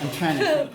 I'm trying to.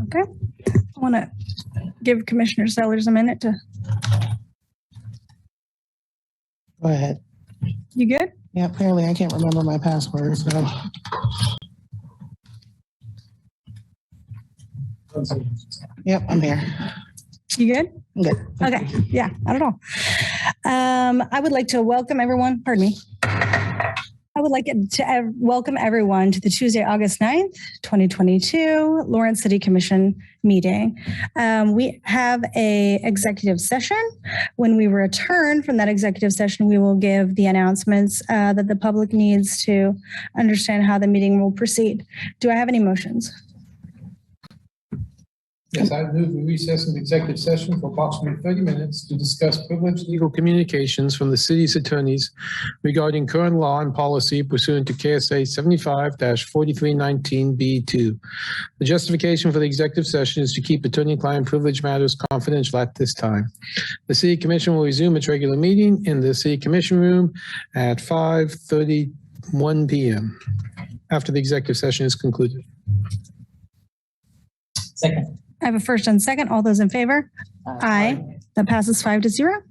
Okay. I want to give Commissioner Sellers a minute to. Go ahead. You good? Yeah, apparently I can't remember my password, so. Yep, I'm here. You good? I'm good. Okay. Yeah, not at all. I would like to welcome everyone. Pardon me. I would like to welcome everyone to the Tuesday, August 9th, 2022 Lawrence City Commission meeting. We have a executive session. When we return from that executive session, we will give the announcements that the public needs to understand how the meeting will proceed. Do I have any motions? Yes, I move we recess into executive session for approximately 30 minutes to discuss privileged legal communications from the city's attorneys regarding current law and policy pursuant to KSA 75-4319B2. The justification for the executive session is to keep attorney-client privilege matters confidential at this time. The City Commission will resume its regular meeting in the City Commission room at 5:31 p.m. after the executive session is concluded. Second. I have a first and second. All those in favor? Aye. That passes 5-0.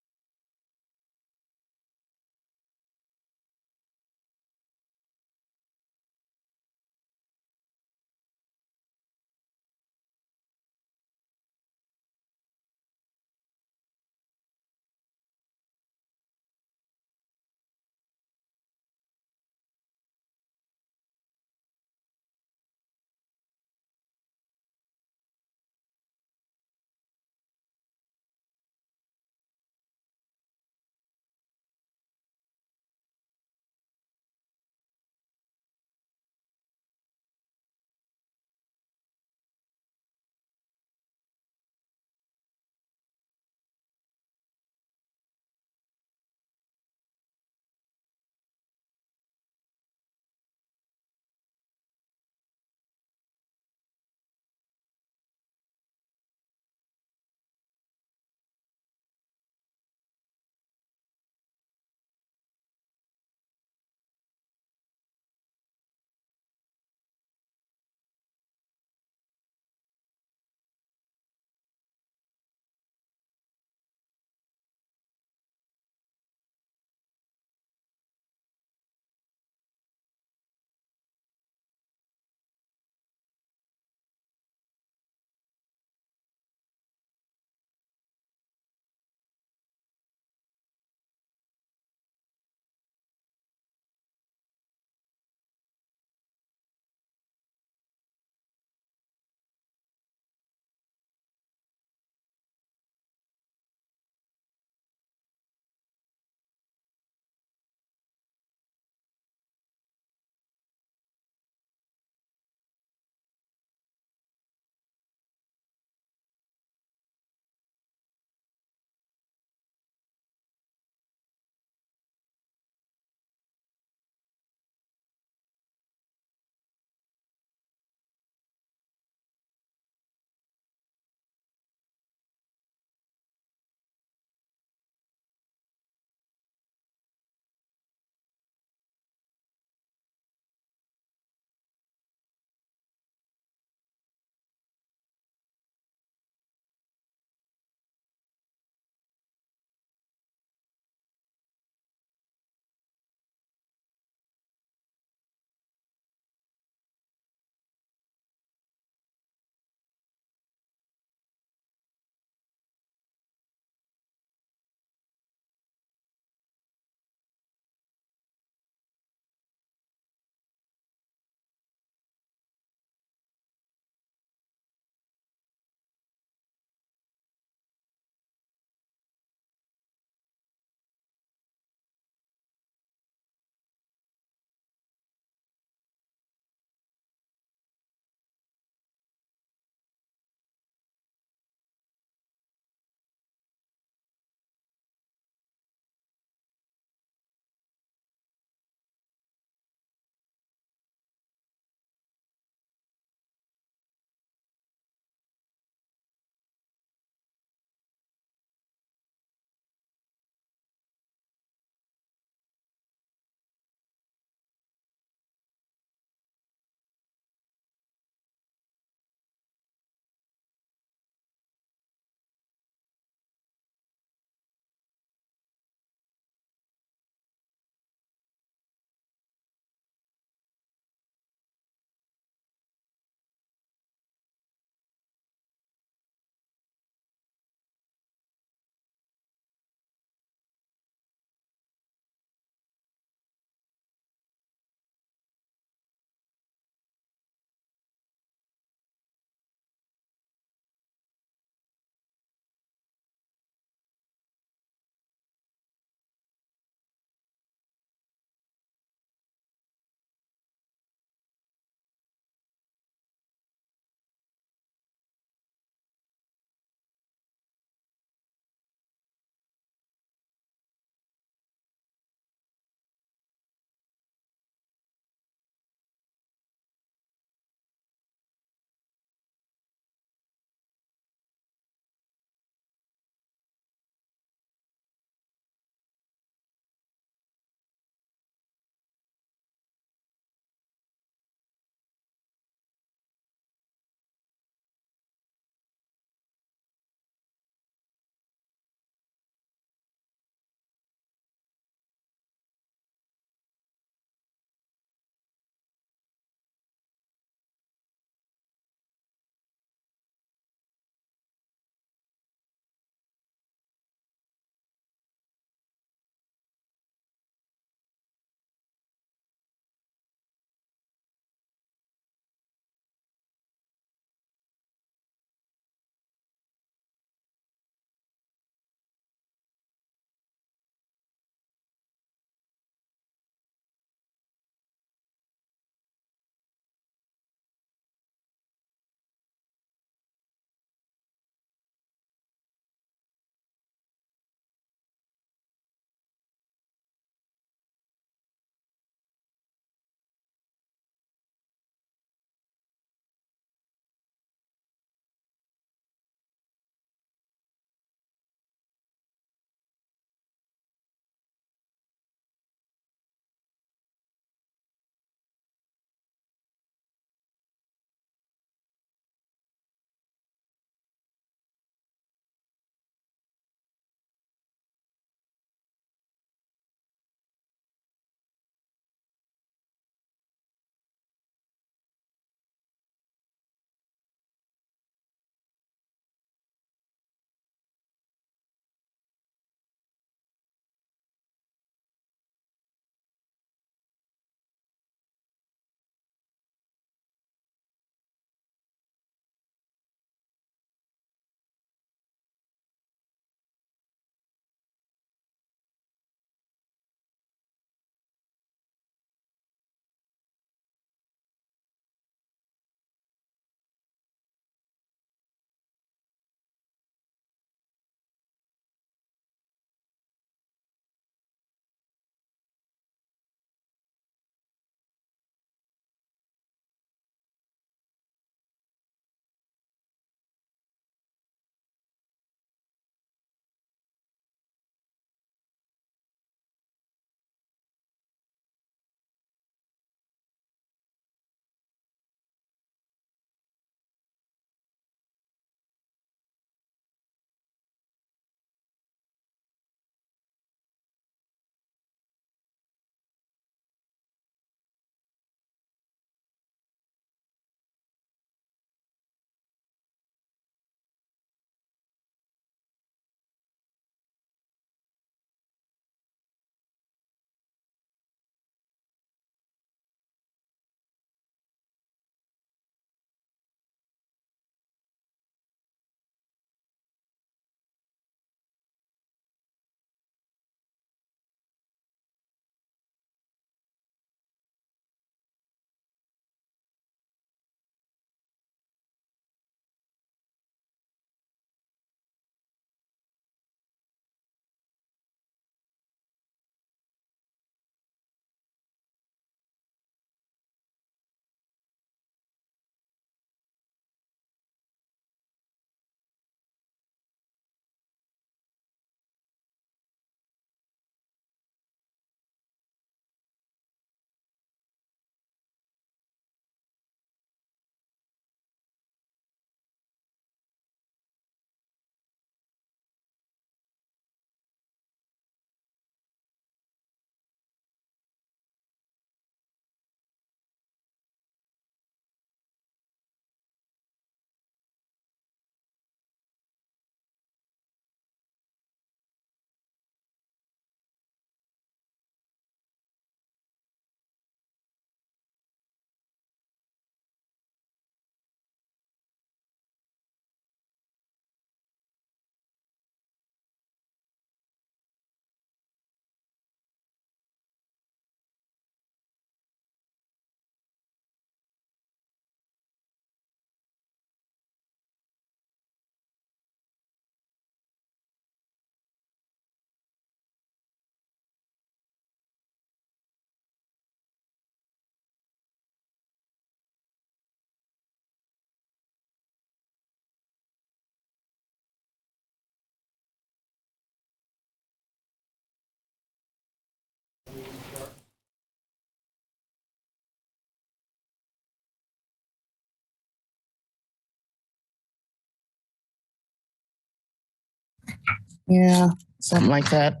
Yeah, something like that.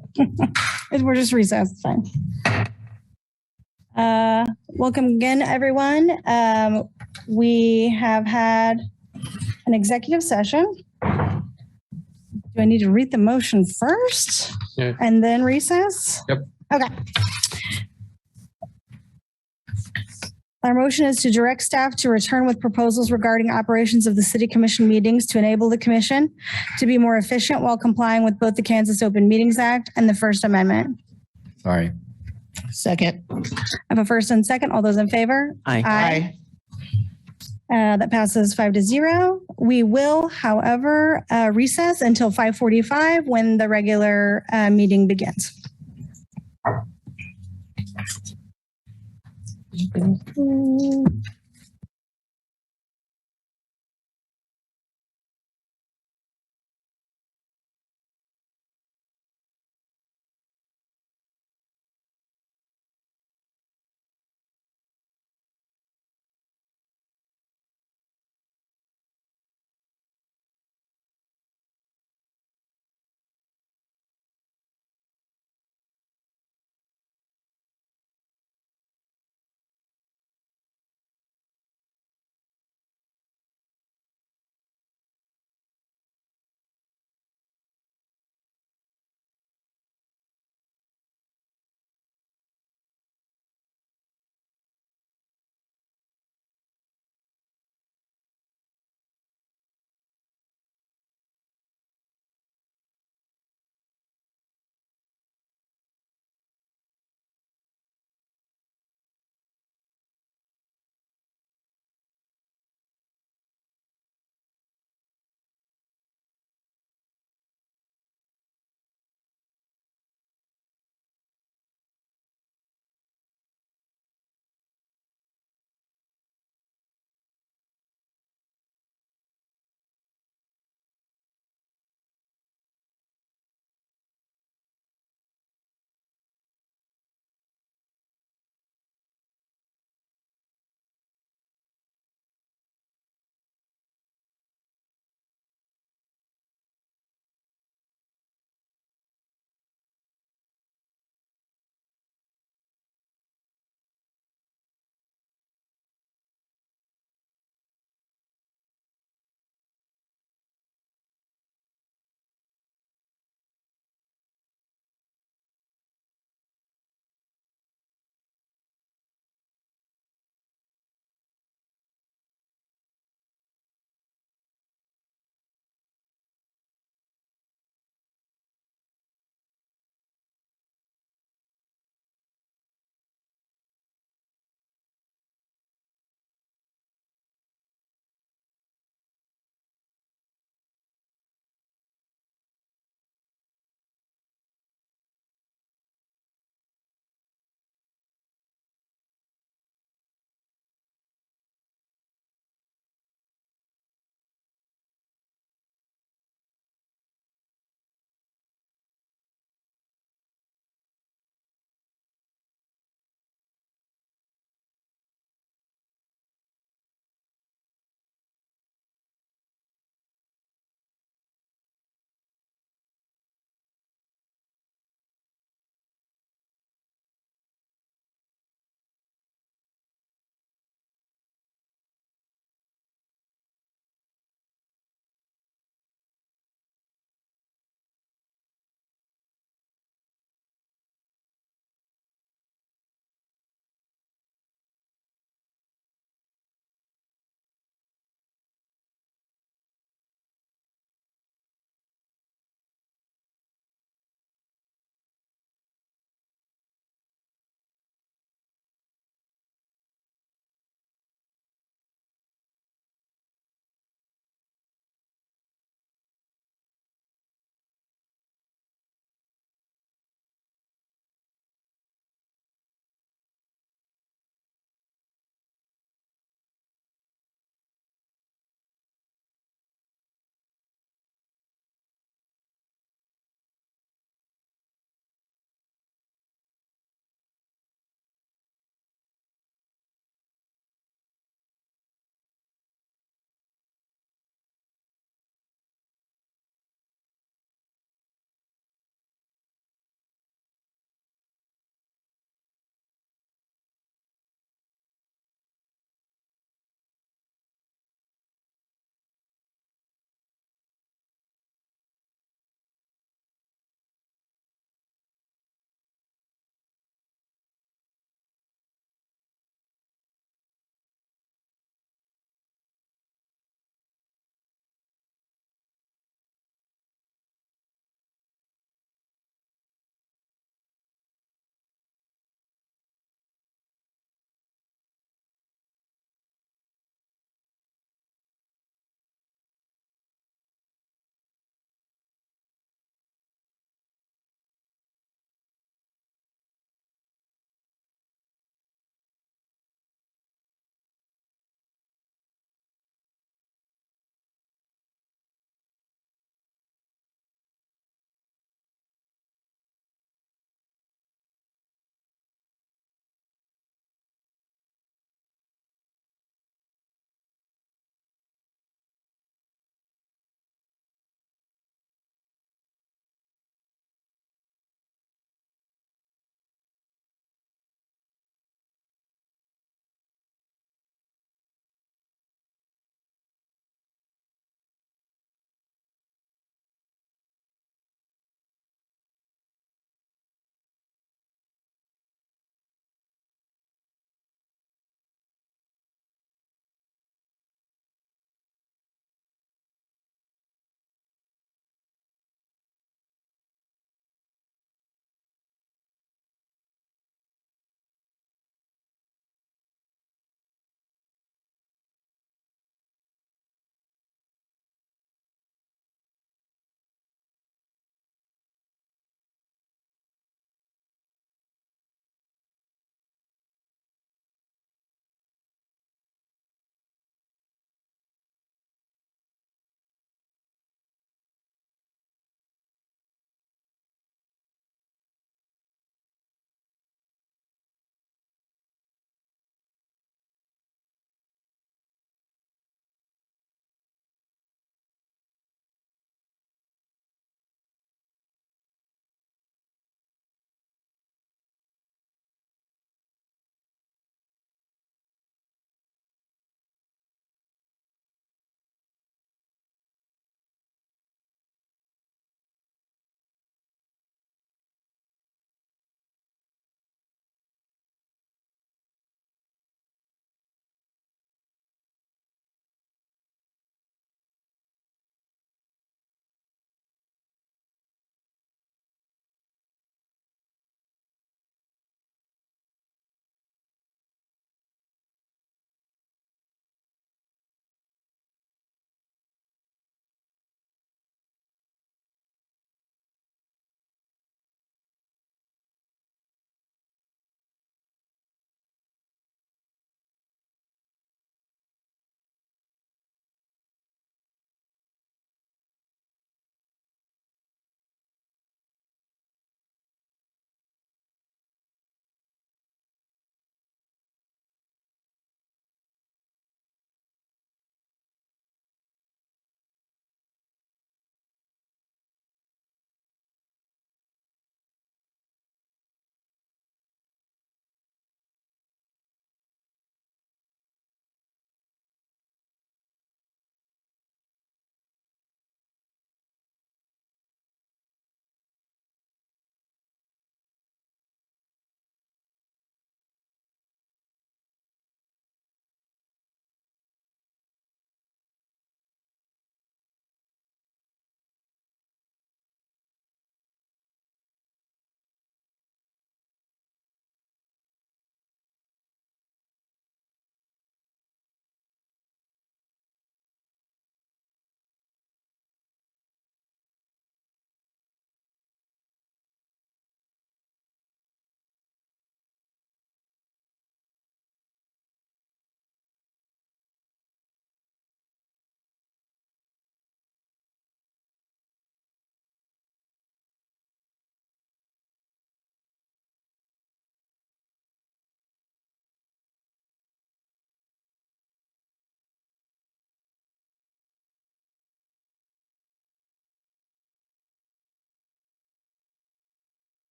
We're just recessed. It's fine. Welcome again, everyone. We have had an executive session. Do I need to read the motion first? Yeah. And then recess? Yep. Okay. Our motion is to direct staff to return with proposals regarding operations of the city commission meetings to enable the commission to be more efficient while complying with both the Kansas Open Meetings Act and the First Amendment. Sorry. Second. I have a first and second. All those in favor? Aye. That passes 5-0. We will, however, recess until 5:45 when the regular meeting begins.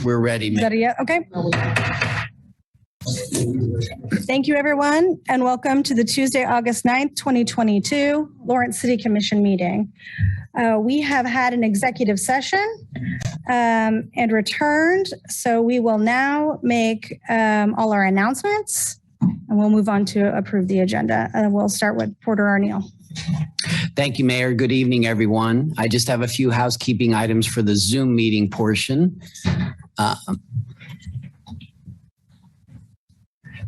We're ready, Is that a Mayor. yeah? Okay. Thank you, everyone, and welcome to the Tuesday, August 9th, 2022 Lawrence City Commission meeting. We have had an executive session and returned, so we will now make all our announcements, and we'll move on to approve the agenda. We'll start with Porter Arneal. Thank you, Mayor. Good evening, everyone. I just have a few housekeeping items for the Zoom meeting portion.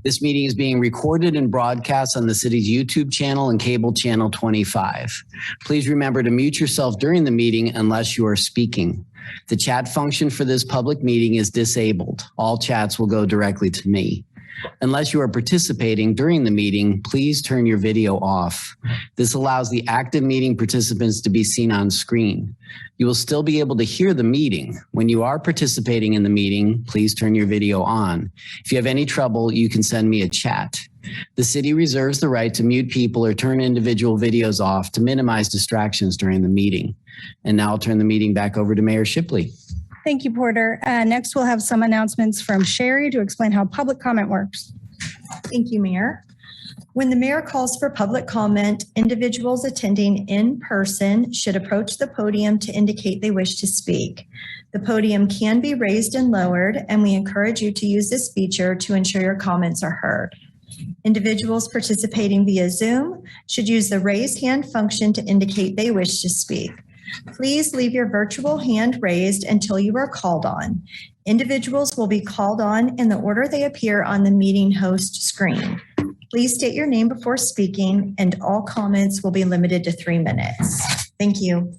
This meeting is being recorded and broadcast on the city's YouTube channel and cable channel 25. Please remember to mute yourself during the meeting unless you are speaking. The chat function for this public meeting is disabled. All chats will go directly to me. Unless you are participating during the meeting, please turn your video off. This allows the active meeting participants to be seen on screen. You will still be able to hear the meeting. When you are participating in the meeting, please turn your video on. If you have any trouble, you can send me a chat. The city reserves the right to mute people or turn individual videos off to minimize distractions during the meeting. And now I'll turn the meeting back over to Mayor Shipley. Thank you, Porter. Next, we'll have some announcements from Sherry to explain how public comment works. Thank you, Mayor. When the mayor calls for public comment, individuals attending in person should approach the podium to indicate they wish to speak. The podium can be raised and lowered, and we encourage you to use this feature to ensure your comments are heard. Individuals participating via Zoom should use the raise hand function to indicate they wish to speak. Please leave your virtual hand raised until you are called on. Individuals will be called on in the order they appear on the meeting host screen. Please state your name before speaking, and all comments will be limited to 3 minutes. Thank you.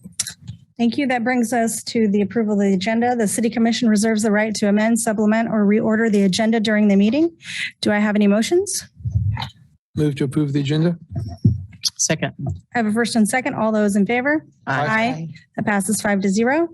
Thank you. That brings us to the approval of the agenda. The City Commission reserves the right to amend, supplement, or reorder the agenda during the meeting. Do I have any motions? Move to approve the agenda. Second. I have a first and second. All those in favor? Aye. That passes 5-0.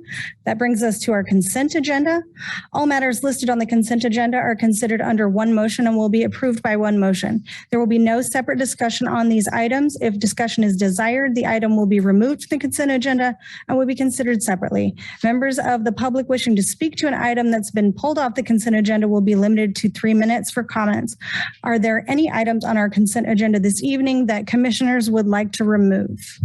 That brings us to our consent agenda. All matters listed on the consent agenda are considered under one motion and will be approved by one motion. There will be no separate discussion on these items. If discussion is desired, the item will be removed from the consent agenda and will be considered separately. Members of the public wishing to speak to an item that's been pulled off the consent agenda will be limited to 3 minutes for comments. Are there any items on our consent agenda this evening that commissioners would like to remove?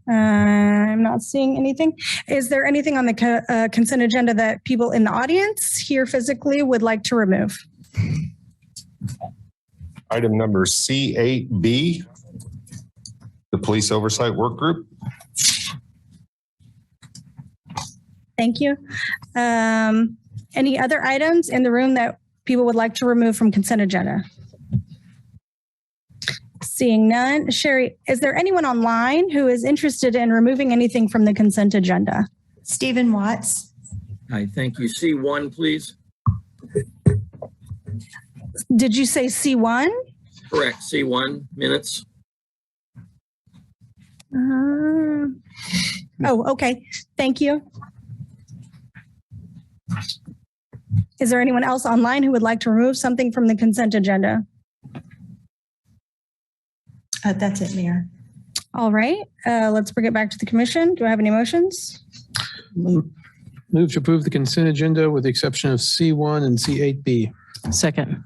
I'm not seeing anything. Is there anything on the consent agenda that people in the audience here physically would like to remove? Item number C.8 the Police Oversight Work Group. Thank you. Any other items in the room that people would like to remove from consent agenda? Seeing none. Sherry, is there anyone online who is interested in removing anything from the consent agenda? Stephen Watts. Hi, thank you. C1, please. Did you say C1? Correct, C1, minutes. Okay. Thank you. Is there anyone else online who would like to remove something from the consent agenda? That's it, Mayor. All right. Let's bring it back to the commission. Do I have any motions? Move to approve the consent agenda with the exception of C1 and C8B. Second.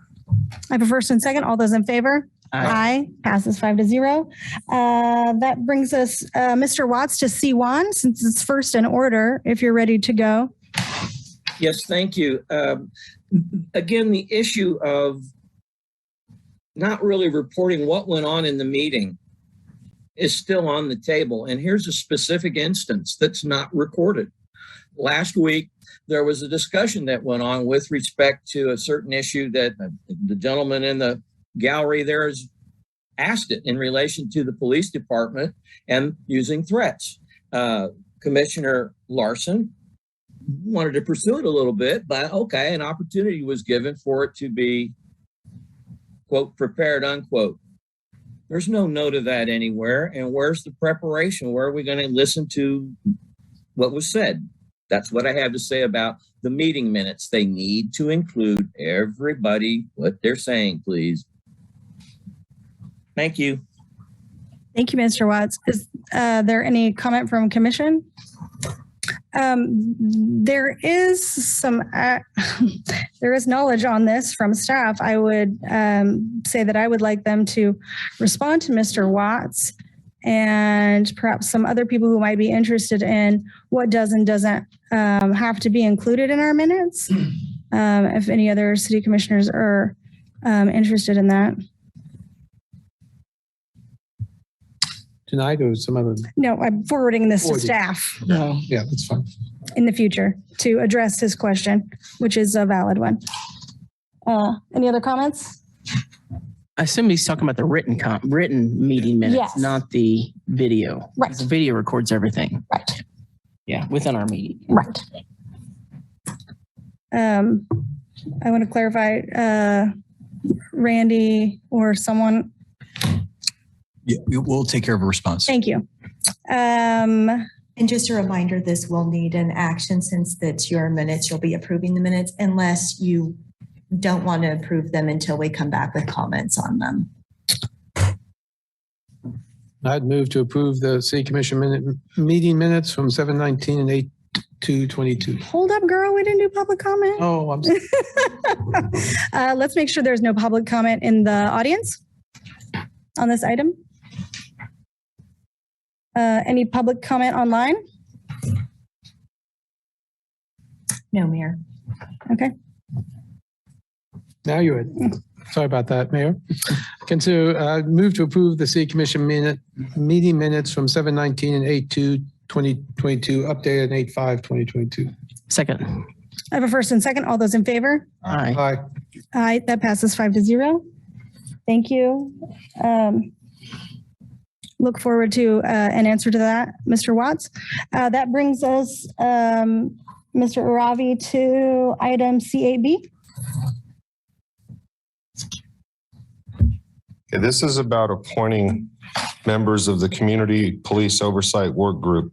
I have a first and second. All those in favor? Aye. Passes 5-0. That brings us, Mr. Watts, to C1, since it's first in order, if you're ready to go. Yes, thank you. Again, the issue of not really reporting what went on in the meeting is still on the table. And here's a specific instance that's not recorded. Last week, there was a discussion that went on with respect to a certain issue that the gentleman in the gallery there has asked it in relation to the police department and using threats. Commissioner Larson wanted to pursue it a little bit, but okay, an opportunity was given for it to be, quote, prepared, unquote. There's no note of that anywhere. And where's the preparation? Where are we going to listen to what was said? That's what I have to say about the meeting minutes. They need to include everybody, what they're saying, please. Thank you. Thank you, Mr. Watts. there any comment from commission? There is some, there is knowledge on this from staff. I would say that I would like them to respond to Mr. Watts and perhaps some other people who might be interested in what does and doesn't have to be included in our minutes. If any other city commissioners are interested in that. Tonight or some other? No, I'm forwarding this to Forwarding. staff No. Yeah, that's fine. in the future to address his question, which is a valid one. Any other comments? I assume he's talking about the written meeting minutes, Yes. not the video. Right. The video records everything. Right. Yeah, within our meeting. Right. I want to clarify, Randy or someone. Yeah, we'll take care of a response. Thank you. And just a reminder, this will need an action since it's your minutes. You'll be approving the minutes unless you don't want to approve them until we come back with comments on them. I'd move to approve the city commission meeting minutes from 7:19 and 8/2/22. Hold up, girl. We didn't do public comment. Oh, I'm sorry. Let's make sure there's no public comment in the audience on this item. Any public comment online? No, Mayor. Okay. Now you're in. Sorry about that, Mayor. Move to approve the city commission meeting minutes from 7:19 and 8/2/2022, updated 8/5/2022. Second. I have a first and second. All those in favor? Aye. Aye. Aye, that passes 5-0. Thank you. Look forward to an answer to that, Mr. Watts. That brings us, Mr. Aravi, to item C.8 Okay, this is about appointing members of the Community-Police Oversight Work Group.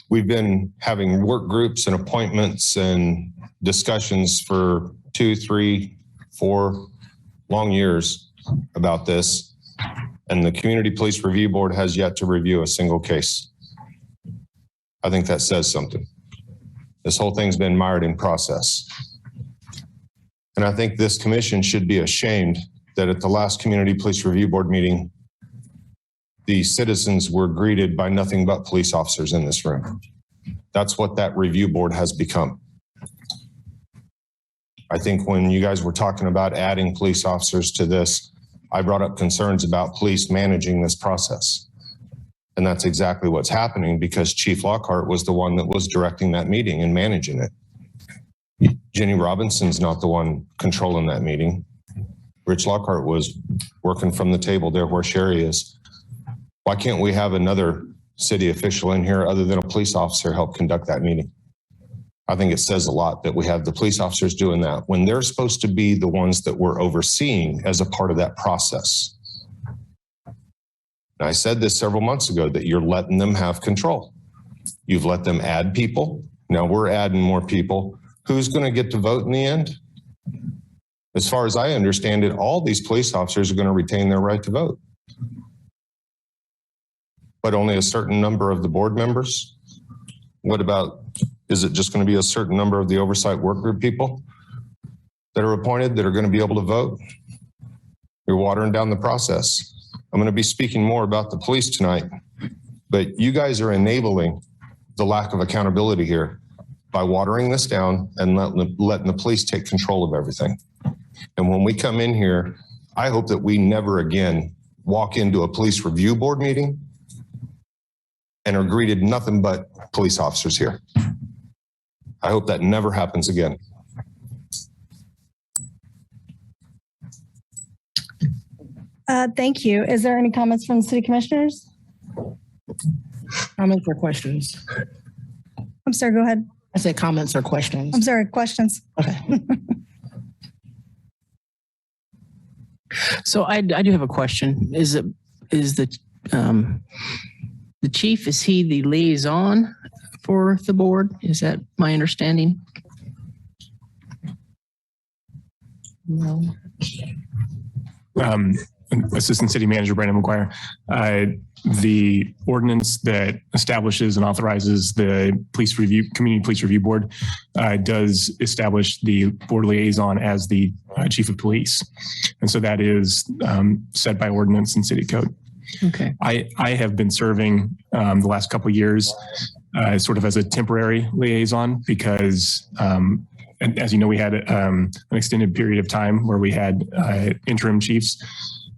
We've been having work groups and appointments and discussions for 2, 3, 4 long years about this. And the Community Police Review Board has yet to review a single case. I think that says something. This whole thing's been mired in process. And I think this commission should be ashamed that at the last Community Police Review Board meeting, the citizens were greeted by nothing but police officers in this room. That's what that review board has become. I think when you guys were talking about adding police officers to this, I brought up concerns about police managing this process. And that's exactly what's happening because Chief Lockhart was the one that was directing that meeting and managing it. Jenny Robinson's not the one controlling that meeting. Rich Lockhart was working from the table there where Sherry is. Why can't we have another city official in here other than a police officer help conduct that meeting? I think it says a lot that we have the police officers doing that when they're supposed to be the ones that we're overseeing as a part of that process. And I said this several months ago that you're letting them have control. You've let them add people. Now we're adding more people. Who's going to get to vote in the end? As far as I understand it, all these police officers are going to retain their right to vote. But only a certain number of the board members? What about, is it just going to be a certain number of the oversight work group people that are appointed that are going to be able to vote? You're watering down the process. I'm going to be speaking more about the police tonight, but you guys are enabling the lack of accountability here by watering this down and letting the police take control of everything. And when we come in here, I hope that we never again walk into a police review board meeting and are greeted nothing but police officers here. I hope that never happens again. Thank you. Is there any comments from city commissioners? Comments or questions? I'm sorry, go ahead. I said comments or questions. I'm sorry, questions. Okay. So I do have a question. Is the chief, is he the liaison for the board? Is that my understanding? No. Assistant City Manager Brandon McGuire. The ordinance that establishes and authorizes the Community Police Review Board does establish the board liaison as the chief of police. And so that is set by ordinance and city code. Okay. I have been serving the last couple of years sort of as a temporary liaison because as you know, we had an extended period of time where we had interim chiefs.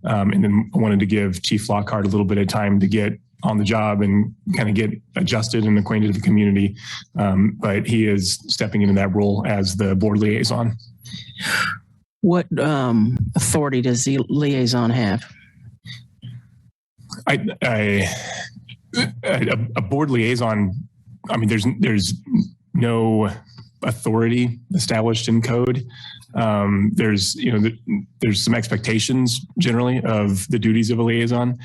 And then I wanted to give Chief Lockhart a little bit of time to get on the job and kind of get adjusted and acquainted with the community. But he is stepping into that role as the board liaison. What authority does the liaison have? A board liaison, I mean, there's no authority established in code. There's some expectations generally of the duties of a liaison.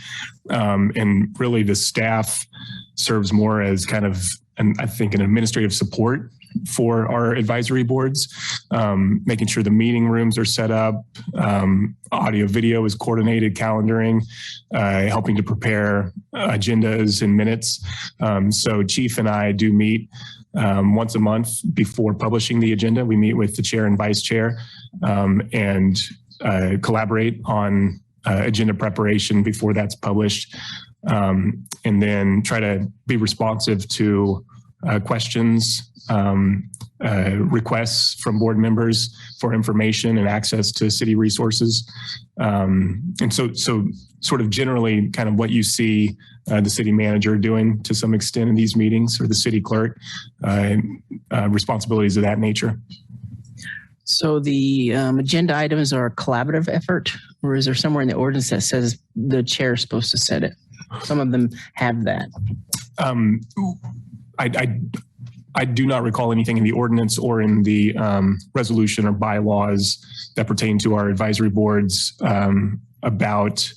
And really the staff serves more as kind of, I think, an administrative support for our advisory boards, making sure the meeting rooms are set up, audio, video is coordinated, calendaring, helping to prepare agendas and minutes. So Chief and I do meet once a month before publishing the agenda. We meet with the chair and vice chair and collaborate on agenda preparation before that's published, and then try to be responsive to questions, requests from board members for information and access to city resources. And so sort of generally kind of what you see the city manager doing to some extent in these meetings, or the city clerk, responsibilities of that nature. So the agenda items are a collaborative effort, or is there somewhere in the ordinance that says the chair is supposed to set it? Some of them have that. I do not recall anything in the ordinance or in the resolution or bylaws that pertain to our advisory boards about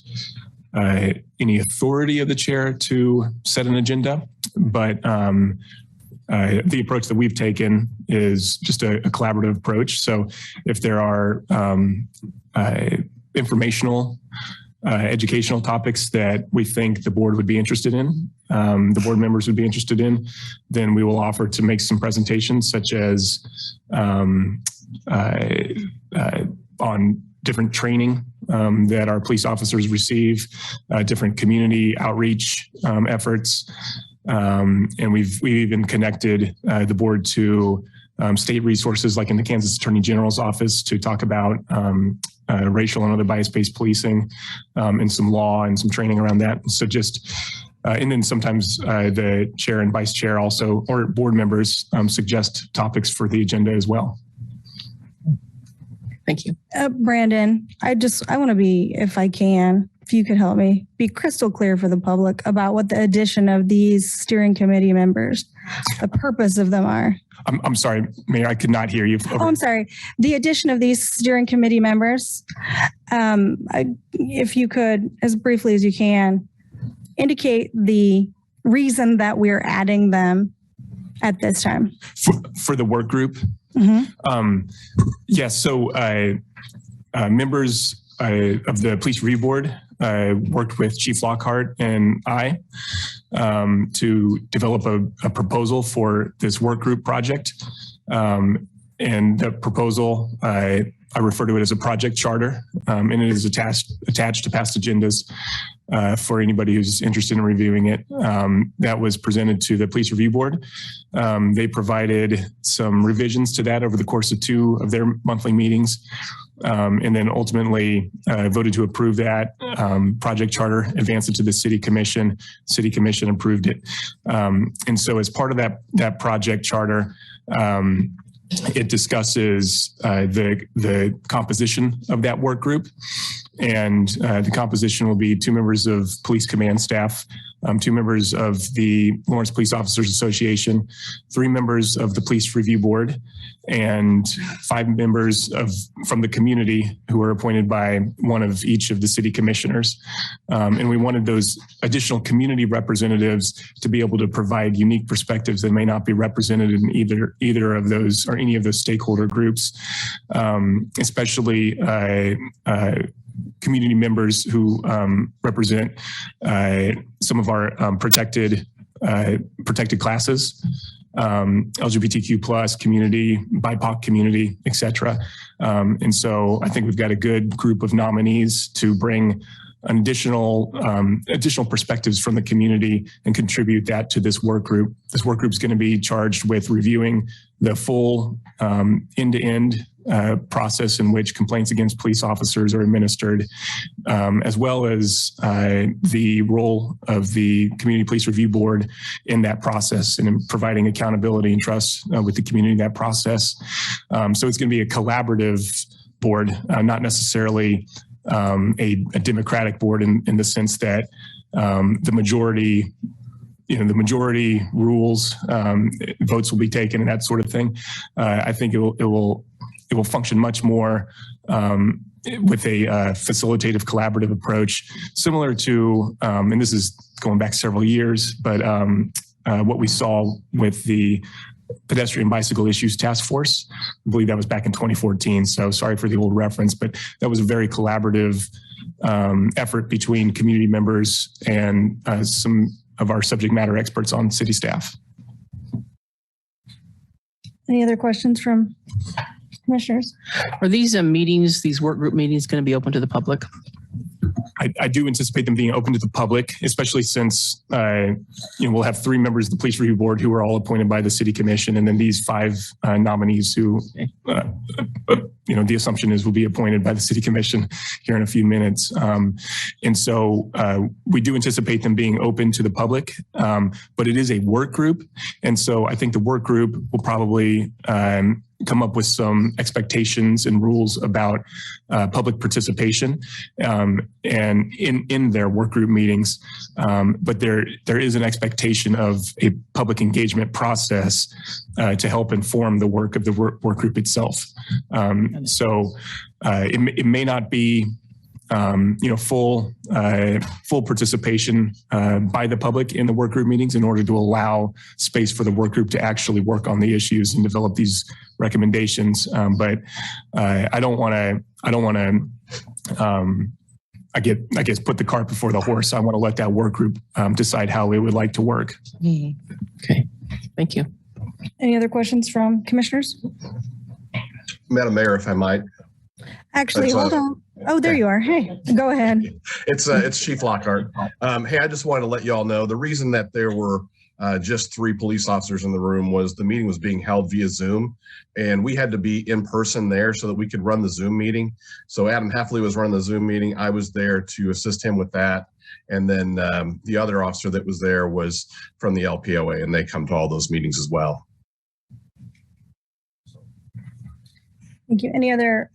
any authority of the chair to set an agenda. But the approach that we've taken is just a collaborative approach. So if there are informational, educational topics that we think the board would be interested in, the board members would be interested in, then we will offer to make some presentations, such as on different training that our police officers receive, different community outreach efforts. And we've even connected the board to state resources, like in the Kansas Attorney General's office, to talk about racial and other bias-based policing, and some law and some training around that. So just, and then sometimes the chair and vice chair also, or board members, suggest topics for the agenda as well. Thank you. Brandon, I want to be, if I can, if you could help me, be crystal clear for the public about what the addition of these steering committee members, the purpose of them are. I'm sorry, Mayor, I could not hear you. Oh, I'm sorry. The addition of these steering committee members, if you could, as briefly as you can, indicate the reason that we're adding them at this time. For the work group? Mm-hmm. Yes, so members of the Police Review Board worked with Chief Lockhart and I to develop a proposal for this work group project. And the proposal, I refer to it as a project charter, and it is attached to past agendas for anybody who's interested in reviewing it. That was presented to the Police Review Board. They provided some revisions to that over the course of 2 of their monthly meetings, and then ultimately voted to approve that project charter, advanced it to the City Commission. City Commission approved it. And so as part of that project charter, it discusses the composition of that work group. And the composition will be 2 members of police command staff, 2 members of the Lawrence Police Officers Association, 3 members of the Police Review Board, and 5 members from the community who are appointed by one of each of the city commissioners. And we wanted those additional community representatives to be able to provide unique perspectives that may not be represented in either of those or any of those stakeholder groups, especially community members who represent some of our protected classes, LGBTQ plus community, BIPOC community, et cetera. And so I think we've got a good group of nominees to bring an additional perspectives from the community and contribute that to this work group. This work group is going to be charged with reviewing the full end-to-end process in which complaints against police officers are administered, as well as the role of the Community Police Review Board in that process and in providing accountability and trust with the community in that process. So it's going to be a collaborative board, not necessarily a democratic board in the sense that the majority rules, votes will be taken and that sort of thing. I think it will function much more with a facilitative, collaborative approach, similar to, and this is going back several years, but what we saw with the Pedestrian Bicycle Issues Task Force. I believe that was back in 2014. So sorry for the old reference, but that was a very collaborative effort between community members and some of our subject matter experts on city staff. Any other questions from commissioners? Are these meetings, these work group meetings, going to be open to the public? I do anticipate them being open to the public, especially since we'll have 3 members of the Police Review Board who are all appointed by the City Commission, and then these 5 nominees who, the assumption is will be appointed by the City Commission here in a few minutes. And so we do anticipate them being open to the public, but it is a work group. And so I think the work group will probably come up with some expectations and rules about public participation and in their work group meetings. But there is an expectation of a public engagement process to help inform the work of the work group itself. So it may not be full participation by the public in the work group meetings in order to allow space for the work group to actually work on the issues and develop these recommendations. But I don't want to I guess put the cart before the horse. I want to let that work group decide how it would like to work. Okay, thank you. Any other questions from commissioners? Madam Mayor, if I might. Actually, hold on. Oh, there you are. Hey, go ahead. It's Chief Lockhart. Hey, I just wanted to let you all know the reason that there were just 3 police officers in the room was the meeting was being held via Zoom, and we had to be in person there so that we could run the Zoom meeting. So Adam Heffley was running the Zoom meeting. I was there to assist him with that. And then the other officer that was there was from the LPOA, and they come to all those meetings as well. Thank you. Any other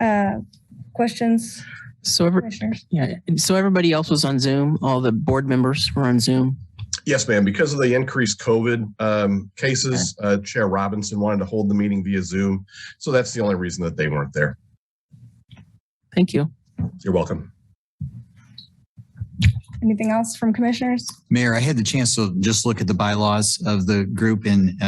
questions? So everybody else was on Zoom. All the board members were on Zoom. Yes, ma'am. Because of the increased COVID cases, Chair Robinson wanted to hold the meeting via Zoom. So that's the only reason that they weren't there. Thank you. You're welcome. Anything else from commissioners? Mayor, I had the chance to just look at the bylaws of the group, and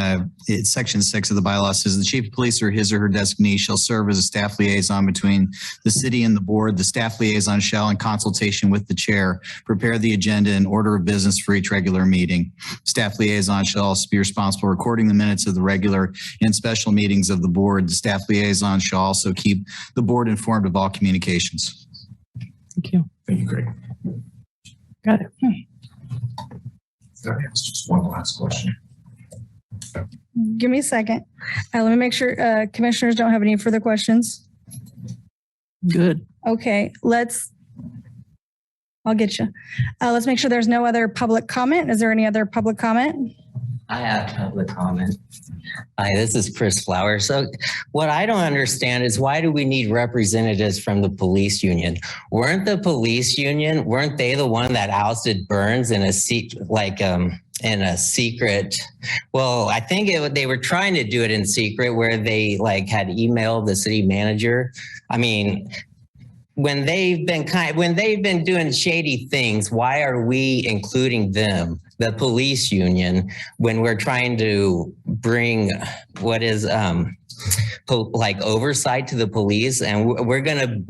it's section 6 of the bylaws says the chief of police or his or her designee shall serve as a staff liaison between the city and the board. The staff liaison shall, in consultation with the chair, prepare the agenda and order of business for each regular meeting. Staff liaison shall also be responsible for recording the minutes of the regular and special meetings of the board. The staff liaison shall also keep the board informed of all communications. Thank you. Thank you, Greg. Got it. Sorry, just one last question. Give me a second. Let me make sure commissioners don't have any further questions. Good. Okay, I'll get you. Let's make sure there's no other public comment. Is there any other public comment? I have public comment. Hi, this is Chris Flower. So what I don't understand is why do we need representatives from the police union? Weren't they the one that ousted Burns in a secret? Well, I think they were trying to do it in secret where they had emailed the city manager. I mean, when they've been doing shady things, why are we including them, the police union, when we're trying to bring what is oversight to the police? And we're going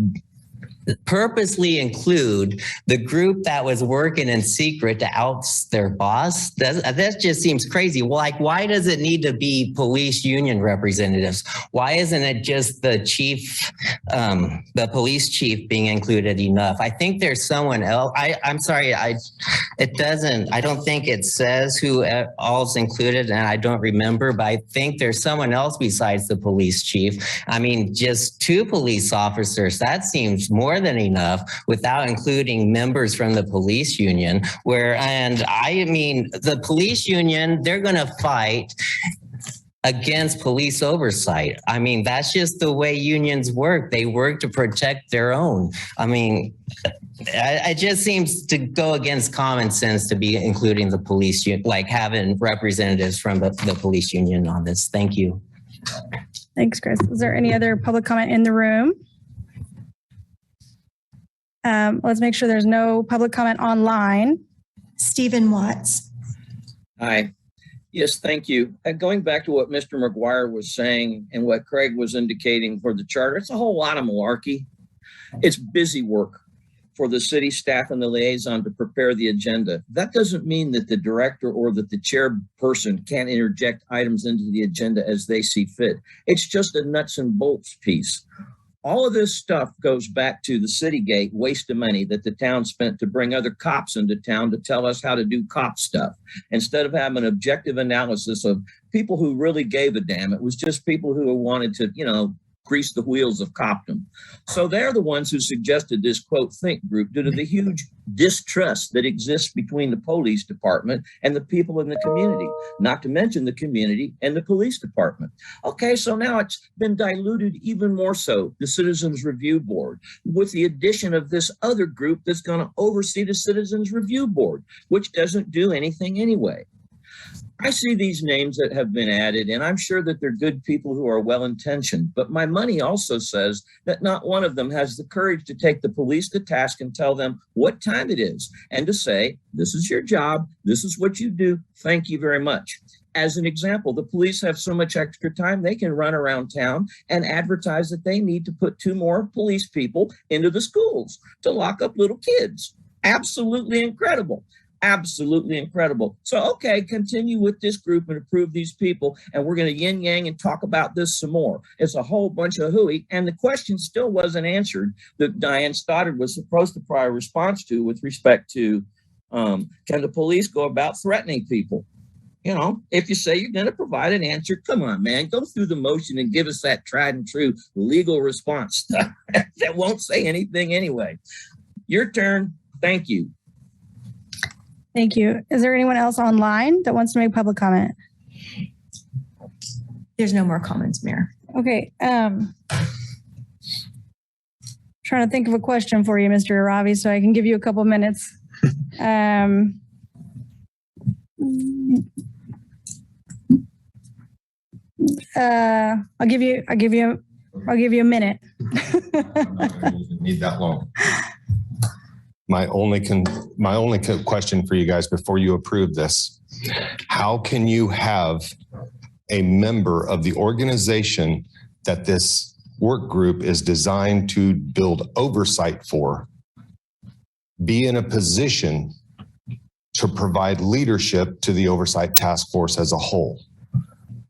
to purposely include the group that was working in secret to oust their boss? That just seems crazy. Like, why does it need to be police union representatives? Why isn't it just the chief, the police chief being included enough? I think there's someone else. I'm sorry, I don't think it says who all's included, and I don't remember, but I think there's someone else besides the police chief. I mean, just 2 police officers, that seems more than enough without including members from the police union. The police union, they're going to fight against police oversight. I mean, that's just the way unions work. They work to protect their own. I mean, it just seems to go against common sense to be including the police union, like having representatives from the police union on this. Thank you. Thanks, Chris. Is there any other public comment in the room? Let's make sure there's no public comment online. Stephen Watts. Hi. Yes, thank you. Going back to what Mr. McGuire was saying and what Craig was indicating for the charter, it's a whole lot of malarkey. It's busy work for the city staff and the liaison to prepare the agenda. That doesn't mean that the director or that the chairperson can't interject items into the agenda as they see fit. It's just a nuts and bolts piece. All of this stuff goes back to the city gate waste of money that the town spent to bring other cops into town to tell us how to do cop stuff. Instead of having an objective analysis of people who really gave a damn, it was just people who wanted to, grease the wheels of copdom. So they're the ones who suggested this, quote, think group due to the huge distrust that exists between the police department and the people in the community, not to mention the community and the police department. Okay, so now it's been diluted even more so, the Citizens Review Board, with the addition of this other group that's going to oversee the Citizens Review Board, which doesn't do anything anyway. I see these names that have been added, and I'm sure that they're good people who are well-intentioned, but my money also says that not one of them has the courage to take the police to task and tell them what time it is, and to say, this is your job, this is what you do, thank you very much. As an example, the police have so much extra time, they can run around town and advertise that they need to put 2 more police people into the schools to lock up little kids. Absolutely incredible. Absolutely incredible. So, okay, continue with this group and approve these people, and we're going to yin yang and talk about this some more. It's a whole bunch of hooey, and the question still wasn't answered that Diane Stoddard was supposed to provide a response to with respect to can the police go about threatening people? If you say you're going to provide an answer, come on, man, go through the motion and give us that tried and true legal response stuff that won't say anything anyway. Your turn. Thank you. Thank you. Is there anyone else online that wants to make public comment? There's no more comments, Mayor. Okay. Trying to think of a question for you, Mr. Aravi, so I can give you a couple minutes. I'll give you a minute. I'm not going to need that long. My only question for you guys before you approve this, how can you have a member of the organization that this work group is designed to build oversight for be in a position to provide leadership to the oversight task force as a whole?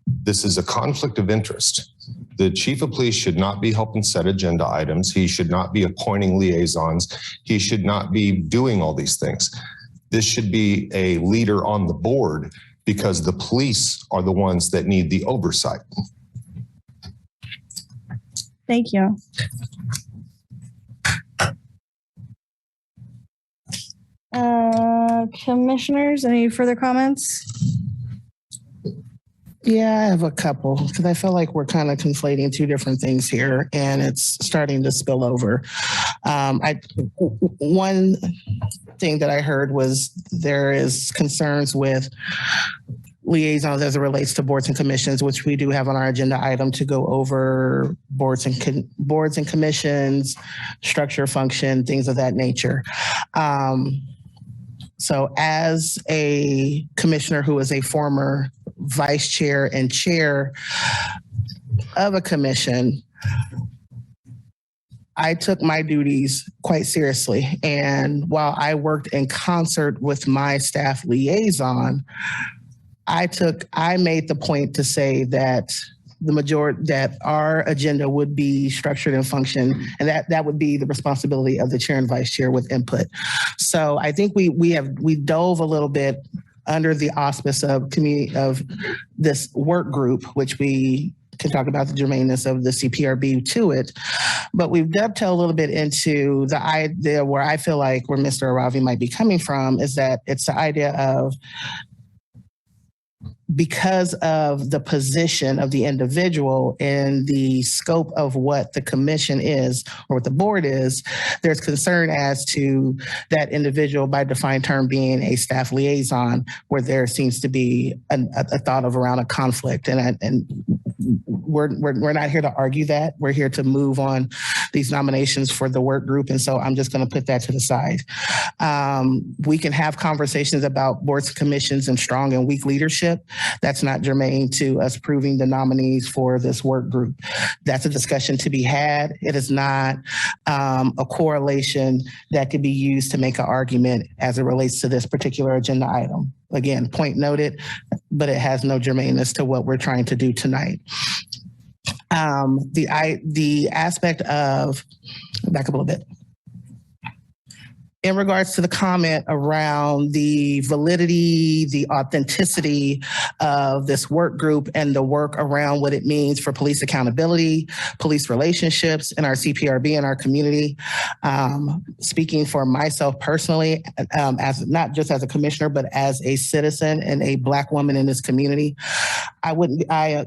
This is a conflict of interest. The chief of police should not be helping set agenda items. He should not be appointing liaisons. He should not be doing all these things. This should be a leader on the board because the police are the ones that need the oversight. Thank you. Commissioners, any further comments? Yeah, I have a couple because I feel like we're kind of conflating 2 different things here and it's starting to spill over. One thing that I heard was there is concerns with liaisons as it relates to boards and commissions, which we do have on our agenda item to go over boards and commissions, structure, function, things of that nature. So as a commissioner who is a former vice chair and chair of a commission, I took my duties quite seriously. And while I worked in concert with my staff liaison, I made the point to say that that our agenda would be structured and function, and that would be the responsibility of the chair and vice chair with input. So I think we dove a little bit under the auspice of this work group, which we can talk about the germaneness of the CPRB to it. But we've dovetailed a little bit into the idea where I feel like where Mr. Aravi might be coming from is that it's the idea of, because of the position of the individual and the scope of what the commission is or what the board is, there's concern as to that individual by defined term being a staff liaison, where there seems to be a thought of around a conflict. And we're not here to argue that. We're here to move on these nominations for the work group. And so I'm just going to put that to the side. We can have conversations about boards, commissions, and strong and weak leadership. That's not germane to us proving the nominees for this work group. That's a discussion to be had. It is not a correlation that could be used to make an argument as it relates to this particular agenda item. Again, point noted, but it has no germaneness to what we're trying to do tonight. The aspect of, back up a little bit. In regards to the comment around the validity, the authenticity of this work group and the work around what it means for police accountability, police relationships in our CPRB and our community, speaking for myself personally, as not just as a commissioner, but as a citizen and a Black woman in this community, I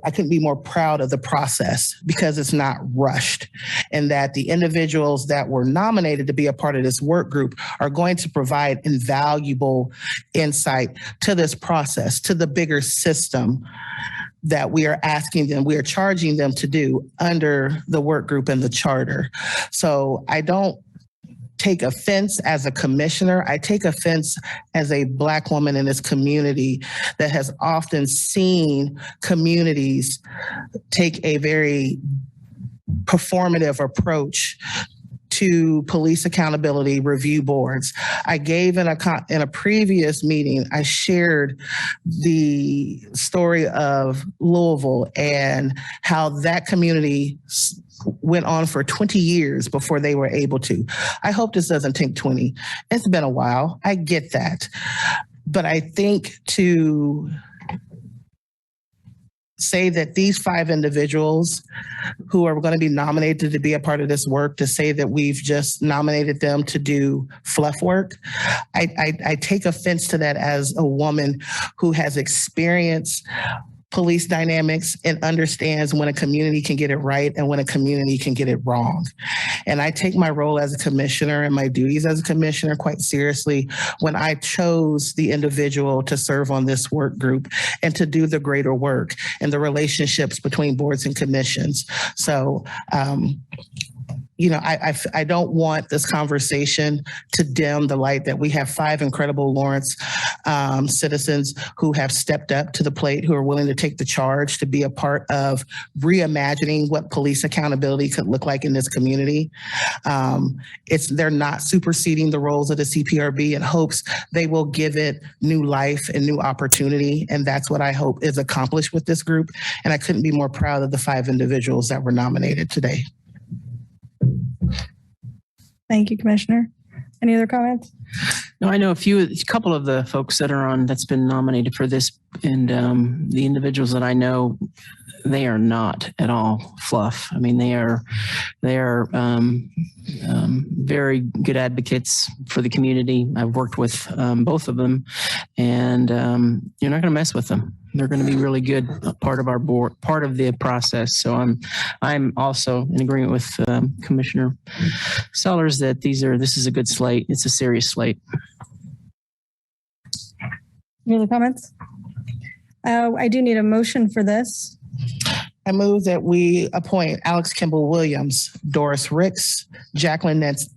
couldn't be more proud of the process because it's not rushed, and that the individuals that were nominated to be a part of this work group are going to provide invaluable insight to this process, to the bigger system that we are asking them, we are charging them to do under the work group and the charter. So I don't take offense as a commissioner. I take offense as a Black woman in this community that has often seen communities take a very performative approach to police accountability review boards. I gave in a previous meeting, I shared the story of Louisville and how that community went on for 20 years before they were able to. I hope this doesn't take 20. It's been a while. I get that. But I think to say that these 5 individuals who are going to be nominated to be a part of this work, to say that we've just nominated them to do fluff work, I take offense to that as a woman who has experienced police dynamics and understands when a community can get it right and when a community can get it wrong. And I take my role as a commissioner and my duties as a commissioner quite seriously when I chose the individual to serve on this work group and to do the greater work and the relationships between boards and commissions. So, I don't want this conversation to dim the light that we have 5 incredible Lawrence citizens who have stepped up to the plate, who are willing to take the charge to be a part of reimagining what police accountability could look like in this community. They're not superseding the roles of the CPRB in hopes they will give it new life and new opportunity. And that's what I hope is accomplished with this group. And I couldn't be more proud of the 5 individuals that were nominated today. Thank you, Commissioner. Any other comments? No, I know a couple of the folks that are on that's been nominated for this, and the individuals that I know, they are not at all fluff. I mean, they are very good advocates for the community. I've worked with both of them, and you're not going to mess with them. They're going to be really good part of our board, part of the process. So I'm also in agreement with Commissioner Sellers that this is a good slate. It's a serious slate. Any other comments? I do need a motion for this. I move that we appoint Alex Kimball Williams, Doris Ricks, Jacqueline Nance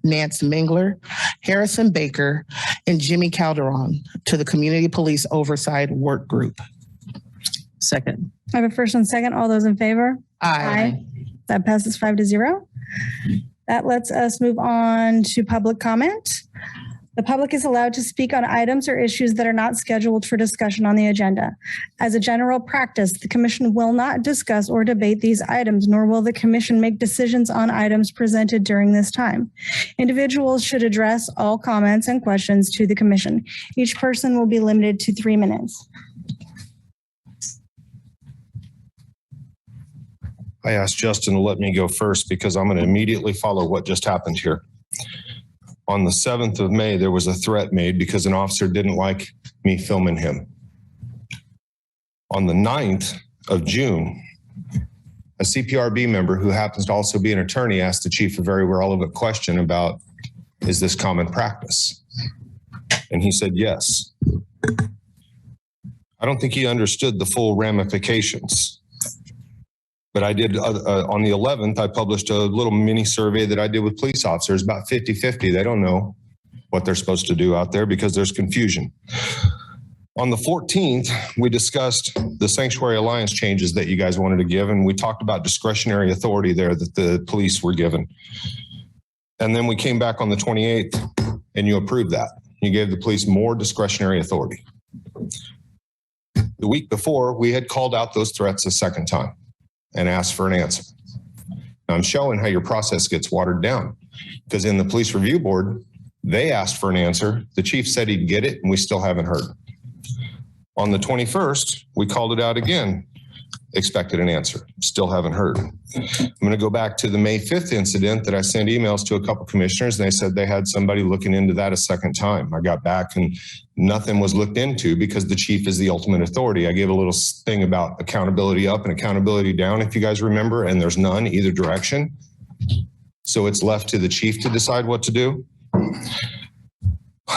Mingler, Harrison Baker, and Jimmy Calderon to the Community-Police Oversight Work Group. Second. I have a first and second. All those in favor? Aye. That passes 5-0. That lets us move on to public comment. The public is allowed to speak on items or issues that are not scheduled for discussion on the agenda. As a general practice, the commission will not discuss or debate these items, nor will the commission make decisions on items presented during this time. Individuals should address all comments and questions to the commission. Each person will be limited to 3 minutes. I asked Justin to let me go first because I'm going to immediately follow what just happened here. On the 7th of May, there was a threat made because an officer didn't like me filming him. On the 9th of June, a CPRB member who happens to also be an attorney asked the chief a very relevant question about, is this common practice? And he said, yes. I don't think he understood the full ramifications. But I did, on the 11th, I published a little mini survey that I did with police officers, about 50-50. They don't know what they're supposed to do out there because there's confusion. On the 14th, we discussed the Sanctuary Alliance changes that you guys wanted to give, and we talked about discretionary authority there that the police were given. And then we came back on the 28th, and you approved that. You gave the police more discretionary authority. The week before, we had called out those threats a second time and asked for an answer. Now, I'm showing how your process gets watered down because in the police review board, they asked for an answer. The chief said he'd get it, and we still haven't heard. On the 21st, we called it out again, expected an answer, still haven't heard. I'm going to go back to the May 5th incident that I sent emails to a couple commissioners, and they said they had somebody looking into that a second time. I got back and nothing was looked into because the chief is the ultimate authority. I gave a little thing about accountability up and accountability down, if you guys remember, and there's none either direction. So it's left to the chief to decide what to do.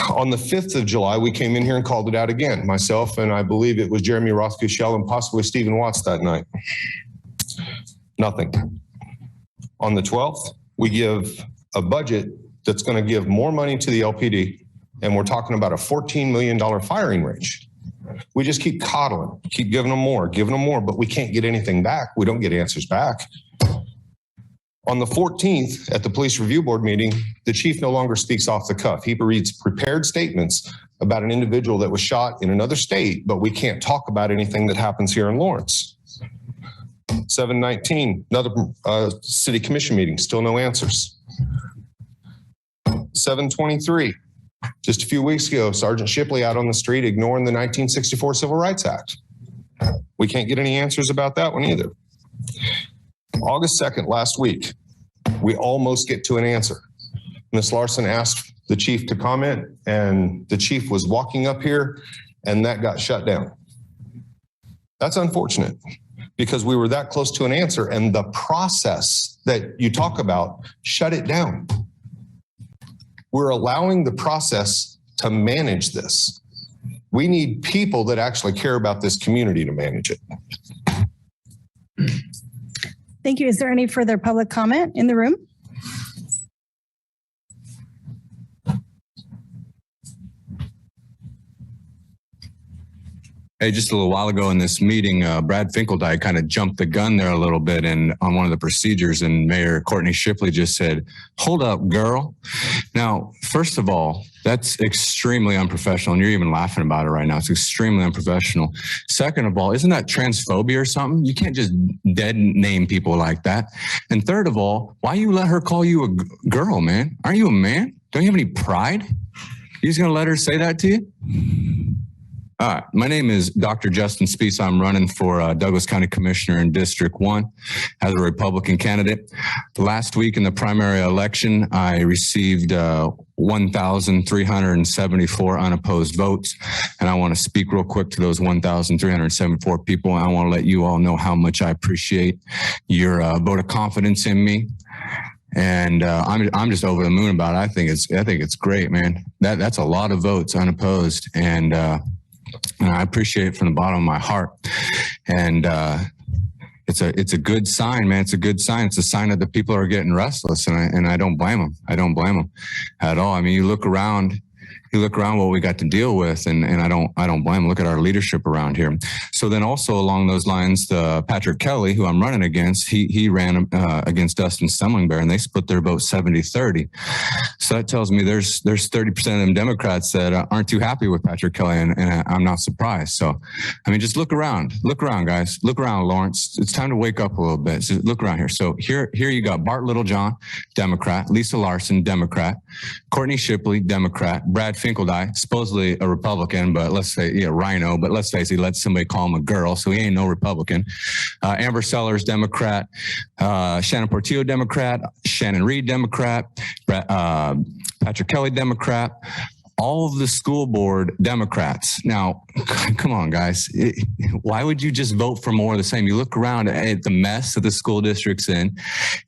On the 5th of July, we came in here and called it out again, myself, and I believe it was Jeremy Rothkushel and possibly Stephen Watts that night. Nothing. On the 12th, we give a budget that's going to give more money to the LPD, and we're talking about a $14 million firing range. We just keep coddling, keep giving them more, but we can't get anything back. We don't get answers back. On the 14th, at the police review board meeting, the chief no longer speaks off the cuff. He reads prepared statements about an individual that was shot in another state, but we can't talk about anything that happens here in Lawrence. 7/19, another city commission meeting, still no answers. 7/23, just a few weeks ago, Sergeant Shipley out on the street ignoring the 1964 Civil Rights Act. We can't get any answers about that one either. August 2nd, last week, we almost get to an answer. Ms. Larson asked the chief to comment, and the chief was walking up here, and that got shut down. That's unfortunate because we were that close to an answer, and the process that you talk about shut it down. We're allowing the process to manage this. We need people that actually care about this community to manage it. Thank you. Is there any further public comment in the room? Hey, just a little while ago in this meeting, Brad Finkeldike kind of jumped the gun there a little bit and on one of the procedures, and Mayor Courtney Shipley just said, "Hold up, girl." Now, first of all, that's extremely unprofessional, and you're even laughing about it right now. It's extremely unprofessional. Second of all, isn't that transphobia or something? You can't just dead name people like that. And third of all, why you let her call you a girl, man? Aren't you a man? Don't you have any pride? You just gonna let her say that to you? All right, my name is Dr. Justin Spees. I'm running for Douglas County Commissioner in District 1 as a Republican candidate. Last week in the primary election, I received 1,374 unopposed votes, and I want to speak real quick to those 1,374 people. I want to let you all know how much I appreciate your vote of confidence in me. And I'm just over the moon about it. I think it's great, man. That's a lot of votes unopposed, and I appreciate it from the bottom of my heart. And it's a good sign, man. It's a good sign. It's a sign that the people are getting restless, and I don't blame them. I don't blame them at all. I mean, you look around you look around what we got to deal with, and I don't blame them. Look at our leadership around here. So then also along those lines, Patrick Kelly, who I'm running against, he ran against Dustin Stemlingbear, and they split their vote 70-30. So that tells me there's 30% of them Democrats that aren't too happy with Patrick Kelly, and I'm not surprised. So, I mean, just look around, guys. Look around, Lawrence. It's time to wake up a little bit. So look around here. So here you got Bart Littlejohn, Democrat, Lisa Larson, Democrat, Courtney Shipley, Democrat, Brad Finkeldye, supposedly a Republican, but let's say, Rhino, but let's face it, let somebody call him a girl, so he ain't no Republican. Amber Sellers, Democrat, Shannon Portillo, Democrat, Shannon Reed, Democrat, Patrick Kelly, Democrat, all of the school board Democrats. Now, come on, guys. Why would you just vote for more of the same? You look around at the mess that the school district's in.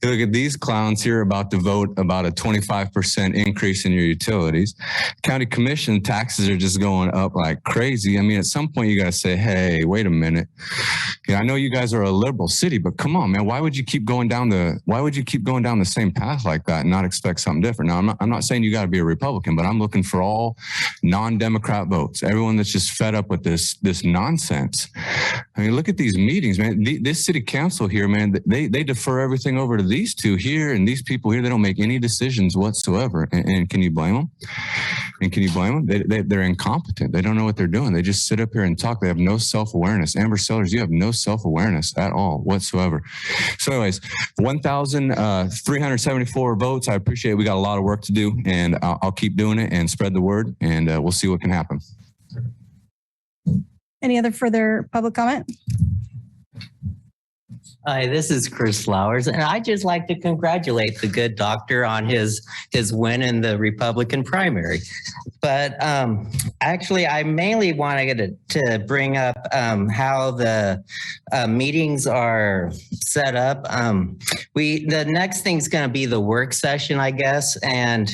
You look at these clowns here about to vote about a 25% increase in your utilities. County commission taxes are just going up like crazy. I mean, at some point you got to say, hey, wait a minute. I know you guys are a liberal city, but come on, man. Why would you keep going down the same path like that and not expect something different? Now, I'm not saying you got to be a Republican, but I'm looking for all non-Democrat votes. Everyone that's just fed up with this nonsense. I mean, look at these meetings, man. This city council here, man, they defer everything over to these two here, and these people here, they don't make any decisions whatsoever. And can you blame them? They're incompetent. They don't know what they're doing. They just sit up here and talk. They have no self-awareness. Amber Sellers, you have no self-awareness at all whatsoever. So anyways, 1,374 votes. I appreciate it. We got a lot of work to do, and I'll keep doing it and spread the word, and we'll see what can happen. Any other further public comment? Hi, this is Chris Flowers, and I'd just like to congratulate the good doctor on his win in the Republican primary. But actually, I mainly wanted to bring up how the meetings are set up. The next thing's going to be the work session, I guess, and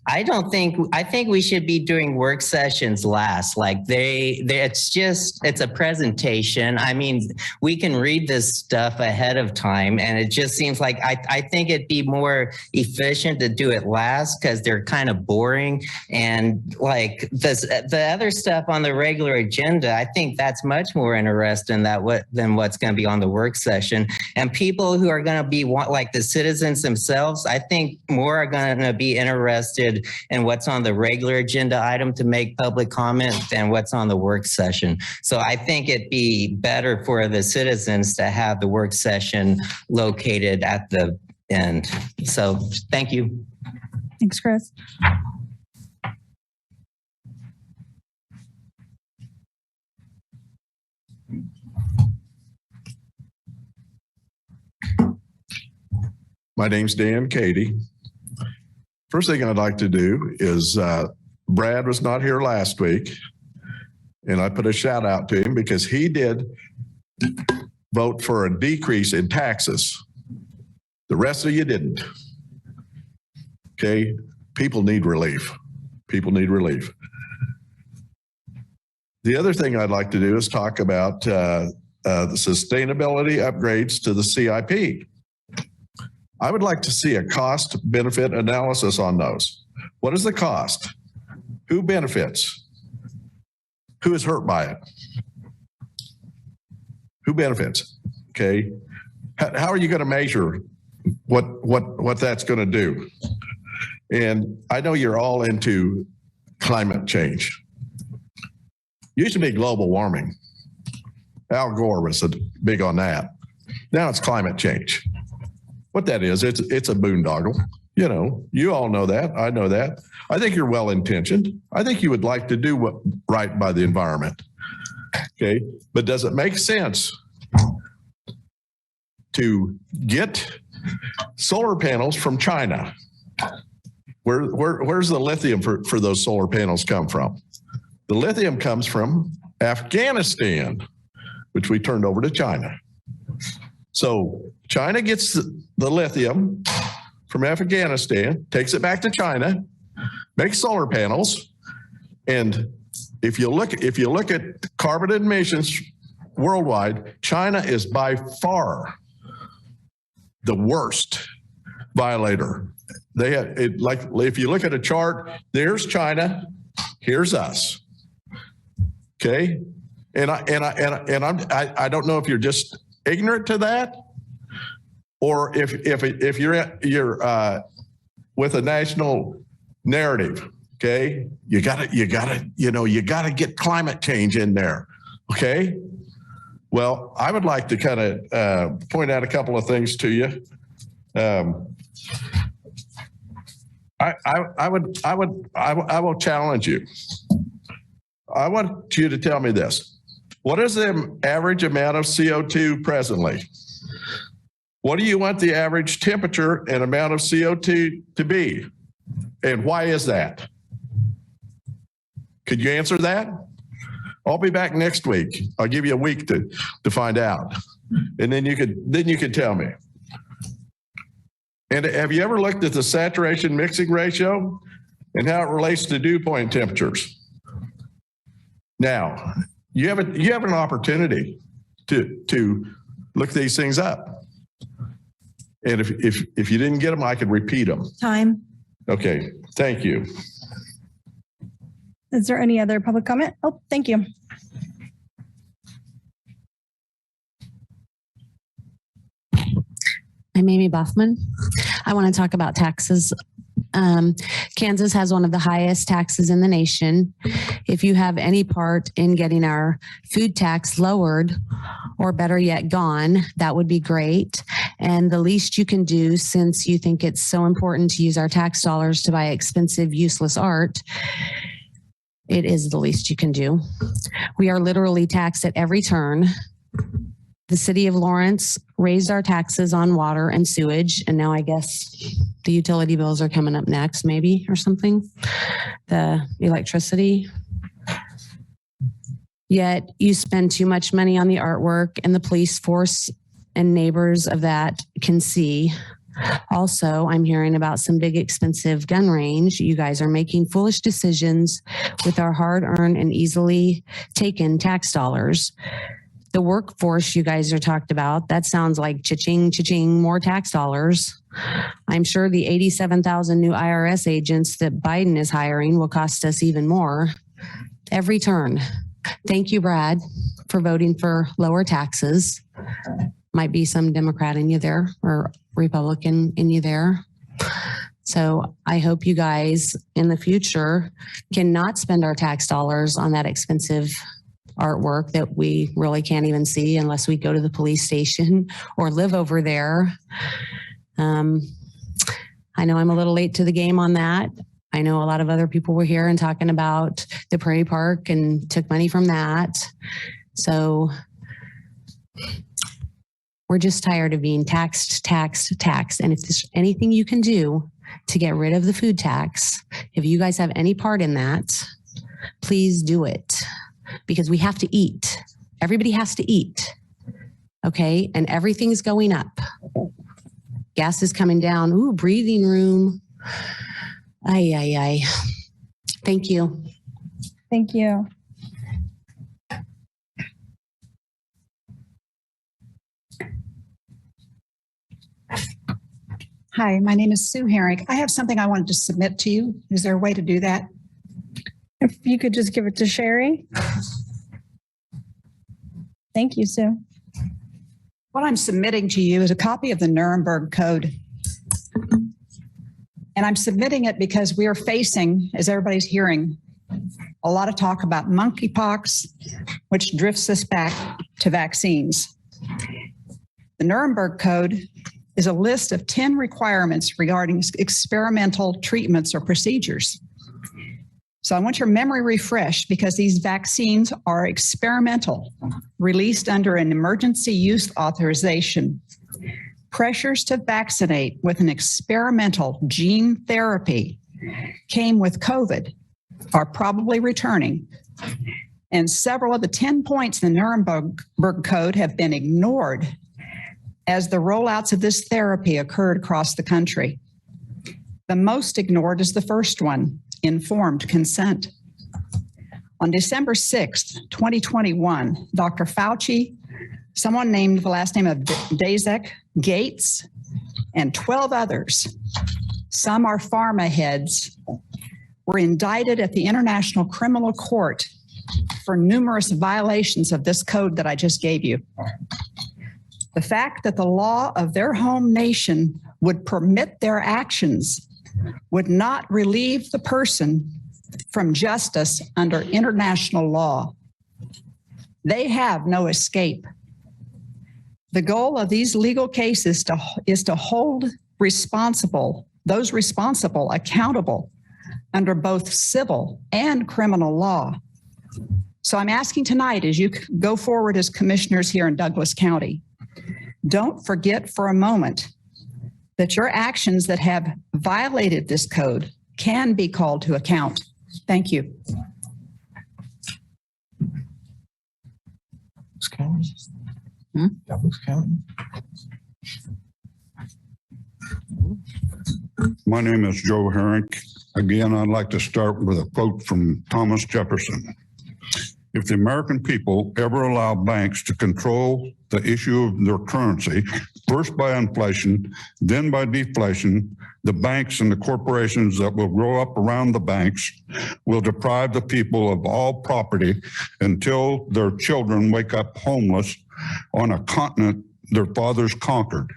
I think we should be doing work sessions last. Like it's a presentation. I mean, we can read this stuff ahead of time, and it just seems like I think it'd be more efficient to do it last because they're kind of boring. And like the other stuff on the regular agenda, I think that's much more interesting than what's going to be on the work session. And people who are going to be like the citizens themselves, I think more are going to be interested in what's on the regular agenda item to make public comment than what's on the work session. So I think it'd be better for the citizens to have the work session located at the end. So thank you. Thanks, Chris. My name's Dan Cady. First thing I'd like to do is Brad was not here last week, and I put a shout out to him because he did vote for a decrease in taxes. The rest of you didn't. Okay, people need relief. People need relief. The other thing I'd like to do is talk about the sustainability upgrades to the CIP. I would like to see a cost benefit analysis on those. What is the cost? Who benefits? Who is hurt by it? Who benefits? Okay. How are you going to measure what that's going to do? And I know you're all into climate change. Used to be global warming. Al Gore was big on that. Now it's climate change. What that is, it's a boondoggle. You know, you all know that. I know that. I think you're well-intentioned. I think you would like to do right by the environment. Okay, but does it make sense to get solar panels from China? Where's the lithium for those solar panels come from? The lithium comes from Afghanistan, which we turned over to China. So China gets the lithium from Afghanistan, takes it back to China, makes solar panels, and if you look at carbon emissions worldwide, China is by far the worst violator. They have like if you look at a chart, there's China, Here's us. Okay. And I don't know if you're just ignorant to that, or if you're with a national narrative. Okay. You gotta get climate change in there. Okay. Well, I would like to kind of point out a couple of things to you. I will challenge you. I want you to tell me this. What is the average amount of CO2 presently? What do you want the average temperature and amount of CO2 to be? And why is that? Could you answer that? I'll be back next week. I'll give you a week to find out. And then you could tell me. And have you ever looked at the saturation mixing ratio and how it relates to dew point temperatures? Now, you have an opportunity to look these things up. And if you didn't get them, I could repeat them. Time. Okay, thank you. Is there any other public comment? Oh, thank you. I'm Amy Boffman. I want to talk about taxes. Kansas has one of the highest taxes in the nation. If you have any part in getting our food tax lowered, or better yet, gone, that would be great. And the least you can do, since you think it's so important to use our tax dollars to buy expensive, useless art, it is the least you can do. We are literally taxed at every turn. The city of Lawrence raised our taxes on water and sewage, and now I guess the utility bills are coming up next, maybe, or something. The electricity. Yet you spend too much money on the artwork, and the police force and neighbors of that can see. Also, I'm hearing about some big expensive gun range. You guys are making foolish decisions with our hard-earned and easily taken tax dollars. The workforce you guys are talked about, that sounds like cha-ching, cha-ching, more tax dollars. I'm sure the 87,000 new IRS agents that Biden is hiring will cost us even more every turn. Thank you, Brad, for voting for lower taxes. Might be some Democrat in you there or Republican in you there. So I hope you guys in the future cannot spend our tax dollars on that expensive artwork that we really can't even see unless we go to the police station or live over there. I know I'm a little late to the game on that. I know a lot of other people were here and talking about the Prairie Park and took money from that. So we're just tired of being taxed. And if there's anything you can do to get rid of the food tax, if you guys have any part in that, please do it, because we have to eat. Everybody has to eat. Okay. And everything's going up. Gas is coming down. Ooh, breathing room. Ay. Thank you. Thank you. Hi, my name is Sue Herrick. I have something I wanted to submit to you. Is there a way to do that? If you could just give it to Sherry. Thank you, Sue. What I'm submitting to you is a copy of the Nuremberg Code. And I'm submitting it because we are facing, as everybody's hearing, a lot of talk about monkeypox, which drifts us back to vaccines. The Nuremberg Code is a list of 10 requirements regarding experimental treatments or procedures. So I want your memory refreshed because these vaccines are experimental, released under an emergency use authorization. Pressures to vaccinate with an experimental gene therapy came with COVID, are probably returning. And several of the 10 points in the Nuremberg Code have been ignored as the rollouts of this therapy occurred across the country. The most ignored is the first one, informed consent. On December 6th, 2021, Dr. Fauci, someone named the last name of Daszak, Gates, and 12 others, some are pharma heads, were indicted at the International Criminal Court for numerous violations of this code that I just gave you. The fact that the law of their home nation would permit their actions would not relieve the person from justice under international law. They have no escape. The goal of these legal cases is to hold those responsible accountable under both civil and criminal law. So I'm asking tonight, as you go forward as commissioners here in Douglas County, don't forget for a moment that your actions that have violated this code can be called to account. Thank you. My name is Joe Herrick. Again, I'd like to start with a quote from Thomas Jefferson. If the American people ever allow banks to control the issue of their currency, first by inflation, then by deflation, the banks and the corporations that will grow up around the banks will deprive the people of all property until their children wake up homeless on a continent their fathers conquered.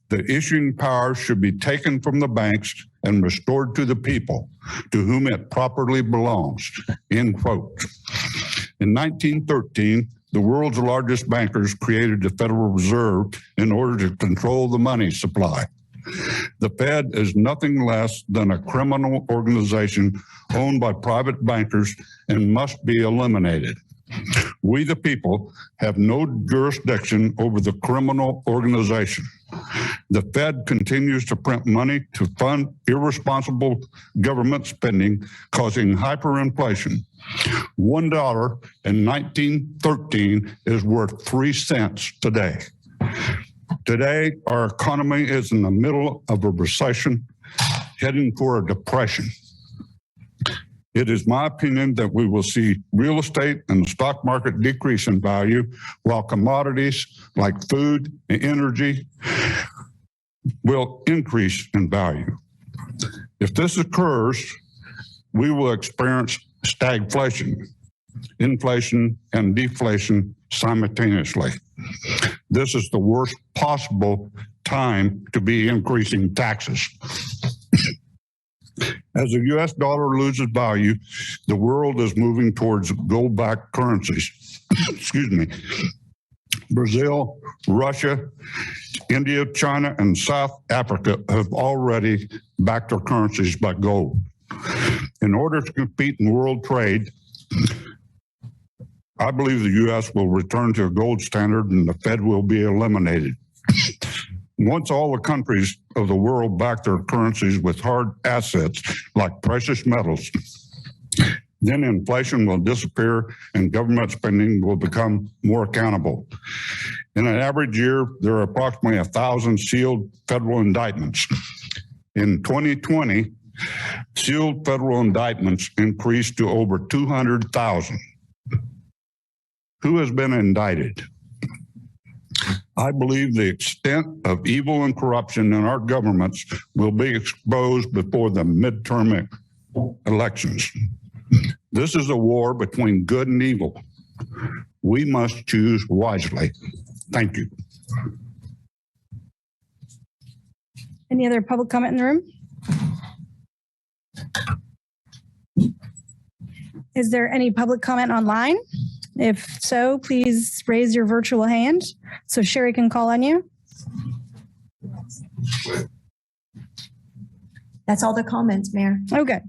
The issuing power should be taken from the banks and restored to the people, to whom it properly belongs, end quote. In 1913, the world's largest bankers created the Federal Reserve in order to control the money supply. The Fed is nothing less than a criminal organization owned by private bankers and must be eliminated. We, the people, have no jurisdiction over the criminal organization. The Fed continues to print money to fund irresponsible government spending, causing hyperinflation. $1 in 1913 is worth 3 cents today. Today, our economy is in the middle of a recession, heading for a depression. It is my opinion that we will see real estate and the stock market decrease in value, while commodities like food and energy will increase in value. If this occurs, we will experience stagflation, inflation, and deflation simultaneously. This is the worst possible time to be increasing taxes. As the U.S. dollar loses value, the world is moving towards gold-backed currencies. Excuse me. Brazil, Russia, India, China, and South Africa have already backed their currencies by gold. In order to compete in world trade, I believe the U.S. will return to a gold standard and the Fed will be eliminated. Once all the countries of the world back their currencies with hard assets like precious metals, then inflation will disappear and government spending will become more accountable. In an average year, there are approximately 1,000 sealed federal indictments. In 2020, sealed federal indictments increased to over 200,000. Who has been indicted? I believe the extent of evil and corruption in our governments will be exposed before the midterm elections. This is a war between good and evil. We must choose wisely. Thank you. Any other public comment in the room? Is there any public comment online? If so, please raise your virtual hand so Sherry can call on you. That's all the comments, Mayor. Okay.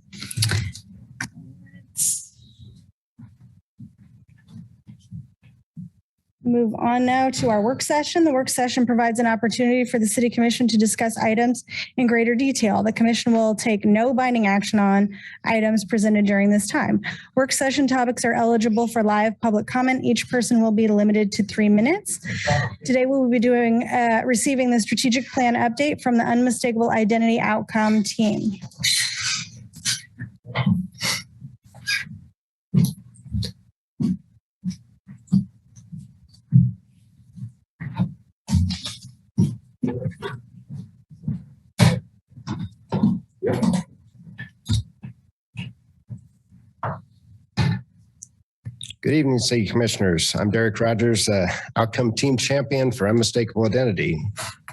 Move on now to our work session. The work session provides an opportunity for the City Commission to discuss items in greater detail. The Commission will take no binding action on items presented during this time. Work session topics are eligible for live public comment. Each person will be limited to 3 minutes. Today we will be receiving the strategic plan update from the Unmistakable Identity Outcome team. Good evening, City Commissioners. I'm Derek Rogers, Outcome Team Champion for Unmistakable Identity.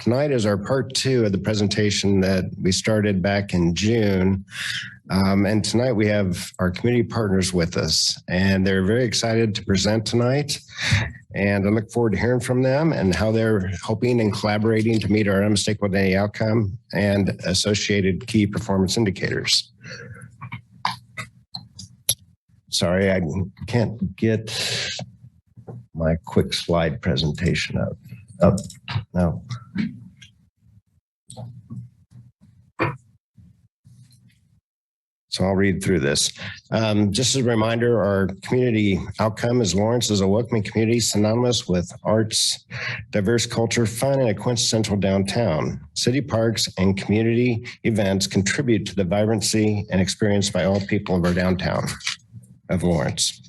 Tonight is our part 2 of the presentation that we started back in June. And tonight we have our community partners with us, and they're very excited to present tonight. And I look forward to hearing from them and how they're hoping and collaborating to meet our unmistakable identity outcome and associated key performance indicators. Sorry, I can't get my quick slide presentation up. No. So I'll read through this. Just as a reminder, our community outcome is Lawrence is a welcoming community synonymous with arts, diverse culture, fun, and a quintessential downtown. City parks and community events contribute to the vibrancy and experience by all people of our downtown of Lawrence.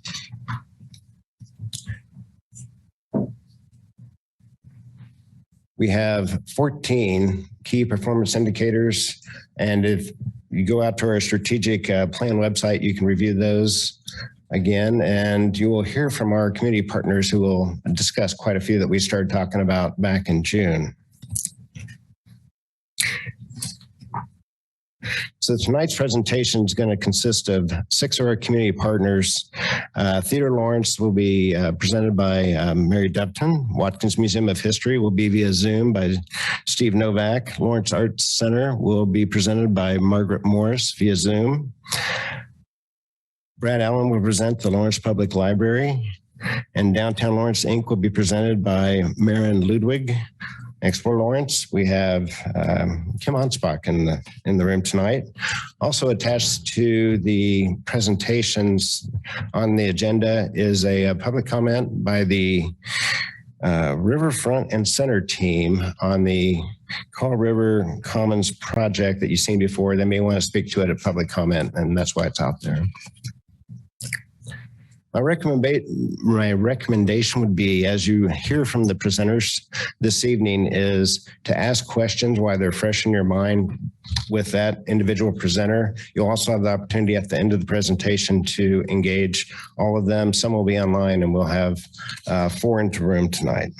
We have 14 key performance indicators, and if you go out to our strategic plan website, you can review those again, and you will hear from our community partners who will discuss quite a few that we started talking about back in June. So tonight's presentation is going to consist of 6 of our community partners. Theater Lawrence will be presented by Mary Dupton. Watkins Museum of History will be via Zoom by Steve Novak. Lawrence Arts Center will be presented by Margaret Morris via Zoom. Brad Allen will present the Lawrence Public Library. And Downtown Lawrence Inc. will be presented by Maren Ludwig. Explore Lawrence, we have Kim Ansbach in the room tonight. Also attached to the presentations on the agenda is a public comment by the Riverfront and Center team on the Call River Commons project that you've seen before. They may want to speak to it at public comment, and that's why it's out there. My recommendation would be, as you hear from the presenters this evening, is to ask questions while they're fresh in your mind with that individual presenter. You'll also have the opportunity at the end of the presentation to engage all of them. Some will be online, and we'll have 4 into the room tonight.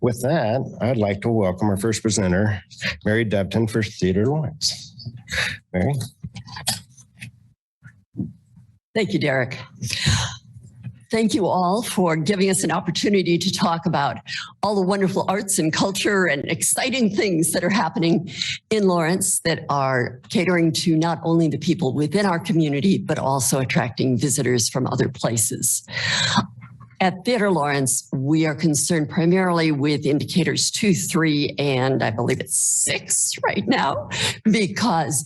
With that, I'd like to welcome our first presenter, Mary Dupton for Theater Lawrence. Mary? Thank you, Derek. Thank you all for giving us an opportunity to talk about all the wonderful arts and culture and exciting things that are happening in Lawrence that are catering to not only the people within our community, but also attracting visitors from other places. At Theater Lawrence, we are concerned primarily with indicators 2, 3, and I believe it's 6 right now, because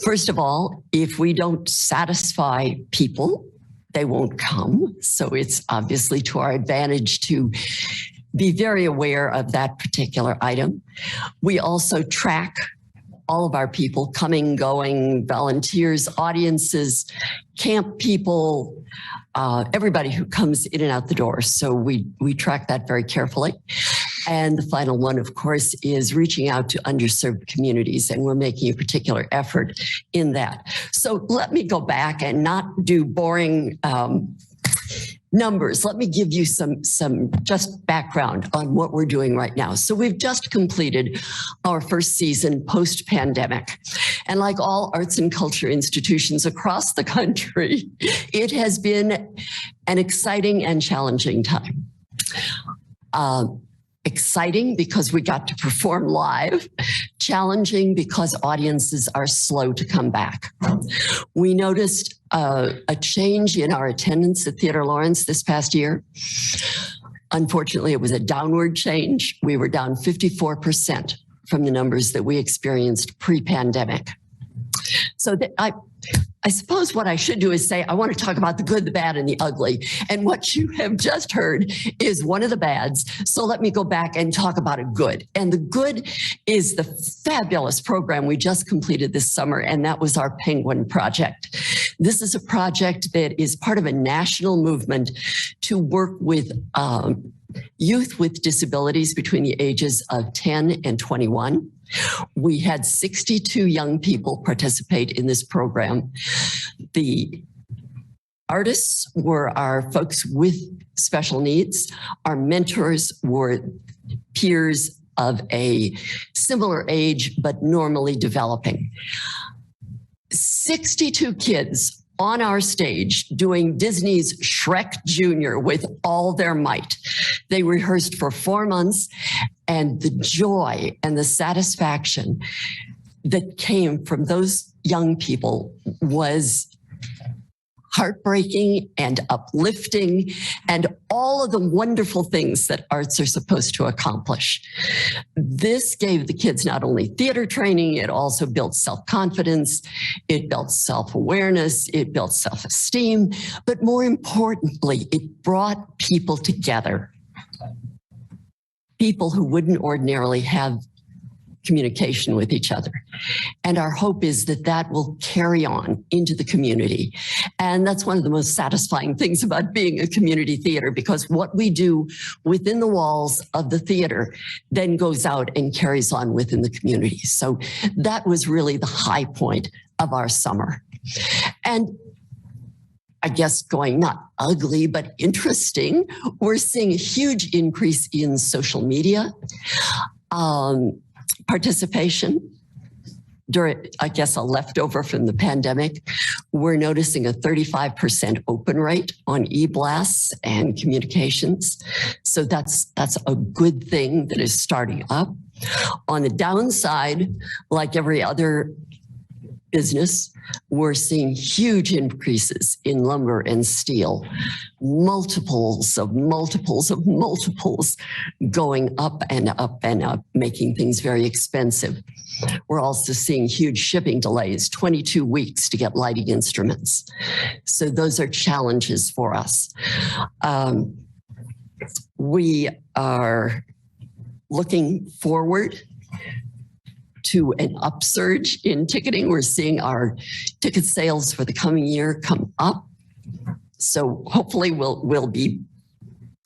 first of all, if we don't satisfy people, they won't come. So it's obviously to our advantage to be very aware of that particular item. We also track all of our people coming, going, volunteers, audiences, camp people, everybody who comes in and out the door. So we track that very carefully. And the final one, of course, is reaching out to underserved communities, and we're making a particular effort in that. So let me go back and not do boring numbers. Let me give you some just background on what we're doing right now. So we've just completed our first season post-pandemic. And like all arts and culture institutions across the country, it has been an exciting and challenging time. Exciting because we got to perform live, challenging because audiences are slow to come back. We noticed a change in our attendance at Theater Lawrence this past year. Unfortunately, it was a downward change. We were down 54% from the numbers that we experienced pre-pandemic. So I suppose what I should do is say, I want to talk about the good, the bad, and the ugly. And what you have just heard is one of the bads. So let me go back and talk about a good. And the good is the fabulous program we just completed this summer, and that was our Penguin Project. This is a project that is part of a national movement to work with youth with disabilities between the ages of 10 and 21. We had 62 young people participate in this program. The artists were our folks with special needs. Our mentors were peers of a similar age, but normally developing. 62 kids on our stage doing Disney's Shrek Jr. with all their might. They rehearsed for 4 months, and the joy and the satisfaction that came from those young people was heartbreaking and uplifting, and all of the wonderful things that arts are supposed to accomplish. This gave the kids not only theater training, it also built self-confidence, it built self-awareness, it built self-esteem, but more importantly, it brought people together. People who wouldn't ordinarily have communication with each other. And our hope is that that will carry on into the community. And that's one of the most satisfying things about being a community theater, because what we do within the walls of the theater then goes out and carries on within the community. So that was really the high point of our summer. And I guess going not ugly, but interesting, we're seeing a huge increase in social media. Participation during, I guess, a leftover from the pandemic. We're noticing a 35% open rate on e-blasts and communications. So that's a good thing that is starting up. On the downside, like every other business, we're seeing huge increases in lumber and steel, multiples of multiples of multiples going up and up and up, making things very expensive. We're also seeing huge shipping delays, 22 weeks to get lighting instruments. So those are challenges for us. We are looking forward to an upsurge in ticketing. We're seeing our ticket sales for the coming year come up. So hopefully we'll be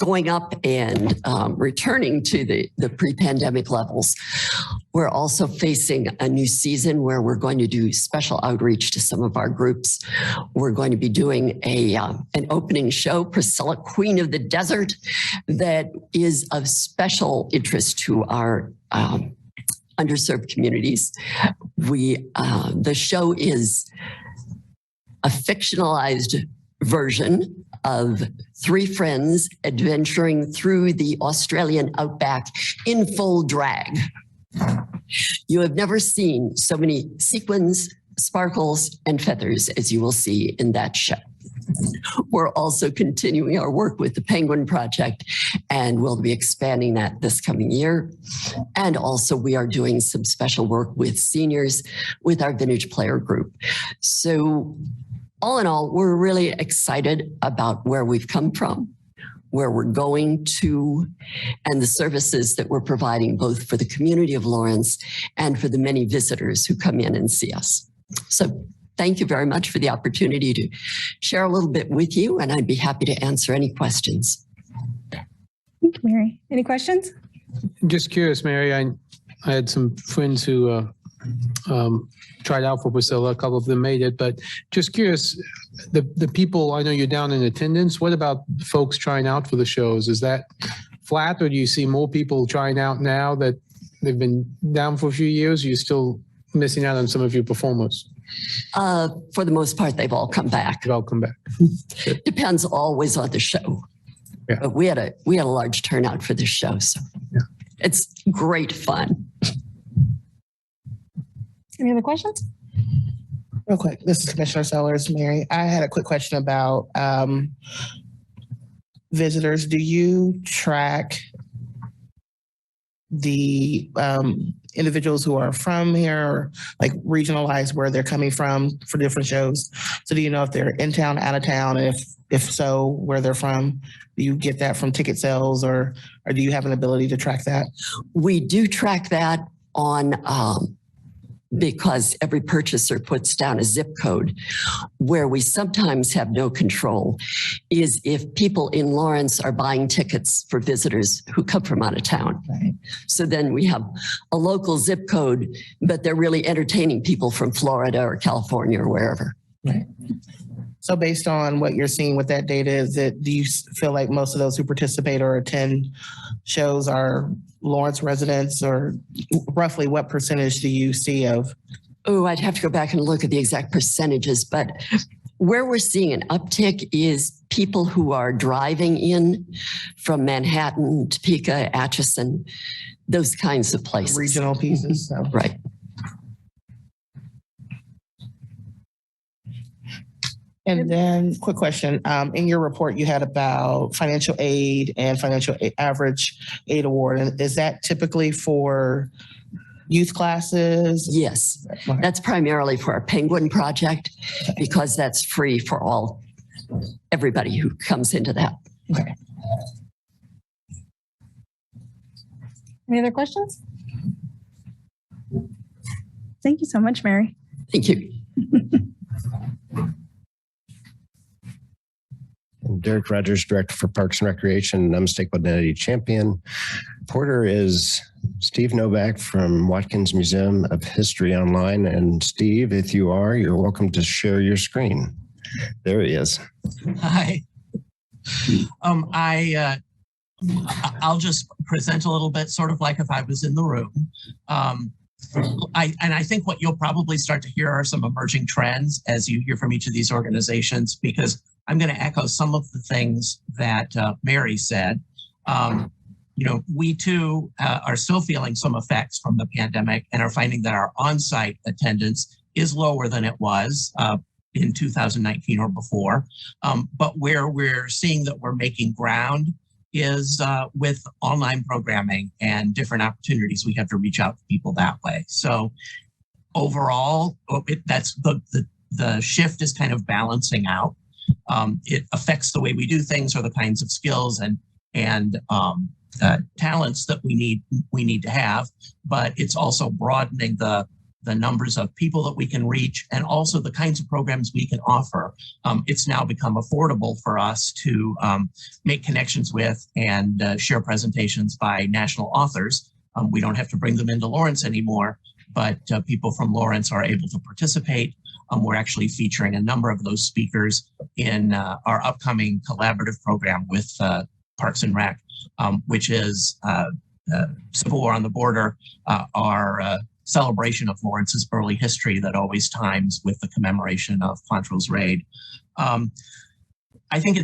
going up and returning to the pre-pandemic levels. We're also facing a new season where we're going to do special outreach to some of our groups. We're going to be doing an opening show, Priscilla, Queen of the Desert, that is of special interest to our underserved communities. The show is a fictionalized version of 3 friends adventuring through the Australian outback in full drag. You have never seen so many sequins, sparkles, and feathers as you will see in that show. We're also continuing our work with the Penguin Project, and we'll be expanding that this coming year. And also we are doing some special work with seniors with our Vintage Player group. So all in all, we're really excited about where we've come from, where we're going to, and the services that we're providing both for the community of Lawrence and for the many visitors who come in and see us. So thank you very much for the opportunity to share a little bit with you, and I'd be happy to answer any questions. Thank you, Mary. Any questions? Just curious, Mary, I had some friends who tried out for Priscilla. A couple of them made it, but just curious, the people, I know you're down in attendance. What about folks trying out for the shows? Is that flat, or do you see more people trying out now that they've been down for a few years? Or are you still missing out on some of your performers? For the most part, they've all come back. They've all come back. Depends always on the show. Yeah. But we had a large turnout for this show, so yeah. It's great fun. Any other questions? Real quick, this is Commissioner Sellers. Mary, I had a quick question about visitors. Do you track the individuals who are from here, or like regionalize where they're coming from for different shows? So do you know if they're in town, out of town, and if so, where they're from? Do you get that from ticket sales, or do you have an ability to track that? We do track that on because every purchaser puts down a zip code. Where we sometimes have no control is if people in Lawrence are buying tickets for visitors who come from out of town. Right. So then we have a local zip code, but they're really entertaining people from Florida or California or wherever. Right. So based on what you're seeing with that data, do you feel like most of those who participate or attend shows are Lawrence residents, or roughly what percentage do you see of? Oh, I'd have to go back and look at the exact percentages, but where we're seeing an uptick is people who are driving in from Manhattan, Topeka, Atchison, those kinds of places. Regional pieces. So. Right. And then quick question, in your report, you had about financial aid and average aid award. And is that typically for youth classes? Yes, that's primarily for our Penguin project because that's free for everybody who comes into that. Okay. Any other questions? Thank you so much, Mary. Thank you. Derek Rogers, Director for Parks and Recreation, Unmistakable Identity Champion. Reporter is Steve Novak from Watkins Museum of History Online. And Steve, if you are, you're welcome to share your screen. There he is. Hi. I'll just present a little bit, sort of like if I was in the room. I think what you'll probably start to hear are some emerging trends as you hear from each of these organizations, because I'm going to echo some of the things that Mary said. We too are still feeling some effects from the pandemic and are finding that our on-site attendance is lower than it was in 2019 or before. But where we're seeing that we're making ground is with online programming and different opportunities. We have to reach out to people that way. So overall, that's the shift is kind of balancing out. It affects the way we do things or the kinds of skills and talents that we need to have, but it's also broadening the numbers of people that we can reach and also the kinds of programs we can offer. It's now become affordable for us to make connections with and share presentations by national authors. We don't have to bring them into Lawrence anymore, but people from Lawrence are able to participate. We're actually featuring a number of those speakers in our upcoming collaborative program with Parks and Rec, which is Civil War on the Border, our celebration of Lawrence's early history that always times with the commemoration of Quantrill's raid. I think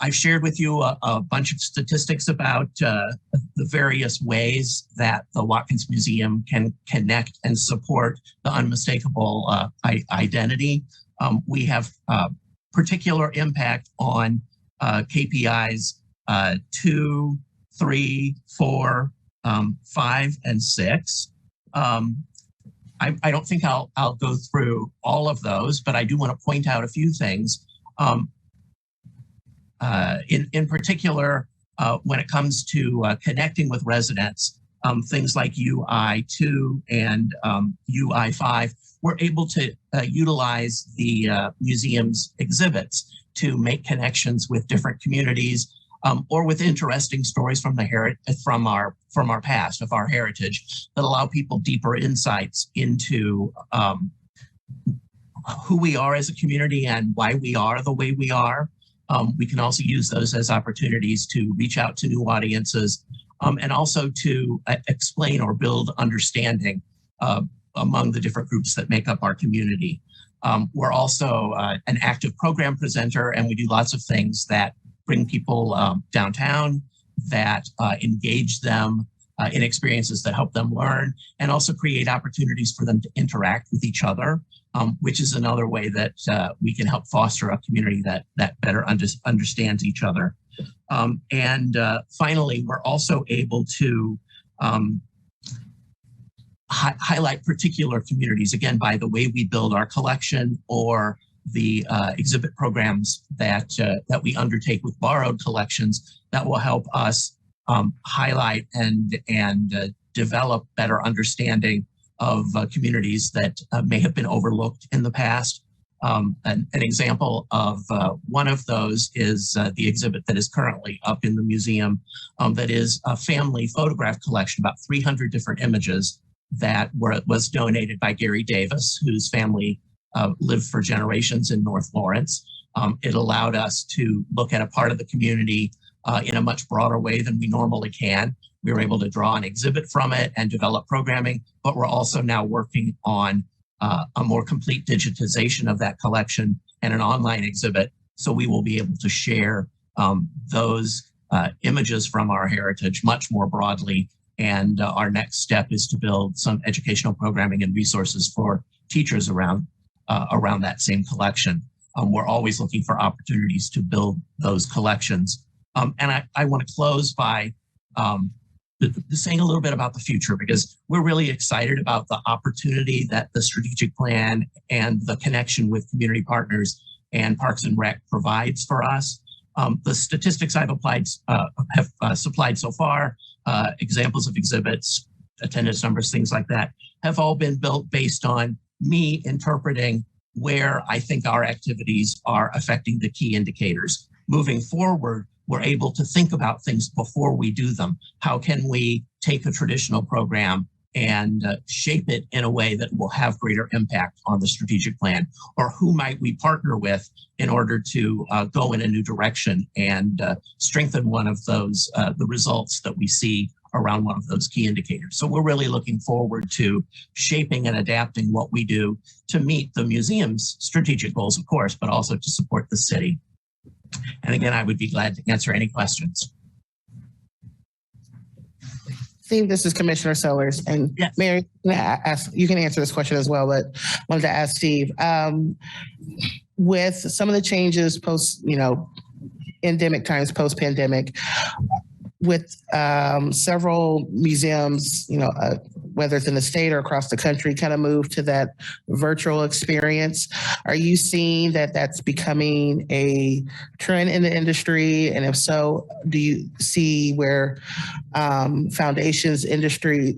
I've shared with you a bunch of statistics about the various ways that the Watkins Museum can connect and support the unmistakable identity. We have particular impact on KPIs 2, 3, 4, 5, and 6. I don't think I'll go through all of those, but I do want to point out a few things. In particular, when it comes to connecting with residents, things like UI2 and UI5, we're able to utilize the museum's exhibits to make connections with different communities or with interesting stories from our past, of our heritage, that allow people deeper insights into who we are as a community and why we are the way we are. We can also use those as opportunities to reach out to new audiences and also to explain or build understanding among the different groups that make up our community. We're also an active program presenter, and we do lots of things that bring people downtown, that engage them in experiences that help them learn, and also create opportunities for them to interact with each other, which is another way that we can help foster a community that better understands each other. And finally, we're also able to highlight particular communities, again, by the way we build our collection or the exhibit programs that we undertake with borrowed collections that will help us highlight and develop better understanding of communities that may have been overlooked in the past. An example of one of those is the exhibit that is currently up in the museum that is a family photograph collection, about 300 different images that was donated by Gary Davis, whose family lived for generations in North Lawrence. It allowed us to look at a part of the community in a much broader way than we normally can. We were able to draw an exhibit from it and develop programming, but we're also now working on a more complete digitization of that collection and an online exhibit. So we will be able to share those images from our heritage much more broadly. And our next step is to build some educational programming and resources for teachers around that same collection. We're always looking for opportunities to build those collections. And I want to close by saying a little bit about the future, because we're really excited about the opportunity that the strategic plan and the connection with community partners and Parks and Rec provides for us. The statistics I've have supplied so far, examples of exhibits, attendance numbers, things like that, have all been built based on me interpreting where I think our activities are affecting the key indicators. Moving forward, we're able to think about things before we do them. How can we take a traditional program and shape it in a way that will have greater impact on the strategic plan? Or who might we partner with in order to go in a new direction and strengthen one of those, the results that we see around one of those key indicators. So we're really looking forward to shaping and adapting what we do to meet the museum's strategic goals, of course, but also to support the city. And again, I would be glad to answer any questions. Steve, this is Commissioner Sellers, and yes. Mary, you can answer this question as well, but I wanted to ask Steve, with some of the changes post, endemic times, post-pandemic, with several museums, whether it's in the state or across the country, kind of move to that virtual experience. Are you seeing that that's becoming a trend in the industry? And if so, do you see where foundations, industry,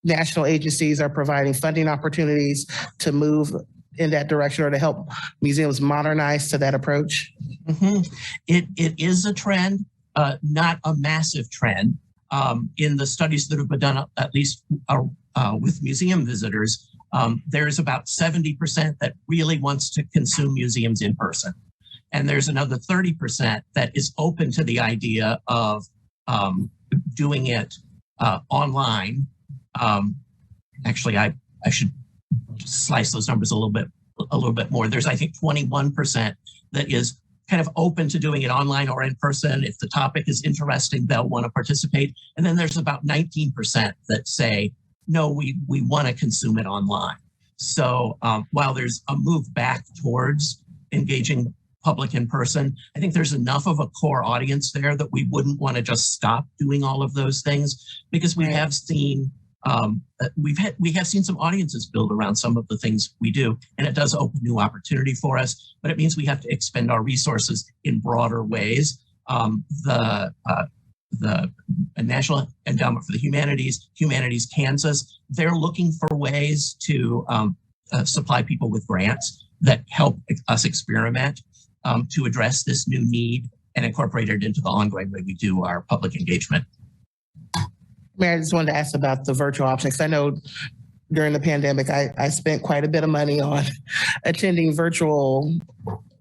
national agencies are providing funding opportunities to move in that direction or to help museums modernize to that approach? Mm-hmm. It is a trend. Not a massive trend. In the studies that have been done, at least with museum visitors, there's about 70% that really wants to consume museums in person. And there's another 30% that is open to the idea of doing it online. Actually, I should slice those numbers a little bit more. There's, I think, 21% that is kind of open to doing it online or in person. If the topic is interesting, they'll want to participate. And then there's about 19% that say, no, we want to consume it online. So while there's a move back towards engaging public in person, I think there's enough of a core audience there that we wouldn't want to just stop doing all of those things, because we have seen we have seen some audiences build around some of the things we do, and it does open new opportunity for us, but it means we have to expend our resources in broader ways. The National Endowment for the Humanities Kansas, they're looking for ways to supply people with grants that help us experiment to address this new need and incorporate it into the ongoing way we do our public engagement. Mary, I just wanted to ask about the virtual option, because I know during the pandemic, I spent quite a bit of money on attending virtual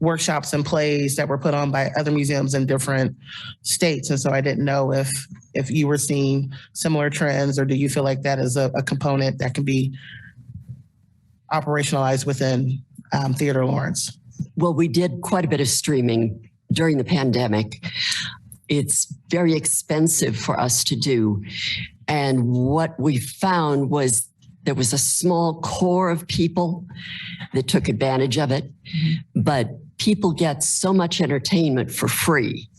workshops and plays that were put on by other museums in different states. And so I didn't know if you were seeing similar trends, or do you feel like that is a component that can be operationalized within Theater Lawrence? Well, we did quite a bit of streaming during the pandemic. It's very expensive for us to do. And what we found was there was a small core of people that took advantage of it, but people get so much entertainment for free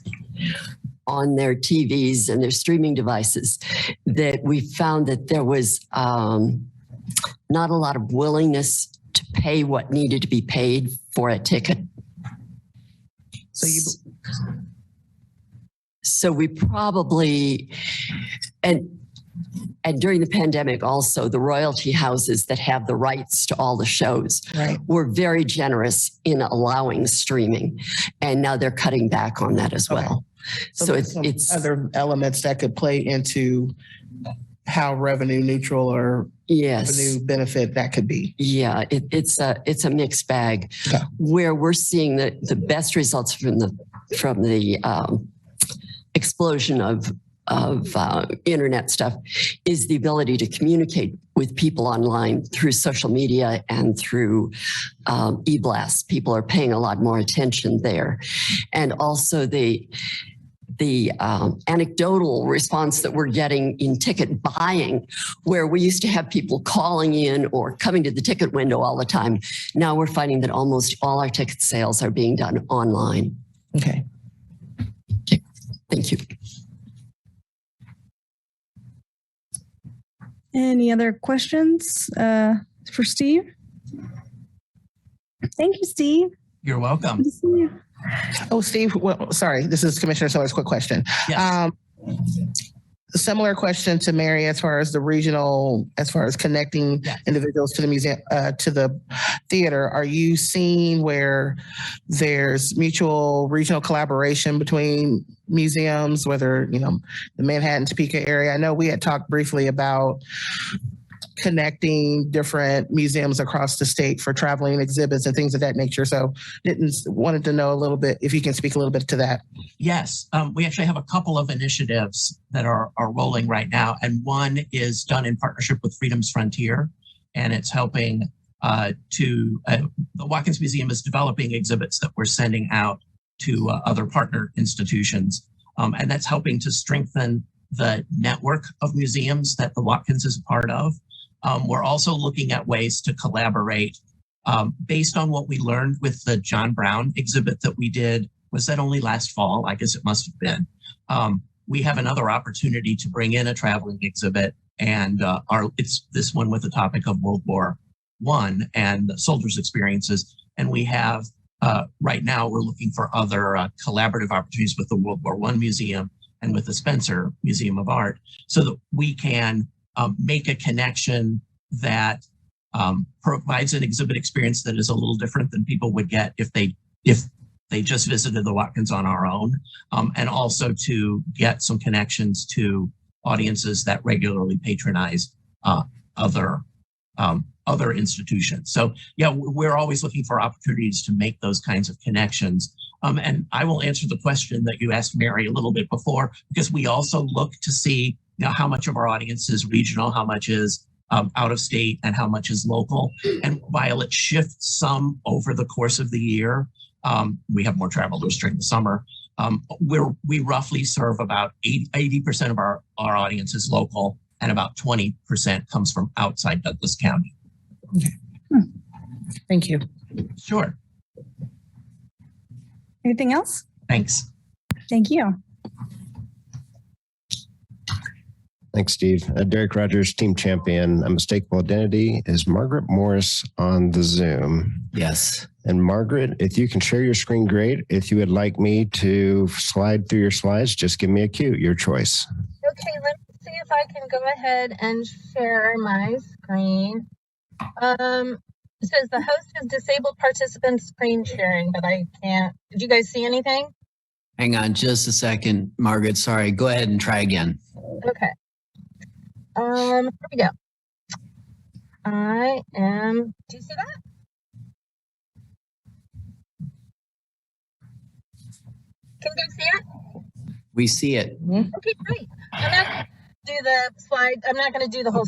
on their TVs and their streaming devices that we found that there was not a lot of willingness to pay what needed to be paid for a ticket. So we probably, and during the pandemic also, the royalty houses that have the rights to all the shows were very generous in allowing streaming. And now they're cutting back on that as well. So it's other elements that could play into how revenue neutral or Yes. revenue benefit that could be. Yeah, it's a mixed bag. Okay. Where we're seeing the best results from the explosion of internet stuff is the ability to communicate with people online through social media and through e-blasts. People are paying a lot more attention there, and also the anecdotal response that we're getting in ticket buying, where we used to have people calling in or coming to the ticket window all the time. Now we're finding that almost all our ticket sales are being done online. Okay. Thank you. Any other questions for Steve? Thank you, Steve. You're welcome. Good to see you. Oh, Steve, well, sorry, this is Commissioner Sellers' quick question. Yes. Similar question to Mary as far as the regional, as far as connecting individuals to the museum, to the theater. Are you seeing where there's mutual regional collaboration between museums, whether, you know, the Manhattan, Topeka area? I know we had talked briefly about connecting different museums across the state for traveling exhibits and things of that nature. So wanted to know a little bit, if you can speak a little bit to that. Yes, we actually have a couple of initiatives that are rolling right now. And one is done in partnership with Freedom's Frontier. And it's helping the Watkins Museum is developing exhibits that we're sending out to other partner institutions. And that's helping to strengthen the network of museums that the Watkins is a part of. We're also looking at ways to collaborate based on what we learned with the John Brown exhibit that we did. Was that only last fall? I guess it must have been. We have another opportunity to bring in a traveling exhibit, and it's this one with the topic of World War I and soldiers' experiences. And we have right now we're looking for other collaborative opportunities with the World War I Museum and with the Spencer Museum of Art, so that we can make a connection that provides an exhibit experience that is a little different than people would get if they just visited the Watkins on our own, and also to get some connections to audiences that regularly patronize other institutions. So yeah, we're always looking for opportunities to make those kinds of connections. And I will answer the question that you asked Mary a little bit before, because we also look to see, you know, how much of our audience is regional, how much is out of state, and how much is local. And while it shifts some over the course of the year, we have more travelers during the summer. We roughly serve about 80% of our audience is local, and about 20% comes from outside Douglas County. Okay. Thank you. Sure. Anything else? Thanks. Thank you. Thanks, Steve. Derek Rogers, team champion. Unmistakable identity. Is Margaret Morris on the Zoom? Yes. And Margaret, if you can share your screen, great. If you would like me to slide through your slides, just give me a cue, your choice. Okay, let me see if I can go ahead and share my screen. It says the host has disabled participant screen sharing, but I can't. Did you guys see anything? Hang on just a second, Margaret. Sorry. Go ahead and try again. Okay. Here we go. Do you see that? Can you guys see it? We see it. Okay, great. I'm not going to do the slide. I'm not going to do the whole,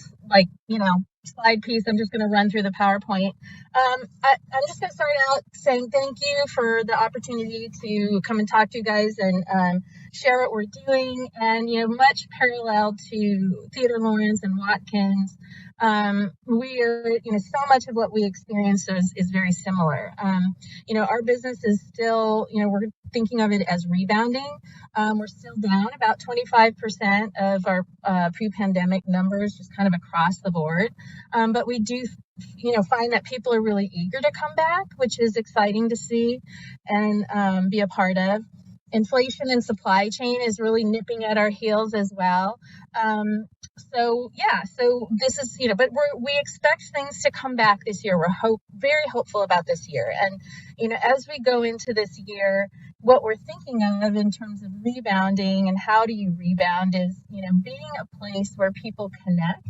slide piece. I'm just going to run through the PowerPoint. I'm just going to start out saying thank you for the opportunity to come and talk to you guys and share what we're doing. And, much parallel to Theater Lawrence and Watkins, we are, so much of what we experience is very similar. Our business is still, we're thinking of it as rebounding. We're still down about 25% of our pre-pandemic numbers, just kind of across the board. But we do, find that people are really eager to come back, which is exciting to see and be a part of. Inflation and supply chain is really nipping at our heels as well. So this is, but we expect things to come back this year. We're very hopeful about this year. And, as we go into this year, what we're thinking of in terms of rebounding and how do you rebound is, being a place where people connect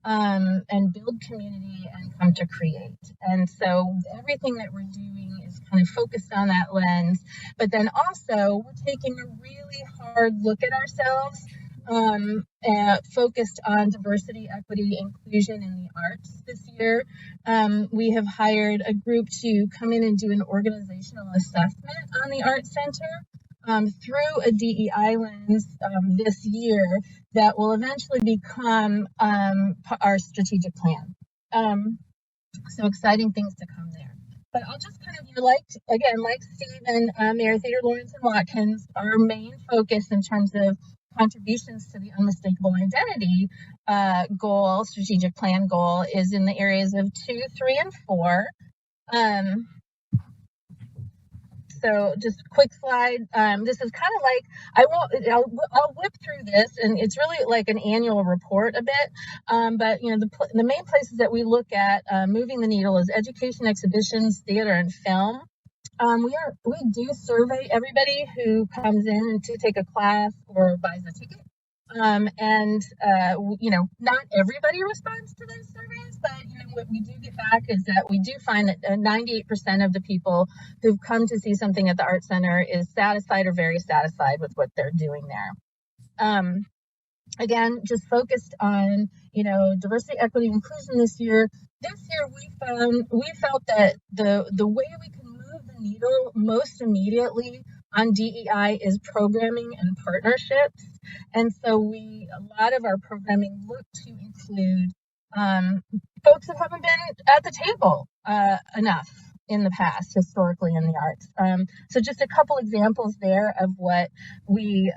and build community and come to create. And so everything that we're doing is kind of focused on that lens. But then also we're taking a really hard look at ourselves, focused on diversity, equity, inclusion in the arts this year. We have hired a group to come in and do an organizational assessment on the Arts Center through a DEI lens this year that will eventually become our strategic plan. So exciting things to come there. But I'll just kind of, like Steve and Mayor Theodore Lawrence and Watkins, our main focus in terms of contributions to the unmistakable identity goal, strategic plan goal, is in the areas of 2, 3, and 4. So just a quick slide. This is kind of like, I'll whip through this, and it's really like an annual report a bit. But the main places that we look at moving the needle is education, exhibitions, theater, and film. We do survey everybody who comes in to take a class or buys a ticket. Not everybody responds to those surveys, but what we do get back is that we do find that 98% of the people who've come to see something at the Art Center is satisfied or very satisfied with what they're doing there. Again, just focused on, diversity, equity, inclusion this year. This year we felt that the way we can move the needle most immediately on DEI is programming and partnerships. And so a lot of our programming looked to include folks that haven't been at the table enough in the past, historically in the arts. So just a couple examples there of what we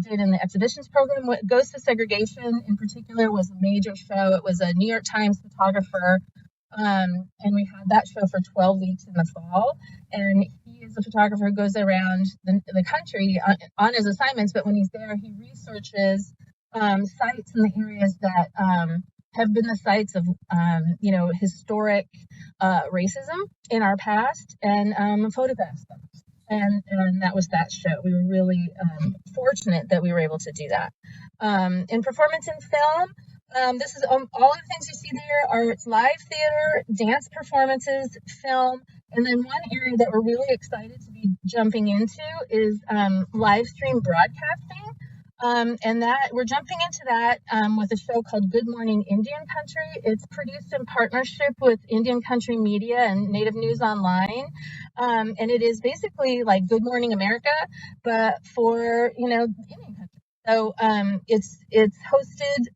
did in the exhibitions program. What Goes to Segregation in particular was a major show. It was a New York Times photographer, and we had that show for 12 weeks in the fall. And he is a photographer who goes around the country on his assignments, but when he's there, he researches sites in the areas that have been the sites of, historic racism in our past, and photographs them. And that was that show. We were really fortunate that we were able to do that. In performance and film, this is all of the things you see there are it's live theater, dance performances, film, and then one area that we're really excited to be jumping into is live stream broadcasting. And that we're jumping into that with a show called Good Morning Indian Country. It's produced in partnership with Indian Country Media and Native News Online. And it is basically like Good Morning America, but for, Indian country. So it's hosted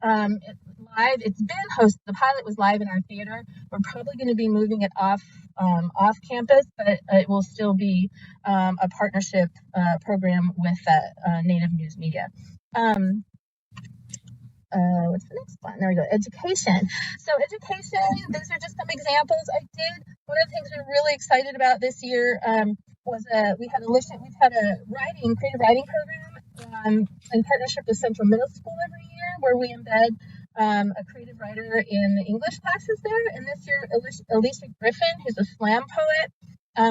live. It's been hosted. The pilot was live in our theater. We're probably going to be moving it off campus, but it will still be a partnership program with Native News Media. What's the next one? There we go. Education. So education, these are just some examples. One of the things we're really excited about this year was we've had a creative writing program in partnership with Central Middle School every year, where we embed a creative writer in the English classes there. And this year, Alicia Griffin, who's a slam poet,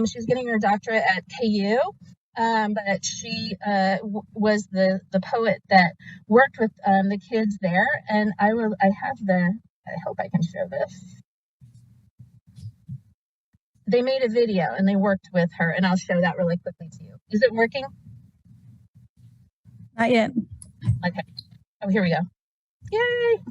she's getting her doctorate at KU. But she was the poet that worked with the kids there, and I hope I can show this. They made a video and they worked with her, and I'll show that really quickly to you. Is it working? Not yet. Okay. Oh, here we go. Yay!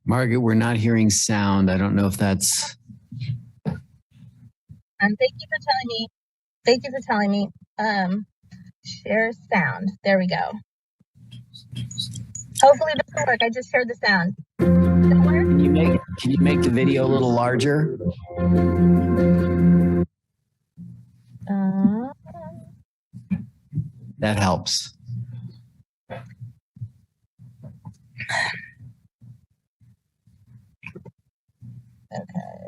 Margaret, we're not hearing sound. I don't know if that's... Thank you for telling me. Share sound. There we go. Hopefully this will work. I just shared the sound. Can you make the video a little larger? That helps. Okay.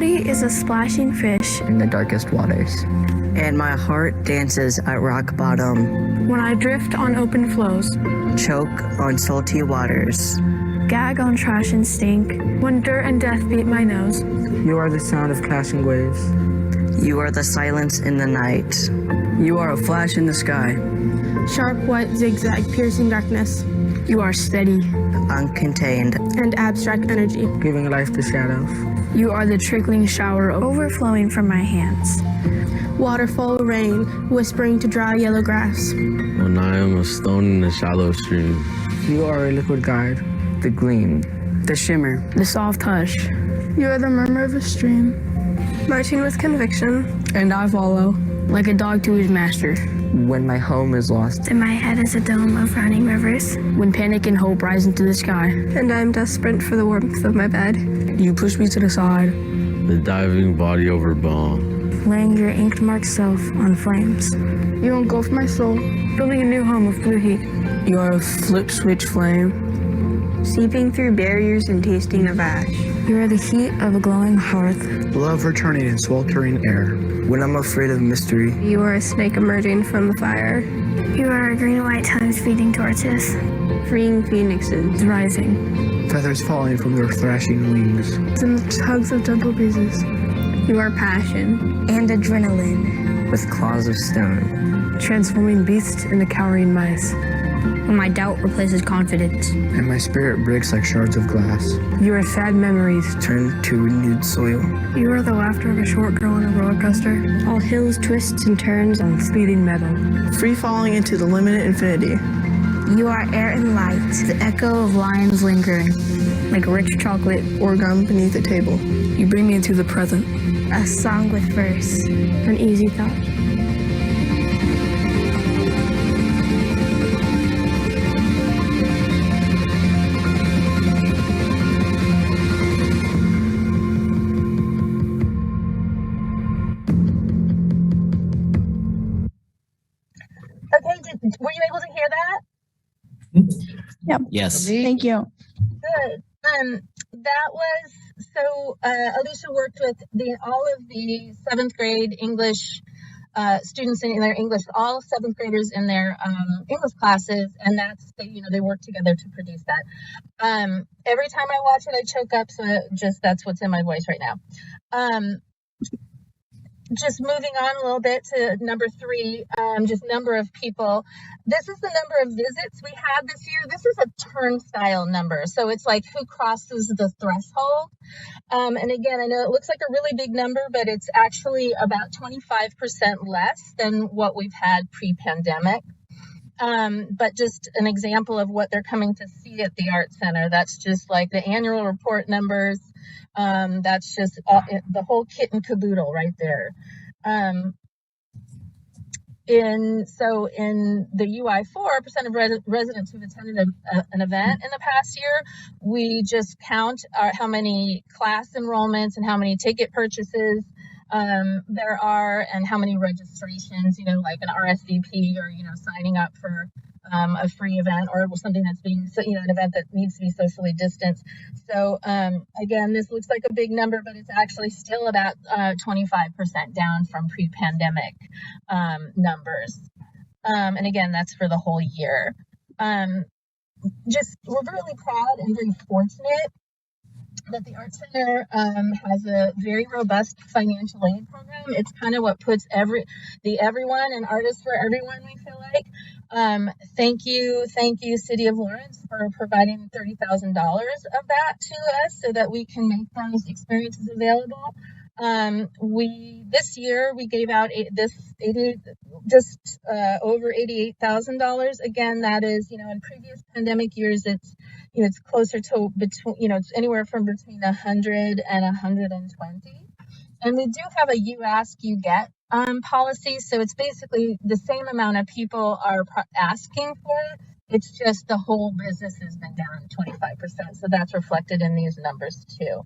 Is a splashing fish in the darkest waters, and my heart dances at rock bottom. When I drift on open flows, choke on salty waters, gag on trash and stink. When dirt and death beat my nose, you are the sound of crashing waves. You are the silence in the night. You are a flash in the sky. Sharp, white, zigzag, piercing darkness. You are steady, uncontained, and abstract energy, giving life to shadows. You are the trickling shower overflowing from my hands. Waterfall rain, whispering to dry yellow grass. When I am a stone in a shallow stream. You are a liquid guide, the gleam, the shimmer, the soft hush. You are the murmur of a stream, marching with conviction. And I follow, like a dog to his master. When my home is lost. And my head is a dome of running rivers. When panic and hope rise into the sky. And I am desperate for the warmth of my bed. You push me to the side. The diving body over bone. Laying your inked marked self on flames. You engulf my soul, building a new home of blue heat. You are a flip switch flame. Seeping through barriers and tasting of ash. You are the heat of a glowing hearth. Love returning in sweltering air. When I'm afraid of mystery. You are a snake emerging from the fire. You are a green and white tongues feeding torches. Freeing phoenixes rising. Feathers falling from their thrashing wings. And the tugs of gentle breezes. You are passion. And adrenaline. With claws of stone. Transforming beasts into cowering mice. When my doubt replaces confidence. And my spirit breaks like shards of glass. You are sad memories. Turned to renewed soil. You are the laughter of a short girl on a roller coaster. All hills, twists, and turns on speeding metal. Free falling into the limited infinity. You are air and light. The echo of lions lingering. Like rich chocolate or gum beneath the table. You bring me into the present. A song with verse. An easy thought. Were you able to hear that? Yep. Yes. Thank you. Good. That was so. Alicia worked with all of the 7th grade English students in their English, all 7th graders in their English classes, and they work together to produce that. Every time I watch it, I choke up. So that's what's in my voice right now. Just moving on a little bit to number 3, just number of people. This is the number of visits we had this year. This is a turnstile number. So it's like who crosses the threshold. And again, I know it looks like a really big number, but it's actually about 25% less than what we've had pre-pandemic. But just an example of what they're coming to see at the Art Center. That's just like the annual report numbers. That's just the whole kit and caboodle right there. In the UI4, % of residents who've attended an event in the past year, we just count how many class enrollments and how many ticket purchases there are and how many registrations, like an RSVP or, signing up for a free event or something that's being, an event that needs to be socially distanced. So again, this looks like a big number, but it's actually still about 25% down from pre-pandemic numbers. And again, that's for the whole year. We're really proud and very fortunate that the Arts Center has a very robust financial aid program. It's kind of what puts everyone and artists for everyone, we feel like. Thank you, City of Lawrence, for providing $30,000 of that to us so that we can make those experiences available. This year we gave out over $88,000. Again, that is, in previous pandemic years, it's closer to it's anywhere from between 100 and 120. And we do have a you ask, you get policy. So it's basically the same amount of people are asking for it. It's just the whole business has been down 25%. So that's reflected in these numbers too.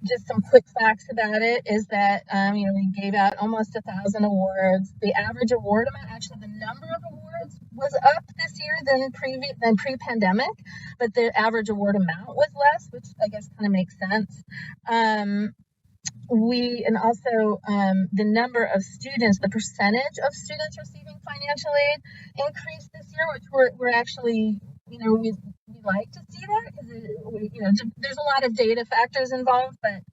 Just some quick facts about it is that, we gave out almost 1,000 awards. The average award amount, actually the number of awards was up this year than pre-pandemic, but the average award amount was less, which I guess kind of makes sense. The number of students, the percentage of students receiving financial aid increased this year, which we're actually, we like to see that because there's a lot of data factors involved, but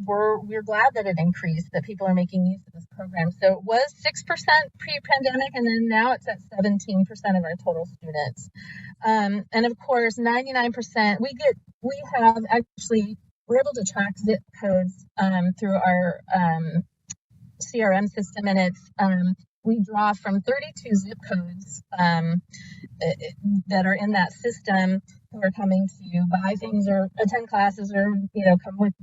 we're glad that it increased, that people are making use of this program. So it was 6% pre-pandemic, and then now it's at 17% of our total students. And of course, 99%. We're able to track zip codes through our CRM system, and it's we draw from 32 zip codes that are in that system who are coming to buy things or attend classes or come with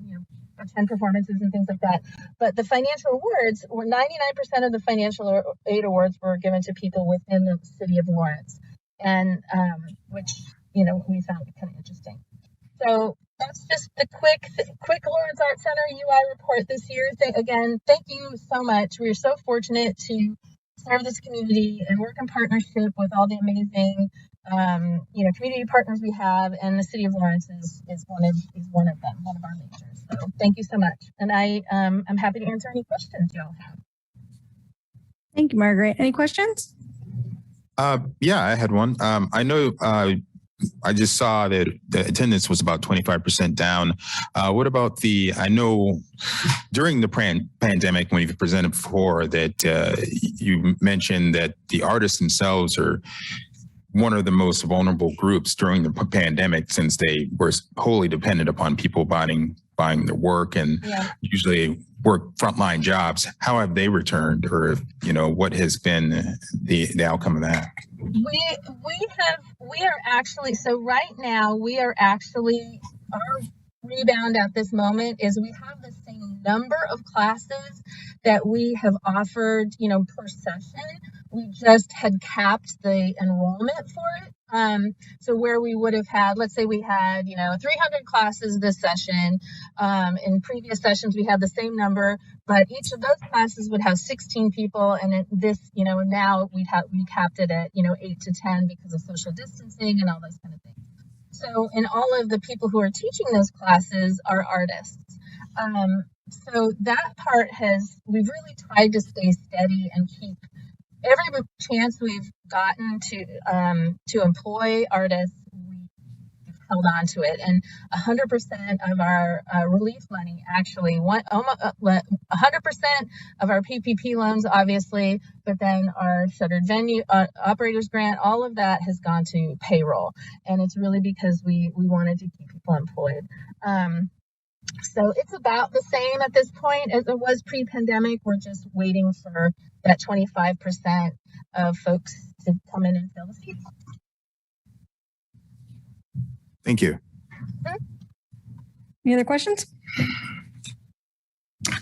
attend performances and things like that. But the financial awards were 99% of the financial aid awards were given to people within the City of Lawrence, and which we found kind of interesting. So that's just the quick Lawrence Art Center UI report this year. Again, thank you so much. We're so fortunate to serve this community and work in partnership with all the amazing, community partners we have, and the City of Lawrence is one of them, one of our majors. So thank you so much, and I'm happy to answer any questions y'all have. Thank you, Margaret. Any questions? Yeah, I had one. I know I just saw that the attendance was about 25% down. What about I know during the pandemic, when you've presented before, that you mentioned that the artists themselves are one of the most vulnerable groups during the pandemic, since they were wholly dependent upon people buying their work and usually work frontline jobs. How have they returned, or what has been the outcome of that? We are actually, so right now we are actually, our rebound at this moment is we have the same number of classes that we have offered, per session. We just had capped the enrollment for it. So where we would have had, let's say we had, 300 classes this session. In previous sessions, we had the same number, but each of those classes would have 16 people. And now we capped it at, 8 to 10 because of social distancing and all those kind of things. So, and all of the people who are teaching those classes are artists. So that part we've really tried to stay steady and keep every chance we've gotten to employ artists, we've held on to it. And 100% of our relief money, actually, 100% of our PPP loans, obviously, but then our shuttered venue operators grant, all of that has gone to payroll. And it's really because we wanted to keep people employed. So it's about the same at this point as it was pre-pandemic. We're just waiting for that 25% of folks to come in and fill the seats. Thank you. Any other questions?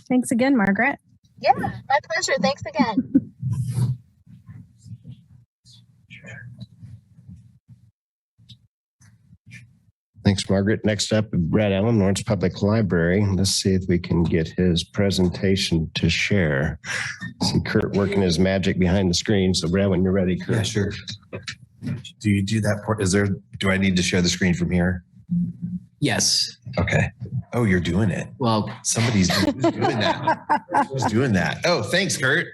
Thanks again, Margaret. Yeah, my pleasure. Thanks again. Thanks, Margaret. Next up, Brad Allen, Lawrence Public Library. Let's see if we can get his presentation to share. See Kurt working his magic behind the screen. So Brad, when you're ready, Kurt. Yeah, sure. Do you do that part? Do I need to share the screen from here? Yes. Okay. Oh, you're doing it. Well, Somebody's doing that. Who's doing that? Oh, thanks, Kurt.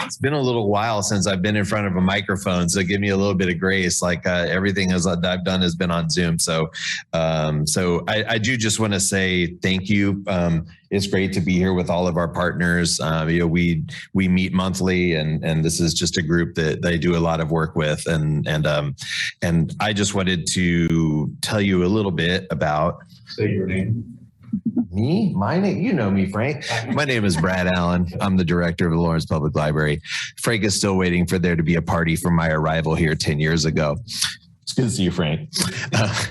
It's been a little while since I've been in front of a microphone, so give me a little bit of grace. Like everything I've done has been on Zoom. So I do just want to say thank you. It's great to be here with all of our partners. We meet monthly, and this is just a group that I do a lot of work with. And I just wanted to tell you a little bit about. Say your name. Me? My name? You know me, Frank. My name is Brad Allen. I'm the director of the Lawrence Public Library. Frank is still waiting for there to be a party for my arrival here 10 years ago. It's good to see you, Frank. I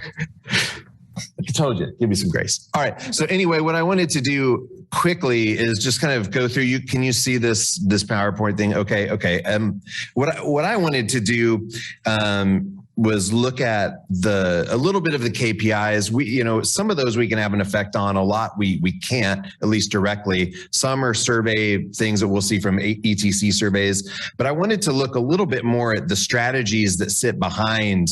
told you, give me some grace. All right. So anyway, what I wanted to do quickly is just kind of go through. Can you see this PowerPoint thing? Okay. What I wanted to do was look at a little bit of the KPIs. Some of those we can have an effect on. A lot we can't, at least directly. Some are survey things that we'll see from ETC surveys. But I wanted to look a little bit more at the strategies that sit behind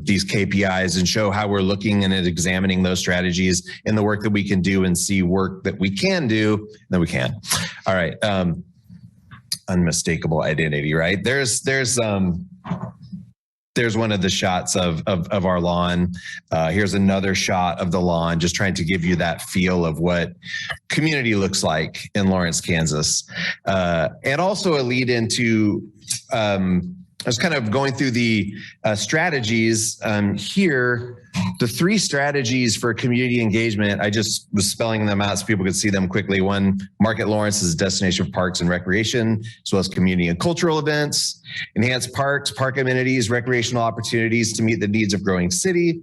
these KPIs and show how we're looking and at examining those strategies in the work that we can do and see work that we can do that we can. All right. Unmistakable identity, right? There's one of the shots of our lawn. Here's another shot of the lawn, just trying to give you that feel of what community looks like in Lawrence, Kansas. And also a lead into, I was kind of going through the strategies here. The 3 strategies for community engagement, I just was spelling them out so people could see them quickly. One, market Lawrence as a destination of parks and recreation, as well as community and cultural events, enhance parks, park amenities, recreational opportunities to meet the needs of growing city,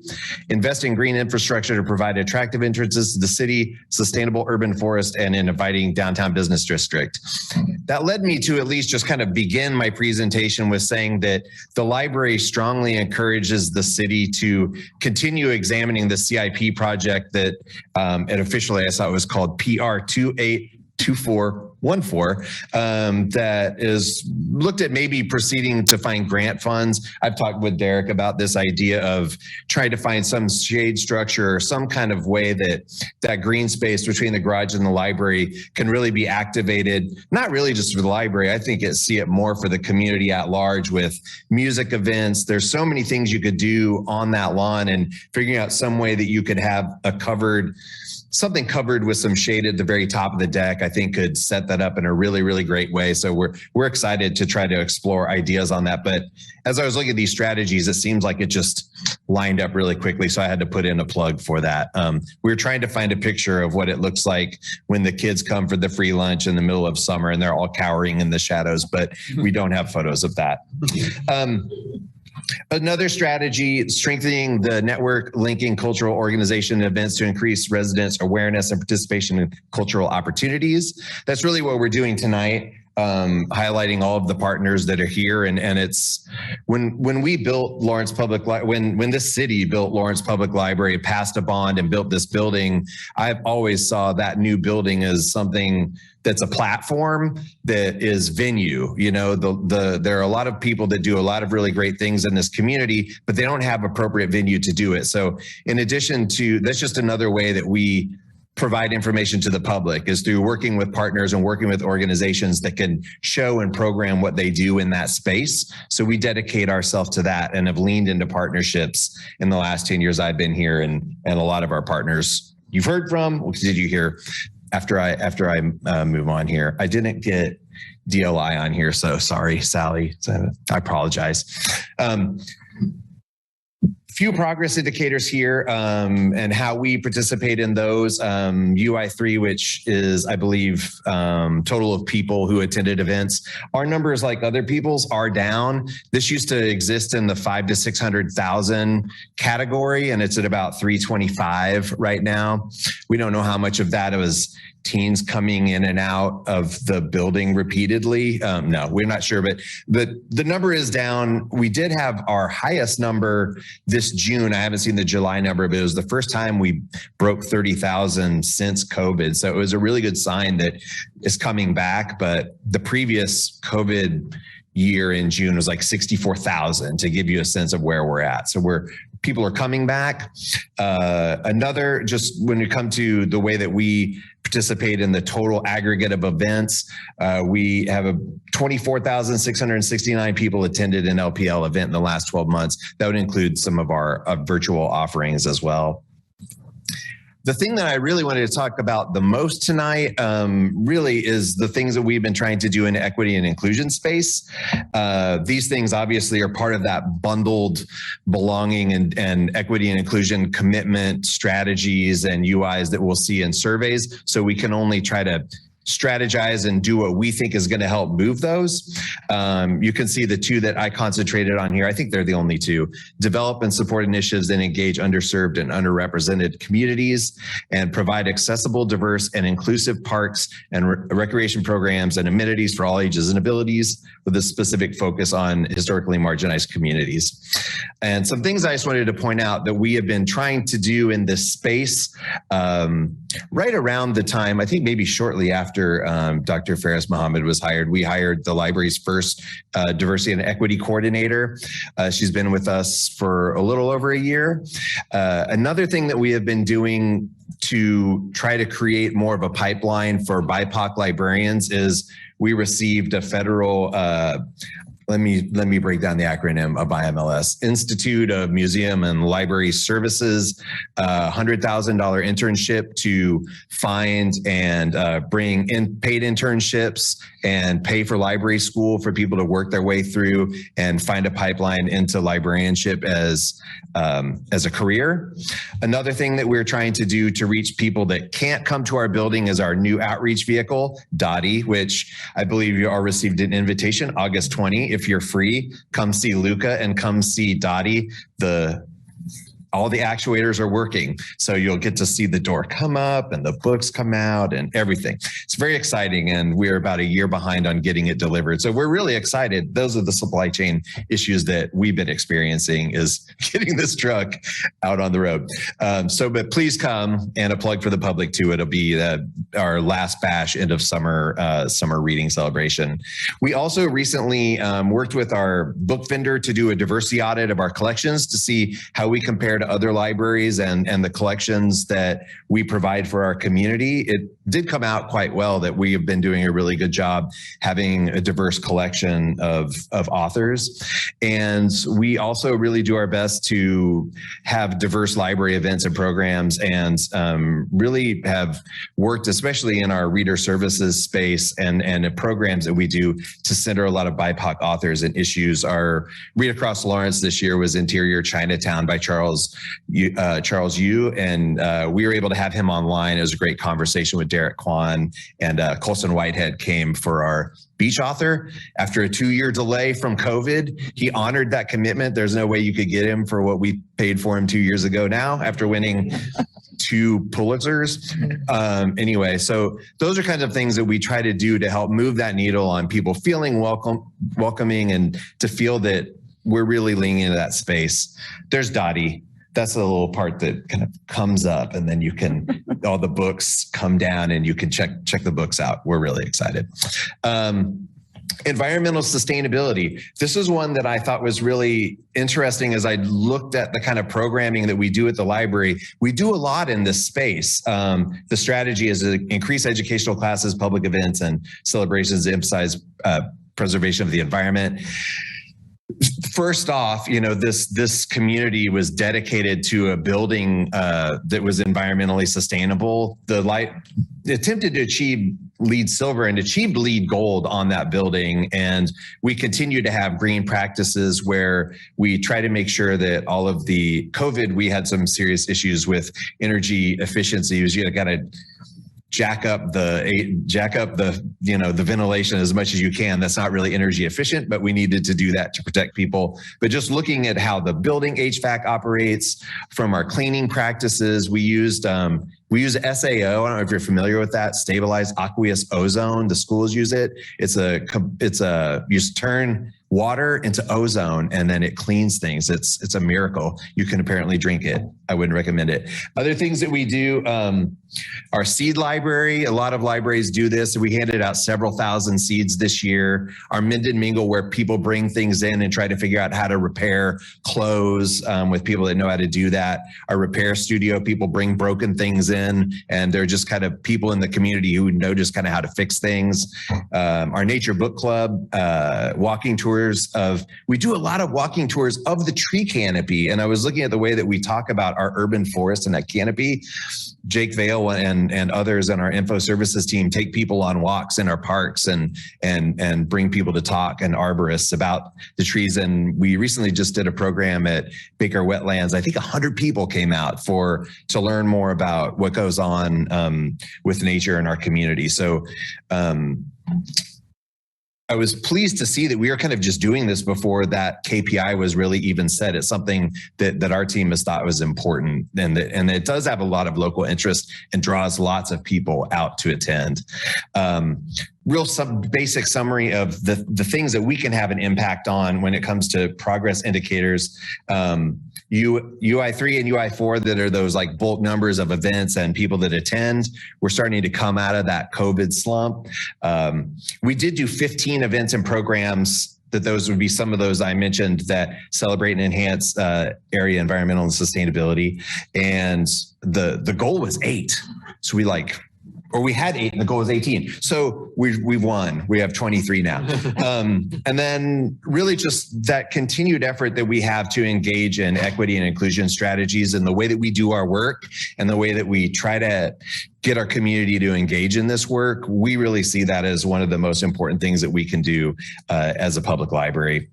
invest in green infrastructure to provide attractive entrances to the city, sustainable urban forest, and an inviting downtown business district. That led me to at least just kind of begin my presentation with saying that the library strongly encourages the city to continue examining the CIP project that it officially I saw it was called PR 282414 that is looked at maybe proceeding to find grant funds. I've talked with Derek about this idea of trying to find some shade structure or some kind of way that green space between the garage and the library can really be activated, not really just for the library. I think see it more for the community at large with music events. There's so many things you could do on that lawn, and figuring out some way that you could have something covered with some shade at the very top of the deck, I think could set that up in a really, really great way. So we're excited to try to explore ideas on that. But as I was looking at these strategies, it seems like it just lined up really quickly. So I had to put in a plug for that. We were trying to find a picture of what it looks like when the kids come for the free lunch in the middle of summer and they're all cowering in the shadows, but we don't have photos of that. Another strategy, strengthening the network, linking cultural organization events to increase residents' awareness and participation in cultural opportunities. That's really what we're doing tonight, highlighting all of the partners that are here. And it's when we built Lawrence Public, when this city built Lawrence Public Library, passed a bond and built this building, I've always saw that new building as something that's a platform that is venue. There are a lot of people that do a lot of really great things in this community, but they don't have appropriate venue to do it. So in addition to, that's just another way that we provide information to the public, is through working with partners and working with organizations that can show and program what they do in that space. So we dedicate ourselves to that and have leaned into partnerships in the last 10 years I've been here, and a lot of our partners you've heard from, or did you hear after I move on here. I didn't get DLI on here, so sorry, Sally. I apologize. Few progress indicators here and how we participate in those. UI3, which is, I believe, total of people who attended events. Our numbers, like other people's, are down. This used to exist in the 500,000 to 600,000 category, and it's at about 325 right now. We don't know how much of that was teens coming in and out of the building repeatedly. No, we're not sure, but the number is down. We did have our highest number this this June, I haven't seen the July number, but it was the first time we broke 30,000 since COVID. So it was a really good sign that it's coming back. But the previous COVID year in June was like 64,000, to give you a sense of where we're at. So people are coming back. Another, just when you come to the way that we participate in the total aggregate of events, we have 24,669 people attended an LPL event in the last 12 months. That would include some of our virtual offerings as well. The thing that I really wanted to talk about the most tonight really is the things that we've been trying to do in equity and inclusion space. These things obviously are part of that bundled belonging and equity and inclusion commitment strategies and UIs that we'll see in surveys. So we can only try to strategize and do what we think is going to help move those. You can see the two that I concentrated on here. I think they're the only two. Develop and support initiatives that engage underserved and underrepresented communities and provide accessible, diverse, and inclusive parks and recreation programs and amenities for all ages and abilities, with a specific focus on historically marginalized communities. And some things I just wanted to point out that we have been trying to do in this space right around the time, I think maybe shortly after Dr. Faris Muhammad was hired. We hired the library's first diversity and equity coordinator. She's been with us for a little over a year. Another thing that we have been doing to try to create more of a pipeline for BIPOC librarians is we received a federal let me break down the acronym of IMLS. Institute of Museum and Library Services, $100,000 internship to find and bring in paid internships and pay for library school for people to work their way through and find a pipeline into librarianship as a career. Another thing that we're trying to do to reach people that can't come to our building is our new outreach vehicle, Dottie, which I believe you all received an invitation August 20. If you're free, come see Luca and come see Dottie. All the actuators are working. So you'll get to see the door come up and the books come out and everything. It's very exciting. And we're about a year behind on getting it delivered. So we're really excited. Those are the supply chain issues that we've been experiencing, is getting this truck out on the road. But please come, and a plug for the public too. It'll be our last bash end of summer reading celebration. We also recently worked with our book vendor to do a diversity audit of our collections to see how we compare to other libraries and the collections that we provide for our community. It did come out quite well that we have been doing a really good job having a diverse collection of authors. And we also really do our best to have diverse library events and programs, and really have worked, especially in our reader services space and programs that we do, to center a lot of BIPOC authors and issues. Our Read Across Lawrence this year was Interior Chinatown by Charles Yu, and we were able to have him online. It was a great conversation with Derek Kwan, and Colson Whitehead came for our beach author. After a 2-year delay from COVID, he honored that commitment. There's no way you could get him for what we paid for him 2 years ago now, after winning 2 Pulitzers. Anyway, so those are kinds of things that we try to do to help move that needle on people feeling welcoming, and to feel that we're really leaning into that space. There's Dottie. That's a little part that kind of comes up, and then you can, all the books come down and you can check the books out. We're really excited. Environmental sustainability. This is one that I thought was really interesting as I looked at the kind of programming that we do at the library. We do a lot in this space. The strategy is to increase educational classes, public events, and celebrations to emphasize preservation of the environment. First off, this community was dedicated to a building that was environmentally sustainable. The attempted to achieve LEED Silver and achieved LEED Gold on that building. And we continue to have green practices where we try to make sure that all of the COVID, we had some serious issues with energy efficiency. You got to jack up the the ventilation as much as you can. That's not really energy efficient, but we needed to do that to protect people. But just looking at how the building HVAC operates, from our cleaning practices, we used We use SAO. I don't know if you're familiar with that. Stabilized aqueous ozone. The schools use it. You turn water into ozone and then it cleans things. It's a miracle. You can apparently drink it. I wouldn't recommend it. Other things that we do, our seed library, a lot of libraries do this. We handed out several thousand seeds this year. Our Mend and Mingle, where people bring things in and try to figure out how to repair clothes with people that know how to do that. Our repair studio, people bring broken things in and they're just kind of people in the community who know just kind of how to fix things. Our nature book club, walking tours we do a lot of walking tours of the tree canopy. And I was looking at the way that we talk about our urban forest and that canopy. Jake Vale and others on our info services team take people on walks in our parks and bring people to talk and arborists about the trees. And we recently just did a program at Baker Wetlands. I think 100 people came out to learn more about what goes on with nature in our community. So I was pleased to see that we are kind of just doing this before that KPI was really even set. It's something that our team has thought was important, and it does have a lot of local interest and draws lots of people out to attend. Basic summary of the things that we can have an impact on when it comes to progress indicators. UI3 and UI4, that are those like bulk numbers of events and people that attend. We're starting to come out of that COVID slump. We did do 15 events and programs, that those would be some of those I mentioned that celebrate and enhance area environmental and sustainability. And the goal was 8. So we had 8 and the goal was 18. So we've won. We have 23 now. And then really just that continued effort that we have to engage in equity and inclusion strategies, and the way that we do our work and the way that we try to get our community to engage in this work. We really see that as one of the most important things that we can do as a public library.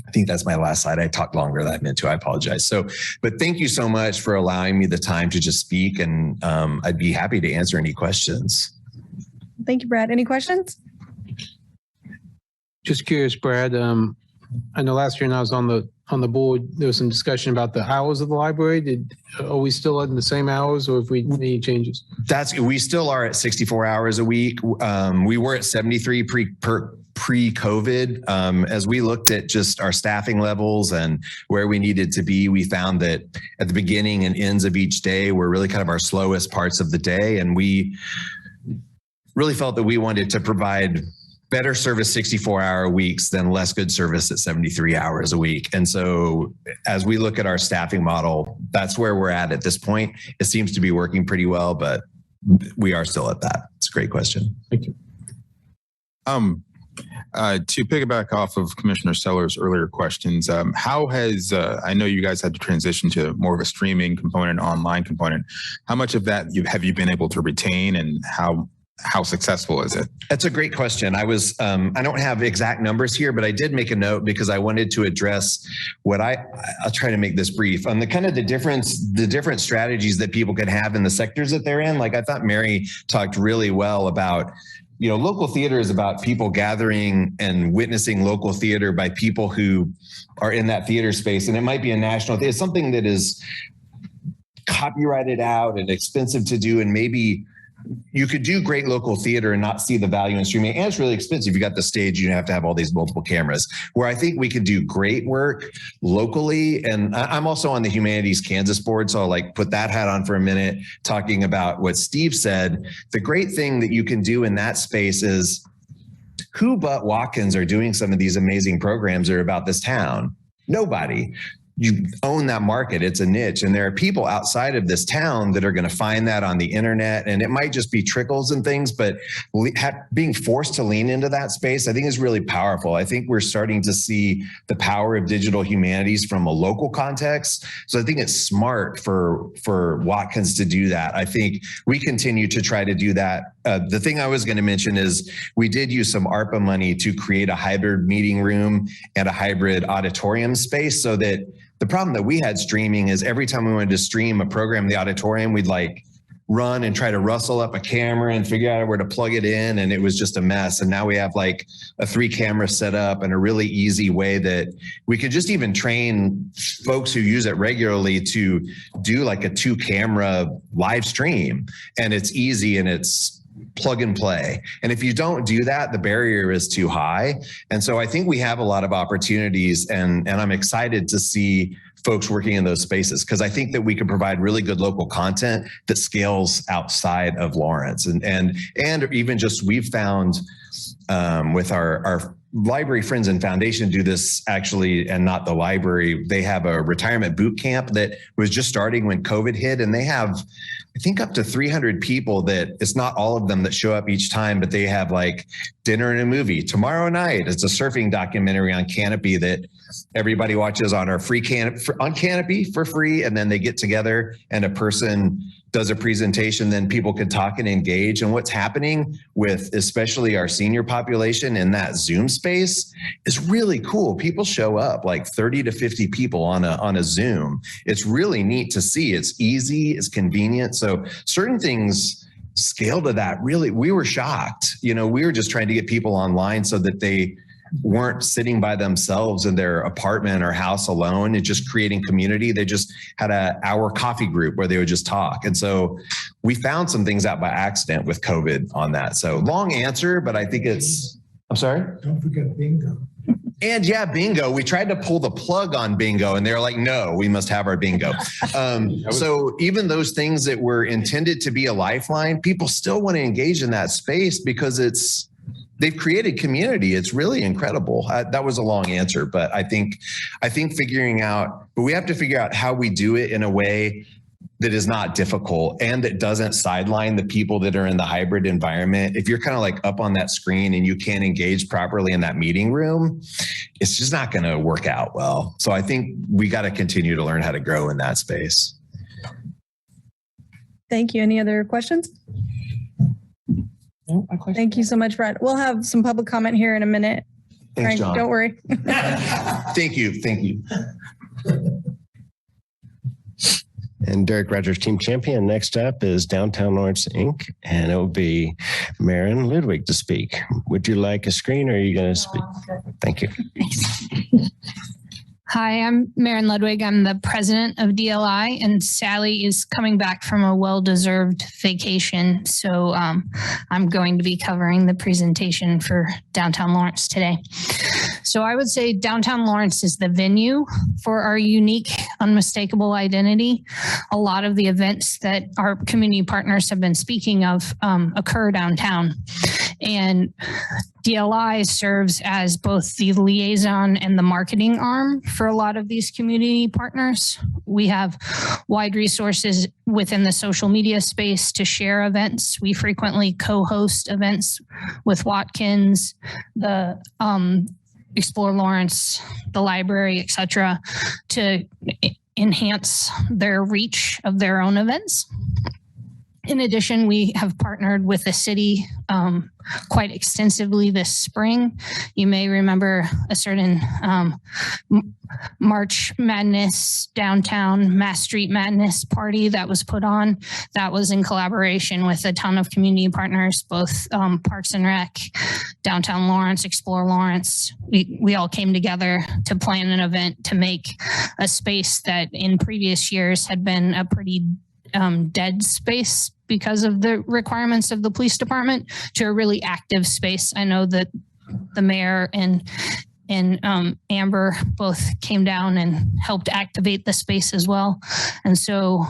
I think that's my last slide. I talked longer than I meant to. I apologize. But thank you so much for allowing me the time to just speak, and I'd be happy to answer any questions. Thank you, Brad. Any questions? Just curious, Brad. I know last year when I was on the board, there was some discussion about the hours of the library. Are we still in the same hours, or if we made any changes? We still are at 64 hours a week. We were at 73 pre-COVID. As we looked at just our staffing levels and where we needed to be, we found that at the beginning and ends of each day were really kind of our slowest parts of the day. And we really felt that we wanted to provide better service 64-hour weeks than less good service at 73 hours a week. And so as we look at our staffing model, that's where we're at this point. It seems to be working pretty well, but we are still at that. It's a great question. Thank you. To piggyback off of Commissioner Seller's earlier questions, how has, I know you guys had to transition to more of a streaming component, online component. How much of that have you been able to retain, and how successful is it? That's a great question. I don't have exact numbers here, but I did make a note because I wanted to address I'll try to make this brief on the different strategies that people can have in the sectors that they're in. Like I thought Mary talked really well about, local theater is about people gathering and witnessing local theater by people who are in that theater space. And it might be a national, it's something that is copyrighted out and expensive to do, and maybe you could do great local theater and not see the value in streaming. And it's really expensive. You got the stage, you have to have all these multiple cameras. Where I think we could do great work locally. And I'm also on the Humanities Kansas board, so I'll put that hat on for a minute, talking about what Steve said. The great thing that you can do in that space is, who but Watkins are doing some of these amazing programs that are about this town? Nobody. You own that market. It's a niche. And there are people outside of this town that are going to find that on the internet. And it might just be trickles and things, but being forced to lean into that space, I think is really powerful. I think we're starting to see the power of digital humanities from a local context. So I think it's smart for Watkins to do that. I think we continue to try to do that. The thing I was going to mention is we did use some ARPA money to create a hybrid meeting room and a hybrid auditorium space, so that the problem that we had streaming is every time we wanted to stream a program in the auditorium, we'd run and try to rustle up a camera and figure out where to plug it in. And it was just a mess. And now we have like a 3-camera setup and a really easy way that we could just even train folks who use it regularly to do like a 2-camera live stream. And it's easy and it's plug and play. And if you don't do that, the barrier is too high. And so I think we have a lot of opportunities, and I'm excited to see folks working in those spaces, because I think that we can provide really good local content that scales outside of Lawrence. And even just we've found with our library friends and foundation do this actually, and not the library. They have a retirement boot camp that was just starting when COVID hit, and they have, I think, up to 300 people that it's not all of them that show up each time, but they have like dinner and a movie tomorrow night. It's a surfing documentary on Canopy that everybody watches on our free on Canopy for free. And then they get together and a person does a presentation, then people can talk and engage. And what's happening with especially our senior population in that Zoom space is really cool. People show up, like 30 to 50 people on a Zoom. It's really neat to see. It's easy, it's convenient. So certain things scale to that. Really, we were shocked. We were just trying to get people online so that they weren't sitting by themselves in their apartment or house alone and just creating community. They just had an hour coffee group where they would just talk. And so we found some things out by accident with COVID on that. So long answer, but I think it's, I'm sorry? Don't forget bingo. And yeah, bingo. We tried to pull the plug on bingo and they're like, no, we must have our bingo. So even those things that were intended to be a lifeline, people still want to engage in that space because they've created community. It's really incredible. That was a long answer, but I think but we have to figure out how we do it in a way that is not difficult and that doesn't sideline the people that are in the hybrid environment. If you're kind of like up on that screen and you can't engage properly in that meeting room, it's just not going to work out well. So I think we got to continue to learn how to grow in that space. Thank you. Any other questions? Thank you so much, Brad. We'll have some public comment here in a minute. Thanks, Frank, John. don't worry. Thank you. And Derek Rogers, team champion. Next up is Downtown Lawrence, Inc., and it will be Maren Ludwig to speak. Would you like a screen or are you going to speak? Thank you. Hi, I'm Maren Ludwig. I'm the president of DLI, and Sally is coming back from a well-deserved vacation. So I'm going to be covering the presentation for Downtown Lawrence today. So I would say Downtown Lawrence is the venue for our unique, unmistakable identity. A lot of the events that our community partners have been speaking of occur downtown. And DLI serves as both the liaison and the marketing arm for a lot of these community partners. We have wide resources within the social media space to share events. We frequently co-host events with Watkins, the Explore Lawrence, the library, etc., to enhance their reach of their own events. In addition, we have partnered with the city quite extensively this spring. You may remember a certain March Madness downtown Mass Street Madness party that was put on. That was in collaboration with a ton of community partners, both Parks and Rec, Downtown Lawrence, Explore Lawrence. We all came together to plan an event to make a space that in previous years had been a pretty dead space because of the requirements of the police department to a really active space. I know that the mayor and Amber both came down and helped activate the space as well. And so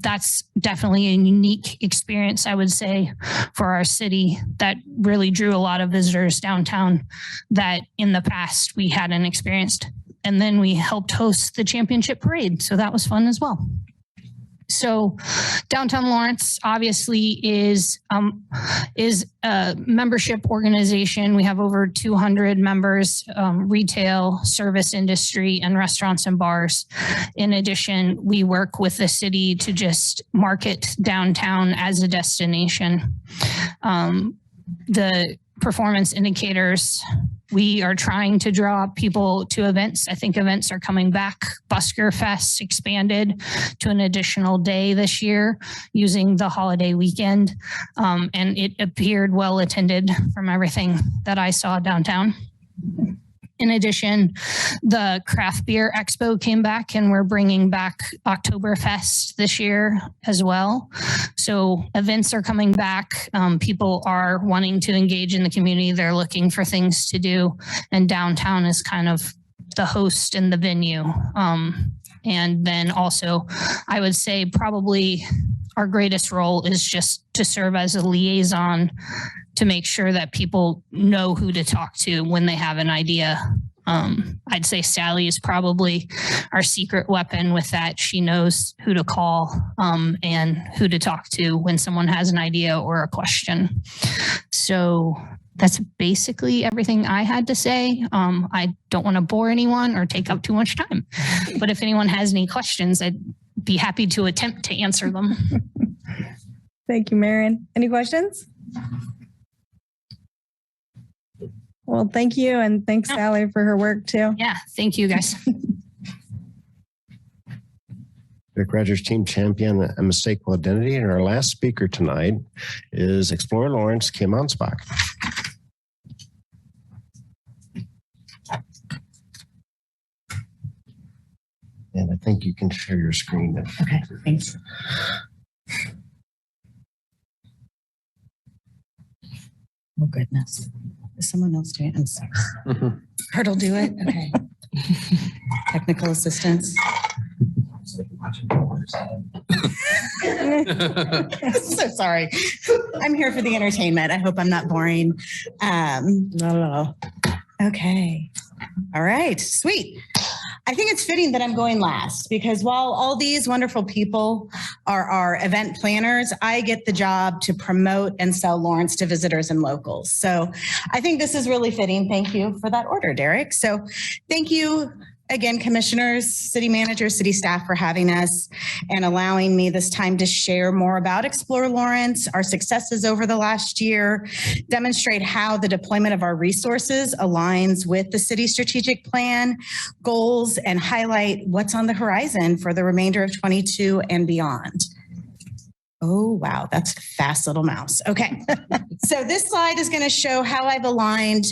that's definitely a unique experience, I would say, for our city that really drew a lot of visitors downtown that in the past we hadn't experienced. And then we helped host the championship parade. So that was fun as well. So Downtown Lawrence obviously is a membership organization. We have over 200 members, retail, service industry, and restaurants and bars. In addition, we work with the city to just market downtown as a destination. The performance indicators we are trying to draw people to events. I think events are coming back. Busker Fest expanded to an additional day this year using the holiday weekend. And it appeared well attended from everything that I saw downtown. In addition, the Craft Beer Expo came back, and we're bringing back Oktoberfest this year as well. So events are coming back. People are wanting to engage in the community. They're looking for things to do, and downtown is kind of the host and the venue. And then also, I would say probably our greatest role is just to serve as a liaison to make sure that people know who to talk to when they have an idea. I'd say Sally is probably our secret weapon with that. She knows who to call and who to talk to when someone has an idea or a question. So that's basically everything I had to say. I don't want to bore anyone or take up too much time, but if anyone has any questions, I'd be happy to attempt to answer them. Thank you, Marion. Any questions? Well, thank you. And thanks, Sally, for her work too. Yeah, thank you guys. Rick Rogers, team champion, Unmistakable Identity. And our last speaker tonight is Explorer Lawrence Kim Ansbach. And I think you can share your screen. Okay, thanks. Oh, goodness. Is someone else doing it? I'm sorry. Kurt will do it? Okay. Technical assistance. So sorry. I'm here for the entertainment. I hope I'm not boring. Not at all. Okay. All right. Sweet. I think it's fitting that I'm going last because while all these wonderful people are our event planners, I get the job to promote and sell Lawrence to visitors and locals. So I think this is really fitting. Thank you for that order, Derek. So thank you again, commissioners, city managers, city staff for having us and allowing me this time to share more about Explore Lawrence, our successes over the last year, demonstrate how the deployment of our resources aligns with the city strategic plan, goals, and highlight what's on the horizon for the remainder of 22 and beyond. Oh, wow, that's a fast little mouse. Okay, so this slide is going to show how I've aligned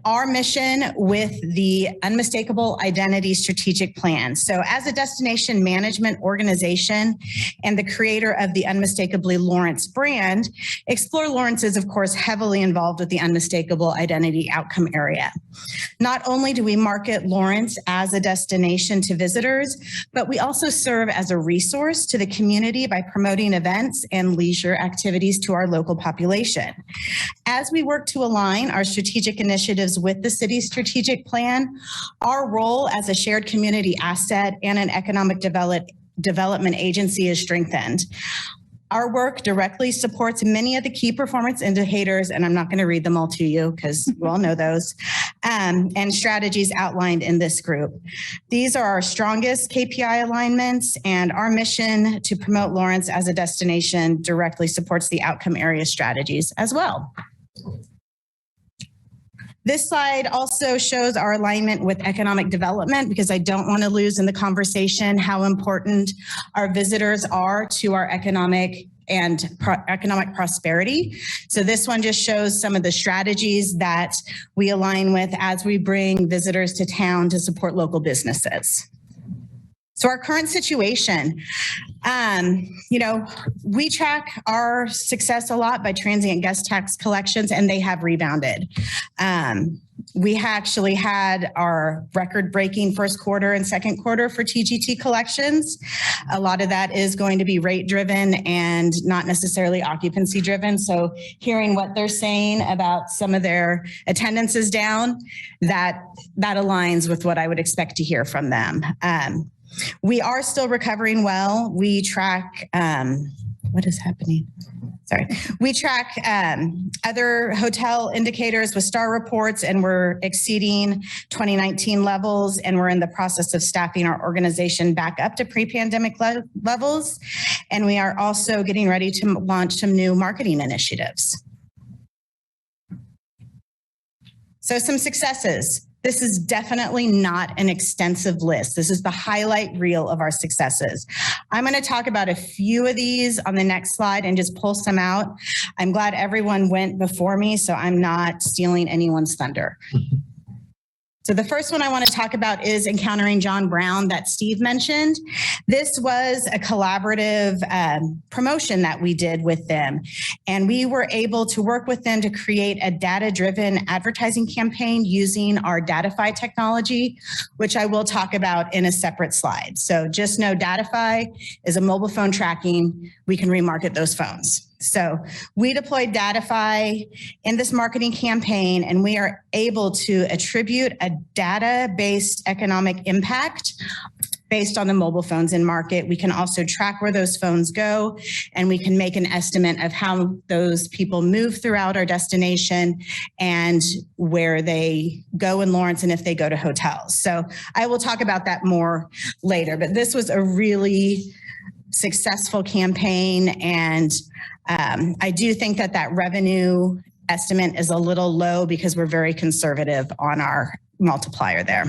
our mission with the Unmistakable Identity Strategic Plan. So as a destination management organization and the creator of the Unmistakably Lawrence brand, Explore Lawrence is, of course, heavily involved with the Unmistakable Identity outcome area. Not only do we market Lawrence as a destination to visitors, but we also serve as a resource to the community by promoting events and leisure activities to our local population. As we work to align our strategic initiatives with the city's strategic plan, our role as a shared community asset and an economic development agency is strengthened. Our work directly supports many of the key performance indicators, and I'm not going to read them all to you because you all know those, and strategies outlined in this group. These are our strongest KPI alignments, and our mission to promote Lawrence as a destination directly supports the outcome area strategies as well. This slide also shows our alignment with economic development because I don't want to lose in the conversation how important our visitors are to our economic prosperity. So this one just shows some of the strategies that we align with as we bring visitors to town to support local businesses. So our current situation, we track our success a lot by transient guest tax collections, and they have rebounded. We actually had our record-breaking first quarter and second quarter for TGT collections. A lot of that is going to be rate-driven and not necessarily occupancy-driven. So hearing what they're saying about some of their attendance is down, that aligns with what I would expect to hear from them. We are still recovering well. We track, what is happening? Sorry. We track other hotel indicators with star reports, and we're exceeding 2019 levels, and we're in the process of staffing our organization back up to pre-pandemic levels. And we are also getting ready to launch some new marketing initiatives. So some successes. This is definitely not an extensive list. This is the highlight reel of our successes. I'm going to talk about a few of these on the next slide and just pull some out. I'm glad everyone went before me, so I'm not stealing anyone's thunder. So the first one I want to talk about is Encountering John Brown that Steve mentioned. This was a collaborative promotion that we did with them. And we were able to work with them to create a data-driven advertising campaign using our Datify technology, which I will talk about in a separate slide. So just know Datify is a mobile phone tracking. We can remarket those phones. So we deployed Datify in this marketing campaign, and we are able to attribute a data-based economic impact based on the mobile phones in market. We can also track where those phones go, and we can make an estimate of how those people move throughout our destination and where they go in Lawrence and if they go to hotels. So I will talk about that more later, but this was a really successful campaign, and I do think that that revenue estimate is a little low because we're very conservative on our multiplier there.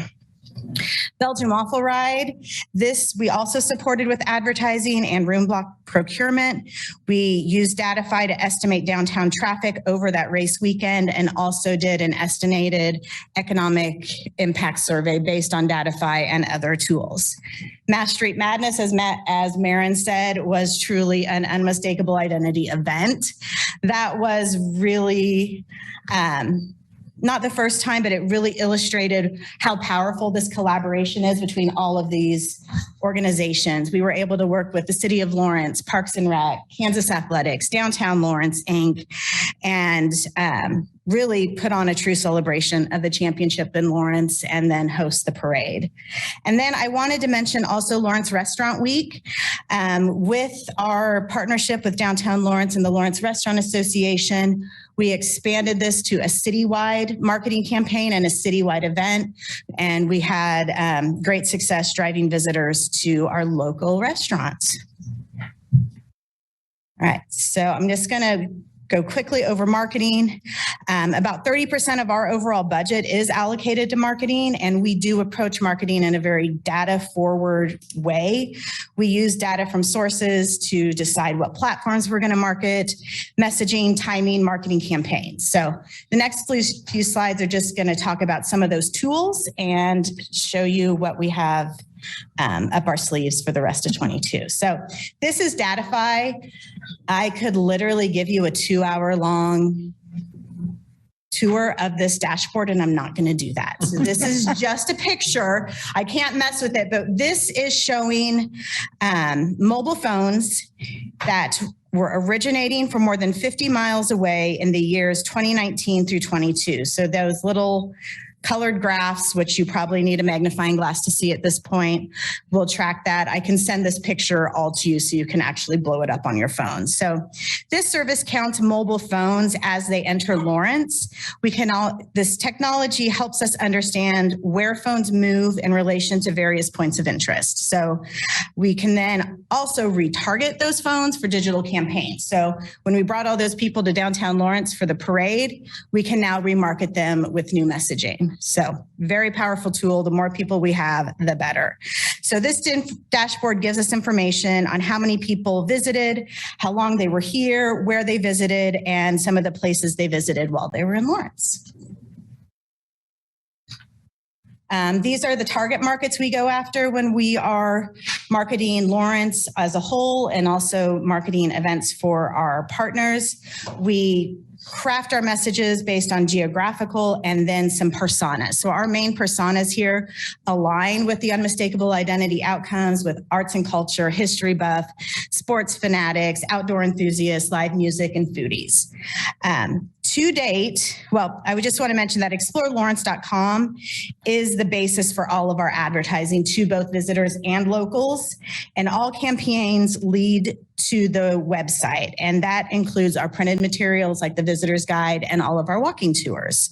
Belgian Waffle Ride. This we also supported with advertising and room block procurement. We used Datify to estimate downtown traffic over that race weekend and also did an estimated economic impact survey based on Datify and other tools. Mass Street Madness, as Maren said, was truly an unmistakable identity event. That was really not the first time, but it really illustrated how powerful this collaboration is between all of these organizations. We were able to work with the City of Lawrence, Parks and Rec, Kansas Athletics, Downtown Lawrence, Inc., and really put on a true celebration of the championship in Lawrence and then host the parade. And then I wanted to mention also Lawrence Restaurant Week. With our partnership with Downtown Lawrence and the Lawrence Restaurant Association, we expanded this to a citywide marketing campaign and a citywide event. And we had great success driving visitors to our local restaurants. All right, so I'm just gonna go quickly over marketing. About 30% of our overall budget is allocated to marketing, and we do approach marketing in a very data-forward way. We use data from sources to decide what platforms we're going to market, messaging, timing, marketing campaigns. So the next few slides are just going to talk about some of those tools and show you what we have up our sleeves for the rest of 22. So this is Datify. I could literally give you a 2-hour-long tour of this dashboard, and I'm not going to do that. So this is just a picture. I can't mess with it, but this is showing mobile phones that were originating from more than 50 miles away in the years 2019 through 22. So those little colored graphs, which you probably need a magnifying glass to see at this point, we'll track that. I can send this picture all to you so you can actually blow it up on your phone. So this service counts mobile phones as they enter Lawrence. This technology helps us understand where phones move in relation to various points of interest. So we can then also retarget those phones for digital campaigns. So when we brought all those people to downtown Lawrence for the parade, we can now remarket them with new messaging. So very powerful tool. The more people we have, the better. So this dashboard gives us information on how many people visited, how long they were here, where they visited, and some of the places they visited while they were in Lawrence. These are the target markets we go after when we are marketing Lawrence as a whole and also marketing events for our partners. We craft our messages based on geographical and then some personas. So our main personas here align with the unmistakable identity outcomes with arts and culture, history buff, sports fanatics, outdoor enthusiasts, live music, and foodies. To date, well, I would just want to mention that explorelawrence.com is the basis for all of our advertising to both visitors and locals, and all campaigns lead to the website, and that includes our printed materials like the visitor's guide and all of our walking tours.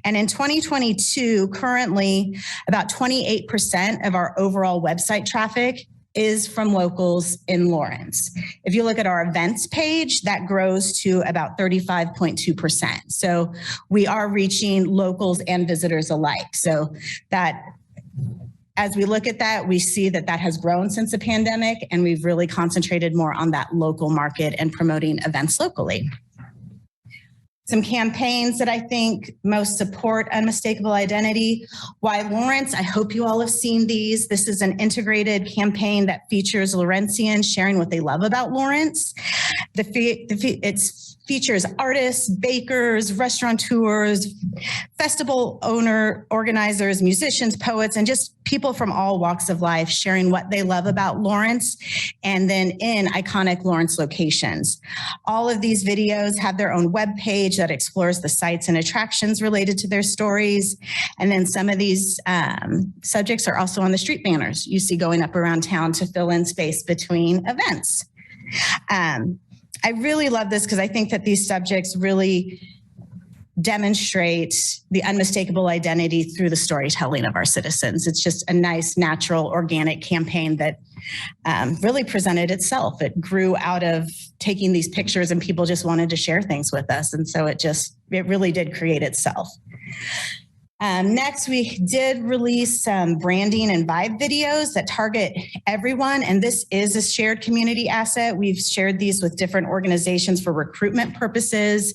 And in 2022, currently about 28% of our overall website traffic is from locals in Lawrence. If you look at our events page, that grows to about 35.2%. So we are reaching locals and visitors alike. So that, as we look at that, we see that that has grown since the pandemic, and we've really concentrated more on that local market and promoting events locally. Some campaigns that I think most support unmistakable identity. Why Lawrence? I hope you all have seen these. This is an integrated campaign that features Lawrencians sharing what they love about Lawrence. It features artists, bakers, restaurateurs, festival organizers, musicians, poets, and just people from all walks of life sharing what they love about Lawrence, and then in iconic Lawrence locations. All of these videos have their own webpage that explores the sites and attractions related to their stories. And then some of these subjects are also on the street banners you see going up around town to fill in space between events. I really love this because I think that these subjects really demonstrate the unmistakable identity through the storytelling of our citizens. It's just a nice, natural, organic campaign that really presented itself. It grew out of taking these pictures and people just wanted to share things with us. And so it really did create itself. Next, we did release some branding and vibe videos that target everyone, and this is a shared community asset. We've shared these with different organizations for recruitment purposes.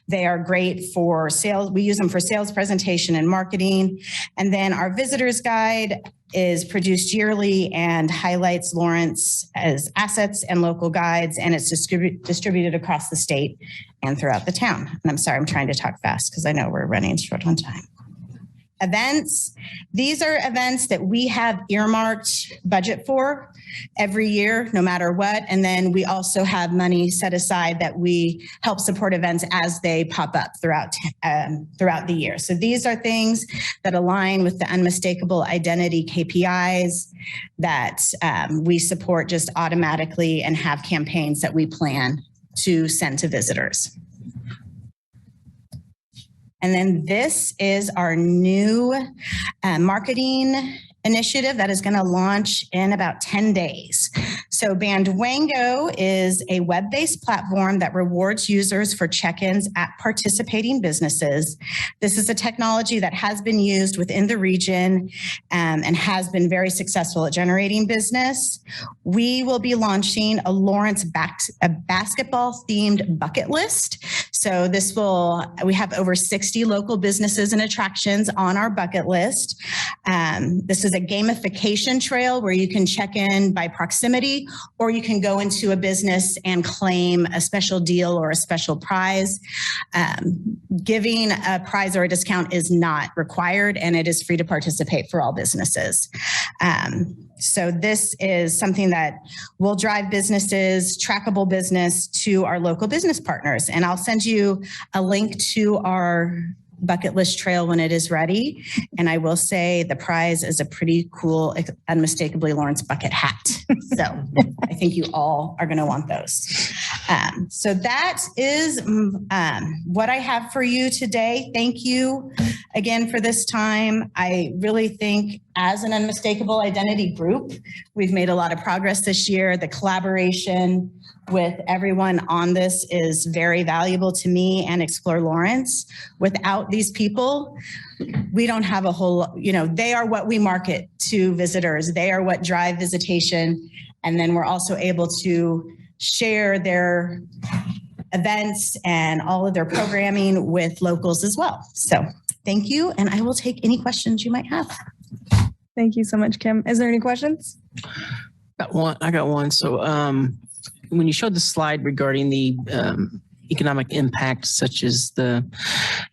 They are great for sales. We use them for sales presentation and marketing. And then our visitors guide is produced yearly and highlights Lawrence as assets and local guides, and it's distributed across the state and throughout the town. And I'm sorry, I'm trying to talk fast because I know we're running short on time. Events. These are events that we have earmarked budget for every year, no matter what. And then we also have money set aside that we help support events as they pop up throughout the year. So these are things that align with the unmistakable identity KPIs that we support just automatically and have campaigns that we plan to send to visitors. And then this is our new marketing initiative that is going to launch in about 10 days. So Bandwango is a web-based platform that rewards users for check-ins at participating businesses. This is a technology that has been used within the region and has been very successful at generating business. We will be launching a Lawrence basketball-themed bucket list. So we have over 60 local businesses and attractions on our bucket list. This is a gamification trail where you can check in by proximity, or you can go into a business and claim a special deal or a special prize. Giving a prize or a discount is not required, and it is free to participate for all businesses. So this is something that will drive businesses, trackable business to our local business partners. And I'll send you a link to our bucket list trail when it is ready. And I will say the prize is a pretty cool, unmistakably Lawrence bucket hat. So I think you all are going to want those. So that is what I have for you today. Thank you again for this time. I really think as an unmistakable identity group, we've made a lot of progress this year. The collaboration with everyone on this is very valuable to me and Explore Lawrence. Without these people, we don't have a whole, they are what we market to visitors. They are what drive visitation. And then we're also able to share their events and all of their programming with locals as well. So thank you. And I will take any questions you might have. Thank you so much, Kim. Is there any questions? I got one. So when you showed the slide regarding the economic impact, such as the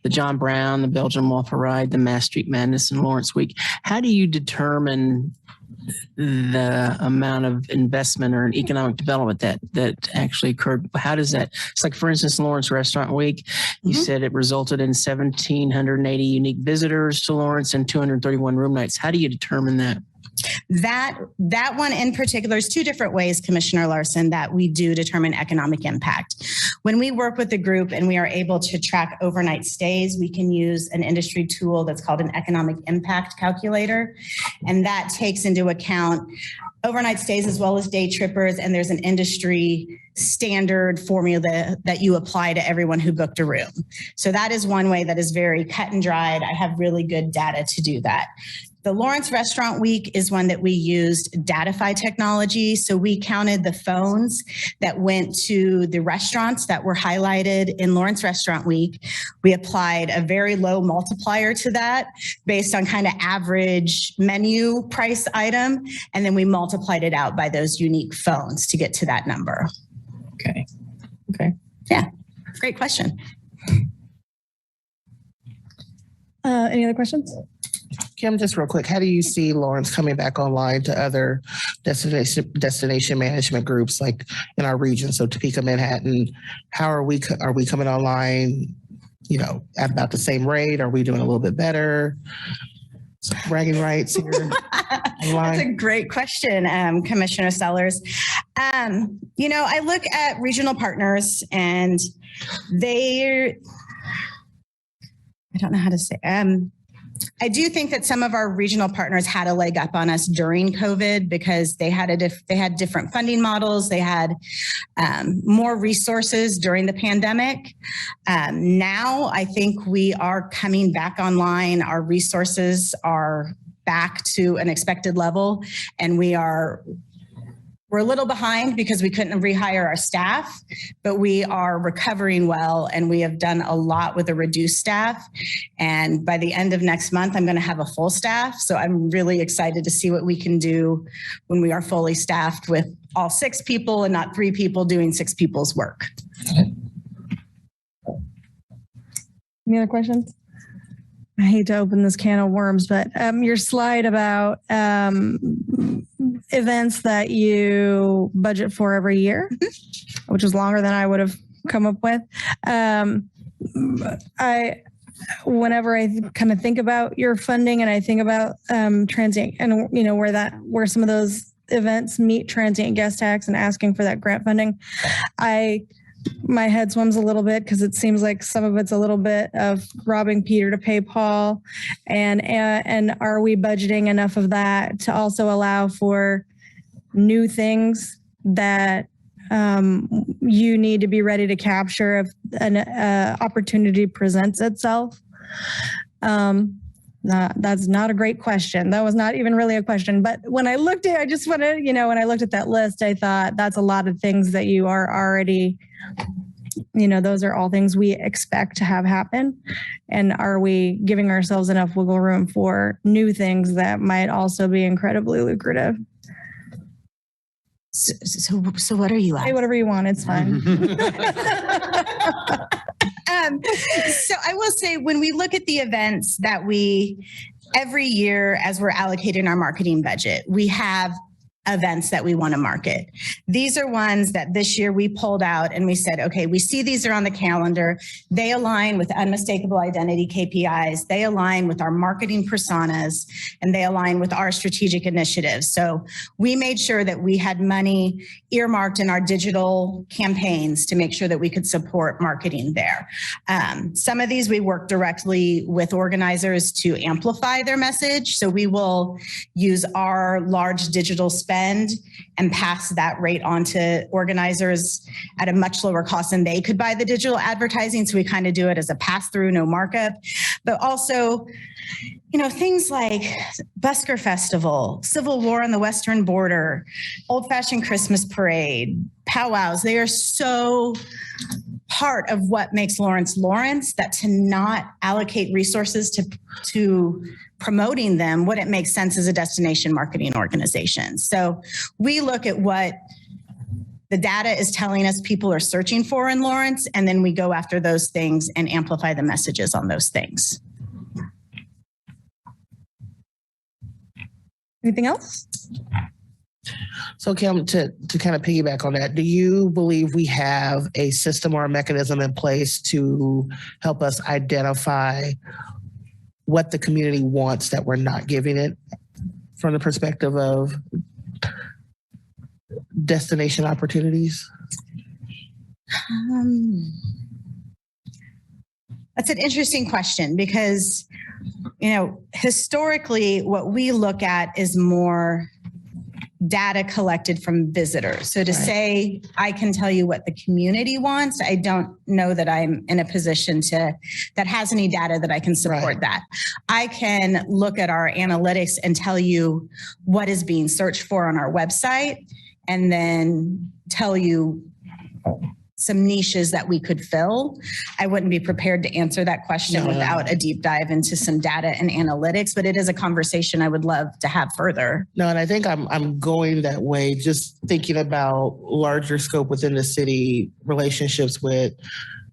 John Brown, the Belgian Waffle Ride, the Mass Street Madness, and Lawrence Week, how do you determine the amount of investment or economic development that actually occurred? How does that? It's like, for instance, Lawrence Restaurant Week, you said it resulted in 1,780 unique visitors to Lawrence and 231 room nights. How do you determine that? That one in particular is two different ways, Commissioner Larson, that we do determine economic impact. When we work with the group and we are able to track overnight stays, we can use an industry tool that's called an economic impact calculator. And that takes into account overnight stays as well as day trippers, and there's an industry standard formula that you apply to everyone who booked a room. So that is one way that is very cut and dried. I have really good data to do that. The Lawrence Restaurant Week is one that we used Datify technology. So we counted the phones that went to the restaurants that were highlighted in Lawrence Restaurant Week. We applied a very low multiplier to that based on kind of average menu price item. And then we multiplied it out by those unique phones to get to that number. Okay. Okay. Yeah. Great question. Any other questions? Kim, just real quick, how do you see Lawrence coming back online to other destination management groups like in our region? So Topeka, Manhattan, how are we coming online, you know, at about the same rate? Are we doing a little bit better? So bragging rights here. That's a great question, Commissioner Sellers. You know, I look at regional partners and I don't know how to say, I do think that some of our regional partners had a leg up on us during COVID because they had different funding models. They had more resources during the pandemic. Now I think we are coming back online. Our resources are back to an expected level, and we're a little behind because we couldn't rehire our staff, but we are recovering well, and we have done a lot with a reduced staff. And by the end of next month, I'm going to have a full staff. So I'm really excited to see what we can do when we are fully staffed with all 6 people and not 3 people doing 6 people's work. Any other questions? I hate to open this can of worms, but your slide about events that you budget for every year, which is longer than I would have come up with. Whenever I kind of think about your funding and I think about transient and you know where some of those events meet transient guest tax and asking for that grant funding, my head swims a little bit because it seems like some of it's a little bit of robbing Peter to pay Paul. And are we budgeting enough of that to also allow for new things that you need to be ready to capture if an opportunity presents itself? That's not a great question. That was not even really a question. But when I looked at, when I looked at that list, I thought that's a lot of things that you are already, those are all things we expect to have happen. And are we giving ourselves enough wiggle room for new things that might also be incredibly lucrative? So what are you at? Say whatever you want. It's fine. So I will say, when we look at the events that every year as we're allocating our marketing budget, we have events that we want to market. These are ones that this year we pulled out and we said, okay, we see these are on the calendar. They align with unmistakable identity KPIs. They align with our marketing personas, and they align with our strategic initiatives. So we made sure that we had money earmarked in our digital campaigns to make sure that we could support marketing there. Some of these we work directly with organizers to amplify their message. So we will use our large digital spend and pass that rate on to organizers at a much lower cost than they could buy the digital advertising. So we kind of do it as a pass-through, no markup. But also, things like Busker Festival, Civil War on the Western Border, Old-Fashioned Christmas Parade, powwows, they are so part of what makes Lawrence Lawrence that to not allocate resources to promoting them wouldn't make sense as a destination marketing organization. So we look at what the data is telling us people are searching for in Lawrence, and then we go after those things and amplify the messages on those things. Anything else? So Kim, to kind of piggyback on that, do you believe we have a system or a mechanism in place to help us identify what the community wants that we're not giving it from the perspective of destination opportunities? That's an interesting question because, historically, what we look at is more data collected from visitors. So to say, I can tell you what the community wants, I don't know that I'm in a position that has any data that I can support that. I can look at our analytics and tell you what is being searched for on our website, and then tell you some niches that we could fill. I wouldn't be prepared to answer that question without a deep dive into some data and analytics, but it is a conversation I would love to have further. No, and I think I'm going that way, just thinking about larger scope within the city, relationships with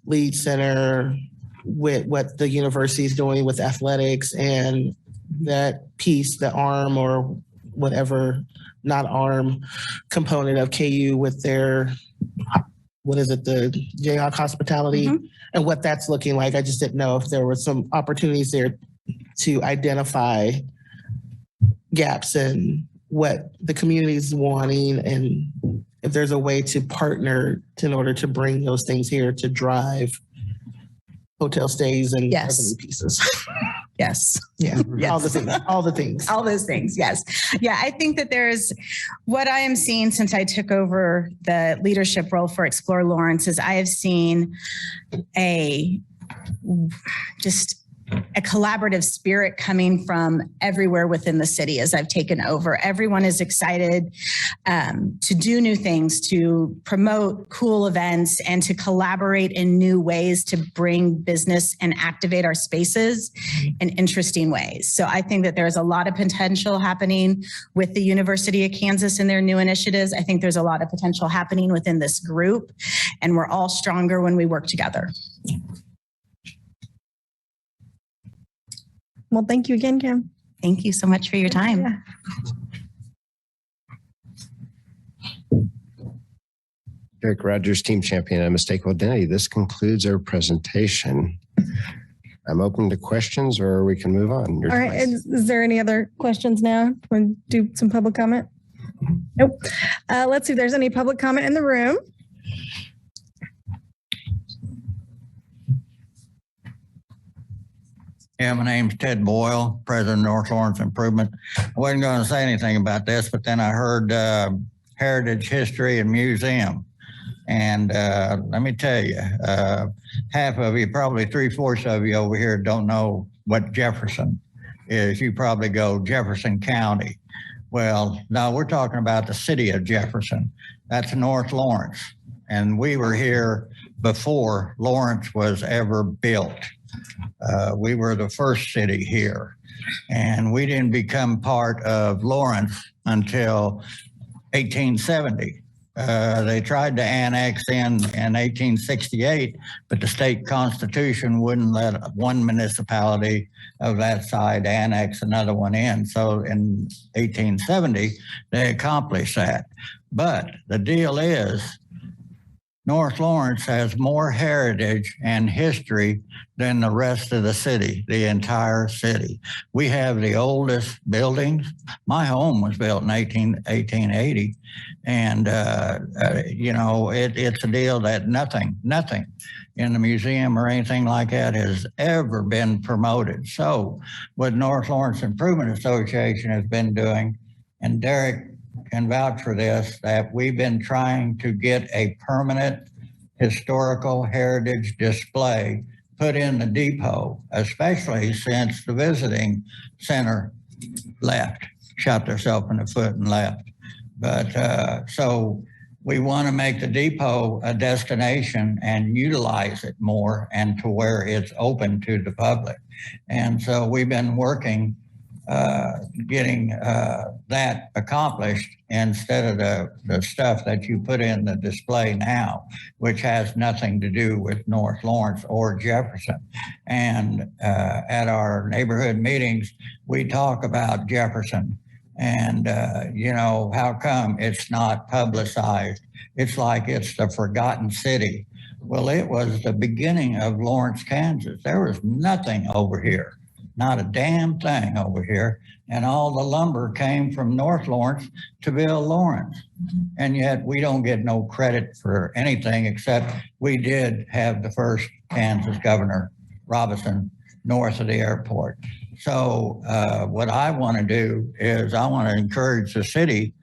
Lead Center, with what the university is doing with athletics, and that piece, the ARM or whatever, not ARM component of KU with their, what is it, the Jayhawk hospitality, and what that's looking like. I just didn't know if there were some opportunities there to identify gaps in what the community is wanting, and if there's a way to partner in order to bring those things here to drive hotel stays and revenue pieces. Yes. Yeah. Yes. All the things. All the things. All those things. Yes. Yeah. I think that there's what I am seeing since I took over the leadership role for Explore Lawrence is I have seen a collaborative spirit coming from everywhere within the city as I've taken over. Everyone is excited to do new things, to promote cool events, and to collaborate in new ways to bring business and activate our spaces in interesting ways. So I think that there's a lot of potential happening with the University of Kansas and their new initiatives. I think there's a lot of potential happening within this group, and we're all stronger when we work together. Well, thank you again, Kim. Thank you so much for your time. Derek Rogers, team champion, Unmistakable Identity. This concludes our presentation. I'm open to questions, or we can move on. All right. Is there any other questions now? Want to do some public comment? Nope. Let's see if there's any public comment in the room. Yeah, my name's Ted Boyle, president of North Lawrence Improvement. I wasn't going to say anything about this, but then I heard Heritage, History, and Museum. And let me tell you, half of you, probably 3/4 of you over here don't know what Jefferson is. You probably go Jefferson County. Well, no, we're talking about the city of Jefferson. That's North Lawrence. And we were here before Lawrence was ever built. We were the first city here, and we didn't become part of Lawrence until 1870. They tried to annex in 1868, but the state constitution wouldn't let one municipality of that side annex another one in. So in 1870, they accomplished that. But the deal is, North Lawrence has more heritage and history than the rest of the city, the entire city. We have the oldest buildings. My home was built in 1880. And, you know, it's a deal that nothing in the museum or anything like that has ever been promoted. So what North Lawrence Improvement Association has been doing, and Derek can vouch for this, that we've been trying to get a permanent historical heritage display put in the depot, especially since the visiting center left, shot themselves in the foot and left. But so we want to make the depot a destination and utilize it more, and to where it's open to the public. And so we've been working getting that accomplished instead of the stuff that you put in the display now, which has nothing to do with North Lawrence or Jefferson. And at our neighborhood meetings, we talk about Jefferson and, you know, how come it's not publicized? It's like it's the forgotten city. Well, it was the beginning of Lawrence, Kansas. There was nothing over here. Not a damn thing over here. And all the lumber came from North Lawrence to build Lawrence. And yet we don't get no credit for anything, except we did have the first Kansas governor, Robinson, north of the airport. So what I want to do is I want to encourage the city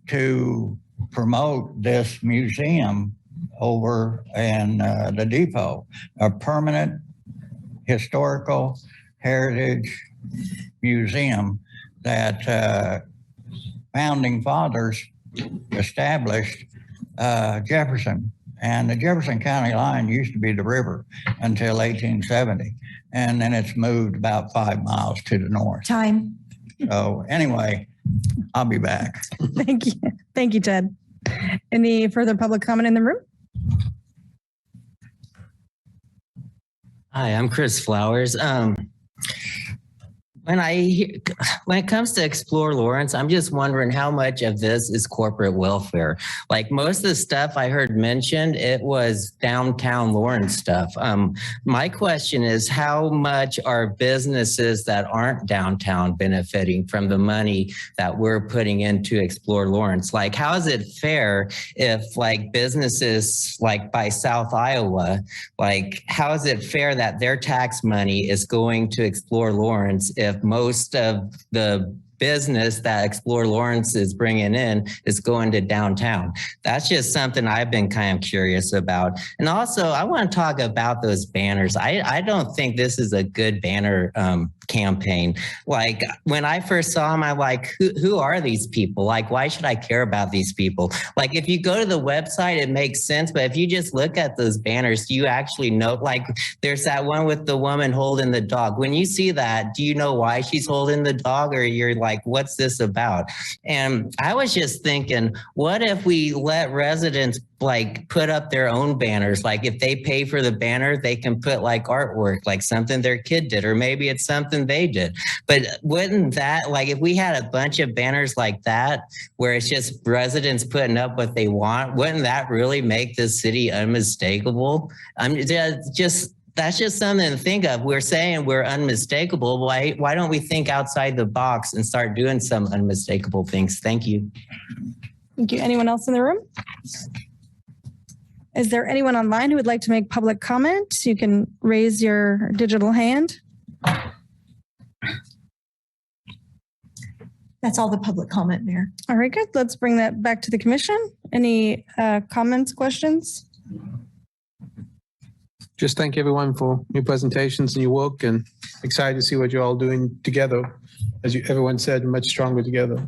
to promote this museum over in the depot, a permanent historical heritage museum that founding fathers established Jefferson. And the Jefferson County line used to be the river until 1870. And then it's moved about 5 miles to the north. Time. So anyway, I'll be back. Thank you. Thank you, Ted. Any further public comment in the room? Hi, I'm Chris Flowers. When it comes to Explore Lawrence, I'm just wondering how much of this is corporate welfare. Like most of the stuff I heard mentioned, it was downtown Lawrence stuff. My question is, how much are businesses that aren't downtown benefiting from the money that we're putting into Explore Lawrence? Like, how is it fair if like businesses like by South Iowa, like how is it fair that their tax money is going to Explore Lawrence if most of the business that Explore Lawrence is bringing in is going to downtown? That's just something I've been kind of curious about. And also, I want to talk about those banners. I don't think this is a good banner campaign. Like when I first saw them, I'm like, who are these people? Like, why should I care about these people? Like if you go to the website, it makes sense. But if you just look at those banners, you actually know, like there's that one with the woman holding the dog. When you see that, do you know why she's holding the dog? Or you're like, what's this about? And I was just thinking, what if we let residents like put up their own banners? Like if they pay for the banner, they can put like artwork, like something their kid did, or maybe it's something they did. But wouldn't that, like if we had a bunch of banners like that, where it's just residents putting up what they want, wouldn't that really make this city unmistakable? That's just something to think of. We're saying we're unmistakable. Why don't we think outside the box and start doing some unmistakable things? Thank you. Thank you. Anyone else in the room? Is there anyone online who would like to make public comment? You can raise your digital hand. That's all the public comment, Mayor. All right, good. Let's bring that back to the commission. Any comments, questions? Just thank everyone for your presentations and your work, and excited to see what you're all doing together. As everyone said, much stronger together.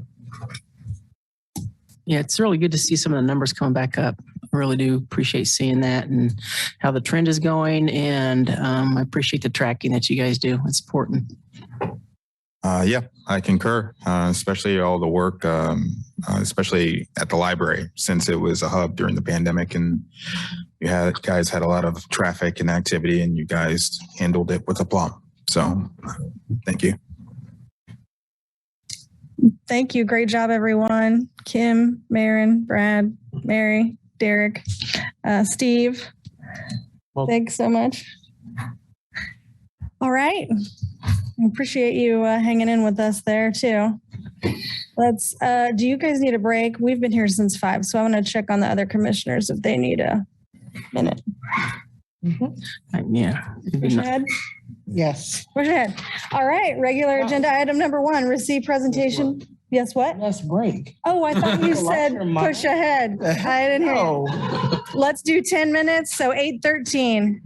Yeah, it's really good to see some of the numbers coming back up. I really do appreciate seeing that and how the trend is going. And I appreciate the tracking that you guys do. It's important. Yeah, I concur, especially all the work, especially at the library, since it was a hub during the pandemic and guys had a lot of traffic and activity, and you guys handled it with aplomb. So thank you. Thank you. Great job, everyone. Kim, Marin, Brad, Mary, Derek, Steve. Thanks so much. All right. I appreciate you hanging in with us there too. Let's, do you guys need a break? We've been here since 5, so I'm going to check on the other commissioners if they need a minute. Yeah. Push ahead? Yes. Push ahead. All right. Regular agenda item number 1, receive presentation. Yes, what? Let's break. Oh, I thought you said push ahead. I didn't hear you. Let's do 10 minutes, so 8:13.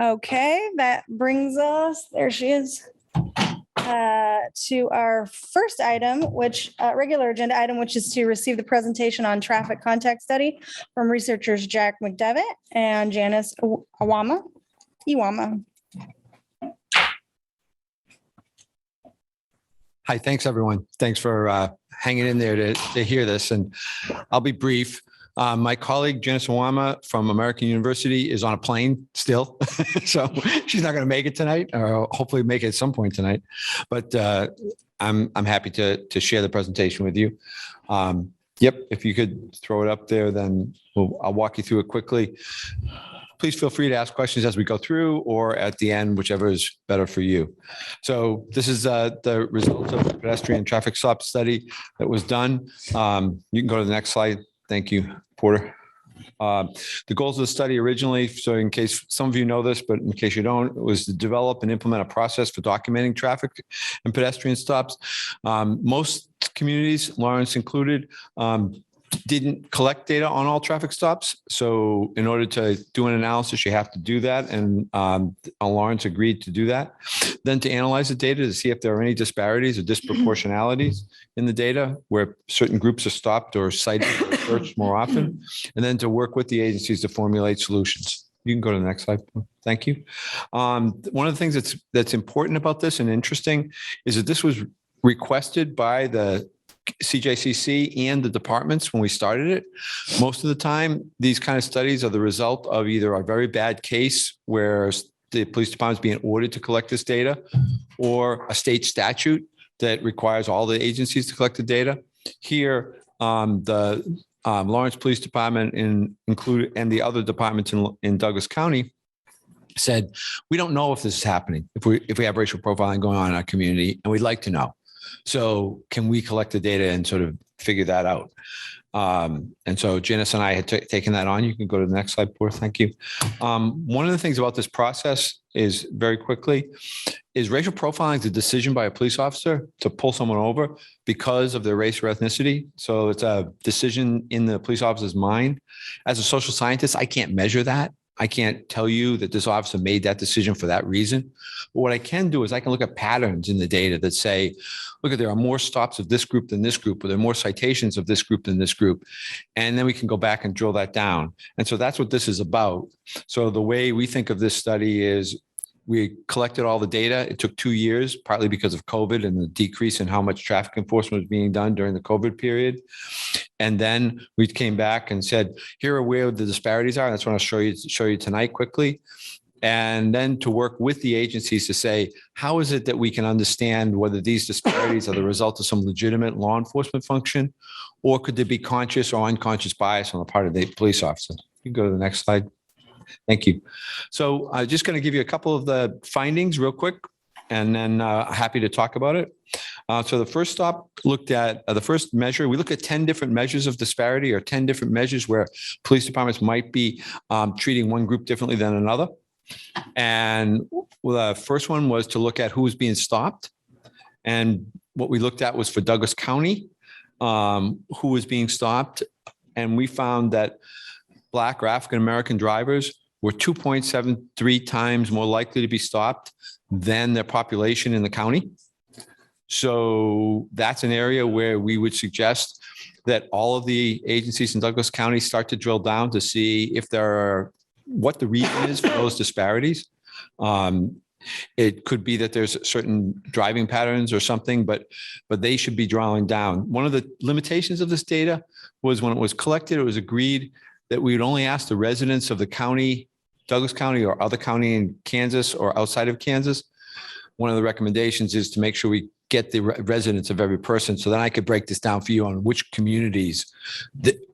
Okay, that brings us, there she is, to our first item, which regular agenda item, which is to receive the presentation on traffic context study from researchers Jack McDevitt and Janice Iwama. Hi, thanks, everyone. Thanks for hanging in there to hear this, and I'll be brief. My colleague Janice Iwama from American University is on a plane still, so she's not going to make it tonight, or hopefully make it at some point tonight. But I'm happy to share the presentation with you. Yep, if you could throw it up there, then I'll walk you through it quickly. Please feel free to ask questions as we go through or at the end, whichever is better for you. So this is the results of the pedestrian traffic stop study that was done. You can go to the next slide. Thank you, Porter. The goals of the study originally, so in case some of you know this, but in case you don't, was to develop and implement a process for documenting traffic and pedestrian stops. Most communities, Lawrence included, didn't collect data on all traffic stops. So in order to do an analysis, you have to do that. And Lawrence agreed to do that. Then to analyze the data to see if there are any disparities or disproportionalities in the data where certain groups are stopped or cited or searched more often. And then to work with the agencies to formulate solutions. You can go to the next slide. Thank you. One of the things that's important about this and interesting is that this was requested by the CJCC and the departments when we started it. Most of the time, these kind of studies are the result of either a very bad case where the police department is being ordered to collect this data, or a state statute that requires all the agencies to collect the data. Here, the Lawrence Police Department and the other departments in Douglas County said, we don't know if this is happening, if we have racial profiling going on in our community, and we'd like to know. So can we collect the data and sort of figure that out? And so Janice and I had taken that on. You can go to the next slide, Porter. Thank you. One of the things about this process is, very quickly, is racial profiling is a decision by a police officer to pull someone over because of their race or ethnicity. So it's a decision in the police officer's mind. As a social scientist, I can't measure that. I can't tell you that this officer made that decision for that reason. But what I can do is I can look at patterns in the data that say, look, there are more stops of this group than this group, or there are more citations of this group than this group. And then we can go back and drill that down. And so that's what this is about. So the way we think of this study is, we collected all the data. It took 2 years, partly because of COVID and the decrease in how much traffic enforcement was being done during the COVID period. And then we came back and said, here are where the disparities are. That's what I'll show you tonight quickly. And then to work with the agencies to say, how is it that we can understand whether these disparities are the result of some legitimate law enforcement function, or could there be conscious or unconscious bias on the part of the police officer? You can go to the next slide. Thank you. So I'm just going to give you a couple of the findings real quick, and then happy to talk about it. So the first stop looked at the first measure. We look at 10 different measures of disparity, or 10 different measures where police departments might be treating one group differently than another. And the first one was to look at who was being stopped. And what we looked at was for Douglas County, who was being stopped. And we found that Black or African-American drivers were 2.73 times more likely to be stopped than their population in the county. So that's an area where we would suggest that all of the agencies in Douglas County start to drill down to see if there are, what the reason is for those disparities. It could be that there's certain driving patterns or something, but they should be drawing down. One of the limitations of this data was when it was collected, it was agreed that we would only ask the residents of the county, Douglas County or other county in Kansas or outside of Kansas. One of the recommendations is to make sure we get the residents of every person. So then I could break this down for you on which communities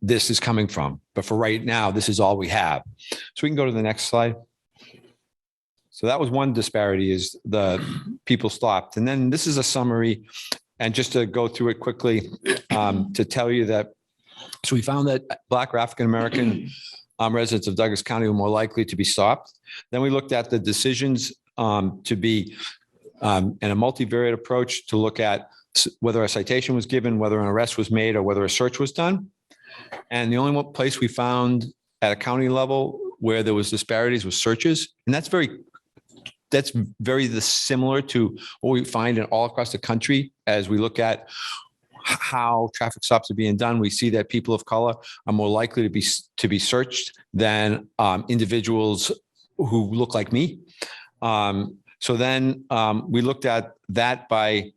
this is coming from. But for right now, this is all we have. So we can go to the next slide. So that was one disparity, is the people stopped. And then this is a summary. And just to go through it quickly, to tell you that, so we found that Black or African-American residents of Douglas County were more likely to be stopped. Then we looked at the decisions to be in a multivariate approach to look at whether a citation was given, whether an arrest was made, or whether a search was done. And the only one place we found at a county level where there was disparities with searches, and that's very similar to what we find in all across the country as we look at how traffic stops are being done. We see that people of color are more likely to be searched than individuals who look like me. So then we looked at that by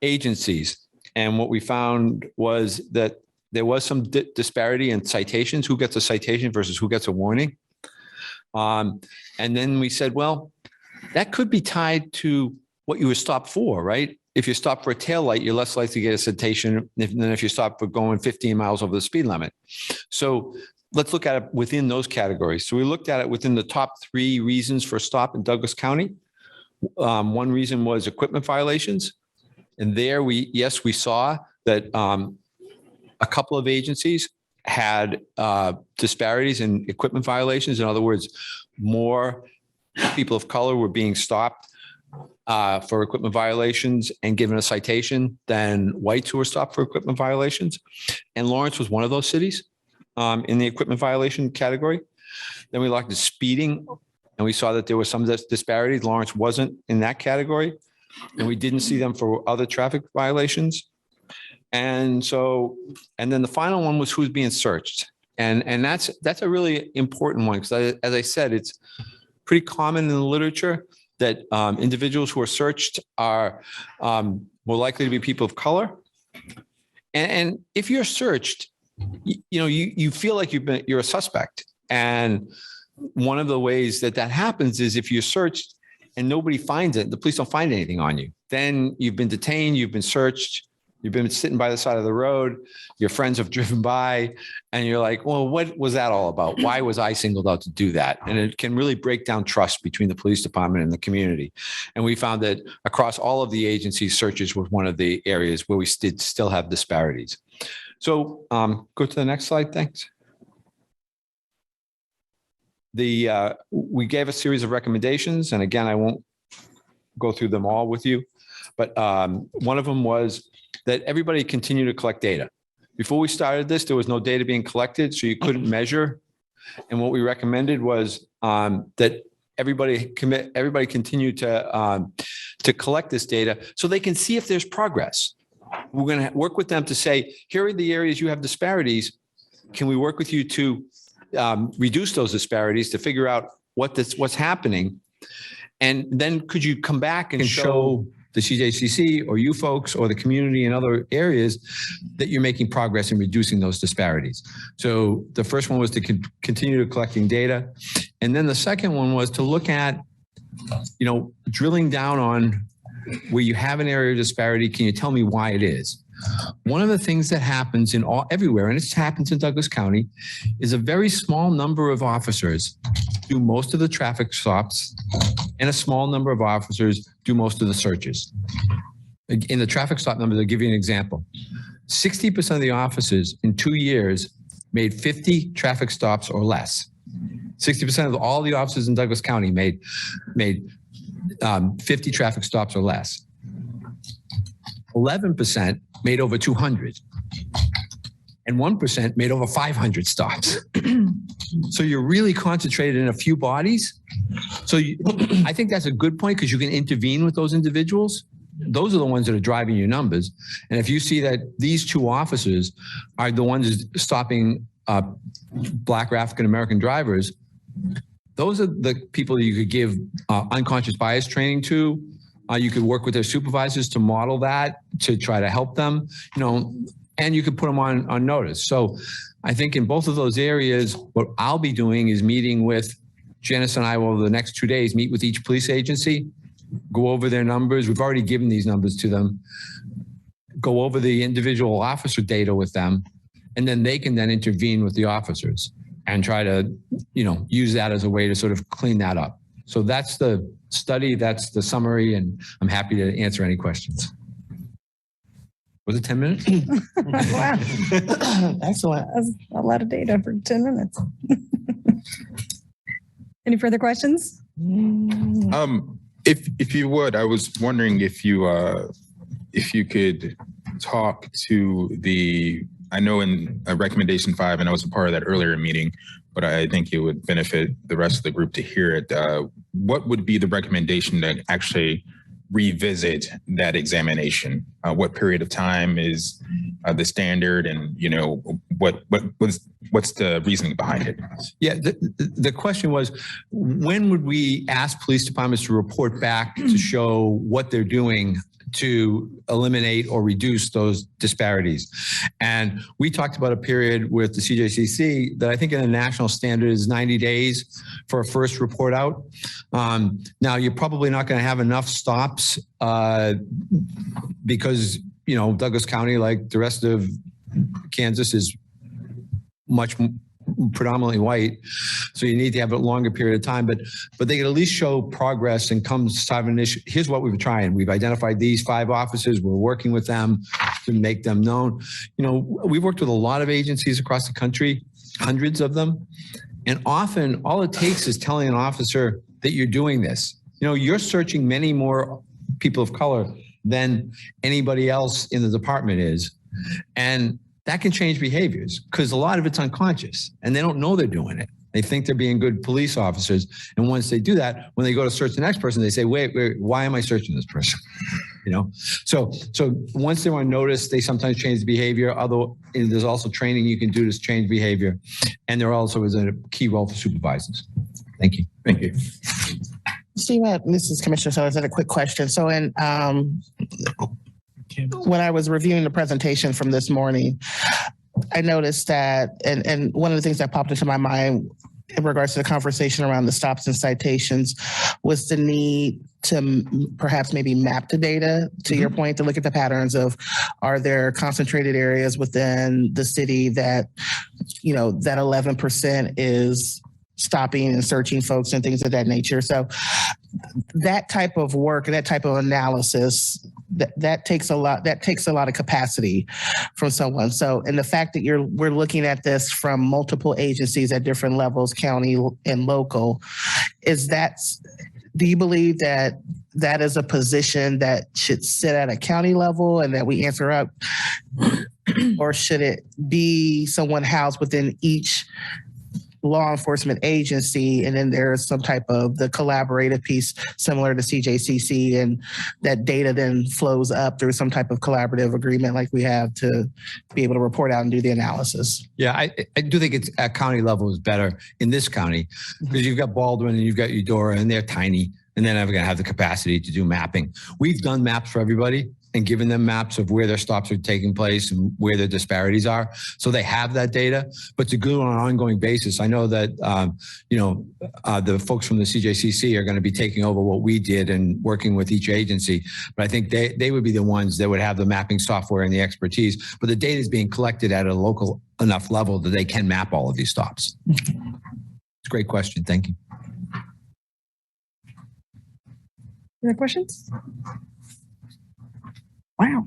agencies, and what we found was that there was some disparity in citations, who gets a citation versus who gets a warning. And then we said, well, that could be tied to what you were stopped for, right? If you're stopped for a taillight, you're less likely to get a citation than if you're stopped for going 15 miles over the speed limit. So let's look at it within those categories. So we looked at it within the top 3 reasons for stop in Douglas County. One reason was equipment violations. And there we saw that a couple of agencies had disparities in equipment violations. In other words, more people of color were being stopped for equipment violations and given a citation than whites who were stopped for equipment violations. And Lawrence was one of those cities in the equipment violation category. Then we looked at speeding, and we saw that there was some disparities. Lawrence wasn't in that category, and we didn't see them for other traffic violations. And then the final one was who's being searched. And that's a really important one, because as I said, it's pretty common in the literature that individuals who are searched are more likely to be people of color. And if you're searched, you feel like you're a suspect. And one of the ways that happens is if you're searched and nobody finds it, the police don't find anything on you, then you've been detained, you've been searched, you've been sitting by the side of the road, your friends have driven by, and you're like, well, what was that all about? Why was I singled out to do that? And it can really break down trust between the police department and the community. And we found that across all of the agencies, searches was one of the areas where we still have disparities. So go to the next slide, thanks. We gave a series of recommendations, and again, I won't go through them all with you, but one of them was that everybody continue to collect data. Before we started this, there was no data being collected, so you couldn't measure. And what we recommended was that everybody continue to collect this data so they can see if there's progress. We're going to work with them to say, here are the areas you have disparities. Can we work with you to reduce those disparities, to figure out what's happening? And then could you come back and show the CJCC or you folks or the community in other areas that you're making progress in reducing those disparities? So the first one was to continue collecting data. And then the second one was to look at, drilling down on where you have an area of disparity. Can you tell me why it is? One of the things that happens everywhere, and it happens in Douglas County, is a very small number of officers do most of the traffic stops, and a small number of officers do most of the searches. In the traffic stop numbers, I'll give you an example. 60% of the officers in 2 years made 50 traffic stops or less. 60% of all the officers in Douglas County made 50 traffic stops or less. 11% made over 200, and 1% made over 500 stops. So you're really concentrated in a few bodies. So I think that's a good point, because you can intervene with those individuals. Those are the ones that are driving your numbers. And if you see that these 2 officers are the ones stopping Black or African-American drivers, those are the people that you could give unconscious bias training to. You could work with their supervisors to model that, to try to help them, and you could put them on notice. So I think in both of those areas, what I'll be doing is meeting with Janice, and I will, over the next 2 days, meet with each police agency, go over their numbers. We've already given these numbers to them, go over the individual officer data with them, and then they can then intervene with the officers and try to, use that as a way to sort of clean that up. So that's the study, that's the summary, and I'm happy to answer any questions. Was it 10 minutes? Wow. Excellent. That's a lot of data for 10 minutes. Any further questions? If you would, I was wondering if you could talk to I know in recommendation 5, and I was a part of that earlier meeting, but I think it would benefit the rest of the group to hear it. What would be the recommendation to actually revisit that examination? What period of time is the standard, and what's the reasoning behind it? Yeah, the question was, when would we ask police departments to report back to show what they're doing to eliminate or reduce those disparities? And we talked about a period with the CJCC that I think in a national standard is 90 days for a first report out. Now, you're probably not going to have enough stops because, Douglas County, like the rest of Kansas, is predominantly white. So you need to have a longer period of time, but they can at least show progress and come to have an issue. Here's what we've tried. We've identified these 5 officers. We're working with them to make them known. We've worked with a lot of agencies across the country, hundreds of them. And often all it takes is telling an officer that you're doing this. You're searching many more people of color than anybody else in the department is. And that can change behaviors because a lot of it's unconscious and they don't know they're doing it. They think they're being good police officers. And once they do that, when they go to search the next person, they say, wait, why am I searching this person? So once they're on notice, they sometimes change the behavior. Although there's also training you can do to change behavior. And there also is a key role for supervisors. Thank you. Thank you. Steve, this is Commissioner Sellers. I had a quick question. So when I was reviewing the presentation from this morning, I noticed that, and one of the things that popped into my mind in regards to the conversation around the stops and citations was the need to perhaps maybe map the data, to your point, to look at the patterns of, are there concentrated areas within the city that, that 11% is stopping and searching folks and things of that nature. So that type of work and that type of analysis, that takes a lot of capacity from someone. So, and the fact that we're looking at this from multiple agencies at different levels, county and local, do you believe that that is a position that should sit at a county level and that we answer up, or should it be someone housed within each law enforcement agency, and then there's some type of the collaborative piece similar to CJCC, and that data then flows up through some type of collaborative agreement like we have to be able to report out and do the analysis? Yeah, I do think it's at county level is better in this county because you've got Baldwin and you've got Eudora and they're tiny and they're never going to have the capacity to do mapping. We've done maps for everybody and given them maps of where their stops are taking place and where their disparities are. So they have that data, but to go on an ongoing basis, I know that, the folks from the CJCC are going to be taking over what we did and working with each agency. But I think they would be the ones that would have the mapping software and the expertise, but the data is being collected at a local enough level that they can map all of these stops. It's a great question. Thank you. Other questions? Wow.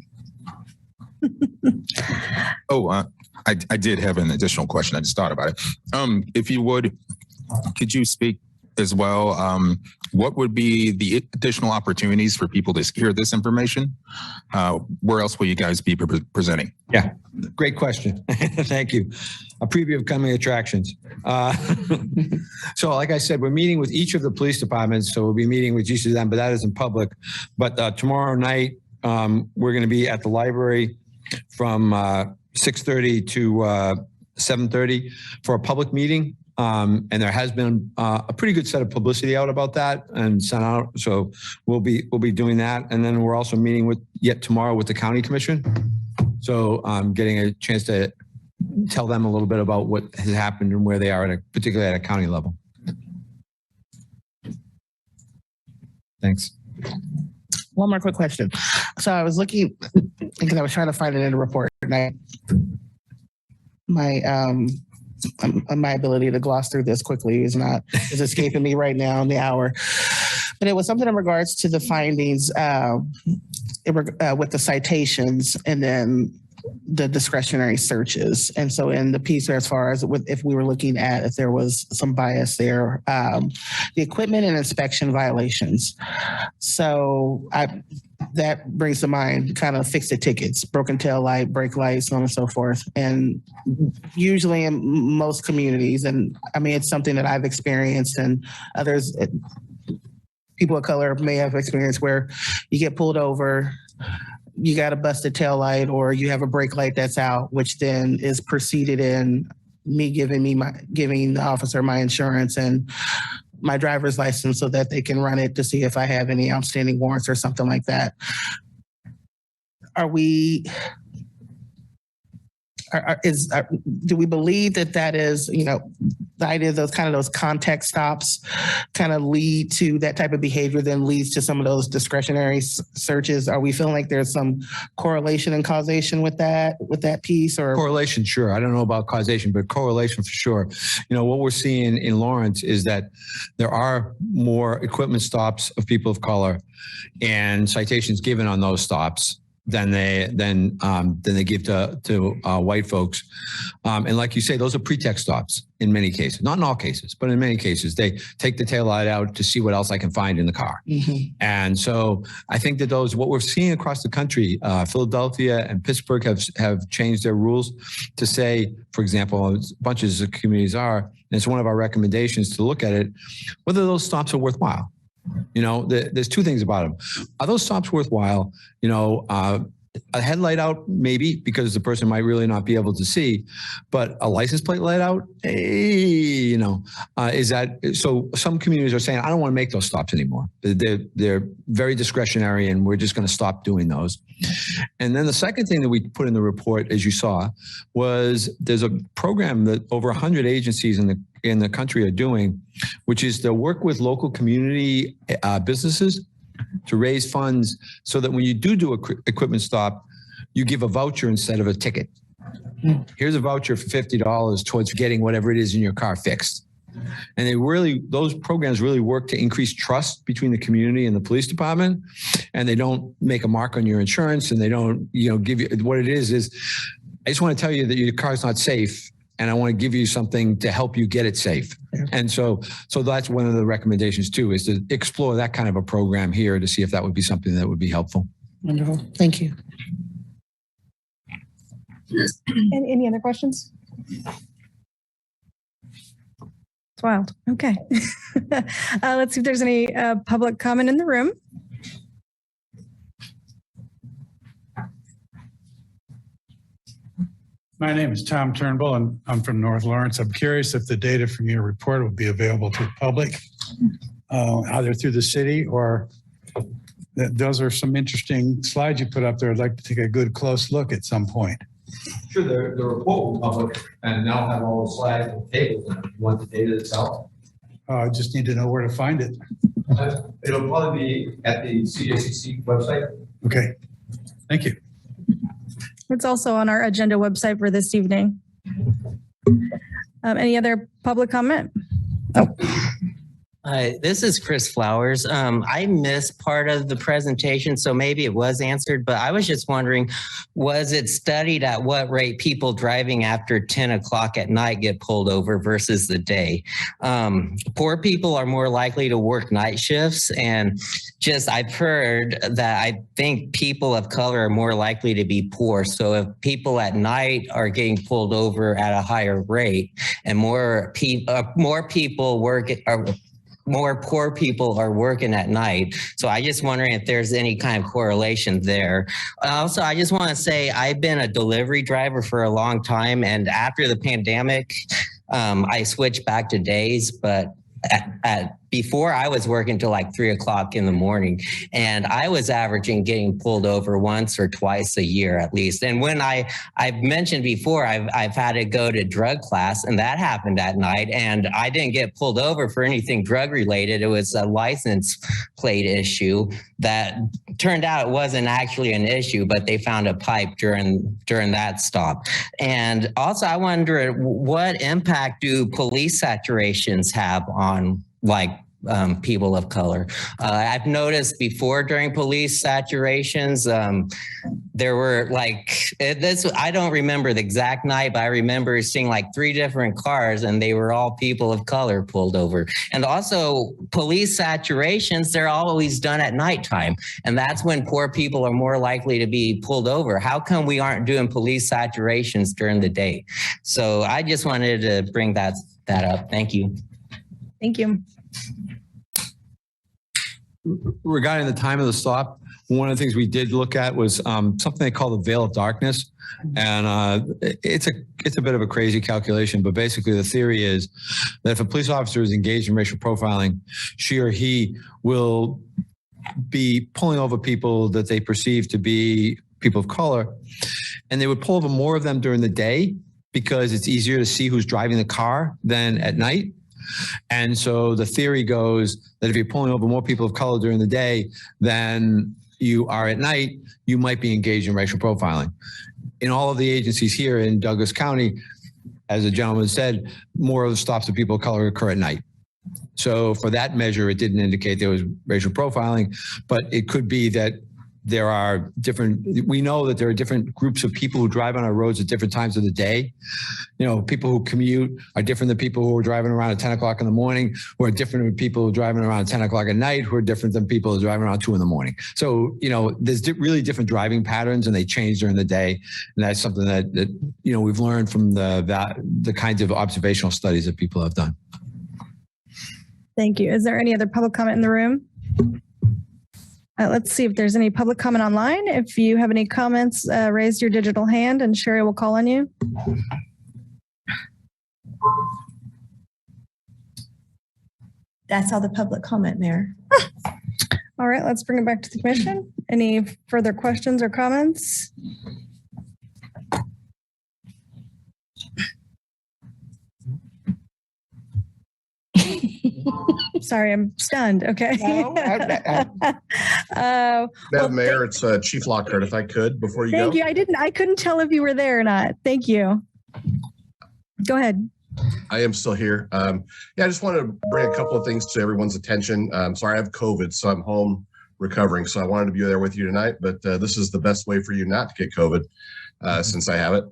I did have an additional question. I just thought about it. If you would, could you speak as well? What would be the additional opportunities for people to hear this information? Where else will you guys be presenting? Yeah, great question. Thank you. A preview of coming attractions. So like I said, we're meeting with each of the police departments. So we'll be meeting with each of them, but that isn't public. But tomorrow night, we're going to be at the library from 6:30 to 7:30 for a public meeting. And there has been a pretty good set of publicity out about that and sent out. So we'll be doing that. And then we're also meeting tomorrow with the county commission. So getting a chance to tell them a little bit about what has happened and where they are particularly at a county level. Thanks. One more quick question. So I was looking, because I was trying to find it in a report, and my ability to gloss through this quickly is escaping me right now in the hour. But it was something in regards to the findings with the citations, and then the discretionary searches. And so in the piece as far as if we were looking at if there was some bias there, the equipment and inspection violations. So that brings to mind kind of fix-it tickets, broken tail light, brake lights, so on and so forth. And usually in most communities, and I mean, it's something that I've experienced and others, people of color may have experienced where you get pulled over, you got a busted tail light, or you have a brake light that's out, which then is preceded in me giving the officer my insurance and my driver's license so that they can run it to see if I have any outstanding warrants or something like that. Do we believe that is, the idea of those context stops kind of lead to that type of behavior, then leads to some of those discretionary searches? Are we feeling like there's some correlation and causation with that piece? Or correlation, sure. I don't know about causation, but correlation for sure. What we're seeing in Lawrence is that there are more equipment stops of people of color and citations given on those stops than they give to white folks. And like you say, those are pretext stops in many cases, not in all cases, but in many cases, they take the taillight out to see what else I can find in the car. Mm-hmm. And so I think that what we're seeing across the country, Philadelphia and Pittsburgh have changed their rules to say, for example, bunches of communities are, and it's one of our recommendations to look at it, whether those stops are worthwhile. There's two things about them. Are those stops worthwhile? A headlight out, maybe, because the person might really not be able to see, but a license plate light out, is that, so some communities are saying, I don't want to make those stops anymore. They're very discretionary and we're just going to stop doing those. And then the second thing that we put in the report, as you saw, was there's a program that over 100 agencies in the country are doing, which is to work with local community businesses to raise funds so that when you do a equipment stop, you give a voucher instead of a ticket. Here's a voucher for $50 towards getting whatever it is in your car fixed. And those programs really work to increase trust between the community and the police department. And they don't make a mark on your insurance, and they don't, give you what it is I just want to tell you that your car's not safe, and I want to give you something to help you get it safe. Yeah. And so that's one of the recommendations too, is to explore that kind of a program here to see if that would be something that would be helpful. Wonderful. Thank you. And any other questions? It's wild. Okay. Let's see if there's any public comment in the room. My name is Tom Turnbull, and I'm from North Lawrence. I'm curious if the data from your report will be available to the public, either through the city or those are some interesting slides you put up there. I'd like to take a good close look at some point. Sure, the report will public and now have all the slides and tables. You want the data itself? I just need to know where to find it. It'll probably be at the CJCC website. Okay, thank you. It's also on our agenda website for this evening. Any other public comment? Oh. This is Chris Flowers. I missed part of the presentation, so maybe it was answered, but I was just wondering, was it studied at what rate people driving after 10 o'clock at night get pulled over versus the day? Poor people are more likely to work night shifts, and I've heard that I think people of color are more likely to be poor. So if people at night are getting pulled over at a higher rate and more poor people are working at night. So I just wondering if there's any kind of correlation there. Also, I just want to say I've been a delivery driver for a long time, and after the pandemic, I switched back to days, but before I was working till like 3 o'clock in the morning, and I was averaging getting pulled over once or twice a year at least. And when I've mentioned before, I've had to go to drug class, and that happened at night, and I didn't get pulled over for anything drug related. It was a license plate issue that turned out it wasn't actually an issue, but they found a pipe during that stop. And also I wonder, what impact do police saturations have on like people of color. I've noticed before during police saturations, there were I don't remember the exact night, but I remember seeing like 3 different cars and they were all people of color pulled over. And also police saturations, they're always done at nighttime. And that's when poor people are more likely to be pulled over. How come we aren't doing police saturations during the day? So I just wanted to bring that up. Thank you. Thank you. Regarding the time of the stop, one of the things we did look at was something they call the veil of darkness. And it's a bit of a crazy calculation, but basically the theory is that if a police officer is engaged in racial profiling, she or he will be pulling over people that they perceive to be people of color, and they would pull over more of them during the day because it's easier to see who's driving the car than at night. And so the theory goes that if you're pulling over more people of color during the day than you are at night, you might be engaged in racial profiling. In all of the agencies here in Douglas County, as the gentleman said, more of the stops of people of color occur at night. So for that measure, it didn't indicate there was racial profiling, but it could be that there are we know that there are different groups of people who drive on our roads at different times of the day. You know, people who commute are different than people who are driving around at 10 o'clock in the morning, who are different than people who are driving around at 10 o'clock at night, who are different than people who are driving around 2 in the morning. So, you know, there's really different driving patterns and they change during the day. And that's something that you know, we've learned from the kinds of observational studies that people have done. Thank you. Is there any other public comment in the room? Let's see if there's any public comment online. If you have any comments, raise your digital hand and Sherry will call on you. That's all the public comment, Mayor. All right, let's bring it back to the commission. Any further questions or comments? Sorry, I'm stunned. Okay. Madam Mayor, it's Chief Lockhart. If I could, before you thank go. Thank you. I couldn't tell if you were there or not. Thank you. Go ahead. I am still here. Yeah, I just wanted to bring a couple of things to everyone's attention. Sorry, I have COVID, so I'm home recovering. So I wanted to be there with you tonight, but this is the best way for you not to get COVID since I have it.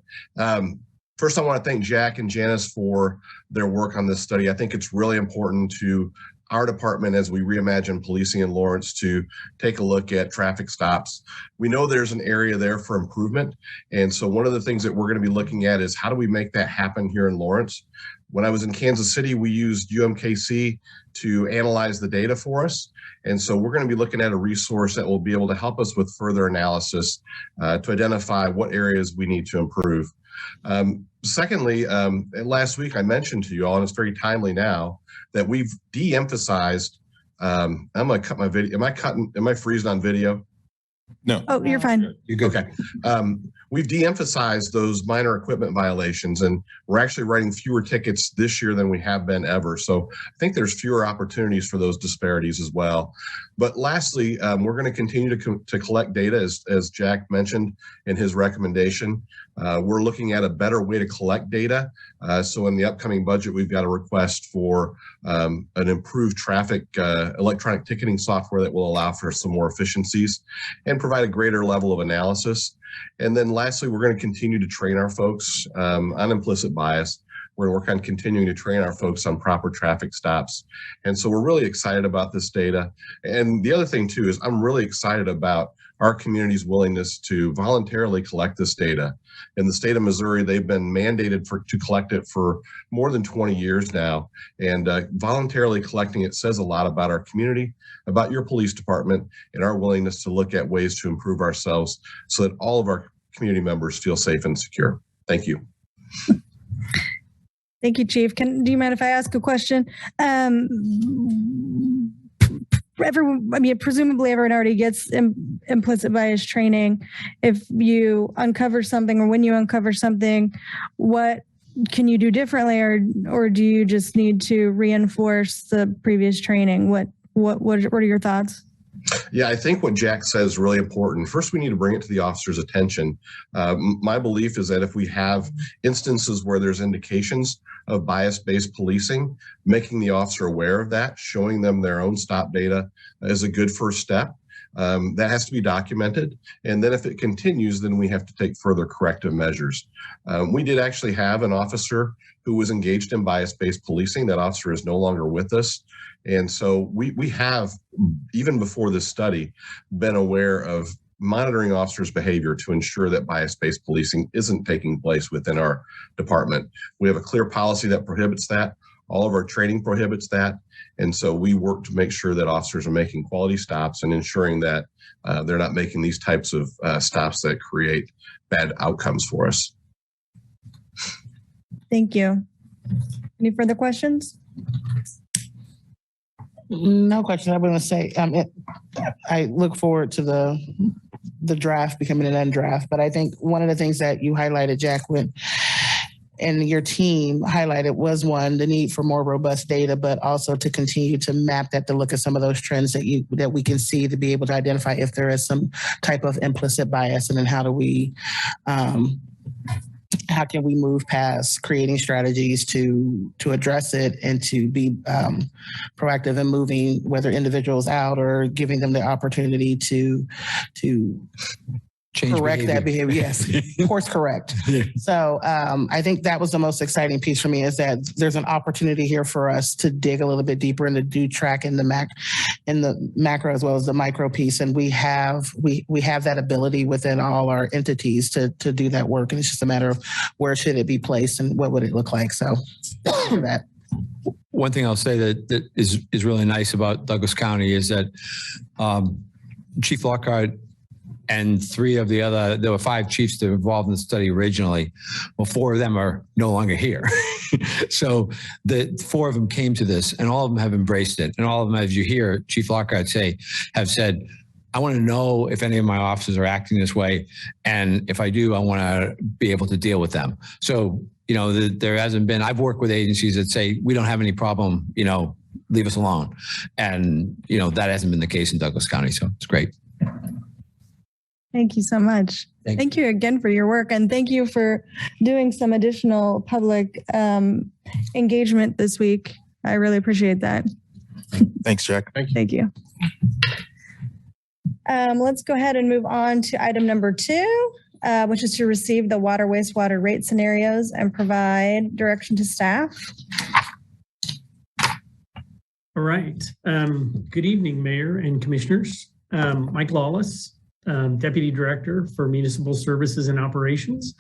First, I want to thank Jack and Janice for their work on this study. I think it's really important to our department as we reimagine policing in Lawrence to take a look at traffic stops. We know there's an area there for improvement. And so one of the things that we're going to be looking at is how do we make that happen here in Lawrence? When I was in Kansas City, we used UMKC to analyze the data for us. And so we're going to be looking at a resource that will be able to help us with further analysis to identify what areas we need to improve. Secondly, last week I mentioned to you all, and it's very timely now, that we've de-emphasized, I'm going to cut my video. Am I freezing on video? No. Oh, you're fine. You're good. Okay. We've de-emphasized those minor equipment violations, and we're actually writing fewer tickets this year than we have been ever. So I think there's fewer opportunities for those disparities as well. But lastly, we're going to continue to collect data, as Jack mentioned in his recommendation. We're looking at a better way to collect data. So in the upcoming budget, we've got a request for an improved traffic electronic ticketing software that will allow for some more efficiencies and provide a greater level of analysis. And then lastly, we're going to continue to train our folks on implicit bias. We're going to work on continuing to train our folks on proper traffic stops. And so we're really excited about this data. And the other thing too is I'm really excited about our community's willingness to voluntarily collect this data. In the state of Missouri, they've been mandated to collect it for more than 20 years now. And voluntarily collecting it says a lot about our community, about your police department, and our willingness to look at ways to improve ourselves so that all of our community members feel safe and secure. Thank you. Thank you, Chief. Do you mind if I ask a question? Presumably everyone already gets implicit bias training. If you uncover something or when you uncover something, what can you do differently, or do you just need to reinforce the previous training? What are your thoughts? Yeah, I think what Jack says is really important. First, we need to bring it to the officer's attention. My belief is that if we have instances where there's indications of bias-based policing, making the officer aware of that, showing them their own stop data is a good first step. That has to be documented. And then if it continues, then we have to take further corrective measures. We did actually have an officer who was engaged in bias-based policing. That officer is no longer with us. And so we have, even before this study, been aware of monitoring officers' behavior to ensure that bias-based policing isn't taking place within our department. We have a clear policy that prohibits that. All of our training prohibits that. And so we work to make sure that officers are making quality stops and ensuring that they're not making these types of stops that create bad outcomes for us. Thank you. Any further questions? No question. I'm going to say I look forward to the draft becoming an undraft. But I think one of the things that you highlighted, Jack, and your team highlighted was one, the need for more robust data, but also to continue to map that, to look at some of those trends that we can see, to be able to identify if there is some type of implicit bias, and then how can we move past creating strategies to address it and to be proactive in moving whether individuals out or giving them the opportunity to Change correct that behavior. Yes, course correct. Yeah. So I think that was the most exciting piece for me, is that there's an opportunity here for us to dig a little bit deeper and to do track in the macro as well as the micro piece. And we have that ability within all our entities to do that work. And it's just a matter of where should it be placed and what would it look like. So that. One thing I'll say that is really nice about Douglas County is that Chief Lockhart and there were 5 chiefs that were involved in the study originally. Well, 4 of them are no longer here. So the 4 of them came to this, and all of them have embraced it. And all of them, as you hear Chief Lockhart say, have said, I want to know if any of my officers are acting this way. And if I do, I want to be able to deal with them. So, there hasn't been, I've worked with agencies that say, we don't have any problem, leave us alone. And, that hasn't been the case in Douglas County. So it's great. Thank you so much. Thank you again for your work, and thank you for doing some additional public engagement this week. I really appreciate that. Thanks, Jack. Thank you. Let's go ahead and move on to item number 2, which is to receive the water wastewater rate scenarios and provide direction to staff. All right. Good evening, Mayor and Commissioners. Mike Lawless, Deputy Director for Municipal Services and Operations.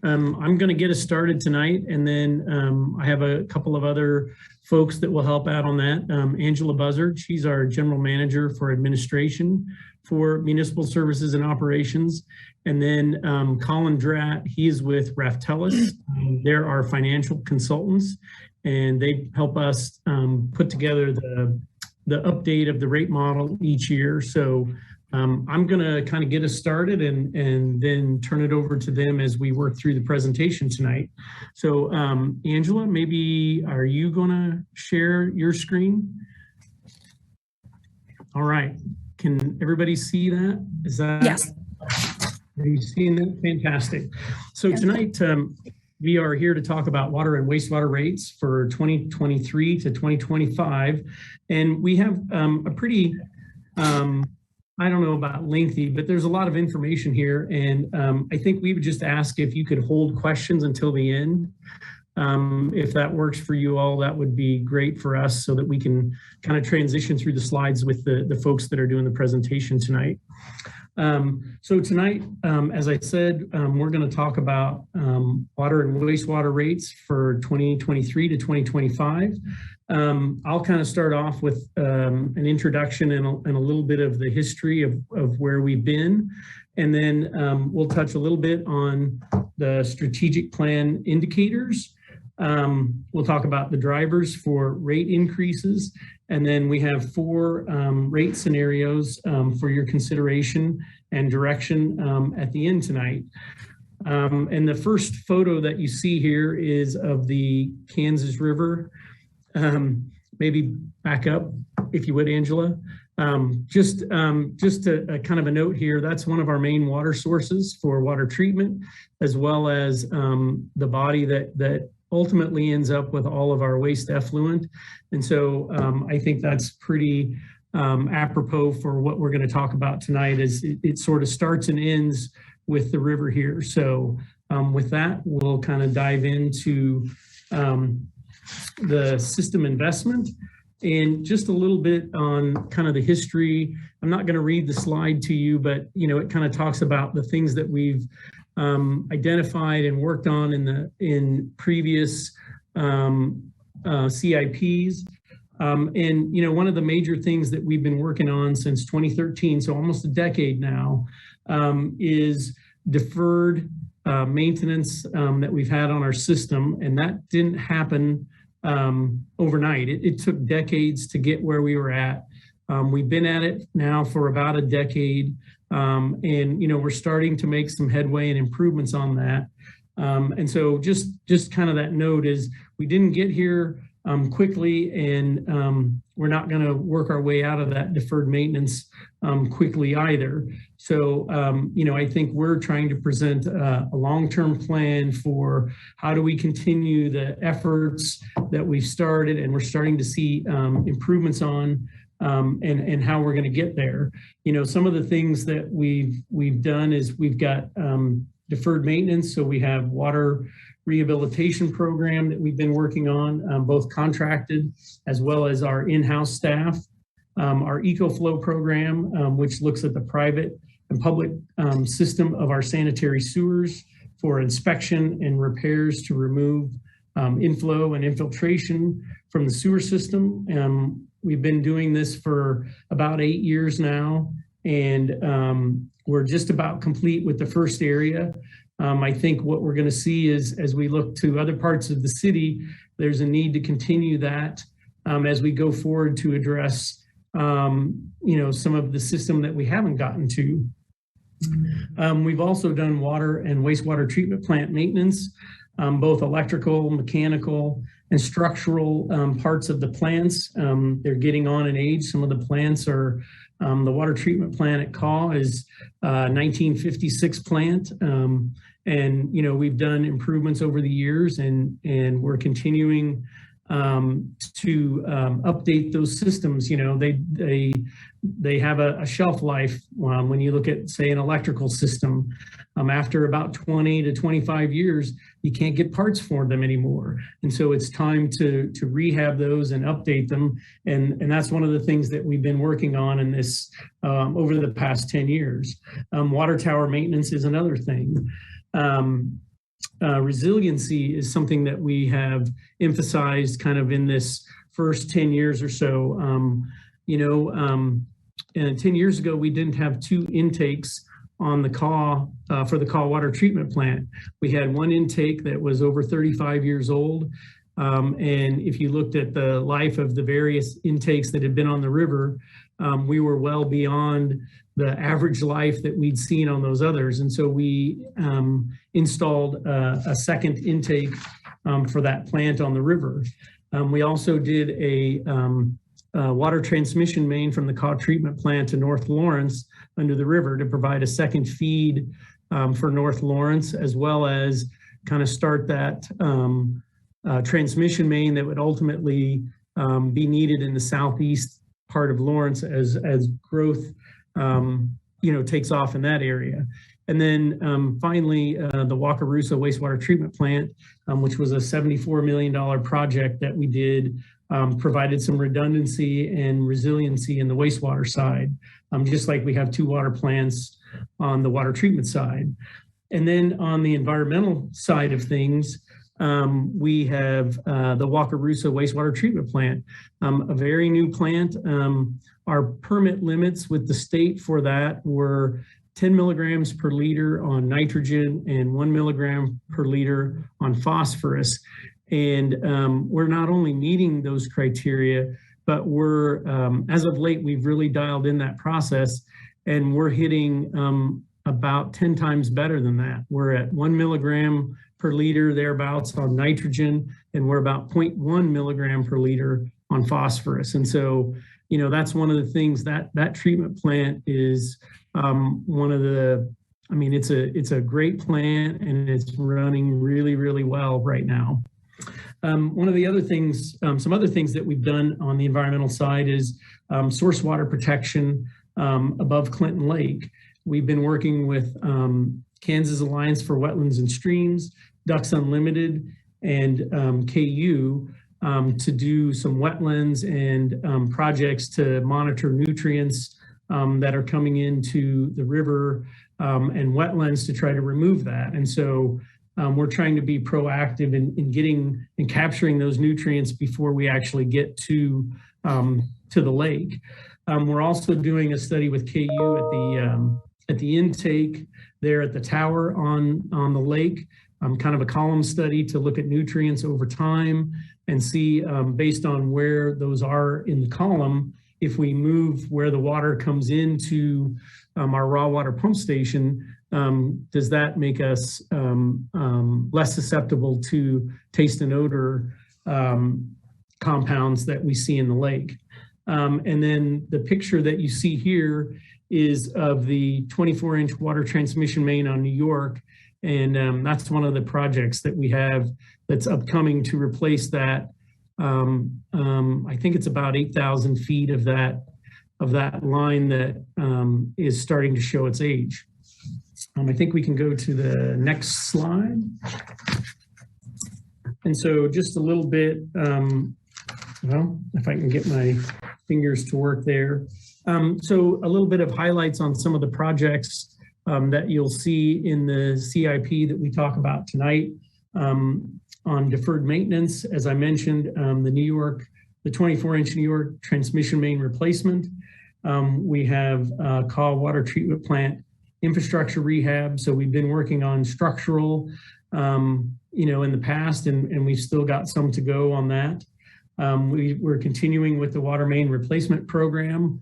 I'm going to get us started tonight, and then I have a couple of other folks that will help out on that. Angela Buzzard, she's our General Manager for Administration for Municipal Services and Operations. And then Colin Dratt, he is with Raftellus. They're our financial consultants, and they help us put together the update of the rate model each year. So I'm going to kind of get us started and then turn it over to them as we work through the presentation tonight. So Angela, maybe are you going to share your screen? All right. Can everybody see that? Is that? Yes. Are you seeing that? Fantastic. So tonight we are here to talk about water and wastewater rates for 2023 to 2025. And we have a pretty, I don't know about lengthy, but there's a lot of information here. And I think we would just ask if you could hold questions until the end. If that works for you all, that would be great for us so that we can kind of transition through the slides with the folks that are doing the presentation tonight. So tonight, as I said, we're going to talk about water and wastewater rates for 2023 to 2025. I'll kind of start off with an introduction and a little bit of the history of where we've been. And then we'll touch a little bit on the strategic plan indicators. We'll talk about the drivers for rate increases. And then we have 4 rate scenarios for your consideration and direction at the end tonight. And the first photo that you see here is of the Kansas River. Maybe back up, if you would, Angela. Just a kind of a note here, that's one of our main water sources for water treatment, as well as the body that ultimately ends up with all of our waste effluent. And so I think that's pretty apropos for what we're going to talk about tonight. Is it sort of starts and ends with the river here. So with that, we'll kind of dive into the system investment. And just a little bit on kind of the history. I'm not going to read the slide to you, but it kind of talks about the things that we've identified and worked on in previous CIPs. And one of the major things that we've been working on since 2013, so almost a decade now, is deferred maintenance that we've had on our system, and that didn't happen overnight. It took decades to get where we were at. We've been at it now for about a decade, and we're starting to make some headway and improvements on that. And so just kind of that note is we didn't get here quickly, and we're not going to work our way out of that deferred maintenance quickly either. So, I think we're trying to present a long-term plan for how do we continue the efforts that we've started and we're starting to see improvements on, and how we're going to get there. Some of the things that we've done is we've got deferred maintenance. So we have water rehabilitation program that we've been working on, both contracted as well as our in-house staff. Our EcoFlow program, which looks at the private and public system of our sanitary sewers for inspection and repairs to remove inflow and infiltration from the sewer system. We've been doing this for about 8 years now, and we're just about complete with the first area. I think what we're going to see is, as we look to other parts of the city, there's a need to continue that as we go forward to address some of the system that we haven't gotten to. We've also done water and wastewater treatment plant maintenance, both electrical, mechanical, and structural parts of the plants. They're getting on in age. Some of the plants are, the water treatment plant at Caw is 1956 plant. And we've done improvements over the years, and we're continuing to update those systems. They have a shelf life. When you look at, say, an electrical system, after about 20 to 25 years, you can't get parts for them anymore. And so it's time to rehab those and update them. And that's one of the things that we've been working on in this over the past 10 years. Water tower maintenance is another thing. Resiliency is something that we have emphasized kind of in this first 10 years or so. 10 years ago, we didn't have 2 intakes on the Caw for the Caw water treatment plant. We had 1 intake that was over 35 years old. And if you looked at the life of the various intakes that had been on the river, we were well beyond the average life that we'd seen on those others. And so we installed a second intake for that plant on the river. We also did a water transmission main from the Caw treatment plant to North Lawrence under the river to provide a second feed for North Lawrence, as well as kind of start that transmission main that would ultimately be needed in the southeast part of Lawrence as growth takes off in that area. And then finally, the Wakarusa wastewater treatment plant, which was a $74 million project that we did, provided some redundancy and resiliency in the wastewater side, just like we have 2 water plants on the water treatment side. And then on the environmental side of things, we have the Wakarusa wastewater treatment plant, a very new plant. Our permit limits with the state for that were 10 milligrams per liter on nitrogen and 1 milligram per liter on phosphorus. And we're not only meeting those criteria, but we're, as of late, we've really dialed in that process, and we're hitting about 10 times better than that. We're at 1 milligram per liter thereabouts on nitrogen, and we're about 0.1 milligram per liter on phosphorus. And so that's one of the things that treatment plant is one of the, it's a great plant and it's running really, really well right now. One of the other things, some other things that we've done on the environmental side is source water protection above Clinton Lake. We've been working with Kansas Alliance for Wetlands and Streams, Ducks Unlimited, and KU to do some wetlands and projects to monitor nutrients that are coming into the river and wetlands to try to remove that. And so we're trying to be proactive in getting and capturing those nutrients before we actually get to the lake. We're also doing a study with KU at the intake there at the tower on the lake, kind of a column study to look at nutrients over time and see based on where those are in the column, if we move where the water comes into our raw water pump station, does that make us less susceptible to taste and odor compounds that we see in the lake? And then the picture that you see here is of the 24-inch water transmission main on New York. And that's one of the projects that we have that's upcoming to replace that. I think it's about 8,000 feet of that line that is starting to show its age. I think we can go to the next slide. And so just a little bit, well, if I can get my fingers to work there. So a little bit of highlights on some of the projects that you'll see in the CIP that we talk about tonight. On deferred maintenance, as I mentioned, the 24-inch New York transmission main replacement. We have Call water treatment plant infrastructure rehab. So we've been working on structural, in the past, and we've still got some to go on that. We're continuing with the water main replacement program.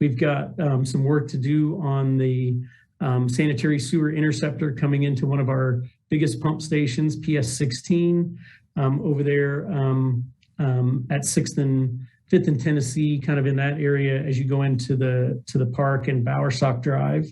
We've got some work to do on the sanitary sewer interceptor coming into one of our biggest pump stations, PS16, over there at 6th and 5th and Tennessee, kind of in that area as you go into the park and Bowersock Drive.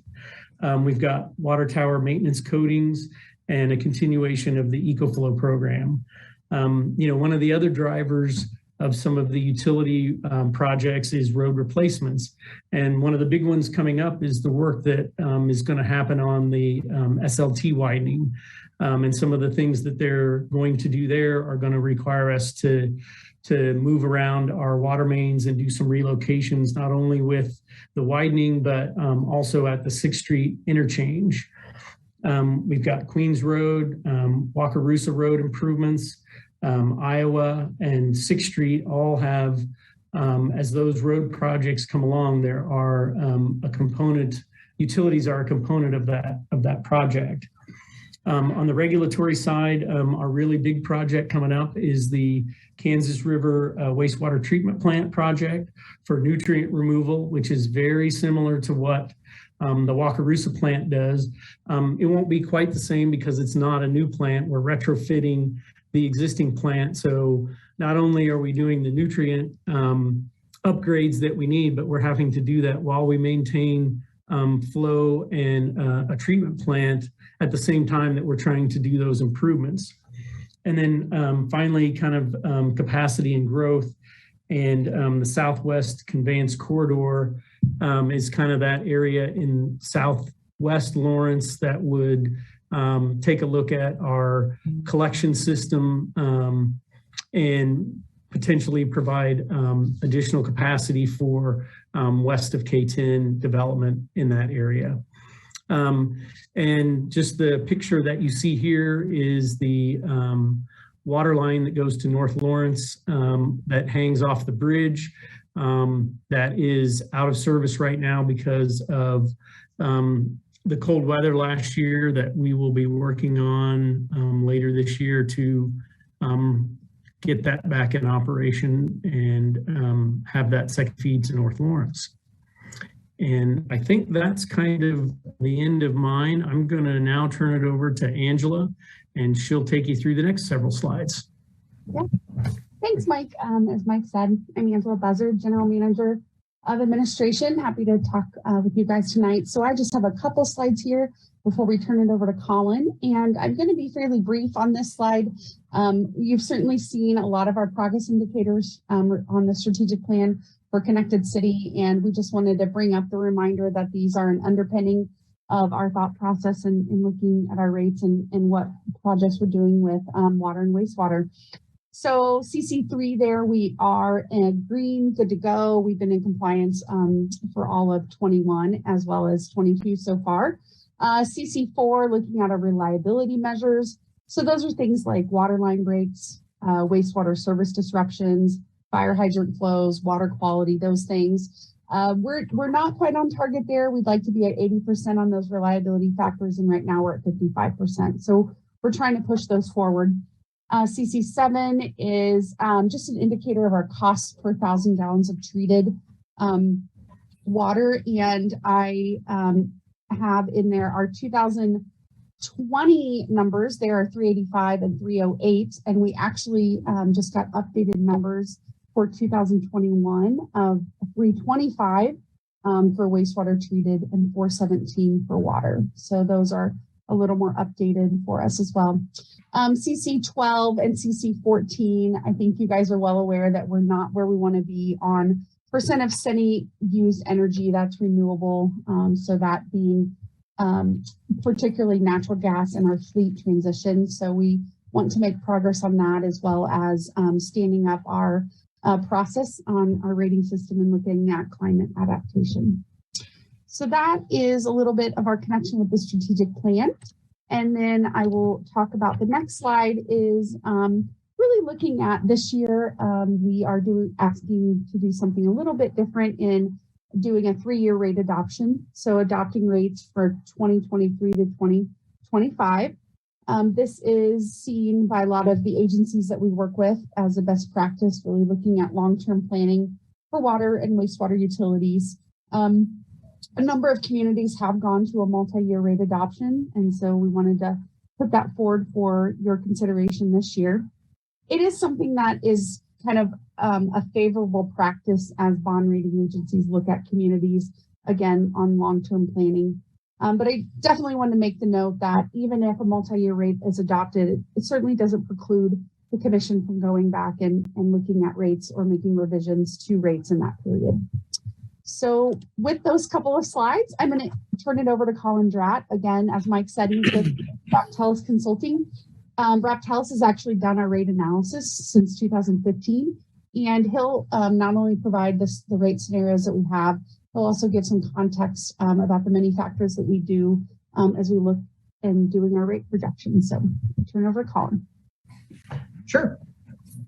We've got water tower maintenance coatings and a continuation of the EcoFlow program. One of the other drivers of some of the utility projects is road replacements. And one of the big ones coming up is the work that is going to happen on the SLT widening. And some of the things that they're going to do there are going to require us to move around our water mains and do some relocations, not only with the widening, but also at the 6th Street interchange. We've got Queens Road, Wakarusa Road improvements, Iowa and 6th Street all have, as those road projects come along, there are utilities are a component of that project. On the regulatory side, our really big project coming up is the Kansas River wastewater treatment plant project for nutrient removal, which is very similar to what the Wakarusa plant does. It won't be quite the same because it's not a new plant. We're retrofitting the existing plant. So not only are we doing the nutrient upgrades that we need, but we're having to do that while we maintain flow and a treatment plant at the same time that we're trying to do those improvements. And then finally, kind of capacity and growth. And the Southwest Conveyance Corridor is kind of that area in Southwest Lawrence that would take a look at our collection system and potentially provide additional capacity for west of K10 development in that area. And just the picture that you see here is the water line that goes to North Lawrence that hangs off the bridge that is out of service right now because of the cold weather last year that we will be working on later this year to get that back in operation and have that second feed to North Lawrence. And I think that's kind of the end of mine. I'm going to now turn it over to Angela, and she'll take you through the next several slides. Thank Thanks, Mike. As Mike said, I'm Angela Buzzard, General Manager of Administration. Happy to talk with you guys tonight. So I just have a couple slides here before we turn it over to Colin. And I'm going to be fairly brief on this slide. You've certainly seen a lot of our progress indicators on the strategic plan for Connected City. And we just wanted to bring up the reminder that these are an underpinning of our thought process in looking at our rates and what projects we're doing with water and wastewater. So CC3 there, we are in green, good to go. We've been in compliance for all of 21 as well as 22 so far. CC4, looking at our reliability measures. So those are things like water line breaks, wastewater service disruptions, fire hydrant flows, water quality, those things. We're not quite on target there. We'd like to be at 80% on those reliability factors, and right now we're at 55%. So we're trying to push those forward. CC7 is just an indicator of our costs per 1,000 gallons of treated water, and I have in there our 2020 numbers. There are 385 and 308, and we actually just got updated numbers for 2021 of 325 for wastewater treated and 417 for water. So those are a little more updated for us as well. CC12 and CC14, I think you guys are well aware that we're not where we want to be on percent of city used energy that's renewable. So that being particularly natural gas and our fleet transition. So we want to make progress on that, as well as standing up our process on our rating system and looking at climate adaptation. So that is a little bit of our connection with the strategic plan. And then I will talk about the next slide is really looking at this year. We are asking to do something a little bit different in doing a 3-year rate adoption. So adopting rates for 2023 to 2025. This is seen by a lot of the agencies that we work with as a best practice, really looking at long-term planning for water and wastewater utilities. A number of communities have gone to a multi-year rate adoption, and so we wanted to put that forward for your consideration this year. It is something that is kind of a favorable practice as bond rating agencies look at communities, again, on long-term planning. But I definitely want to make the note that even if a multi-year rate is adopted, it certainly doesn't preclude the commission from going back and looking at rates or making revisions to rates in that period. So with those couple of slides, I'm going to turn it over to Colin Dratt. Again, as Mike said, he's with Raptelis Consulting. Raptelis has actually done our rate analysis since 2015, and he'll not only provide the rate scenarios that we have, he'll also give some context about the many factors that we do as we look and doing our rate projections. So I'll turn it over to Colin. Sure.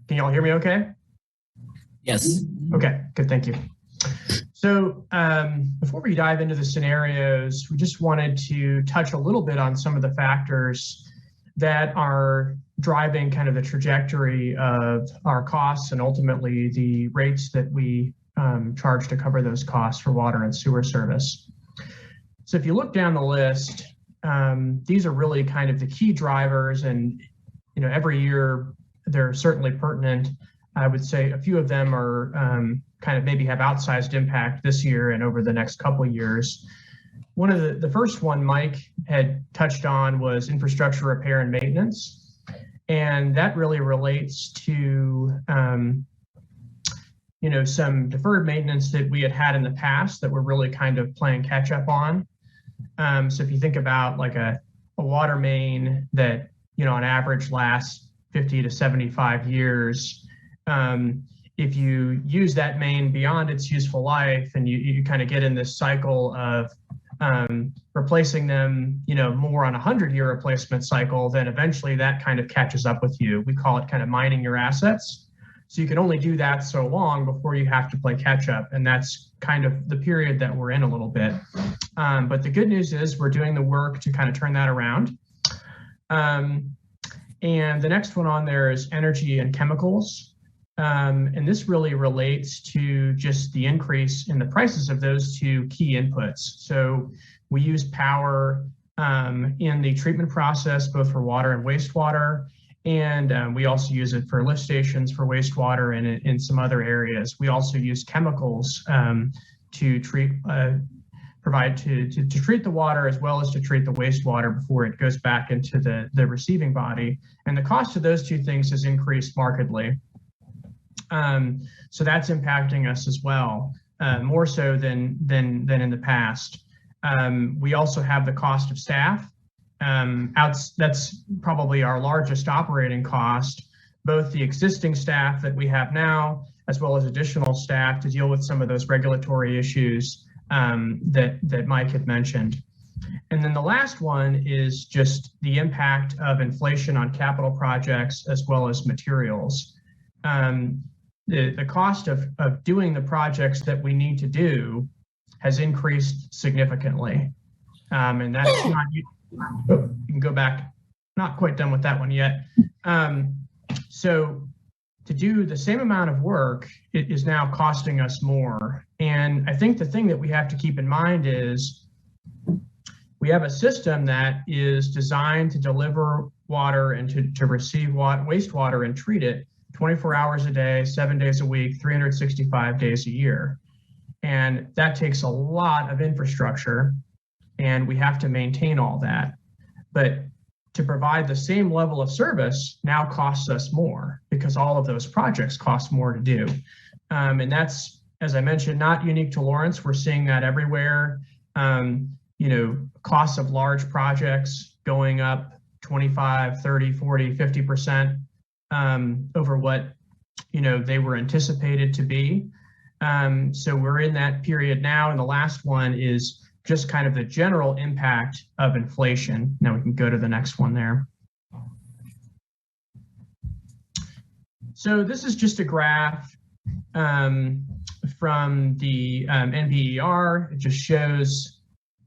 Can you all hear me okay? Yes. Okay, good, thank you. So before we dive into the scenarios, we just wanted to touch a little bit on some of the factors that are driving kind of the trajectory of our costs and ultimately the rates that we charge to cover those costs for water and sewer service. So if you look down the list, these are really kind of the key drivers, and every year they're certainly pertinent. I would say a few of them are kind of maybe have outsized impact this year and over the next couple of years. One of the first one Mike had touched on was infrastructure repair and maintenance. And that really relates to, some deferred maintenance that we had in the past that we're really kind of playing catch up on. So if you think about like a water main that, on average lasts 50 to 75 years, if you use that main beyond its useful life and you kind of get in this cycle of replacing them, more on a 100-year replacement cycle, then eventually that kind of catches up with you. We call it kind of mining your assets. So you can only do that so long before you have to play catch up. And that's kind of the period that we're in a little bit. But the good news is we're doing the work to kind of turn that around. And the next one on there is energy and chemicals. And this really relates to just the increase in the prices of those two key inputs. So we use power in the treatment process, both for water and wastewater. And we also use it for lift stations, for wastewater, and in some other areas. We also use chemicals to treat, to treat the water as well as to treat the wastewater before it goes back into the receiving body. And the cost of those two things has increased markedly. So that's impacting us as well, more so than in the past. We also have the cost of staff. That's probably our largest operating cost, both the existing staff that we have now, as well as additional staff to deal with some of those regulatory issues that Mike had mentioned. And then the last one is just the impact of inflation on capital projects as well as materials. The cost of doing the projects that we need to do has increased significantly. And that's not, you can go back, not quite done with that one yet. So to do the same amount of work, it is now costing us more. And I think the thing that we have to keep in mind is we have a system that is designed to deliver water and to receive wastewater and treat it 24 hours a day, 7 days a week, 365 days a year. And that takes a lot of infrastructure, and we have to maintain all that. But to provide the same level of service now costs us more because all of those projects cost more to do. And that's, as I mentioned, not unique to Lawrence. We're seeing that everywhere. Costs of large projects going up 25, 30, 40, 50% over what, they were anticipated to be. So we're in that period now. And the last one is just kind of the general impact of inflation. Now we can go to the next one there. So this is just a graph from the NBER. It just shows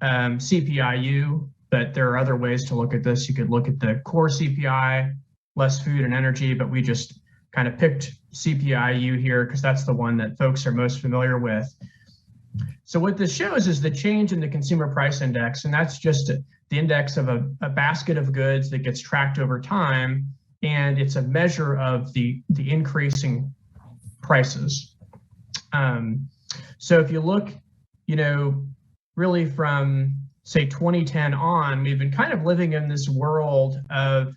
CPIU, but there are other ways to look at this. You could look at the core CPI, less food and energy, but we just kind of picked CPIU here because that's the one that folks are most familiar with. So what this shows is the change in the consumer price index, and that's just the index of a basket of goods that gets tracked over time, and it's a measure of the increasing prices. So if you look, really from say 2010 on, we've been kind of living in this world of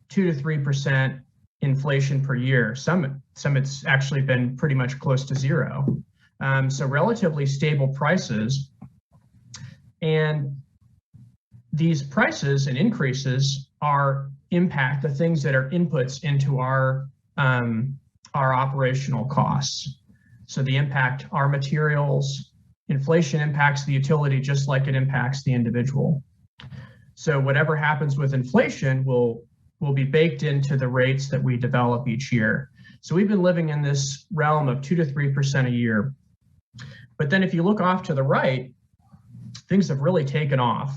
2 to 3% inflation per year. Some it's actually been pretty much close to zero. So relatively stable prices, and these prices and increases impact the things that are inputs into our operational costs. So they impact our materials. Inflation impacts the utility just like it impacts the individual. So whatever happens with inflation will be baked into the rates that we develop each year. So we've been living in this realm of 2 to 3% a year. But then if you look off to the right, things have really taken off.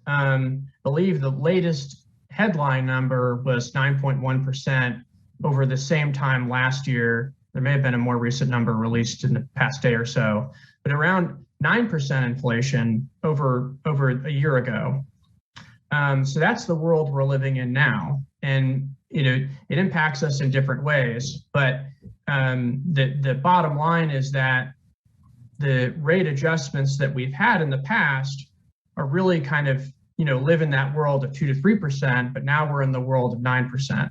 I believe the latest headline number was 9.1% over the same time last year. There may have been a more recent number released in the past day or so, but around 9% inflation over a year ago. So that's the world we're living in now. And it impacts us in different ways. But the bottom line is that the rate adjustments that we've had in the past are really kind of, live in that world of 2 to 3%, but now we're in the world of 9%.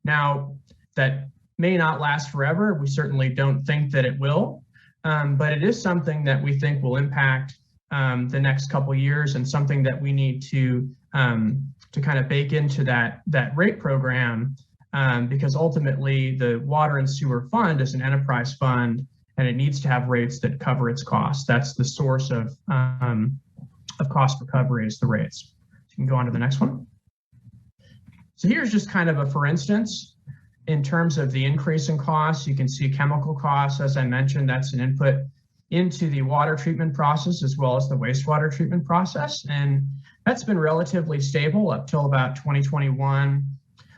Now, that may not last forever. We certainly don't think that it will, but it is something that we think will impact the next couple of years, and something that we need to kind of bake into that rate program, because ultimately the water and sewer fund is an enterprise fund, and it needs to have rates that cover its costs. That's the source of cost recovery, is the rates. So you can go on to the next one. So here's just kind of a for instance. In terms of the increase in costs, you can see chemical costs. As I mentioned, that's an input into the water treatment process as well as the wastewater treatment process. And that's been relatively stable up till about 2021.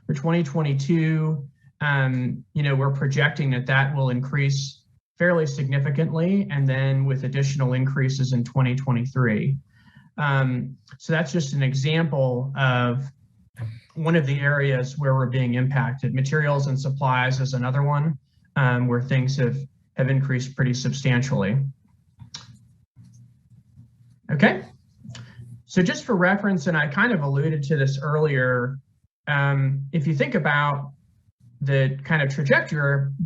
For 2022, we're projecting that will increase fairly significantly, and then with additional increases in 2023. So that's just an example of one of the areas where we're being impacted. Materials and supplies is another one where things have increased pretty substantially. Okay, so just for reference, and I kind of alluded to this earlier, if you think about the kind of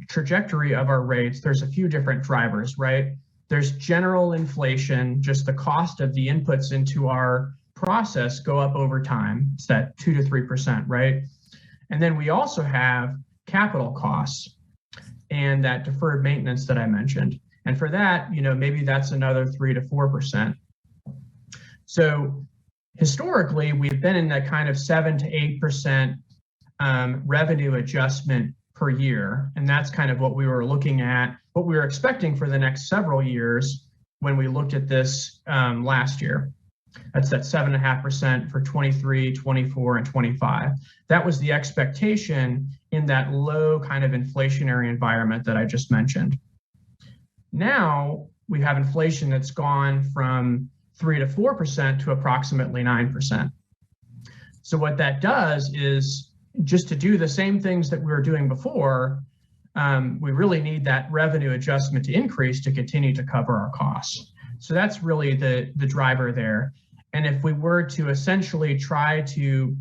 trajectory of our rates, there's a few different drivers, right? There's general inflation, just the cost of the inputs into our process go up over time. It's that 2 to 3%, right? And then we also have capital costs and that deferred maintenance that I mentioned. And for that, maybe that's another 3 to 4%. So historically, we've been in that kind of 7 to 8% revenue adjustment per year. And that's kind of what we were looking at, what we were expecting for the next several years when we looked at this last year. That's that 7.5% for 23, 24, and 25. That was the expectation in that low kind of inflationary environment that I just mentioned. Now we have inflation that's gone from 3 to 4% to approximately 9%. So what that does is, just to do the same things that we were doing before, we really need that revenue adjustment to increase to continue to cover our costs. So that's really the driver there. And if we were to essentially try to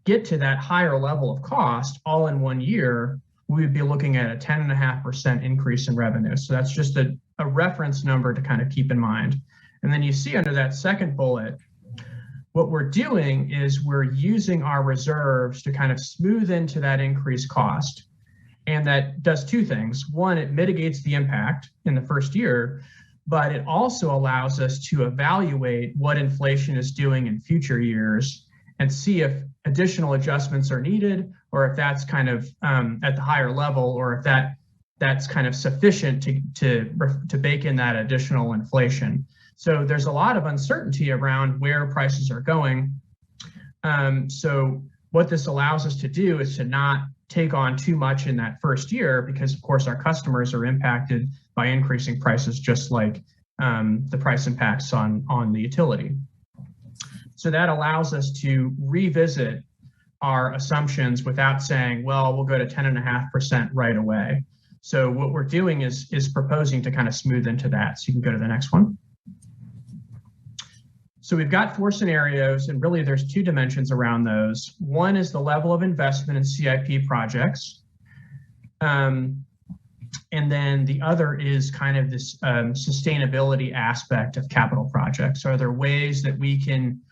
get to that higher level of cost all in 1 year, we would be looking at a 10.5% increase in revenue. So that's just a reference number to kind of keep in mind. And then you see under that second bullet, what we're doing is we're using our reserves to kind of smooth into that increased cost. And that does two things. One, it mitigates the impact in the first year, but it also allows us to evaluate what inflation is doing in future years and see if additional adjustments are needed, or if that's kind of at the higher level, or if that's kind of sufficient to bake in that additional inflation. So there's a lot of uncertainty around where prices are going. So what this allows us to do is to not take on too much in that first year, because of course our customers are impacted by increasing prices, just like the price impacts on the utility. So that allows us to revisit our assumptions without saying, well, we'll go to 10.5% right away. So what we're doing is proposing to kind of smooth into that. So you can go to the next one. So we've got 4 scenarios, and really there's 2 dimensions around those. One is the level of investment in CIP projects. And then the other is kind of this sustainability aspect of capital projects. Are there ways that we can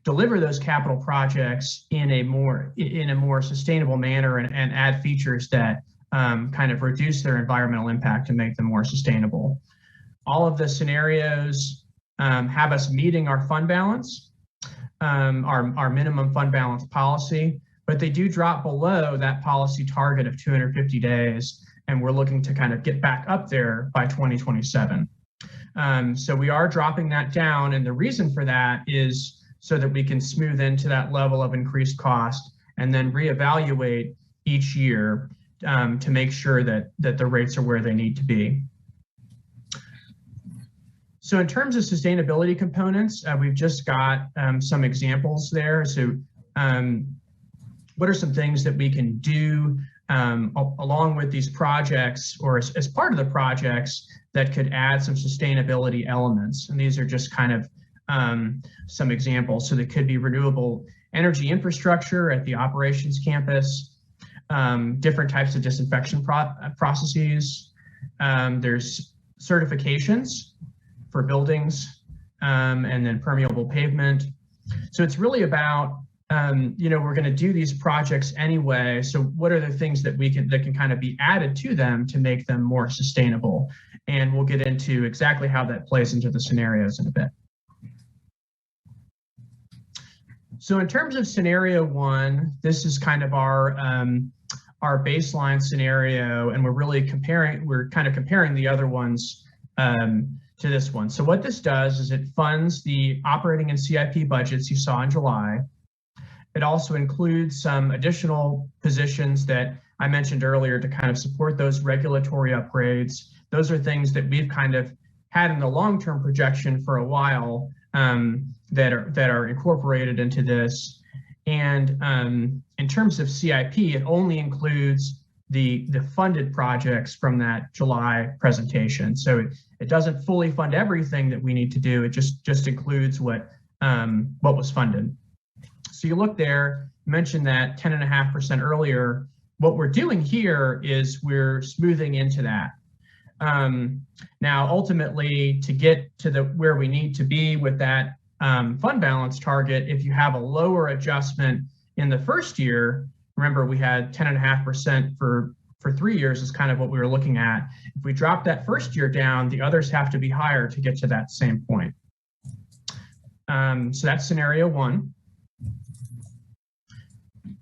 deliver those capital projects in a more sustainable manner and add features that kind of reduce their environmental impact and make them more sustainable? All of the scenarios have us meeting our fund balance, our minimum fund balance policy, but they do drop below that policy target of 250 days, and we're looking to kind of get back up there by 2027. So we are dropping that down, and the reason for that is so that we can smooth into that level of increased cost and then reevaluate each year to make sure that the rates are where they need to be. So in terms of sustainability components, we've just got some examples there. So what are some things that we can do along with these projects, or as part of the projects, that could add some sustainability elements? And these are just kind of some examples. So there could be renewable energy infrastructure at the operations campus, different types of disinfection processes. There's certifications for buildings, and then permeable pavement. So it's really about, we're going to do these projects anyway. So what are the things that can kind of be added to them to make them more sustainable? And we'll get into exactly how that plays into the scenarios in a bit. So in terms of scenario 1, this is kind of our baseline scenario, and we're kind of comparing the other ones to this one. So what this does is it funds the operating and CIP budgets you saw in July. It also includes some additional positions that I mentioned earlier to kind of support those regulatory upgrades. Those are things that we've kind of had in the long-term projection for a while, that are incorporated into this. And in terms of CIP, it only includes the funded projects from that July presentation. So it doesn't fully fund everything that we need to do. It just includes what was funded. So you look there, mentioned that 10.5% earlier. What we're doing here is we're smoothing into that. Now, ultimately, to get to where we need to be with that fund balance target, if you have a lower adjustment in the first year, remember we had 10.5% for 3 years is kind of what we were looking at. If we drop that first year down, the others have to be higher to get to that same point. So that's scenario one.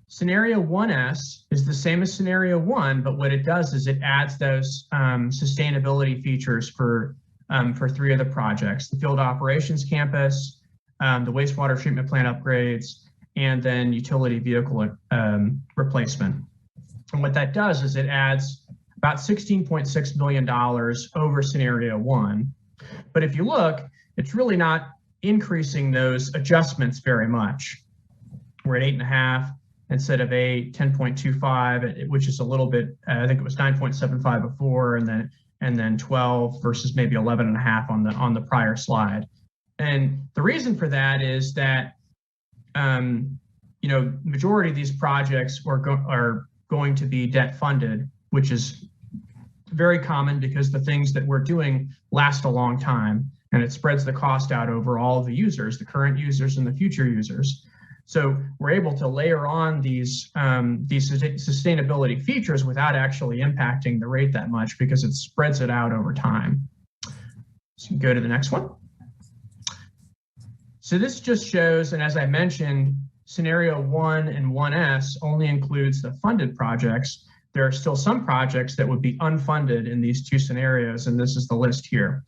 Scenario 1S is the same as scenario 1, but what it does is it adds those sustainability features for 3 of the projects: the field operations campus, the wastewater treatment plant upgrades, and then utility vehicle replacement. And what that does is it adds about $16.6 million over scenario 1. But if you look, it's really not increasing those adjustments very much. We're at 8.5 instead of 8, 10.25, which is a little bit, I think it was 9.75 before, and then 12 versus maybe 11.5 on the prior slide. And the reason for that is that majority of these projects are going to be debt funded, which is very common because the things that we're doing last a long time, and it spreads the cost out over all of the users, the current users and the future users. So we're able to layer on these sustainability features without actually impacting the rate that much because it spreads it out over time. So go to the next one. So this just shows, and as I mentioned, scenario 1 and 1S only includes the funded projects. There are still some projects that would be unfunded in these 2 scenarios, and this is the list here.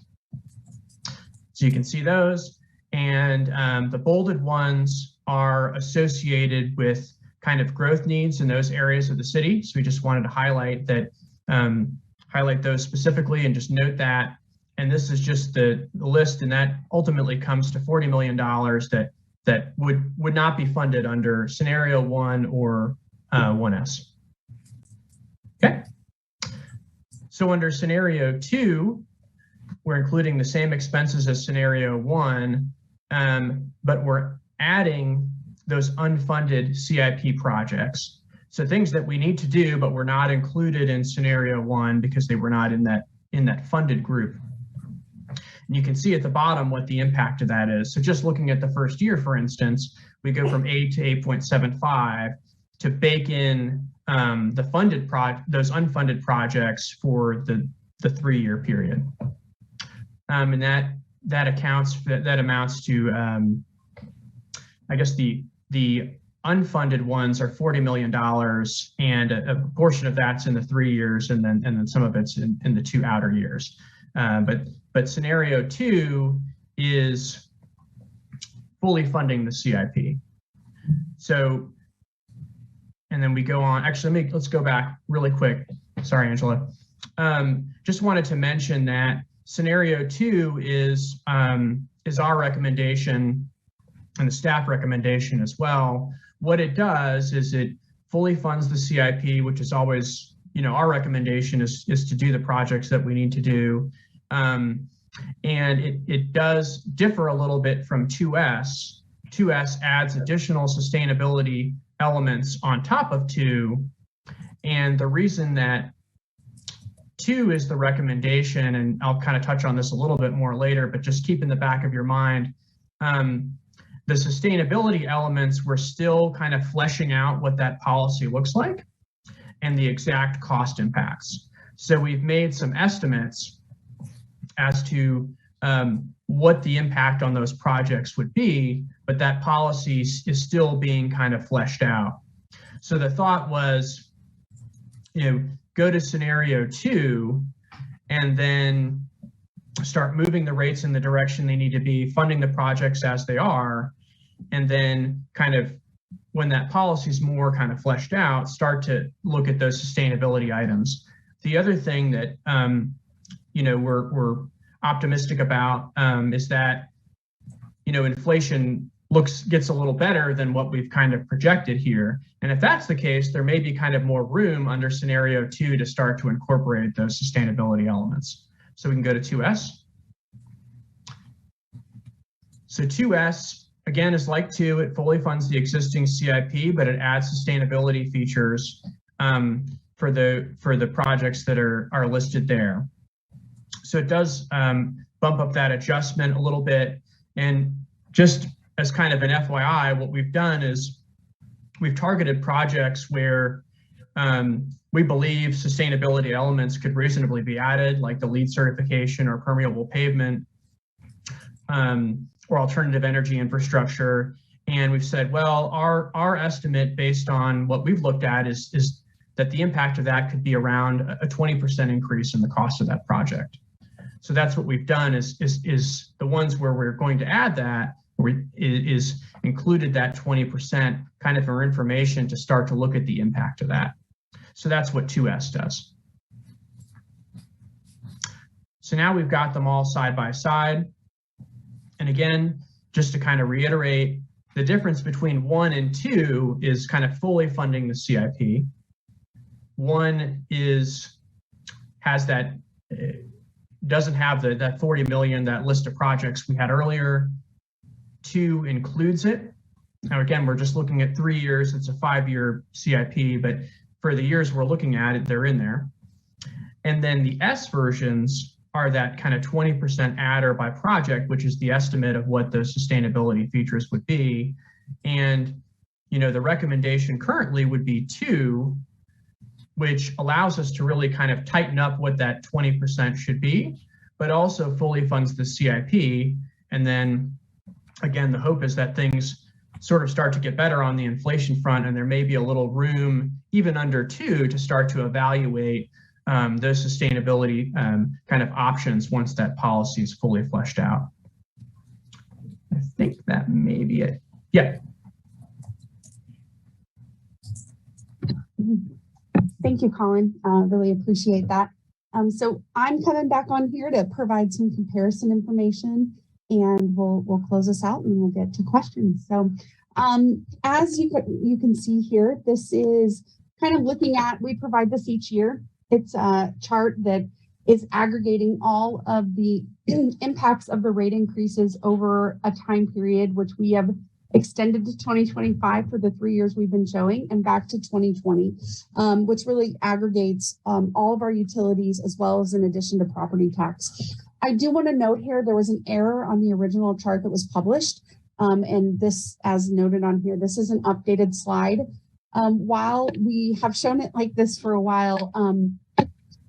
So you can see those, and the bolded ones are associated with kind of growth needs in those areas of the city. So we just wanted to highlight that, highlight those specifically and just note that. And this is just the list, and that ultimately comes to $40 million that would not be funded under scenario 1 or 1S. Okay. So under scenario 2, we're including the same expenses as scenario 1, but we're adding those unfunded CIP projects. So things that we need to do, but were not included in scenario 1 because they were not in that funded group. And you can see at the bottom what the impact of that is. So just looking at the first year, for instance, we go from 8 to 8.75 to bake in the funded those unfunded projects for the 3-year period. And that amounts to I guess the unfunded ones are $40 million, and a portion of that's in the 3 years, and then some of it's in the 2 outer years. But scenario 2 is fully funding the CIP. So, and then we go on. Actually, let's go back really quick. Sorry, Angela. Just wanted to mention that scenario 2 is our recommendation and the staff recommendation as well. What it does is it fully funds the CIP, which is always, our recommendation is to do the projects that we need to do. And it does differ a little bit from 2S. 2S adds additional sustainability elements on top of 2. And the reason that 2 is the recommendation, and I'll kind of touch on this a little bit more later, but just keep in the back of your mind, the sustainability elements, we're still kind of fleshing out what that policy looks like and the exact cost impacts. So we've made some estimates as to what the impact on those projects would be, but that policy is still being kind of fleshed out. So the thought was, go to scenario 2 and then start moving the rates in the direction they need to be, funding the projects as they are, and then kind of when that policy is more kind of fleshed out, start to look at those sustainability items. The other thing that we're optimistic about is that inflation gets a little better than what we've kind of projected here. And if that's the case, there may be kind of more room under scenario 2 to start to incorporate those sustainability elements. So we can go to 2S. So 2S, again, is like 2. It fully funds the existing CIP, but it adds sustainability features for the projects that are listed there. So it does bump up that adjustment a little bit. And just as kind of an FYI, what we've done is we've targeted projects where we believe sustainability elements could reasonably be added, like the LEED certification or permeable pavement, or alternative energy infrastructure. And we've said, well, our estimate based on what we've looked at is that the impact of that could be around a 20% increase in the cost of that project. So that's what we've done is the ones where we're going to add that is included that 20% kind of for information to start to look at the impact of that. So that's what 2S does. So now we've got them all side by side. And again, just to kind of reiterate, the difference between 1 and 2 is kind of fully funding the CIP. 1 doesn't have that 40 million, that list of projects we had earlier. 2 includes it. Now, again, we're just looking at 3 years. It's a 5-year CIP, but for the years we're looking at it, they're in there. And then the S versions are that kind of 20% adder by project, which is the estimate of what the sustainability features would be. And, the recommendation currently would be 2, which allows us to really kind of tighten up what that 20% should be, but also fully funds the CIP. And then again, the hope is that things sort of start to get better on the inflation front, and there may be a little room even under 2 to start to evaluate those sustainability kind of options once that policy is fully fleshed out. I think that may be it. Yeah. Thank you, Colin. Really appreciate that. So I'm coming back on here to provide some comparison information, and we'll close this out and we'll get to questions. So as you can see here, this is kind of looking at, we provide this each year. It's a chart that is aggregating all of the impacts of the rate increases over a time period, which we have extended to 2025 for the 3 years we've been showing, and back to 2020, which really aggregates all of our utilities as well as in addition to property tax. I do want to note here, there was an error on the original chart that was published. And this, as noted on here, this is an updated slide. While we have shown it like this for a while,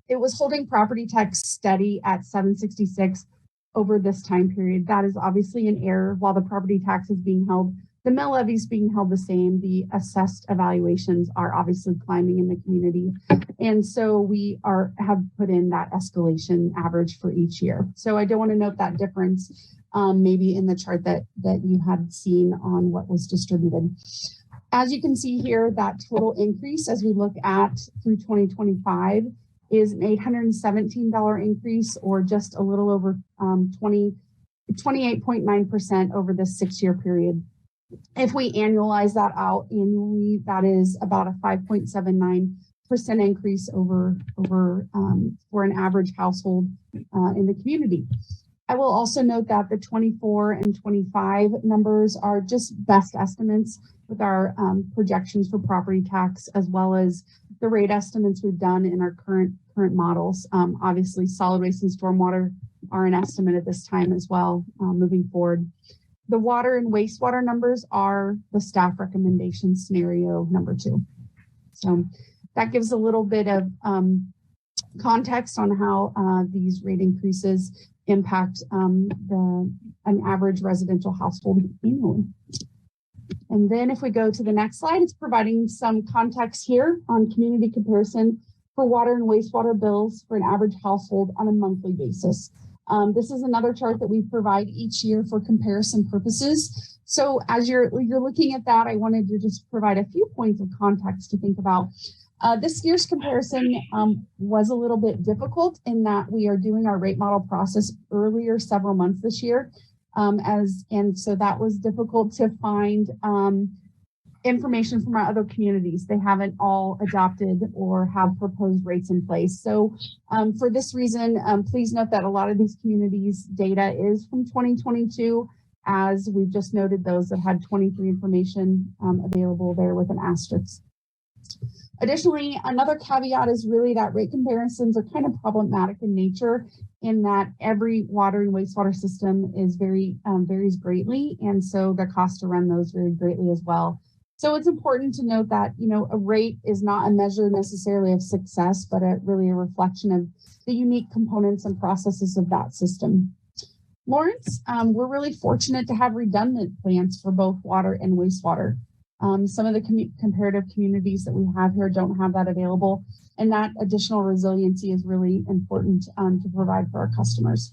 it was holding property tax steady at 766 over this time period. That is obviously an error. While the property tax is being held, the mill levy is being held the same. The assessed evaluations are obviously climbing in the community. And so we have put in that escalation average for each year. So I do want to note that difference maybe in the chart that you had seen on what was distributed. As you can see here, that total increase as we look at through 2025 is an $817 increase, or just a little over 28.9% over this 6-year period. If we annualize that out annually, that is about a 5.79% increase over for an average household in the community. I will also note that the 24 and 25 numbers are just best estimates with our projections for property tax, as well as the rate estimates we've done in our current models. Obviously, solid waste and stormwater are an estimate at this time as well, moving forward. The water and wastewater numbers are the staff recommendation scenario number 2. So that gives a little bit of context on how these rate increases impact an average residential household annually. And then if we go to the next slide, it's providing some context here on community comparison for water and wastewater bills for an average household on a monthly basis. This is another chart that we provide each year for comparison purposes. So as you're looking at that, I wanted to just provide a few points of context to think about. This year's comparison was a little bit difficult in that we are doing our rate model process earlier several months this year. And so that was difficult to find information from our other communities. They haven't all adopted or have proposed rates in place. So for this reason, please note that a lot of these communities' data is from 2022, as we've just noted those that had 23 information available there with an asterisk. Additionally, another caveat is really that rate comparisons are kind of problematic in nature, in that every water and wastewater system is varies greatly, and so the cost to run those vary greatly as well. So it's important to note that, you know, a rate is not a measure necessarily of success, but really a reflection of the unique components and processes of that system. Lawrence, we're really fortunate to have redundant plans for both water and wastewater. Some of the comparative communities that we have here don't have that available, and that additional resiliency is really important to provide for our customers.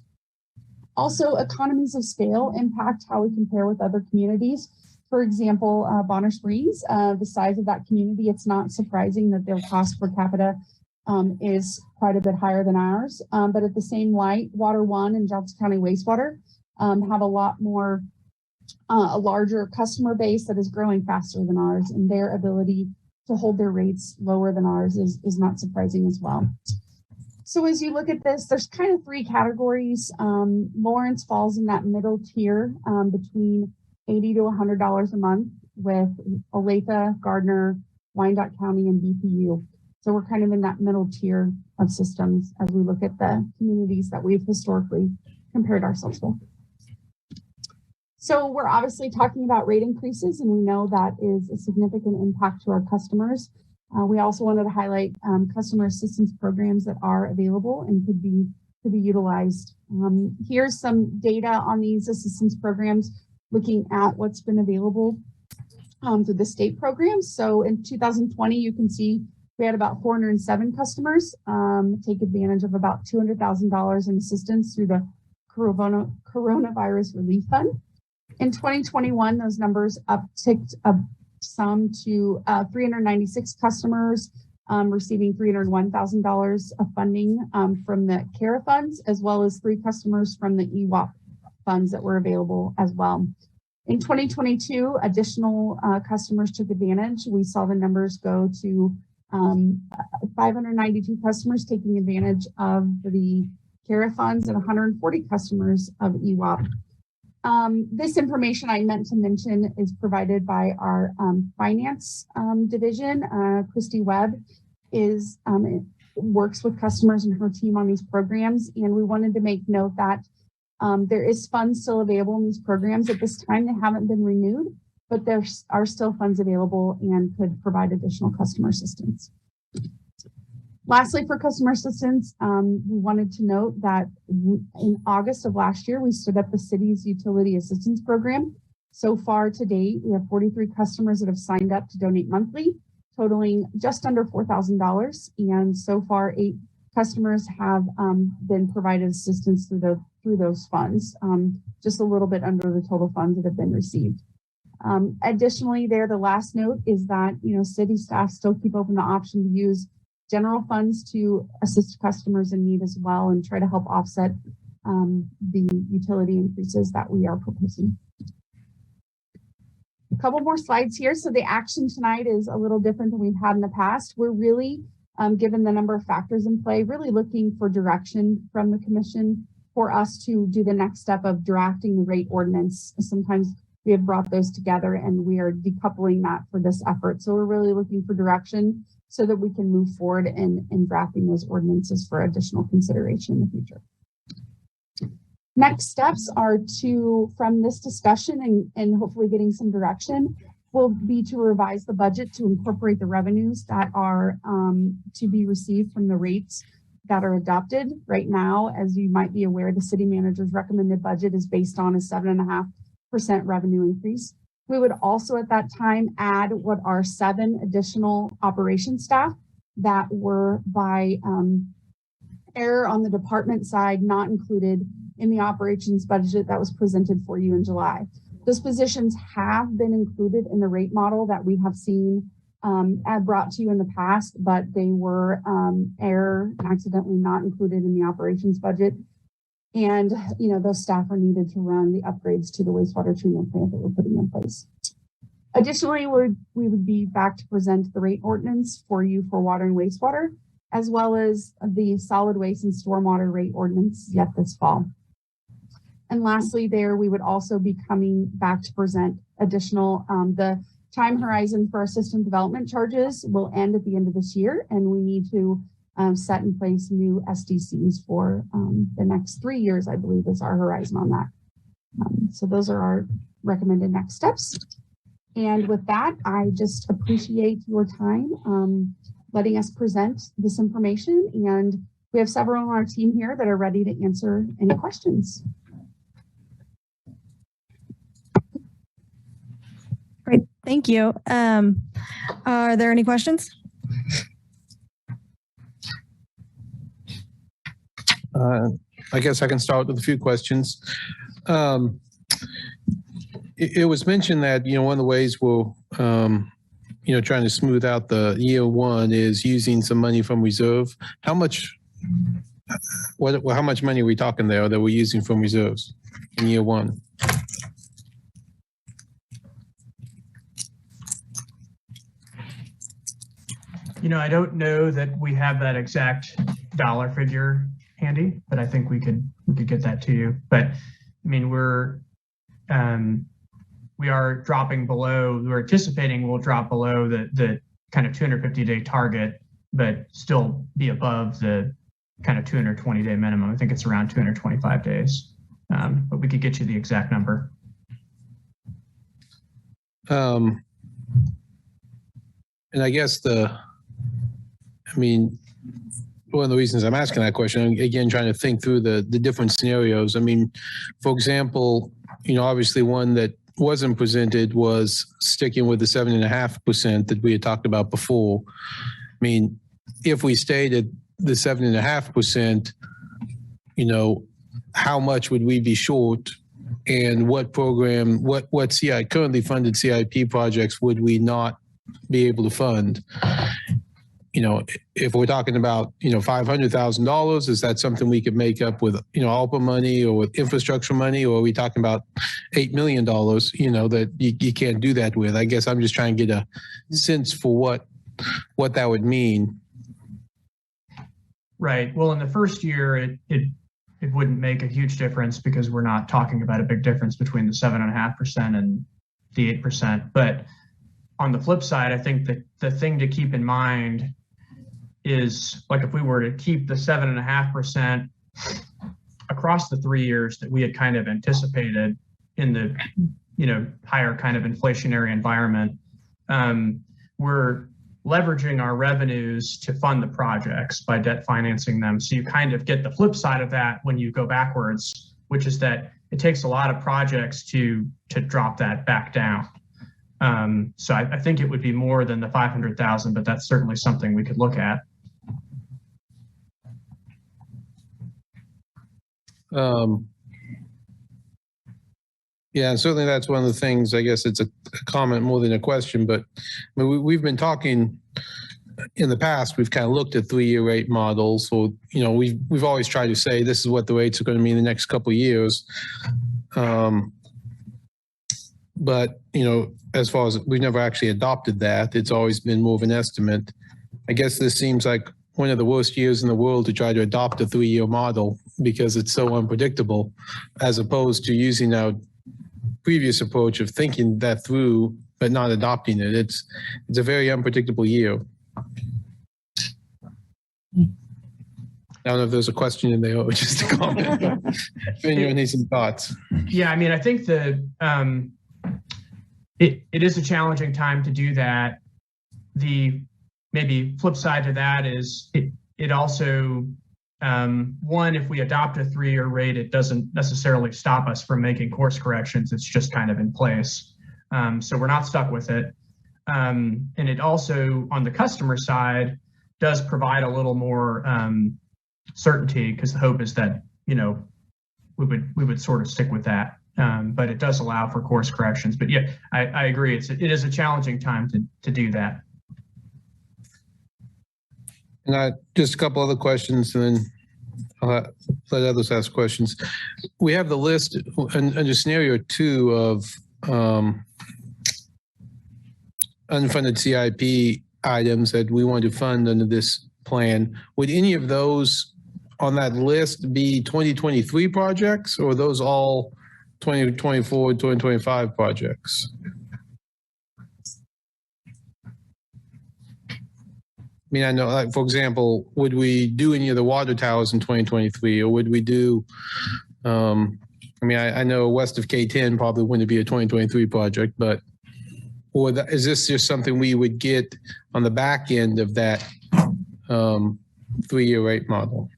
Also, economies of scale impact how we compare with other communities. For example, Bonner Springs, the size of that community, it's not surprising that their cost per capita is quite a bit higher than ours. But at the same light, Water One and Johnson County Wastewater have a lot more, a larger customer base that is growing faster than ours, and their ability to hold their rates lower than ours is not surprising as well. So as you look at this, there's kind of three categories. Lawrence falls in that middle tier between $80 to $100 a month, with Olathe, Gardner, Wyandotte County, and BPU. So we're kind of in that middle tier of systems as we look at the communities that we've historically compared ourselves with. So we're obviously talking about rate increases, and we know that is a significant impact to our customers. We also wanted to highlight customer assistance programs that are available and could be utilized. Here's some data on these assistance programs, looking at what's been available through the state programs. So in 2020, you can see we had about 407 customers take advantage of about $200,000 in assistance through the Coronavirus Relief Fund. In 2021, those numbers upticked some to 396 customers receiving $301,000 of funding from the CARA funds, as well as 3 customers from the EWAP funds that were available as well. In 2022, additional customers took advantage. We saw the numbers go to 592 customers taking advantage of the CARA funds and 140 customers of EWAP. This information I meant to mention is provided by our finance division. Christy Webb works with customers and her team on these programs, and we wanted to make note that there is funds still available in these programs. At this time, they haven't been renewed, but there are still funds available and could provide additional customer assistance. Lastly, for customer assistance, we wanted to note that in August of last year, we stood up the city's utility assistance program. So far to date, we have 43 customers that have signed up to donate monthly, totaling just under $4,000. And so far, 8 customers have been provided assistance through those funds, just a little bit under the total funds that have been received. Additionally, the last note is that, you know, city staff still keep open the option to use general funds to assist customers in need as well, and try to help offset the utility increases that we are proposing. A couple more slides here. So the action tonight is a little different than we've had in the past. We're really, given the number of factors in play, really looking for direction from the commission for us to do the next step of drafting the rate ordinance. Sometimes we have brought those together and we are decoupling that for this effort. So we're really looking for direction so that we can move forward in drafting those ordinances for additional consideration in the future. Next steps are from this discussion and hopefully getting some direction, will be to revise the budget to incorporate the revenues that are to be received from the rates that are adopted. Right now, as you might be aware, the city manager's recommended budget is based on a 7.5% revenue increase. We would also at that time add what are 7 additional operations staff that were by error on the department side not included in the operations budget that was presented for you in July. Those positions have been included in the rate model that we have seen brought to you in the past, but they were error accidentally not included in the operations budget. And, those staff are needed to run the upgrades to the wastewater treatment plant that we're putting in place. Additionally, we would be back to present the rate ordinance for you for water and wastewater, as well as the solid waste and stormwater rate ordinance yet this fall. And lastly, we would also be coming back to present additional, the time horizon for our system development charges will end at the end of this year, and we need to set in place new SDCs for the next 3 years, I believe is our horizon on that. So those are our recommended next steps. And with that, I just appreciate your time letting us present this information. And we have several on our team here that are ready to answer any questions. Great, thank you. Are there any questions? I guess I can start with a few questions. It was mentioned that, one of the ways we'll, trying to smooth out the year one is using some money from reserve. How much money are we talking there that we're using from reserves in year one? I don't know that we have that exact dollar figure handy, but I think we could get that to you. But I mean, we are dropping below, we're anticipating we'll drop below the kind of 250-day target, but still be above the kind of 220-day minimum. I think it's around 225 days, but we could get you the exact number. And I guess one of the reasons I'm asking that question, again, trying to think through the different scenarios. For example, obviously one that wasn't presented was sticking with the 7.5% that we had talked about before. If we stayed at the 7.5%, how much would we be short? And what program, what currently funded CIP projects would we not be able to fund? If we're talking about, $500,000, is that something we could make up with, ARPA money or with infrastructure money? Or are we talking about $8 million, that you can't do that with? I guess I'm just trying to get a sense for what that would mean. Right. Well, in the first year, it wouldn't make a huge difference because we're not talking about a big difference between the 7.5% and the 8%. But on the flip side, I think that the thing to keep in mind is, like, if we were to keep the 7.5% across the 3 years that we had kind of anticipated in the, higher kind of inflationary environment, we're leveraging our revenues to fund the projects by debt financing them. So you kind of get the flip side of that when you go backwards, which is that it takes a lot of projects to drop that back down. So I think it would be more than the 500,000, but that's certainly something we could look at. Yeah, certainly that's one of the things. I guess it's a comment more than a question, but we've been talking in the past. We've kind of looked at 3-year rate models. So, we've always tried to say this is what the rates are going to be in the next couple of years. But, as far as we've never actually adopted that, it's always been more of an estimate. I guess this seems like one of the worst years in the world to try to adopt a 3-year model because it's so unpredictable, as opposed to using our previous approach of thinking that through, but not adopting it. It's a very unpredictable year. I don't know if there's a question in there or just a comment. If anyone needs some thoughts. Yeah, I think it is a challenging time to do that. The maybe flip side to that is it also, one, if we adopt a 3-year rate, it doesn't necessarily stop us from making course corrections. It's just kind of in place. So we're not stuck with it. And it also, on the customer side, does provide a little more certainty, because the hope is that, we would sort of stick with that. But it does allow for course corrections. But yeah, I agree. It is a challenging time to do that. And just a couple other questions, and then let others ask questions. We have the list under scenario 2 of unfunded CIP items that we want to fund under this plan. Would any of those on that list be 2023 projects, or are those all 2024, 2025 projects? I mean, I know, like, for example, would we do any of the water towers in 2023, or would we do, I mean, I know west of K10 probably wouldn't be a 2023 project, but is this just something we would get on the back end of that 3-year rate model?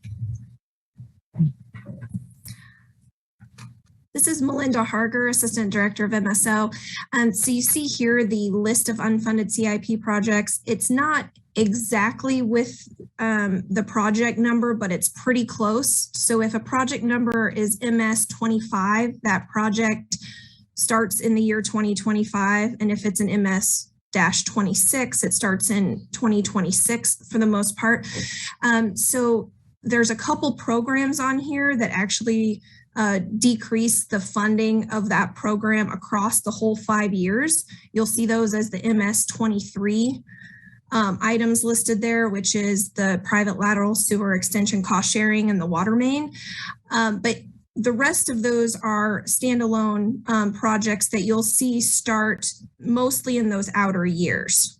This is Melinda Harger, Assistant Director of MSO. So you see here the list of unfunded CIP projects. It's not exactly with the project number, but it's pretty close. So if a project number is MS 25, that project starts in the year 2025. And if it's an MS-26, it starts in 2026 for the most part. So there's a couple programs on here that actually decrease the funding of that program across the whole 5 years. You'll see those as the MS-23 items listed there, which is the private lateral sewer extension cost sharing and the water main. But the rest of those are standalone projects that you'll see start mostly in those outer years.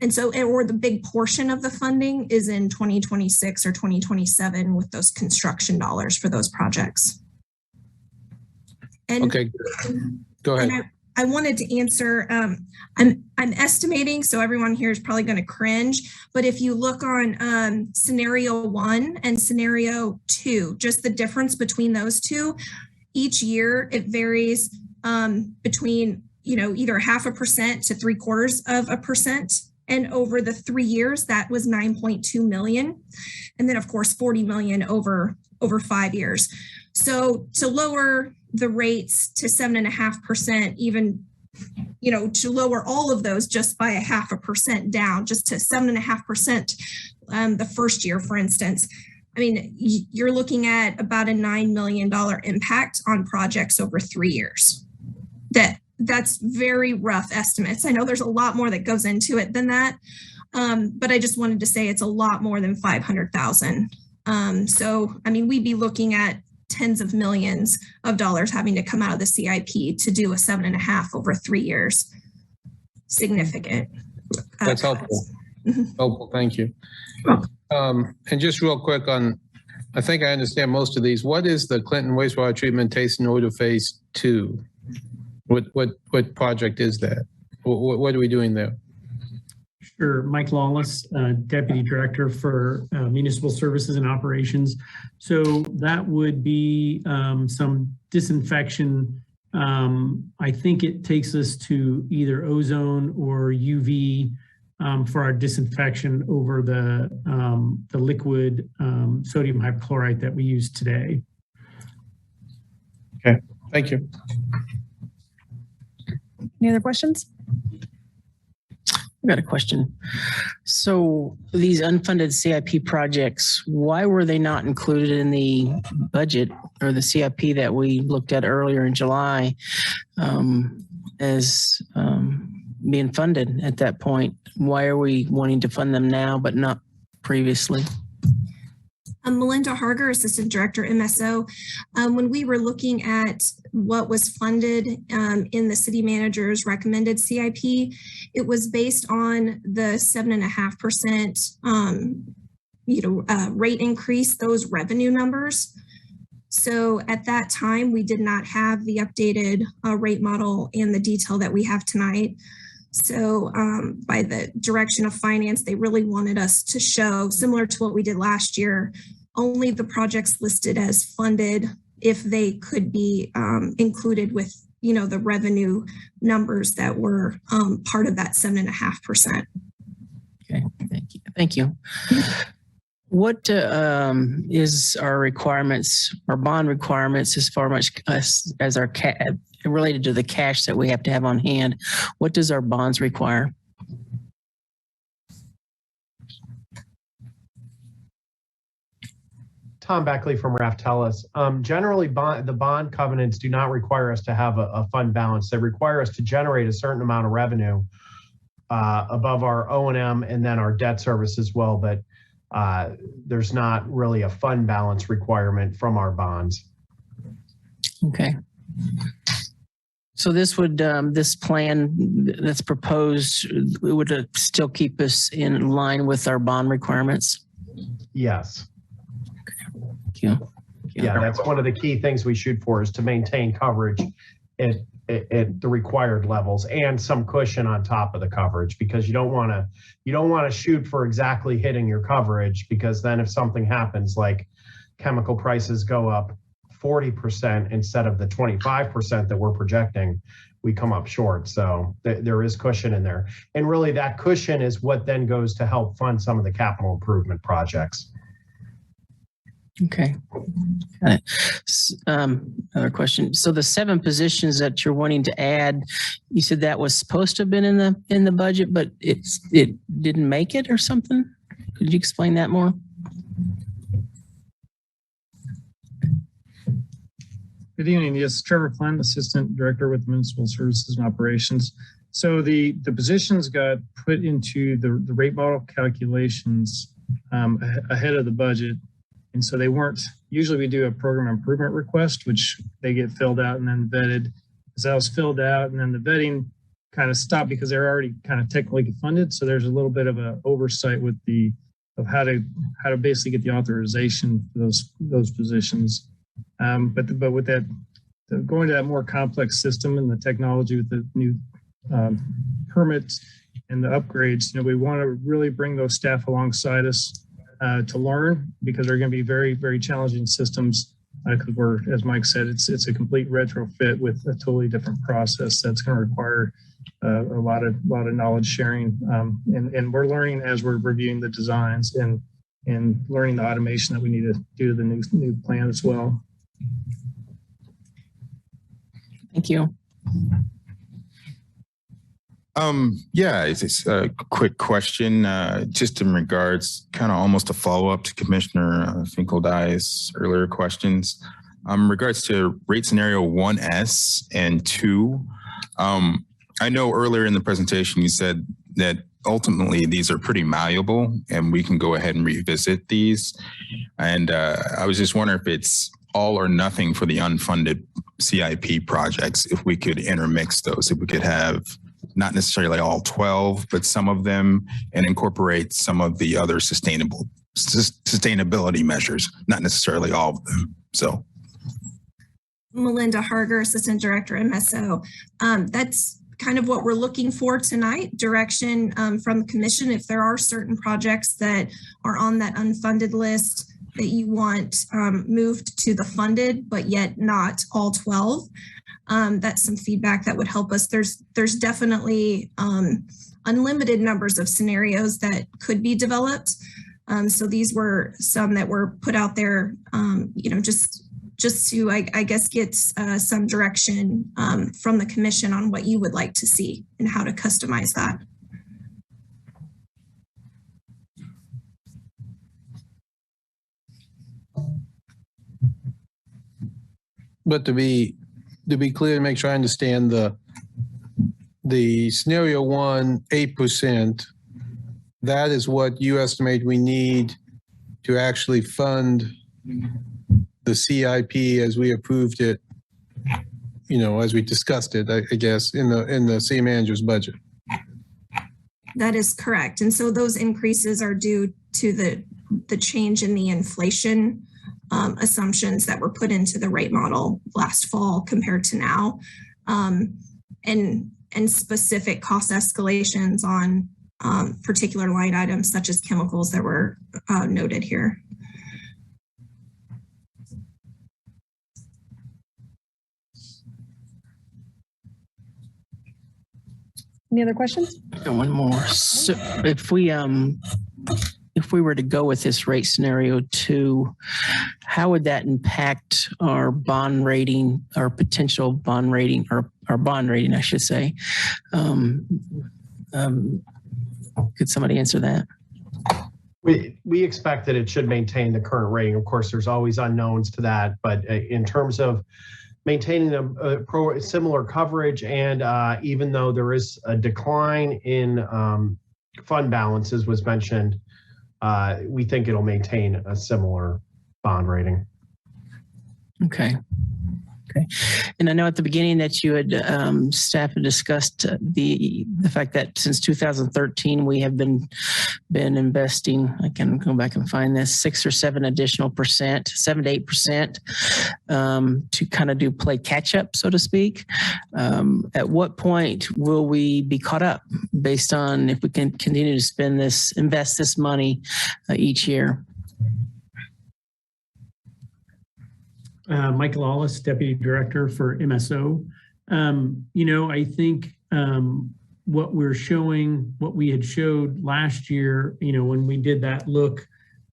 And so, or the big portion of the funding is in 2026 or 2027 with those construction dollars for those projects. And okay, go ahead. And I wanted to answer, I'm estimating, so everyone here is probably going to cringe, but if you look on scenario 1 and scenario 2, just the difference between those two, each year it varies between, either 0.5% to 0.75%. And over the 3 years, that was 9.2 million. And then of course, 40 million over 5 years. So to lower the rates to 7.5%, even, to lower all of those just by 0.5% down, just to 7.5% the first year, for instance. I mean, you're looking at about a $9 million impact on projects over 3 years. That's very rough estimates. I know there's a lot more that goes into it than that, but I just wanted to say it's a lot more than 500,000. So, I mean, we'd be looking at tens of millions of dollars having to come out of the CIP to do a 7.5 over 3 years. Significant. That's helpful. Helpful, thank you. And just real quick I think I understand most of these. What is the Clinton Wastewater Treatment Taste and Odor Phase 2? What project is that? What are we doing there? Sure. Mike Lawless, Deputy Director for Municipal Services and Operations. So that would be some disinfection. I think it takes us to either ozone or UV for our disinfection over the liquid sodium hypochlorite that we use today. Okay, thank you. Any other questions? I've got a question. So these unfunded CIP projects, why were they not included in the budget or the CIP that we looked at earlier in July as being funded at that point? Why are we wanting to fund them now but not previously? I'm Melinda Harger, Assistant Director, MSO. When we were looking at what was funded in the city manager's recommended CIP, it was based on the 7.5% rate increase, those revenue numbers. So at that time, we did not have the updated rate model and the detail that we have tonight. So by the direction of finance, they really wanted us to show, similar to what we did last year, only the projects listed as funded if they could be included with, the revenue numbers that were part of that 7.5%. Okay, thank you. What is our requirements, our bond requirements, as far as our related to the cash that we have to have on hand? What does our bonds require? Tom Beckley from Raftellus. Generally, the bond covenants do not require us to have a fund balance. They require us to generate a certain amount of revenue above our O&M and then our debt service as well. But there's not really a fund balance requirement from our bonds. Okay. So this would, this plan that's proposed, it would still keep us in line with our bond requirements? Yes. Thank you. Yeah, that's one of the key things we shoot for, is to maintain coverage at the required levels and some cushion on top of the coverage, because you don't want to shoot for exactly hitting your coverage, because then if something happens, like chemical prices go up 40% instead of the 25% that we're projecting, we come up short. So there is cushion in there. And really that cushion is what then goes to help fund some of the capital improvement projects. Okay. Another question. So the 7 positions that you're wanting to add, you said that was supposed to have been in the budget, but it didn't make it or something? Could you explain that more? Good evening. Yes, Trevor Flynn, Assistant Director with Municipal Services and Operations. So the positions got put into the rate model calculations ahead of the budget. And so they weren't, usually we do a program improvement request, which they get filled out and then vetted. So that was filled out, and then the vetting kind of stopped because they're already kind of technically funded. So there's a little bit of an oversight with of how to basically get the authorization for those positions. But with that, going to that more complex system and the technology with the new permits and the upgrades, we want to really bring those staff alongside us to learn, because they're going to be very, very challenging systems. Because as Mike said, it's a complete retrofit with a totally different process that's going to require a lot of knowledge sharing, and we're learning as we're reviewing the designs and learning the automation that we need to do to the new plan as well. Thank you. Yeah, it's a quick question, just in regards, kind of almost a follow-up to Commissioner Finkeldye's earlier questions. Regards to rate scenario 1S and 2, I know earlier in the presentation you said that ultimately these are pretty malleable and we can go ahead and revisit these. And I was just wondering if it's all or nothing for the unfunded CIP projects, if we could intermix those, if we could have not necessarily all 12, but some of them, and incorporate some of the other sustainability measures, not necessarily all of them. So. Melinda Harger, Assistant Director, MSO. That's kind of what we're looking for tonight, direction from the commission. If there are certain projects that are on that unfunded list that you want moved to the funded, but yet not all 12, that's some feedback that would help us. There's definitely unlimited numbers of scenarios that could be developed. So these were some that were put out there, just to, I guess, get some direction from the commission on what you would like to see and how to customize that. But to be clear, to make sure I understand, the scenario 1, 8%, that is what you estimate we need to actually fund the CIP as we approved it, as we discussed it, I guess, in the city manager's budget. That is correct. And so those increases are due to the change in the inflation assumptions that were put into the rate model last fall compared to now, and specific cost escalations on particular line items such as chemicals that were noted here. Any other questions? One more. So if we were to go with this rate scenario 2, how would that impact our bond rating, our potential bond rating, or our bond rating, I should say? Could somebody answer that? We expect that it should maintain the current rating. Of course, there's always unknowns to that, but in terms of maintaining a similar coverage, and even though there is a decline in fund balances was mentioned, we think it'll maintain a similar bond rating. Okay. And I know at the beginning that you had staff had discussed the fact that since 2013 we have been investing. I can go back and find this 6 or 7 additional percent, 7 to 8% to kind of play catch up, so to speak. At what point will we be caught up based on if we can continue to invest this money each year? Michael Lawless, Deputy Director for MSO. I think what we're showing, what we had showed last year, when we did that look,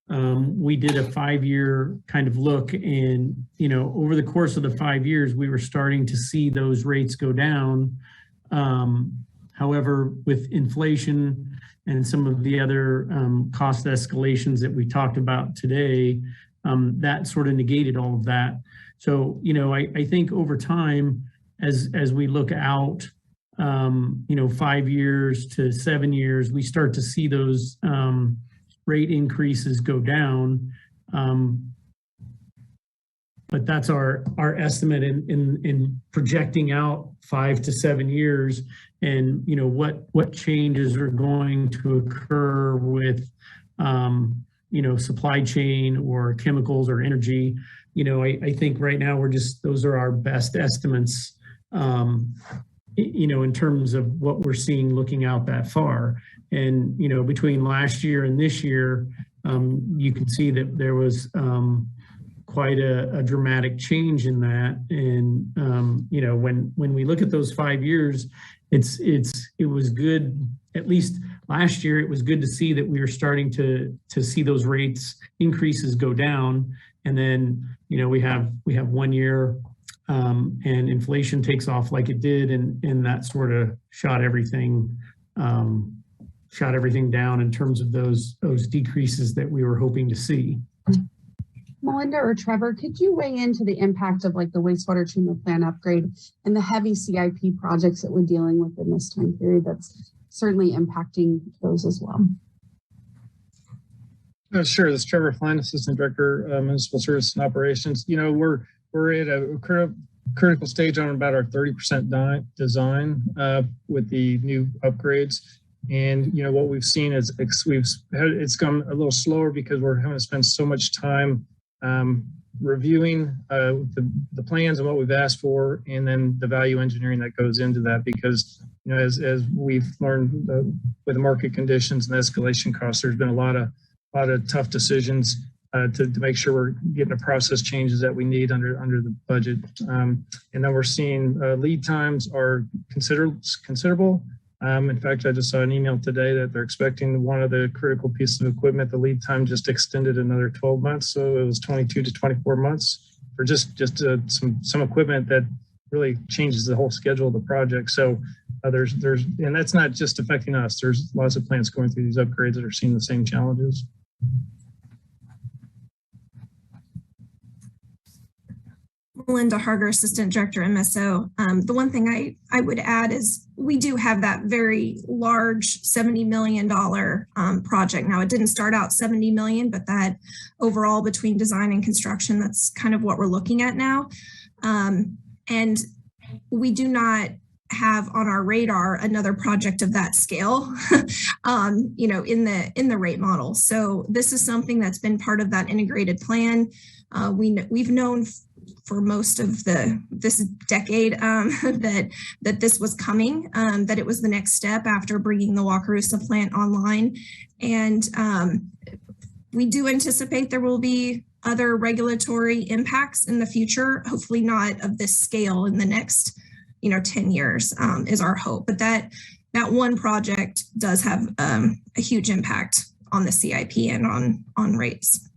we did a 5-year kind of look, and, over the course of the 5 years, we were starting to see those rates go down. However, with inflation and some of the other cost escalations that we talked about today, that sort of negated all of that. So, I think over time, as we look out, 5 years to 7 years, we start to see those rate increases go down. But that's our estimate in projecting out 5 to 7 years, and what changes are going to occur with supply chain or chemicals or energy. I think right now those are our best estimates, in terms of what we're seeing looking out that far. And, between last year and this year, you can see that there was quite a dramatic change in that. And, when we look at those 5 years, it was good. At least last year, it was good to see that we were starting to see those rates increases go down. And then, we have 1 year and inflation takes off like it did, and that sort of shot everything down in terms of those decreases that we were hoping to see. Melinda or Trevor, could you weigh into the impact of like the wastewater treatment plant upgrade and the heavy CIP projects that we're dealing with in this time period that's certainly impacting those as well? Sure. This is Trevor Flynn, Assistant Director, Municipal Service and Operations. We're at a critical stage on about our 30% design with the new upgrades. And, what we've seen is it's gone a little slower because we're having to spend so much time reviewing the plans and what we've asked for, and then the value engineering that goes into that, because as we've learned with the market conditions and escalation costs, there's been a lot of tough decisions to make sure we're getting the process changes that we need under the budget. And then we're seeing lead times are considerable. In fact, I just saw an email today that they're expecting one of the critical pieces of equipment, the lead time just extended another 12 months. So it was 22 to 24 months for just some equipment that really changes the whole schedule of the project. So and that's not just affecting us. There's lots of plants going through these upgrades that are seeing the same challenges. Melinda Harger, Assistant Director, MSO. The one thing I would add is we do have that very large $70 million project. Now, it didn't start out $70 million, but that overall between design and construction, that's kind of what we're looking at now. And we do not have on our radar another project of that scale, in the rate model. So this is something that's been part of that integrated plan. We've known for most of this decade that this was coming, that it was the next step after bringing the Wakarusa plant online. And we do anticipate there will be other regulatory impacts in the future, hopefully not of this scale in the next 10 years is our hope. But that one project does have a huge impact on the CIP and on rates.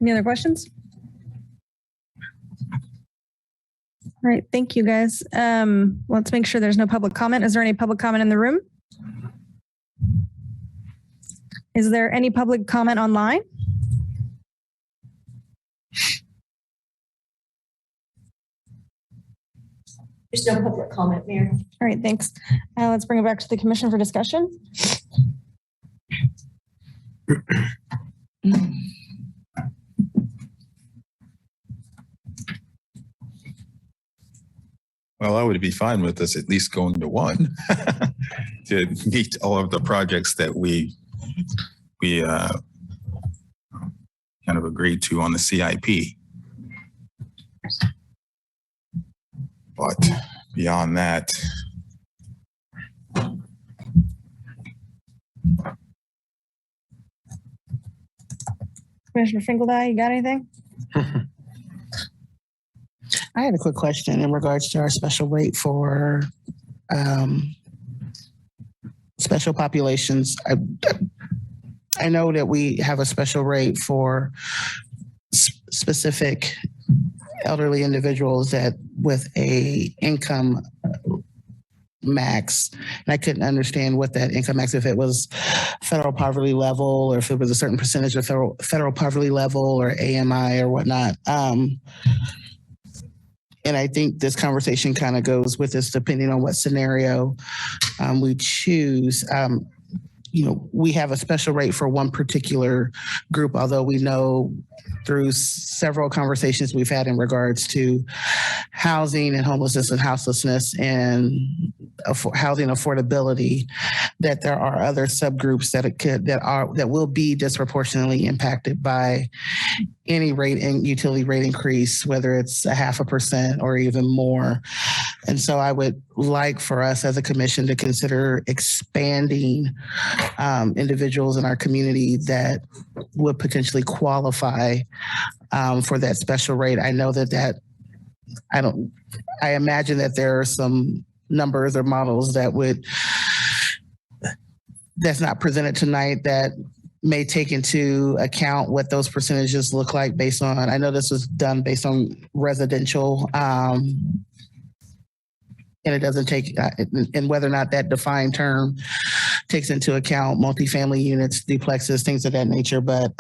Any other questions? All right, thank you guys. Let's make sure there's no public comment. Is there any public comment in the room? Is there any public comment online? There's no public comment, Mayor. All right, thanks. Let's bring it back to the commission for discussion. Well, I would be fine with us at least going to one to meet all of the projects that we kind of agreed to on the CIP. But beyond that, Commissioner Finkeldye, you got anything? I had a quick question in regards to our special rate for special populations. I know that we have a special rate for specific elderly individuals that with a income max, and I couldn't understand what that income max, if it was federal poverty level or if it was a certain percentage of federal poverty level or AMI or whatnot. And I think this conversation kind of goes with this depending on what scenario we choose. We have a special rate for one particular group, although we know through several conversations we've had in regards to housing and homelessness and houselessness and housing affordability, that there are other subgroups that will be disproportionately impacted by any rate and utility rate increase, whether it's 0.5% or even more. And so I would like for us as a commission to consider expanding individuals in our community that would potentially qualify for that special rate. I know that I imagine that there are some numbers or models that's not presented tonight that may take into account what those percentages look like based on, I know this was done based on residential, and it doesn't take, and whether or not that defined term takes into account multifamily units, duplexes, things of that nature. But,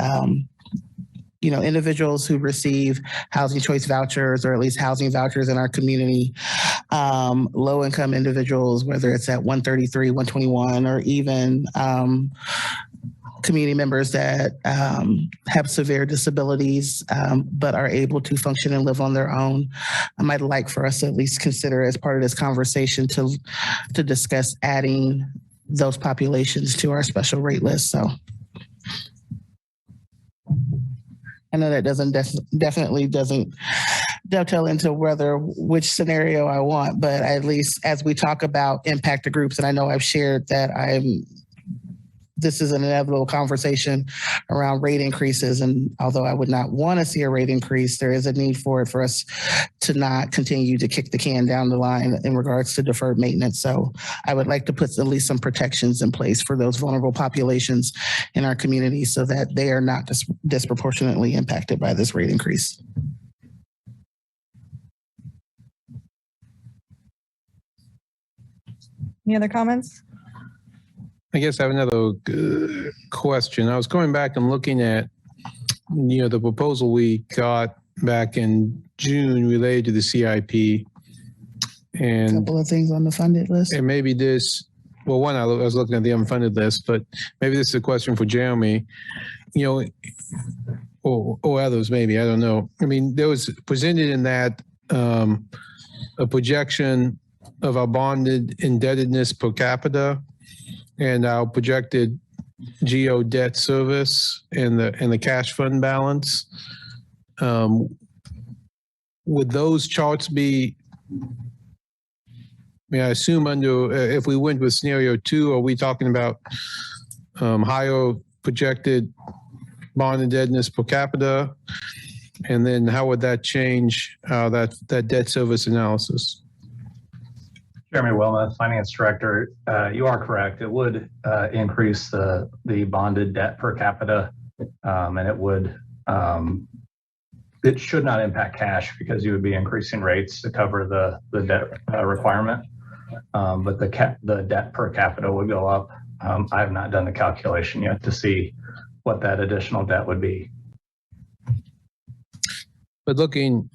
individuals who receive housing choice vouchers or at least housing vouchers in our community, low income individuals, whether it's at 133, 121, or even community members that have severe disabilities but are able to function and live on their own. I might like for us to at least consider as part of this conversation to discuss adding those populations to our special rate list. So I know that definitely doesn't dovetail into which scenario I want, but at least as we talk about impacted groups, and I know I've shared that this is an inevitable conversation around rate increases. And although I would not want to see a rate increase, there is a need for us to not continue to kick the can down the line in regards to deferred maintenance. So I would like to put at least some protections in place for those vulnerable populations in our community so that they are not disproportionately impacted by this rate increase. Any other comments? I guess I have another question. I was going back and looking at, the proposal we got back in June related to the CIP. And a couple of things on the funded list. And maybe one, I was looking at the unfunded list, but maybe this is a question for Jeremy, or others maybe, I don't know. I mean, there was presented in that a projection of our bonded indebtedness per capita and our projected GO debt service and the cash fund balance. Would those charts be, I assume if we went with scenario 2, are we talking about higher projected bond indebtedness per capita? And then how would that change that debt service analysis? Jeremy Wilma, Finance Director. You are correct. It would increase the bonded debt per capita, and it would it should not impact cash because you would be increasing rates to cover the debt requirement. But the debt per capita would go up. I have not done the calculation yet to see what that additional debt would be. But looking,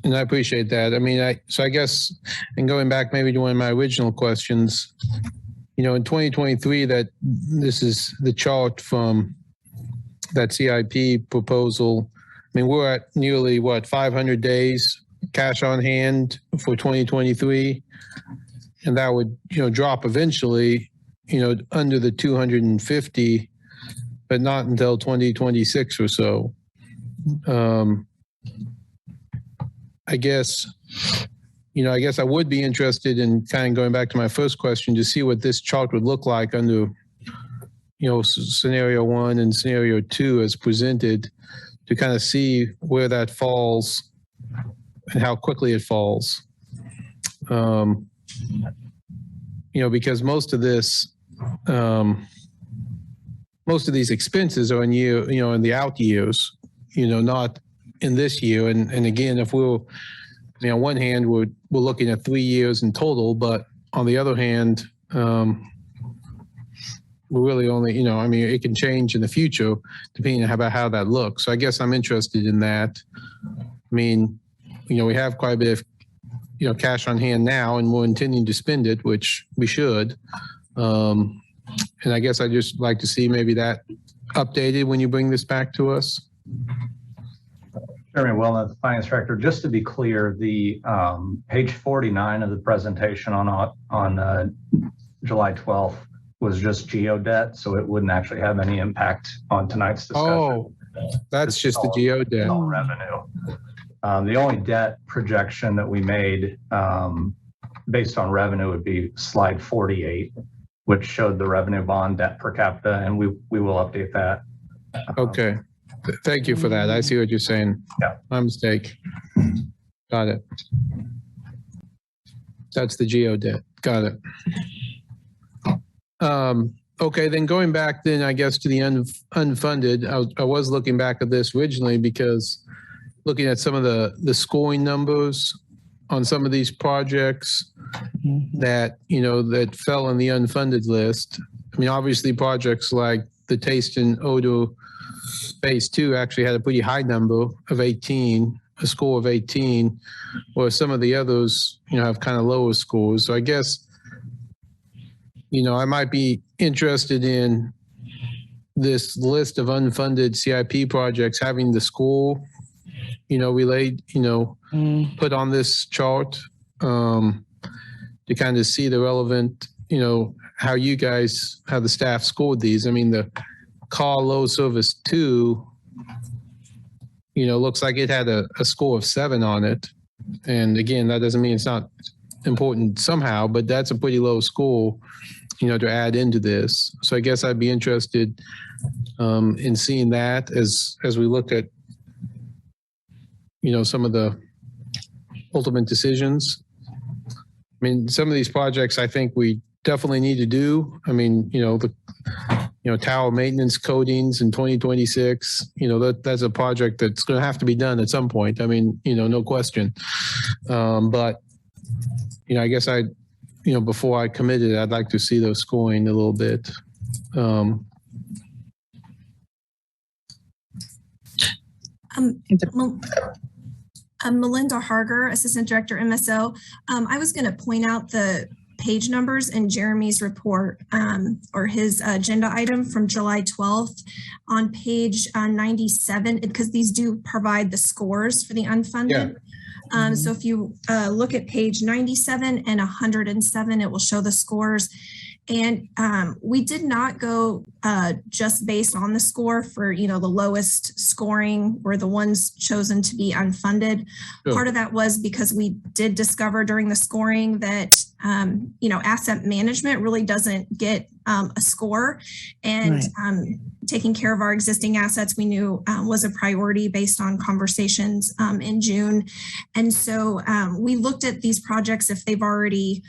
and I appreciate that. I mean, I guess, and going back maybe to one of my original questions, you know, in 2023, this is the chart from that CIP proposal. I mean, we're at nearly 500 days cash on hand for 2023. And that would, drop eventually, under the 250, but not until 2026 or so. I guess I would be interested in kind of going back to my first question to see what this chart would look like under, scenario 1 and scenario 2 as presented, to kind of see where that falls and how quickly it falls. Because most of these expenses are in in the out years, not in this year. And again, if on one hand, we're looking at 3 years in total, but on the other hand, we're really only, it can change in the future depending on how that looks. So I guess I'm interested in that. I mean, we have quite a bit of cash on hand now, and we're intending to spend it, which we should. And I guess I'd just like to see maybe that updated when you bring this back to us. Chairman Wilna, the Finance Director, just to be clear, the page 49 of the presentation on July 12th was just geo debt, so it wouldn't actually have any impact on tonight's discussion. Oh, that's just the geo debt. All revenue. The only debt projection that we made based on revenue would be slide 48, which showed the revenue bond debt per capita, and we will update that. Okay. Thank you for that. I see what you're saying. Yeah. My mistake. Got it. That's the geo debt. Got it. Okay, then going back then, I guess, to the unfunded, I was looking back at this originally because looking at some of the scoring numbers on some of these projects that, that fell on the unfunded list. I mean, obviously projects like the Taste and Odor Phase 2 actually had a pretty high number of 18, a score of 18, where some of the others, have kind of lower scores. So I guess, I might be interested in this list of unfunded CIP projects having the score, relayed, put on this chart to kind of see the relevant, how the staff scored these. I mean, the Call Low Service 2, looks like it had a score of 7 on it. And again, that doesn't mean it's not important somehow, but that's a pretty low score, to add into this. So I guess I'd be interested in seeing that as we look at, some of the ultimate decisions. I mean, some of these projects I think we definitely need to do. I mean, the tower maintenance coatings in 2026, that's a project that's going to have to be done at some point. I mean, no question. But, I guess before I committed, I'd like to see those scoring a little bit. Melinda Harger, Assistant Director, MSO. I was going to point out the page numbers in Jeremy's report or his agenda item from July 12th on page 97, because these do provide the scores for the unfunded. Yeah. So if you look at page 97 and 107, it will show the scores. And we did not go just based on the score for, the lowest scoring were the ones chosen to be unfunded. Sure. Part of that was because we did discover during the scoring that, asset management really doesn't get a score. And right. Taking care of our existing assets, we knew was a priority based on conversations in June. And so we looked at these projects if they've already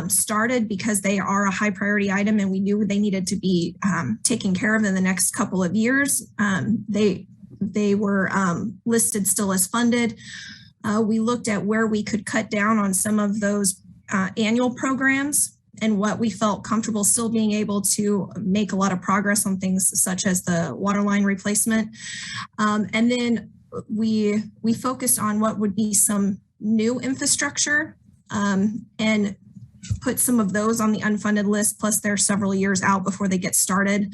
started, because they are a high priority item and we knew they needed to be taken care of in the next couple of years. They were listed still as funded. We looked at where we could cut down on some of those annual programs and what we felt comfortable still being able to make a lot of progress on things such as the water line replacement. And then we focused on what would be some new infrastructure and put some of those on the unfunded list, plus they're several years out before they get started.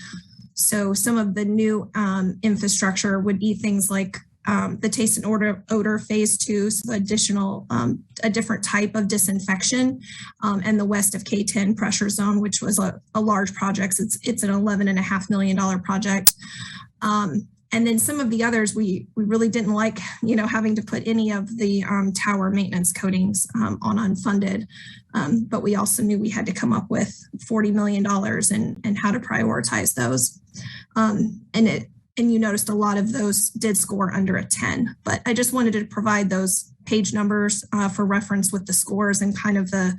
So some of the new infrastructure would be things like the taste and odor phase 2, so additional, a different type of disinfection, and the west of K10 pressure zone, which was a large project. It's an $11.5 million project. And then some of the others, we really didn't like, having to put any of the tower maintenance coatings on unfunded. But we also knew we had to come up with $40 million and how to prioritize those. And you noticed a lot of those did score under a 10, but I just wanted to provide those page numbers for reference with the scores and kind of the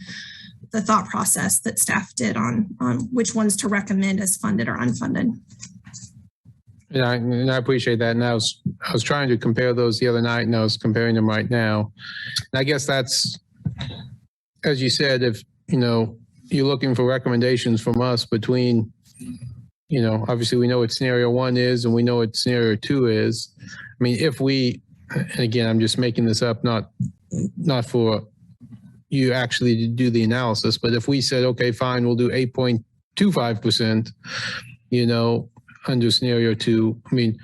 thought process that staff did on which ones to recommend as funded or unfunded. Yeah, and I appreciate that. And I was trying to compare those the other night, and I was comparing them right now. And I guess that's, as you said, if you're looking for recommendations from us between, obviously we know what scenario 1 is, and we know what scenario 2 is. I mean, if we, and again, I'm just making this up, not for you actually to do the analysis, but if we said, okay, fine, we'll do 8.25%, under scenario 2, I mean,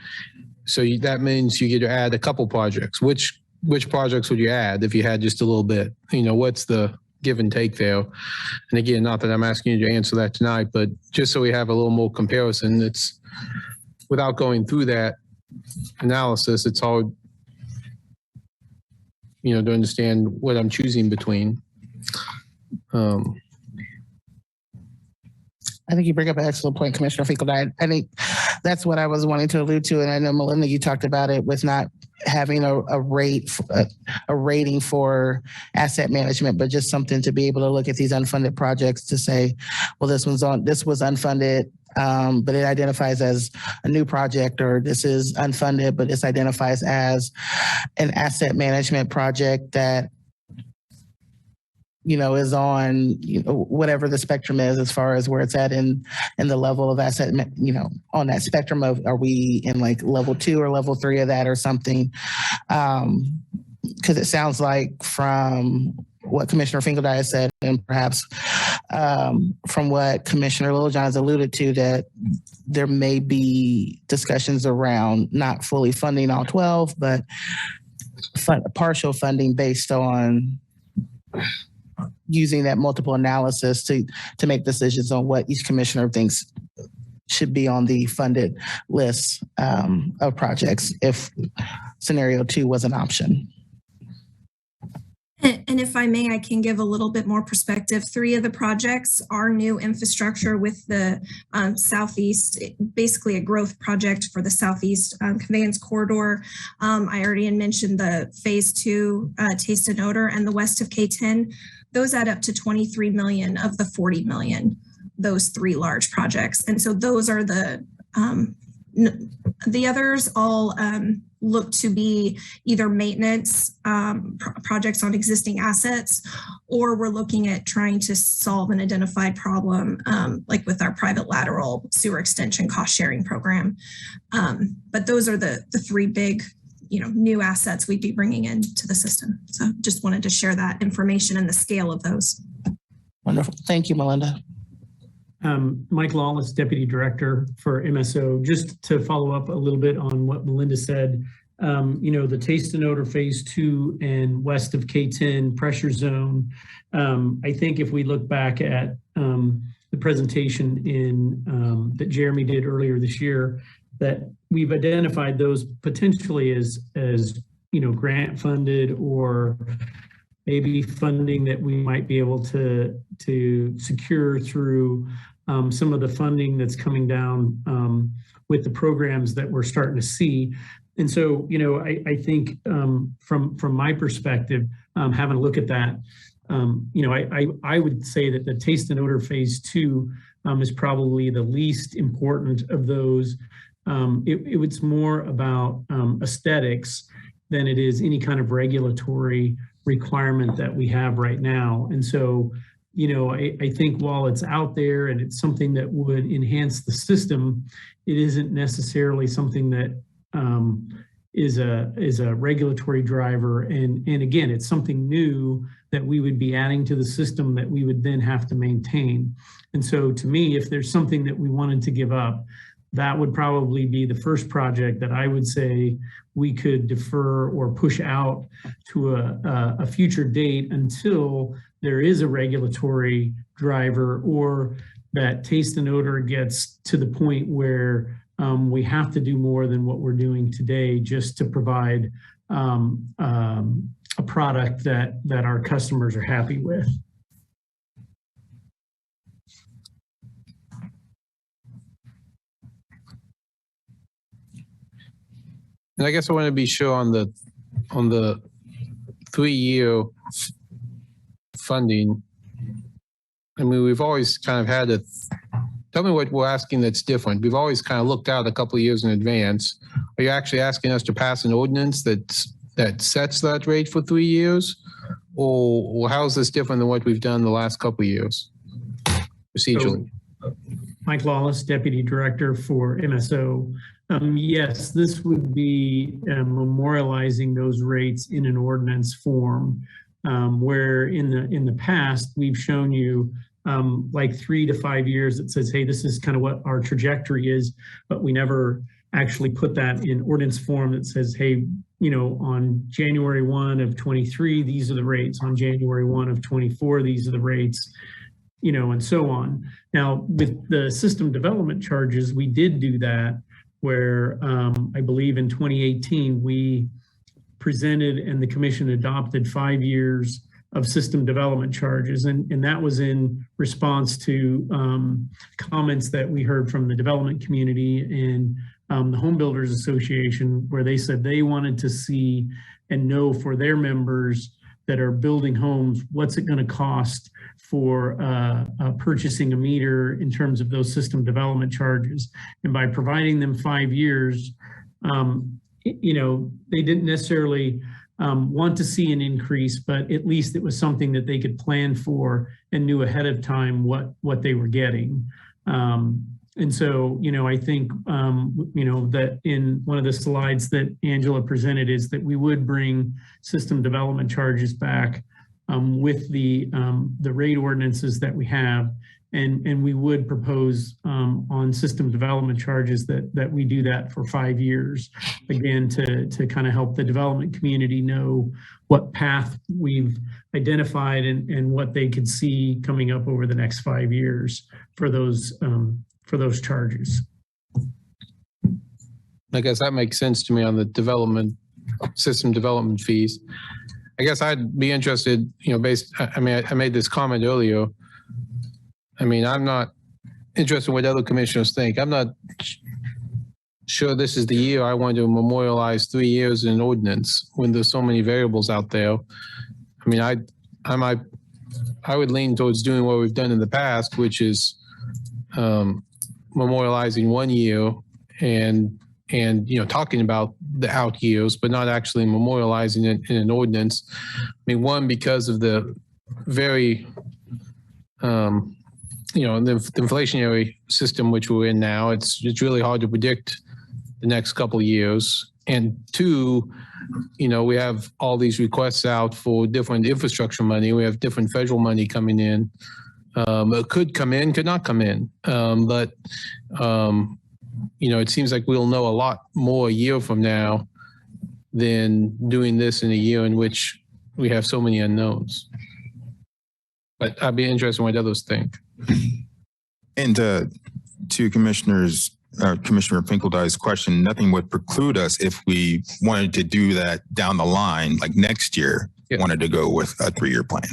so that means you get to add a couple projects. Which projects would you add if you had just a little bit? What's the give and take there? And again, not that I'm asking you to answer that tonight, but just so we have a little more comparison, it's without going through that analysis, it's hard, to understand what I'm choosing between. I think you bring up an excellent point, Commissioner Finkelstein. I think that's what I was wanting to allude to. And I know, Melinda, you talked about it with not having a rating for asset management, but just something to be able to look at these unfunded projects to say, well, this was unfunded, but it identifies as a new project, or this is unfunded, but this identifies as an asset management project that is on, whatever the spectrum is as far as where it's at in the level of asset, on that spectrum of, are we in like level 2 or level 3 of that or something? Because it sounds like from what Commissioner Finkelstein has said, and perhaps from what Commissioner Littlejohn has alluded to, that there may be discussions around not fully funding all 12, but partial funding based on using that multiple analysis to make decisions on what each commissioner thinks should be on the funded list of projects if scenario 2 was an option. And if I may, I can give a little bit more perspective. 3 of the projects are new infrastructure with the Southeast, basically a growth project for the Southeast conveyance corridor. I already mentioned the phase 2 taste and odor, and the west of K10. Those add up to 23 million of the 40 million, those 3 large projects. And so those are the others all look to be either maintenance projects on existing assets, or we're looking at trying to solve an identified problem, like with our private lateral sewer extension cost sharing program. But those are the 3 big, new assets we'd be bringing into the system. So just wanted to share that information and the scale of those. Wonderful. Thank you, Melinda. Mike Lawless, Deputy Director for MSO. Just to follow up a little bit on what Melinda said, the taste and odor phase 2 and west of K10 pressure zone. I think if we look back at the presentation that Jeremy did earlier this year, that we've identified those potentially as grant funded, or maybe funding that we might be able to secure through some of the funding that's coming down with the programs that we're starting to see. And so, I think from my perspective, having a look at that, I would say that the taste and odor phase 2 is probably the least important of those. it was more about aesthetics than it is any kind of regulatory requirement that we have right now. And so, I think while it's out there and it's something that would enhance the system, it isn't necessarily something that is a regulatory driver. And again, it's something new that we would be adding to the system that we would then have to maintain. And so to me, if there's something that we wanted to give up, that would probably be the first project that I would say we could defer or push out to a future date until there is a regulatory driver, or that taste and odor gets to the point where we have to do more than what we're doing today just to provide a product that our customers are happy with. And I guess I want to be sure on the 3-year funding. I mean, we've always kind of had tell me what we're asking that's different. We've always kind of looked out a couple of years in advance. Are you actually asking us to pass an ordinance that sets that rate for 3 years? Or how is this different than what we've done the last couple of years procedurally? So, Mike Lawless, Deputy Director for MSO. Yes, this would be memorializing those rates in an ordinance form, where in the past we've shown you like 3 to 5 years that says, hey, this is kind of what our trajectory is, but we never actually put that in ordinance form that says, hey, on January 1 of 23, these are the rates. On January 1 of 24, these are the rates, and so on. Now, with the system development charges, we did do that, where I believe in 2018, we presented and the commission adopted 5 years of system development charges. And that was in response to comments that we heard from the development community and the Home Builders Association, where they said they wanted to see and know for their members that are building homes, what's it going to cost for purchasing a meter in terms of those system development charges. And by providing them 5 years, they didn't necessarily want to see an increase, but at least it was something that they could plan for and knew ahead of time what they were getting. And so, I think, that in one of the slides that Angela presented is that we would bring system development charges back with the rate ordinances that we have. And we would propose on system development charges that we do that for 5 years, again, to kind of help the development community know what path we've identified and what they could see coming up over the next 5 years for those charges. I guess that makes sense to me on the system development fees. I guess I'd be interested, I made this comment earlier. I'm not interested in what other commissioners think. I'm not sure this is the year I want to memorialize 3 years in an ordinance when there's so many variables out there. I would lean towards doing what we've done in the past, which is memorializing 1 year and talking about the out years, but not actually memorializing it in an ordinance. One, because of the very the inflationary system which we're in now, it's really hard to predict the next couple of years. And two, we have all these requests out for different infrastructure money. We have different federal money coming in. It could come in, could not come in. But it seems like we'll know a lot more a year from now than doing this in a year in which we have so many unknowns. But I'd be interested in what others think. And to Commissioner Finkeldye's question, nothing would preclude us if we wanted to do that down the line, like next year, wanted to go with a 3-year plan.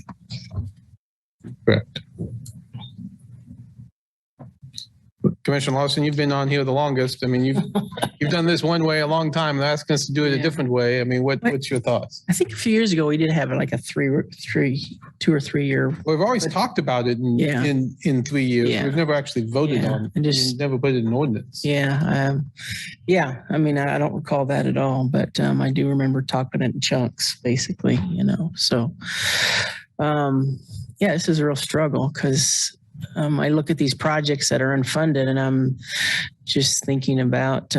Correct. Commissioner Lawson, you've been on here the longest. I mean, you've done this one way a long time and asking us to do it a different way. I mean, what's your thoughts? I think a few years ago we did have like a 2 or 3 year. Well, we've always talked about it in 3 years. Yeah. We've never actually voted on it. And just never put it in ordinance. Yeah. I mean, I don't recall that at all, but I do remember talking it in chunks, basically, so, this is a real struggle because I look at these projects that are unfunded and I'm just thinking about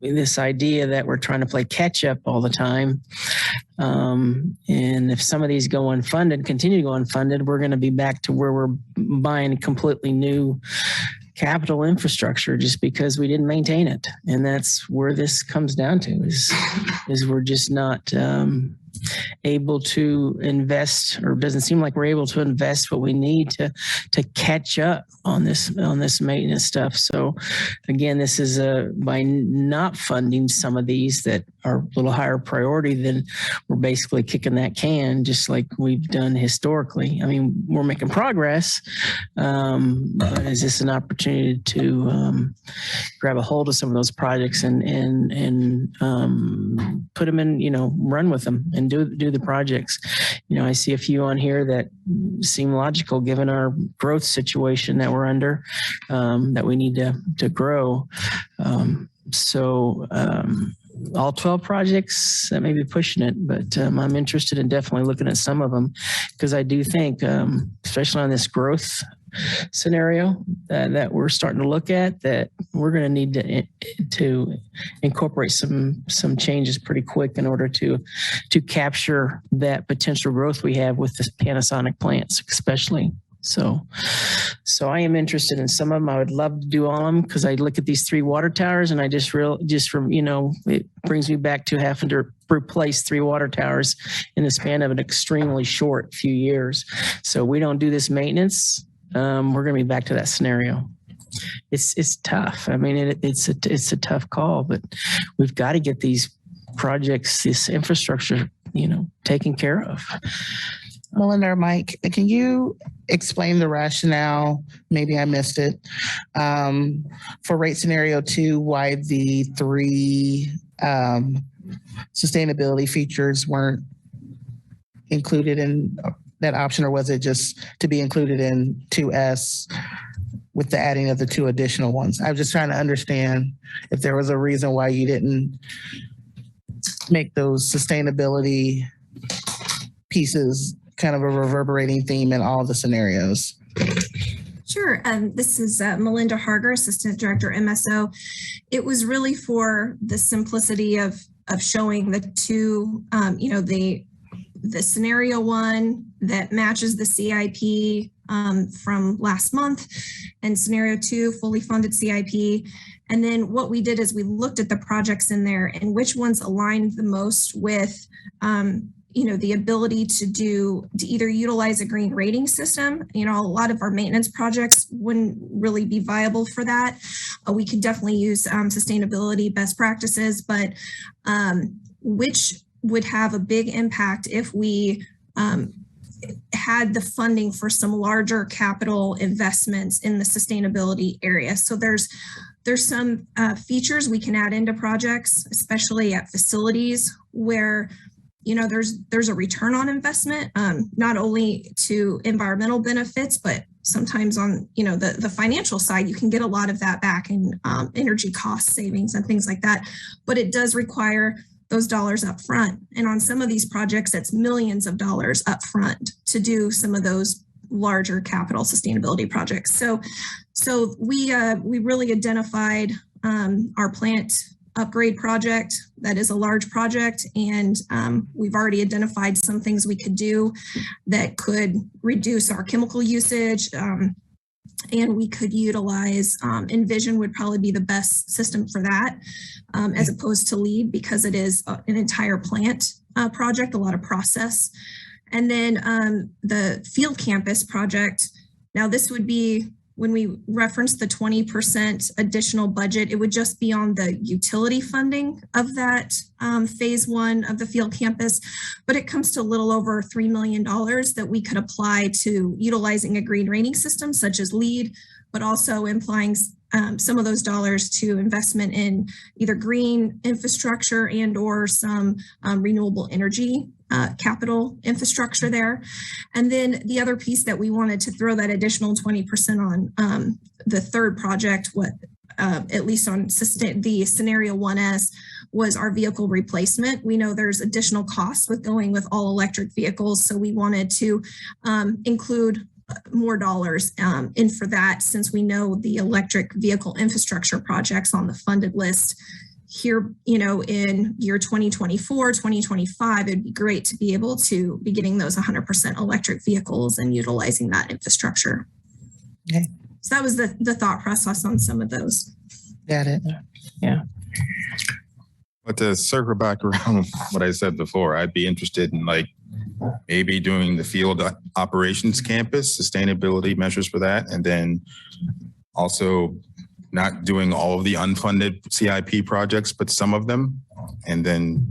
this idea that we're trying to play catch up all the time. And if some of these go unfunded, continue to go unfunded, we're going to be back to where we're buying completely new capital infrastructure just because we didn't maintain it. And that's where this comes down to is we're just not able to invest, or doesn't seem like we're able to invest what we need to catch up on this maintenance stuff. So again, this is by not funding some of these that are a little higher priority, then we're basically kicking that can just like we've done historically. I mean, we're making progress, but is this an opportunity to grab a hold of some of those projects and put them in, run with them and do the projects. I see a few on here that seem logical given our growth situation that we're under, that we need to grow. All 12 projects, that may be pushing it, but I'm interested in definitely looking at some of them because I do think, especially on this growth scenario that we're starting to look at, that we're going to need to incorporate some changes pretty quick in order to capture that potential growth we have with the Panasonic plants, especially. So I am interested in some of them. I would love to do all of them because I look at these 3 water towers and I it brings me back to having to replace 3 water towers in the span of an extremely short few years. So we don't do this maintenance, we're going to be back to that scenario. It's tough. I mean, it's a tough call, but we've got to get these projects, this infrastructure, taken care of. Melinda or Mike, can you explain the rationale? Maybe I missed it. For rate scenario 2, why the 3 sustainability features weren't included in that option, or was it just to be included in 2S with the adding of the 2 additional ones? I was just trying to understand if there was a reason why you didn't make those sustainability pieces kind of a reverberating theme in all the scenarios. Sure. This is Melinda Harger, Assistant Director, MSO. It was really for the simplicity of showing the 2, the scenario 1 that matches the CIP from last month, and scenario 2, fully funded CIP. And then what we did is we looked at the projects in there and which ones aligned the most with the ability to either utilize a green rating system. A lot of our maintenance projects wouldn't really be viable for that. We could definitely use sustainability best practices, but which would have a big impact if we had the funding for some larger capital investments in the sustainability area. So there's some features we can add into projects, especially at facilities where there's a return on investment, not only to environmental benefits, but sometimes on, the financial side, you can get a lot of that back in energy cost savings and things like that. But it does require those dollars up front. And on some of these projects, it's millions of dollars up front to do some of those larger capital sustainability projects. So we really identified our plant upgrade project. That is a large project, and we've already identified some things we could do that could reduce our chemical usage, and we could utilize Envision would probably be the best system for that, as opposed to LEED, because it is an entire plant project, a lot of process. And then the field campus project, now this would be, when we reference the 20% additional budget, it would just be on the utility funding of that phase 1 of the field campus, but it comes to a little over $3 million that we could apply to utilizing a green rating system such as LEED, but also implying some of those dollars to investment in either green infrastructure and or some renewable energy capital infrastructure there. And then the other piece that we wanted to throw that additional 20% on the third project, at least on the scenario 1S, was our vehicle replacement. We know there's additional costs with going with all electric vehicles, so we wanted to include more dollars in for that, since we know the electric vehicle infrastructure projects on the funded list here, in year 2024, 2025, it'd be great to be able to be getting those 100% electric vehicles and utilizing that infrastructure. Okay. So that was the thought process on some of those. Got it. Yeah. But to circle back around what I said before, I'd be interested in maybe doing the field operations campus, sustainability measures for that, and then also not doing all of the unfunded CIP projects, but some of them, and then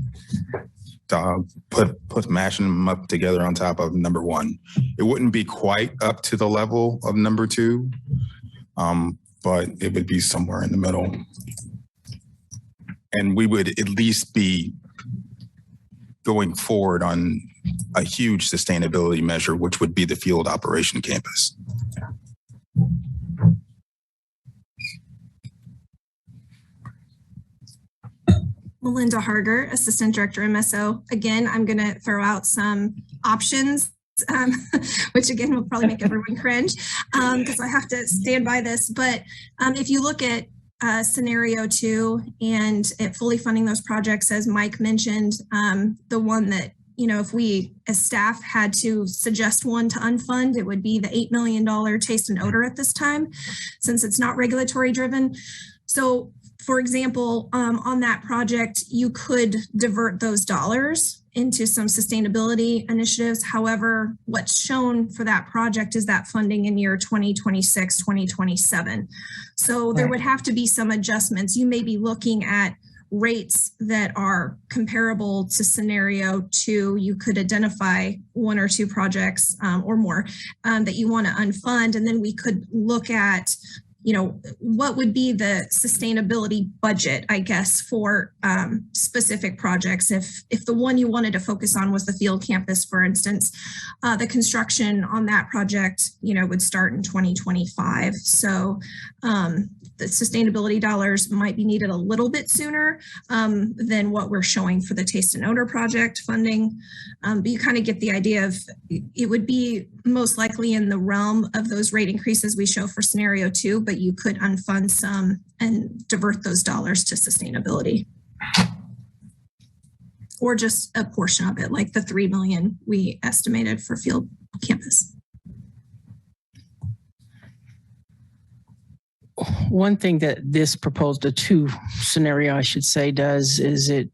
mashing them up together on top of number one. It wouldn't be quite up to the level of number two, but it would be somewhere in the middle. And we would at least be going forward on a huge sustainability measure, which would be the field operation campus. Melinda Harger, Assistant Director, MSO. Again, I'm going to throw out some options, which again will probably make everyone cringe because I have to stand by this. But if you look at scenario 2 and it fully funding those projects, as Mike mentioned, the one that, if we as staff had to suggest one to unfund, it would be the $8 million taste and odor at this time, since it's not regulatory driven. So for example, on that project, you could divert those dollars into some sustainability initiatives. However, what's shown for that project is that funding in year 2026, 2027. So there would have to be some adjustments. You may be looking at rates that are comparable to scenario 2. You could identify 1 or 2 projects or more that you want to unfund. And then we could look at what would be the sustainability budget, I guess, for specific projects. If the one you wanted to focus on was the field campus, for instance, the construction on that project, would start in 2025. So the sustainability dollars might be needed a little bit sooner than what we're showing for the taste and odor project funding. But you kind of get the idea of it would be most likely in the realm of those rate increases we show for scenario 2, but you could unfund some and divert those dollars to sustainability. Or just a portion of it, like the $3 million we estimated for field campus. One thing that this proposed, a 2 scenario, I should say, does is it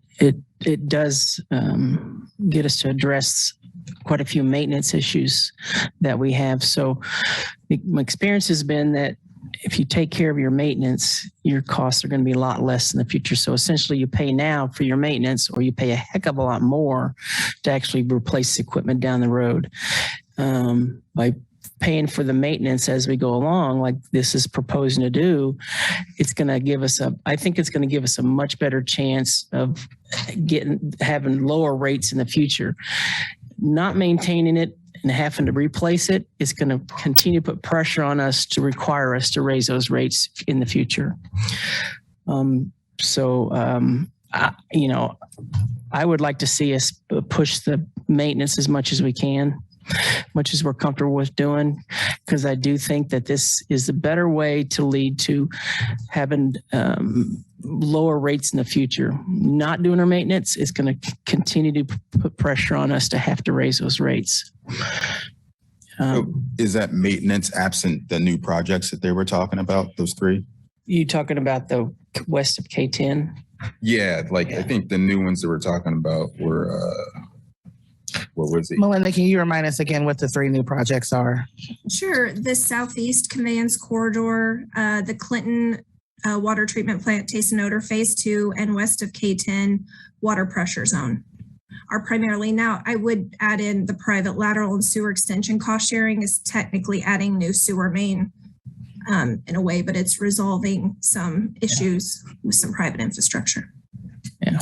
does get us to address quite a few maintenance issues that we have. So my experience has been that if you take care of your maintenance, your costs are going to be a lot less in the future. So essentially you pay now for your maintenance, or you pay a heck of a lot more to actually replace equipment down the road. By paying for the maintenance as we go along, like this is proposing to do, it's going to give us I think it's going to give us a much better chance of having lower rates in the future. Not maintaining it and having to replace it is going to continue to put pressure on us to require us to raise those rates in the future. I would like to see us push the maintenance as much as we can, much as we're comfortable with doing, because I do think that this is a better way to lead to having lower rates in the future. Not doing our maintenance is going to continue to put pressure on us to have to raise those rates. Is that maintenance absent the new projects that they were talking about, those 3? You talking about the west of K10? Yeah, I think the new ones that we're talking about were, what was it? Melinda, can you remind us again what the 3 new projects are? Sure. The Southeast Conveyance Corridor, the Clinton Water Treatment Plant Taste and Odor Phase 2, and west of K10 Water Pressure Zone are primarily. Now, I would add in the private lateral and sewer extension cost sharing is technically adding new sewer main in a way, but it's resolving some issues with some private infrastructure. Yeah.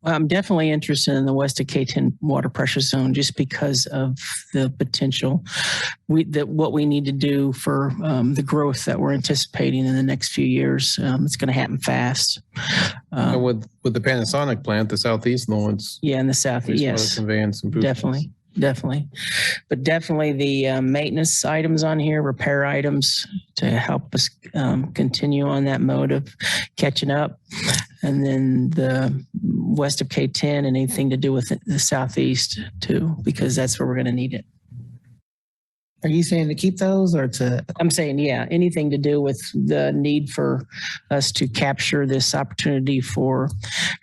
Well, I'm definitely interested in the west of K10 water pressure zone just because of the potential what we need to do for the growth that we're anticipating in the next few years. It's going to happen fast. And with the Panasonic plant, the Southeast Lawrence. Yeah, in the southeast, yes, conveyance improvements. Definitely. But definitely the maintenance items on here, repair items to help us continue on that mode of catching up. And then the west of K10 and anything to do with the southeast too, because that's where we're going to need it. Are you saying to keep those or to? I'm saying, yeah, anything to do with the need for us to capture this opportunity from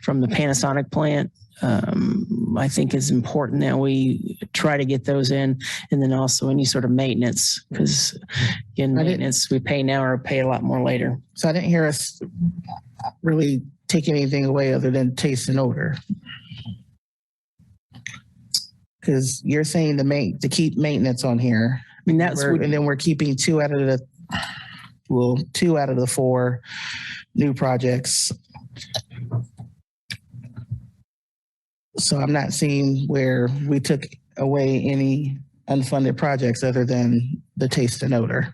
the Panasonic plant. I think is important that we try to get those in, and then also any sort of maintenance, because again, maintenance we pay now or pay a lot more later. So I didn't hear us really take anything away other than taste and odor. Because you're saying to keep maintenance on here. I mean, and then we're keeping two out of the 4 new projects. So I'm not seeing where we took away any unfunded projects other than the taste and odor.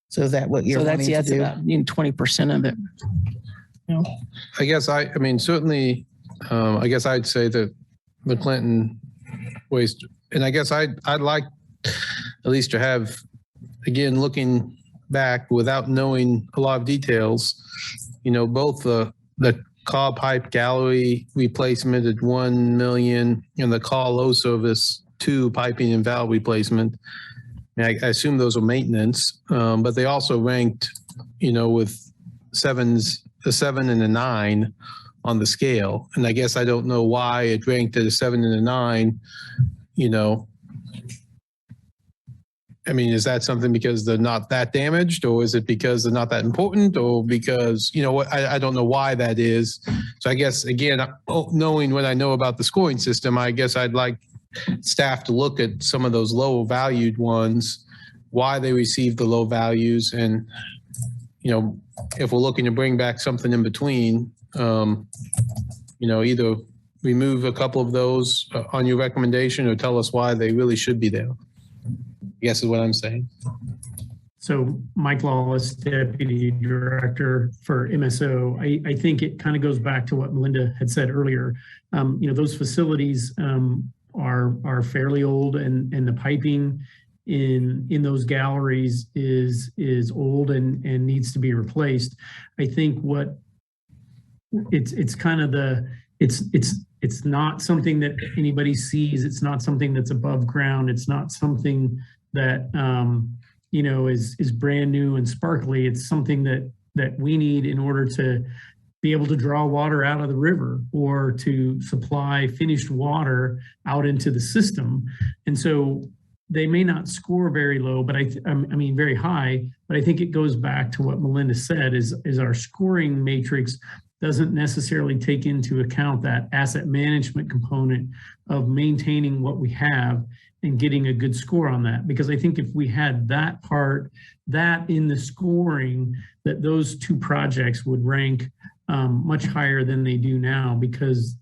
So is that what you're wanting to do? About 20% of it. I guess certainly, I guess I'd say that the Clinton waste, and I guess I'd like at least to have, again, looking back without knowing a lot of details, both the car pipe gallery replacement at $1 million and the car low service 2 piping and valve replacement. I assume those are maintenance, but they also ranked, with a 7 and a 9 on the scale. And I guess I don't know why it ranked at a 7 and a 9, I mean, is that something because they're not that damaged, or is it because they're not that important, or because, I don't know why that is. So I guess, again, knowing what I know about the scoring system, I guess I'd like staff to look at some of those lower valued ones, why they received the low values. And, if we're looking to bring back something in between, either remove a couple of those on your recommendation or tell us why they really should be there. I guess is what I'm saying. So Mike Lawless, Deputy Director for MSO, I think it kind of goes back to what Melinda had said earlier. Those facilities are fairly old, and the piping in those galleries is old and needs to be replaced. I think it's kind of it's not something that anybody sees. It's not something that's above ground. It's not something that is brand new and sparkly. It's something that we need in order to be able to draw water out of the river or to supply finished water out into the system. And so they may not score very low, but I mean very high. But I think it goes back to what Melinda said: is our scoring matrix doesn't necessarily take into account that asset management component of maintaining what we have and getting a good score on that. Because I think if we had that in the scoring, that those 2 projects would rank much higher than they do now, because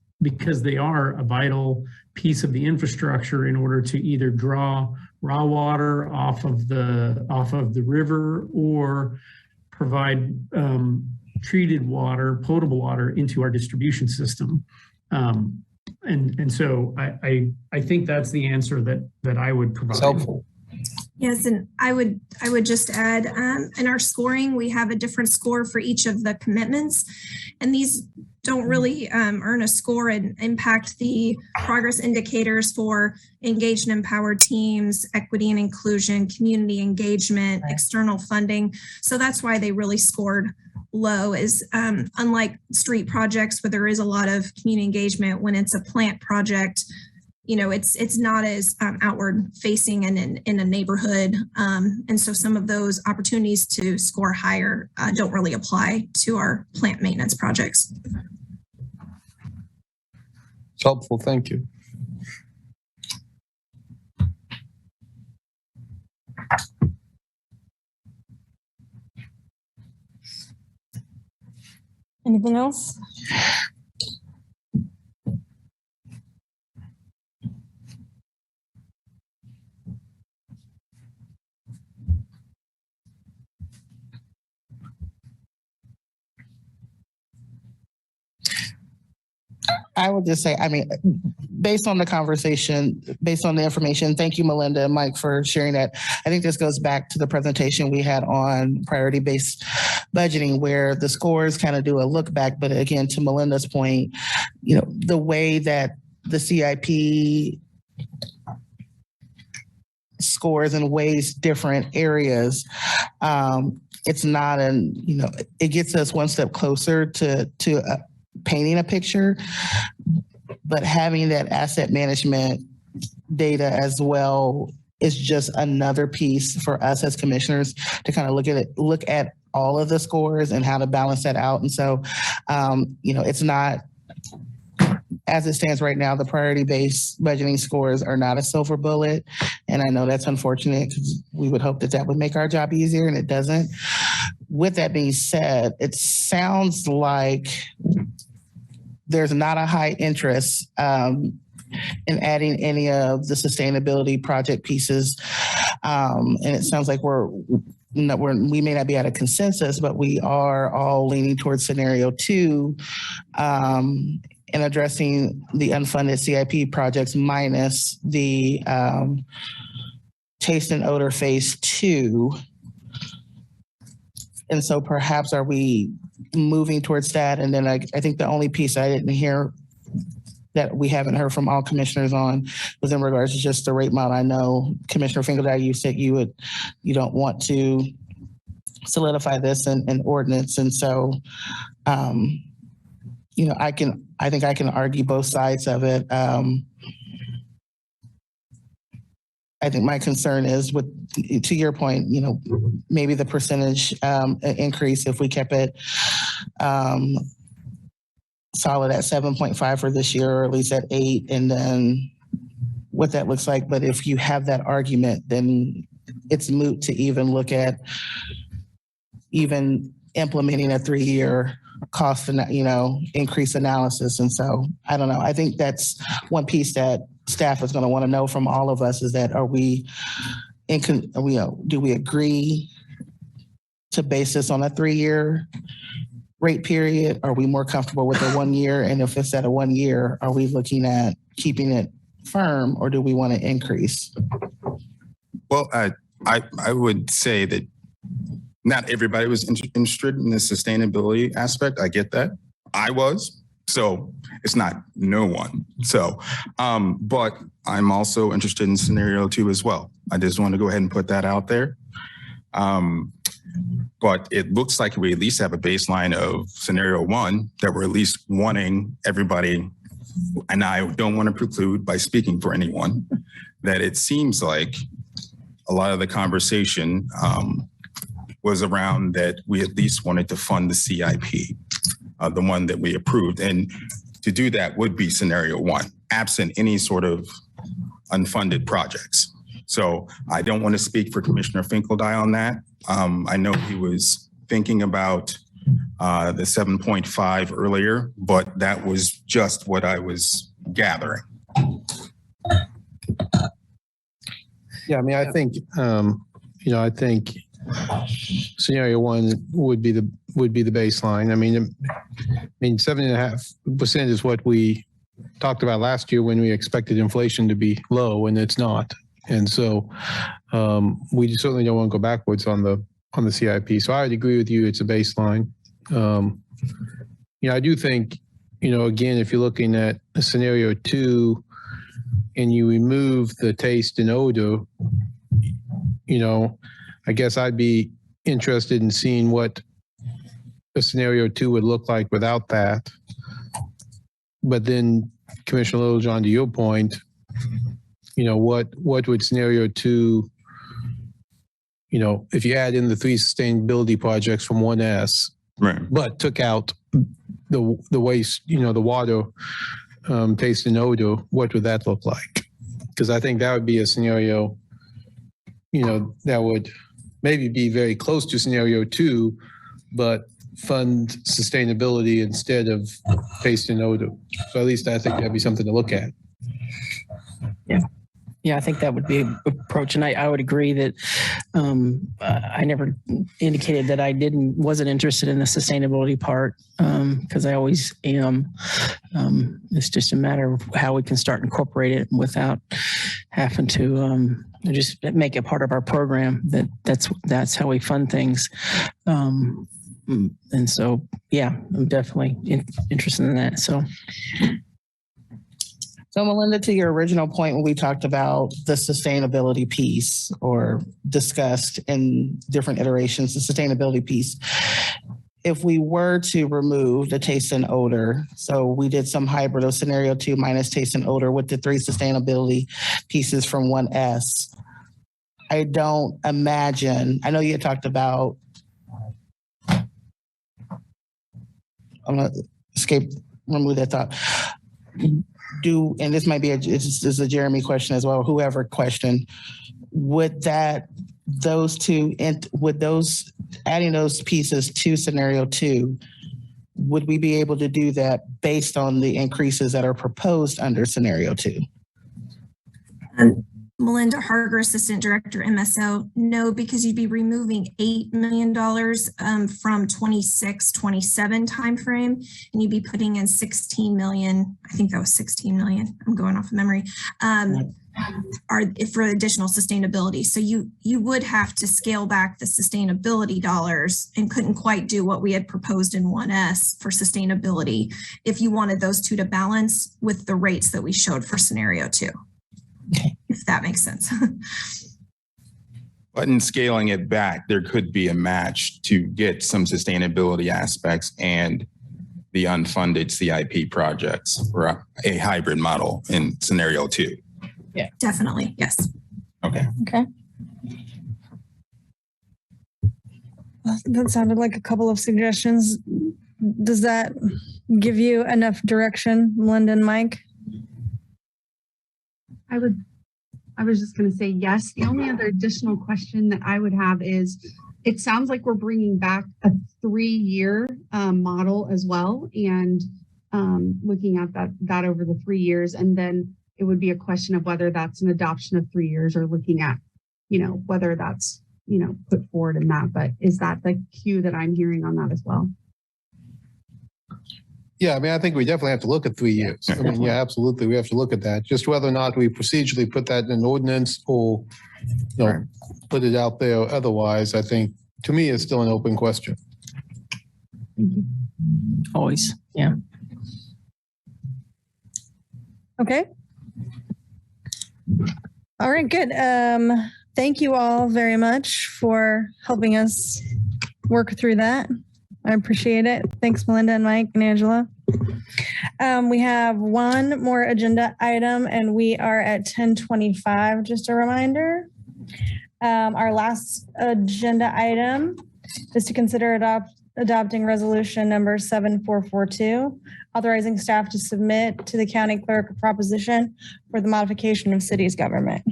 they are a vital piece of the infrastructure in order to either draw raw water off of the river or provide treated water, potable water into our distribution system. And so I think that's the answer that I would provide. It's helpful. Yes, and I would just add, in our scoring, we have a different score for each of the commitments, and these don't really earn a score and impact the progress indicators for engaged and empowered teams, equity and inclusion, community engagement, external funding. So that's why they really scored low, is unlike street projects where there is a lot of community engagement. When it's a plant project, it's not as outward facing and in a neighborhood. And so some of those opportunities to score higher don't really apply to our plant maintenance projects. It's helpful. Thank you. Anything else? I would just say, I mean, based on the conversation, based on the information, thank you, Melinda and Mike, for sharing that. I think this goes back to the presentation we had on priority-based budgeting, where the scores kind of do a look back. But again, to Melinda's point, you know, the way that the CIP scores and weighs different areas, it's not it gets us one step closer to painting a picture, but having that asset management data as well is just another piece for us as commissioners to kind of look at all of the scores and how to balance that out. And so, it's not, as it stands right now, the priority-based budgeting scores are not a silver bullet. And I know that's unfortunate because we would hope that that would make our job easier, and it doesn't. With that being said, it sounds like there's not a high interest in adding any of the sustainability project pieces. And it sounds like we may not be at a consensus, but we are all leaning towards scenario 2 in addressing the unfunded CIP projects minus the taste and odor phase 2. And so perhaps are we moving towards that? And then I think the only piece I didn't hear that we haven't heard from all commissioners on was in regards to just the rate model. I know Commissioner Finkeldine, you said you don't want to solidify this in ordinance. And so, I think I can argue both sides of it. I think my concern is to your point, maybe the percentage increase if we kept it solid at 7.5 for this year, or at least at 8, and then what that looks like. But if you have that argument, then it's moot to even look at even implementing a 3-year cost, increase analysis. And so I don't know. I think that's one piece that staff is going to want to know from all of us is that do we agree to base this on a 3-year rate period? Are we more comfortable with a 1 year? And if it's at a 1 year, are we looking at keeping it firm, or do we want to increase? Well, I would say that not everybody was interested in the sustainability aspect. I get that. I was. So it's not no one. So, but I'm also interested in scenario 2 as well. I just want to go ahead and put that out there. But it looks like we at least have a baseline of scenario 1 that we're at least wanting everybody, and I don't want to preclude by speaking for anyone, that it seems like a lot of the conversation was around that we at least wanted to fund the CIP. The one that we approved. And to do that would be scenario 1, absent any sort of unfunded projects. So I don't want to speak for Commissioner Finkeldine on that. I know he was thinking about the 7.5 earlier, but that was just what I was gathering. Yeah, I mean, I think, I think scenario 1 would be the baseline. I mean, 7.5% is what we talked about last year when we expected inflation to be low, and it's not. And so we certainly don't want to go backwards on the CIP. So I would agree with you. It's a baseline. I do think, again, if you're looking at a scenario 2 and you remove the taste and odor, I guess I'd be interested in seeing what a scenario 2 would look like without that. But then, Commissioner Littlejohn, to your point, what would scenario 2, if you add in the 3 sustainability projects from 1S, right, but took out the waste, the water, taste and odor, what would that look like? Because I think that would be a scenario, that would maybe be very close to scenario 2, but fund sustainability instead of taste and odor. So at least I think that'd be something to look at. Yeah, I think that would be an approach. And I would agree that I never indicated that I wasn't interested in the sustainability part because I always am. It's just a matter of how we can start incorporate it without having to just make it part of our program. That's how we fund things. And so, yeah, I'm definitely interested in that. So Melinda, to your original point, when we talked about the sustainability piece or discussed in different iterations, the sustainability piece, if we were to remove the taste and odor, so we did some hybrid of scenario 2 minus taste and odor with the 3 sustainability pieces from 1S, I don't imagine, I know you had talked about, I'm going to remove that thought. And this might be it's a Jeremy question as well, whoever questioned, would adding those pieces to scenario 2, would we be able to do that based on the increases that are proposed under scenario 2? Melinda Harger, Assistant Director, MSO, no, because you'd be removing $8 million from 26-27 timeframe, and you'd be putting in 16 million. I think that was 16 million. I'm going off of memory. For additional sustainability. So you would have to scale back the sustainability dollars and couldn't quite do what we had proposed in 1S for sustainability if you wanted those two to balance with the rates that we showed for scenario 2. If that makes sense. But in scaling it back, there could be a match to get some sustainability aspects and the unfunded CIP projects or a hybrid model in scenario 2. Yeah, definitely. Yes. Okay. That sounded like a couple of suggestions. Does that give you enough direction, Melinda and Mike? I was just going to say yes. The only other additional question that I would have is, it sounds like we're bringing back a 3-year model as well, and looking at that over the 3 years, and then it would be a question of whether that's an adoption of 3 years or looking at, whether that's, put forward in that. But is that the cue that I'm hearing on that as well? Yeah, I mean, I think we definitely have to look at 3 years. I mean, yeah, absolutely. We have to look at that. Just whether or not we procedurally put that in an ordinance or, put it out there otherwise, I think, to me, it's still an open question. Thank you. Always, yeah. Okay. All right, good. Thank you all very much for helping us work through that. I appreciate it. Thanks, Melinda and Mike and Angela. We have one more agenda item and we are at 10:25, just a reminder. Our last agenda item is to consider adopting resolution number 7442, authorizing staff to submit to the county clerk a proposition for the modification of city's government.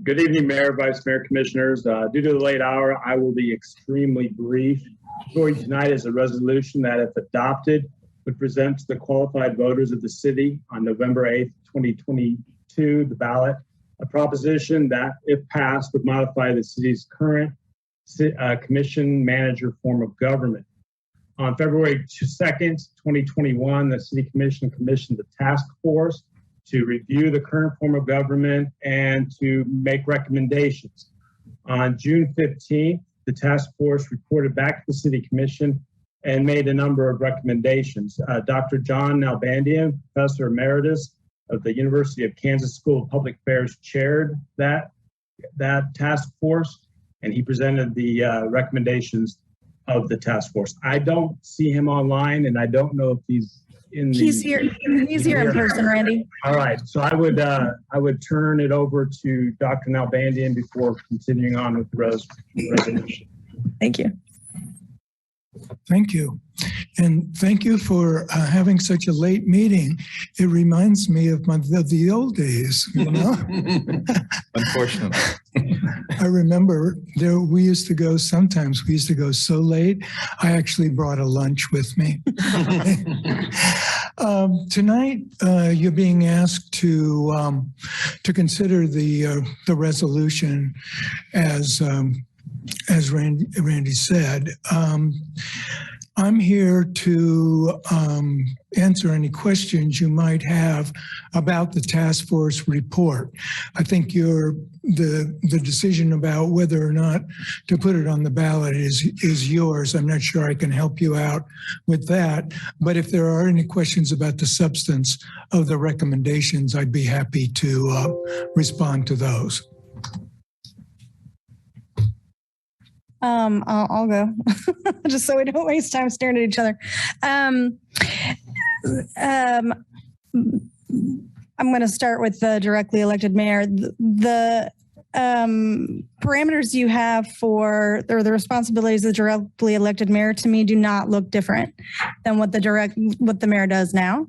Good evening, Mayor, Vice Mayor, Commissioners. Due to the late hour, I will be extremely brief. Before you tonight is a resolution that, if adopted, would present to the qualified voters of the city on November 8th, 2022, the ballot, a proposition that, if passed, would modify the city's current commission manager form of government. On February 2nd, 2021, the City Commission commissioned a task force to review the current form of government and to make recommendations. On June 15th, the task force reported back to the City Commission and made a number of recommendations. Dr. John Nalbandian, Professor Emeritus of the University of Kansas School of Public Affairs, chaired that task force, and he presented the recommendations of the task force. I don't see him online, and I don't know if he's He's here in person, Randy. All right, so I would turn it over to Dr. Nalbandian before continuing on with the resolution. Thank you. Thank you. And thank you for having such a late meeting. It reminds me of the old days, you know? Unfortunately. I remember we used to go so late. I actually brought a lunch with me. Tonight, you're being asked to consider the resolution as Randy said. I'm here to answer any questions you might have about the task force report. I think the decision about whether or not to put it on the ballot is yours. I'm not sure I can help you out with that. But if there are any questions about the substance of the recommendations, I'd be happy to respond to those. I'll go just so we don't waste time staring at each other. I'm going to start with the directly elected mayor. The parameters you have or the responsibilities of the directly elected mayor to me do not look different than what the mayor does now.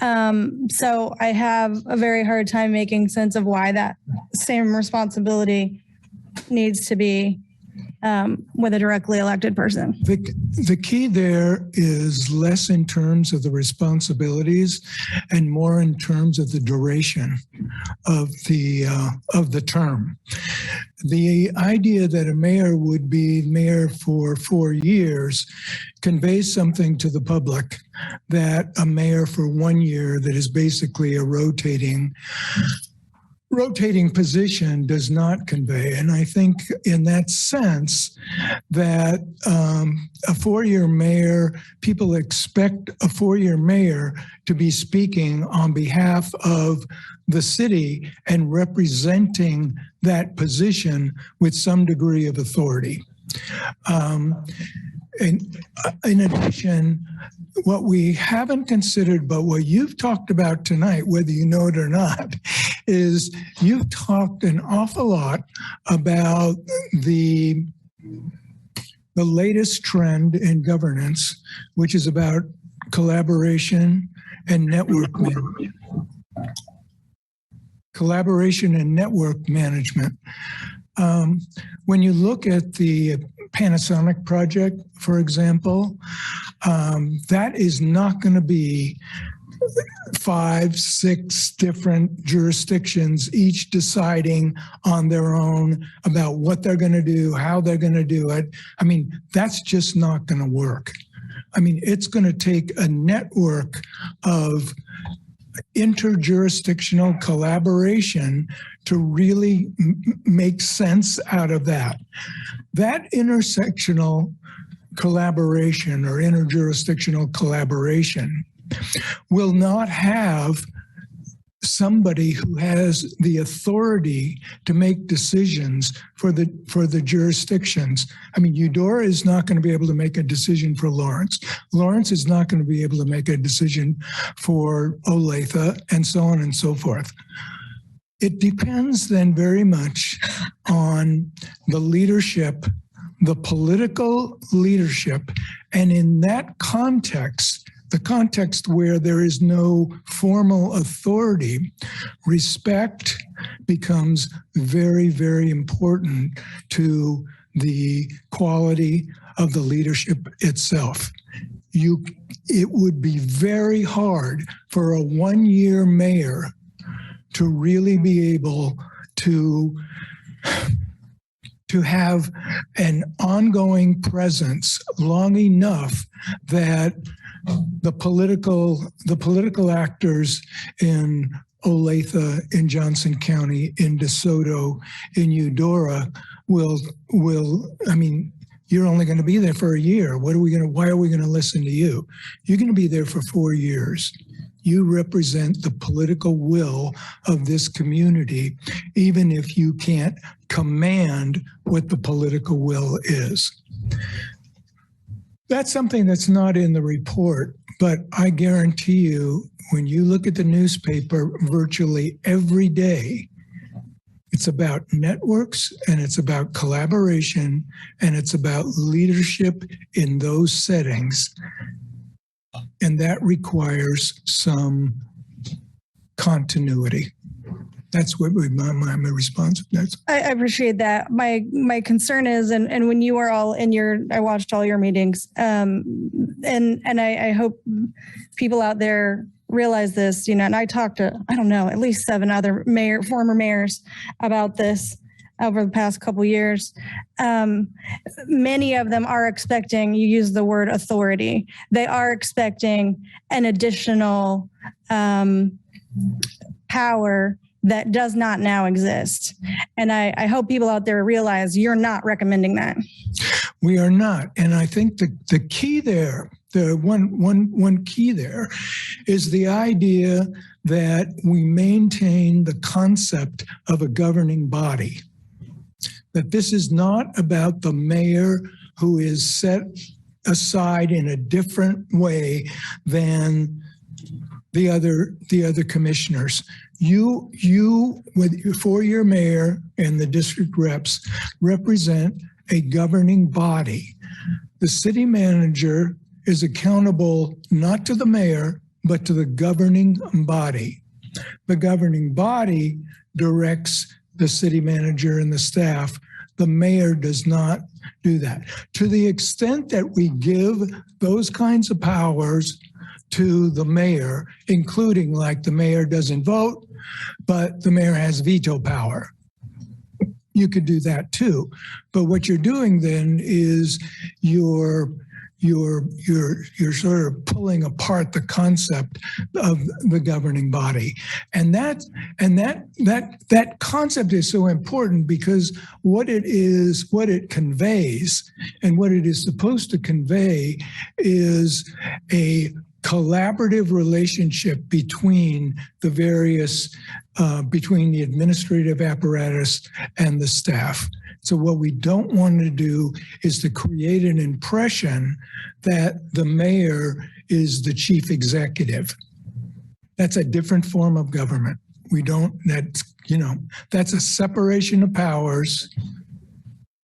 So I have a very hard time making sense of why that same responsibility needs to be with a directly elected person. The key there is less in terms of the responsibilities and more in terms of the duration of the term. The idea that a mayor would be mayor for 4 years conveys something to the public that a mayor for 1 year that is basically a rotating position does not convey. And I think in that sense that a 4-year mayor, people expect a 4-year mayor to be speaking on behalf of the city and representing that position with some degree of authority. And in addition, what we haven't considered, but what you've talked about tonight, whether you know it or not, is you've talked an awful lot about the latest trend in governance, which is about collaboration and network management. Collaboration and network management. When you look at the Panasonic project, for example, that is not going to be 5, 6 different jurisdictions, each deciding on their own about what they're going to do, how they're going to do it. I mean, that's just not going to work. I mean, it's going to take a network of interjurisdictional collaboration to really make sense out of that. That intersectional collaboration or interjurisdictional collaboration will not have somebody who has the authority to make decisions for the jurisdictions. I mean, Eudora is not going to be able to make a decision for Lawrence. Lawrence is not going to be able to make a decision for Olathe, and so on and so forth. It depends then very much on the leadership, the political leadership, and in that context, the context where there is no formal authority, respect becomes very, very important to the quality of the leadership itself. It would be very hard for a 1-year mayor to really be able to have an ongoing presence long enough that the political actors in Olathe, in Johnson County, in DeSoto, in Eudora will, I mean, you're only going to be there for a year. Why are we going to listen to you? You're going to be there for 4 years. You represent the political will of this community, even if you can't command what the political will is. That's something that's not in the report, but I guarantee you, when you look at the newspaper virtually every day, it's about networks and it's about collaboration and it's about leadership in those settings. and that requires some continuity. That's what my response. I appreciate that. My concern is, and when you were all in I watched all your meetings, and I hope people out there realize this, and I talked to, I don't know, at least 7 other former mayors about this over the past couple of years. Many of them are expecting, you use the word authority, they are expecting an additional power that does not now exist. And I hope people out there realize you're not recommending that. We are not. And I think the key there, the one key there is the idea that we maintain the concept of a governing body. That this is not about the mayor who is set aside in a different way than the other commissioners. You, with your 4-year mayor and the district reps, represent a governing body. The city manager is accountable not to the mayor, but to the governing body. The governing body directs the city manager and the staff. The mayor does not do that. To the extent that we give those kinds of powers to the mayor, including like the mayor doesn't vote, but the mayor has veto power. You could do that too. But what you're doing then is you're sort of pulling apart the concept of the governing body. And that concept is so important because what it conveys and what it is supposed to convey is a collaborative relationship between the various, between the administrative apparatus and the staff. So what we don't want to do is to create an impression that the mayor is the chief executive. That's a different form of government. We don't, that's a separation of powers,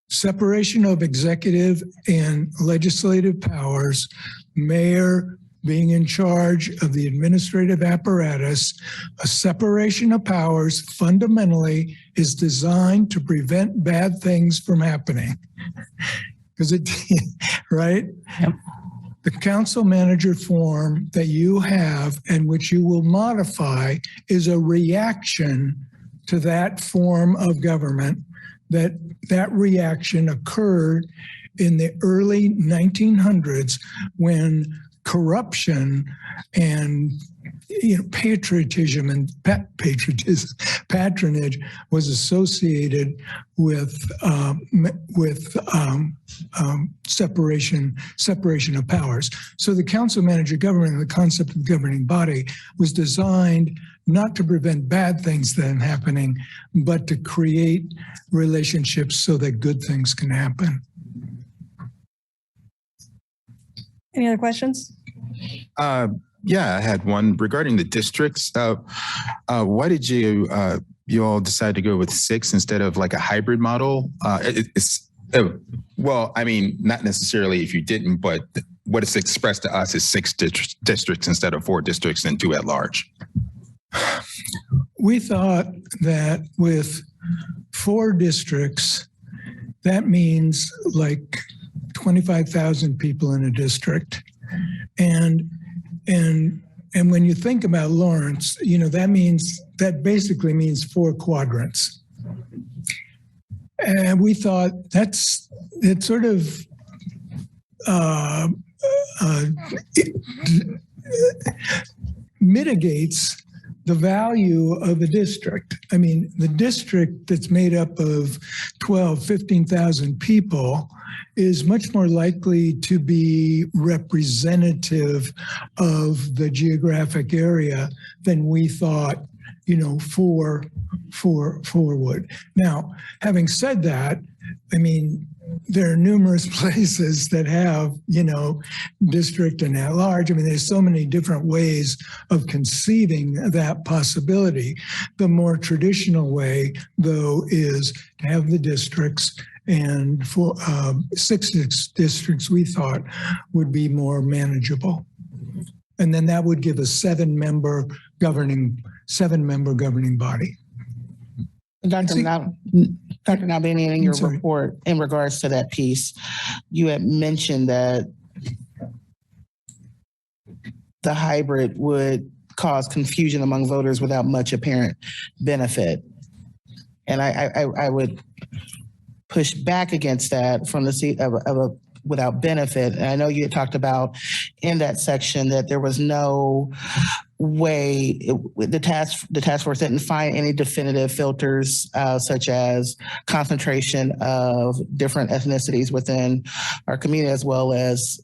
separation of executive and legislative powers, mayor being in charge of the administrative apparatus. A separation of powers fundamentally is designed to prevent bad things from happening. Because right? Yep. The council manager form that you have and which you will modify is a reaction to that form of government. That reaction occurred in the early 1900s when corruption and patriotism and patronage was associated with separation of powers. So the council manager government, the concept of the governing body, was designed not to prevent bad things from happening, but to create relationships so that good things can happen. Any other questions? Yeah, I had one regarding the districts. Why did you all decide to go with 6 instead of like a hybrid model? Well, I mean, not necessarily if you didn't, but what is expressed to us is 6 districts instead of 4 districts and 2 at large. We thought that with 4 districts, that means like 25,000 people in a district. And when you think about Lawrence, that basically means 4 quadrants. And we thought it sort of mitigates the value of a district. I mean, the district that's made up of 15,000 people is much more likely to be representative of the geographic area than we thought, 4 would. Now, having said that, I mean, there are numerous places that have, district and at large. I mean, there's so many different ways of conceiving that possibility. The more traditional way, though, is to have the districts, and for 6 districts we thought would be more manageable. And then that would give a seven-member governing body. Dr. Nalbany, in your report in regards to that piece, you had mentioned that the hybrid would cause confusion among voters without much apparent benefit. And I would push back against that from the seat of a without benefit. And I know you had talked about in that section that there was no way the task force didn't find any definitive filters such as concentration of different ethnicities within our community as well as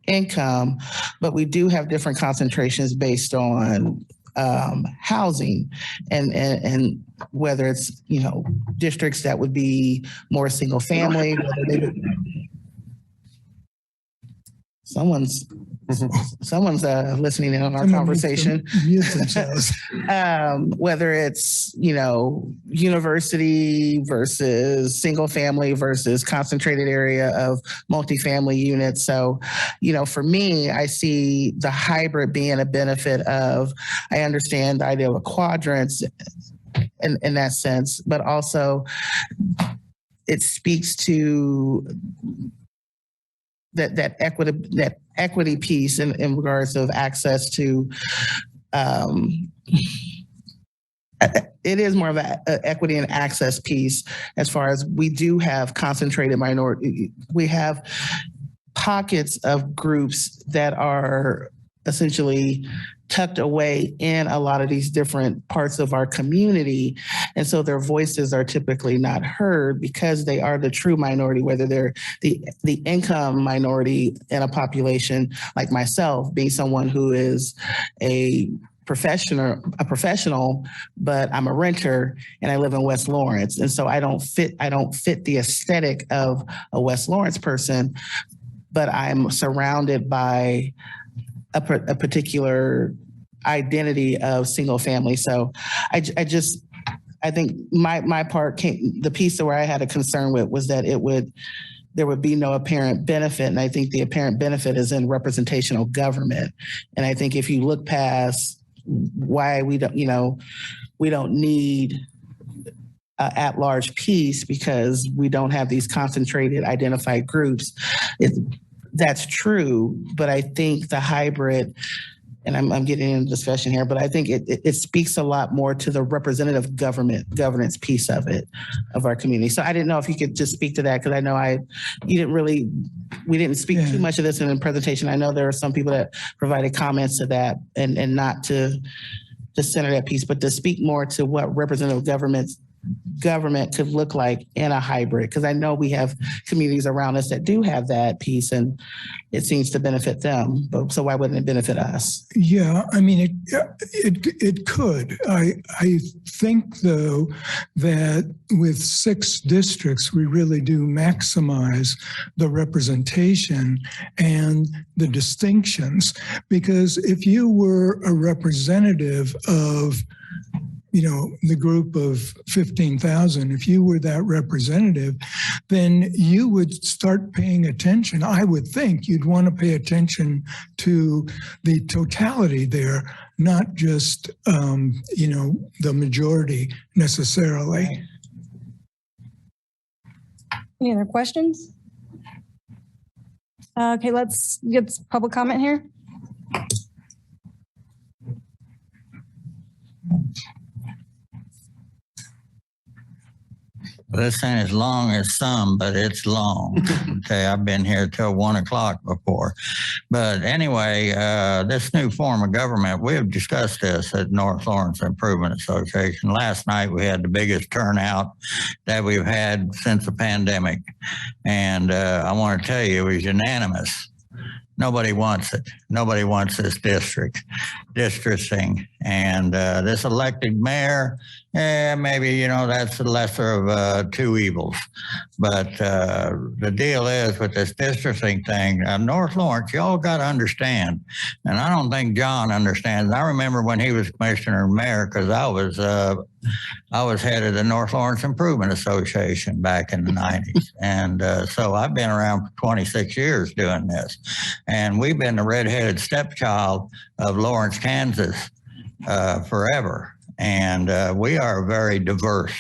income, but we do have different concentrations based on housing and whether it's, you know, districts that would be more single family, whether they would, someone's listening in on our conversation. Whether it's, you know, university versus single family versus concentrated area of multifamily units. So, you know, for me, I see the hybrid being a benefit of, I understand the idea of quadrants in that sense, but also it speaks to that equity piece in regards of access to it is more of an equity and access piece as far as we do have concentrated minority. We have pockets of groups that are essentially tucked away in a lot of these different parts of our community. And so their voices are typically not heard because they are the true minority, whether they're the income minority in a population like myself, being someone who is a professional, but I'm a renter and I live in West Lawrence. And so I don't fit the aesthetic of a West Lawrence person, but I'm surrounded by a particular identity of single family. So I think my part the piece where I had a concern with was that there would be no apparent benefit. And I think the apparent benefit is in representational government. And I think if you look past why we don't need at-large piece because we don't have these concentrated identified groups, that's true, but I think the hybrid, and I'm getting into discussion here, but I think it speaks a lot more to the representative governance piece of it, of our community. So I didn't know if you could just speak to that because I know we didn't speak too much of this in the presentation. I know there are some people that provided comments to that and not to center that piece, but to speak more to what representative government could look like in a hybrid, because I know we have communities around us that do have that piece and it seems to benefit them. But so why wouldn't it benefit us? Yeah, I mean, it could. I think, though, that with 6 districts, we really do maximize the representation and the distinctions, because if you were a representative of the group of 15,000, if you were that representative, then you would start paying attention. I would think you'd want to pay attention to the totality there, not just, the majority necessarily. Any other questions? Okay, let's get public comment here. This ain't as long as some, but it's long. Okay, I've been here till 1 o'clock before. But anyway, this new form of government, we've discussed this at North Lawrence Improvement Association. Last night, we had the biggest turnout that we've had since the pandemic. And I want to tell you, it was unanimous. Nobody wants it. Nobody wants this districting. And this elected mayor maybe, that's the lesser of two evils. But the deal is with this districting thing, North Lawrence, y'all got to understand, and I don't think John understands. I remember when he was commissioner and mayor, because I was head of the North Lawrence Improvement Association back in the 90s. And so I've been around for 26 years doing this. And we've been the redheaded stepchild of Lawrence, Kansas forever. And we are a very diverse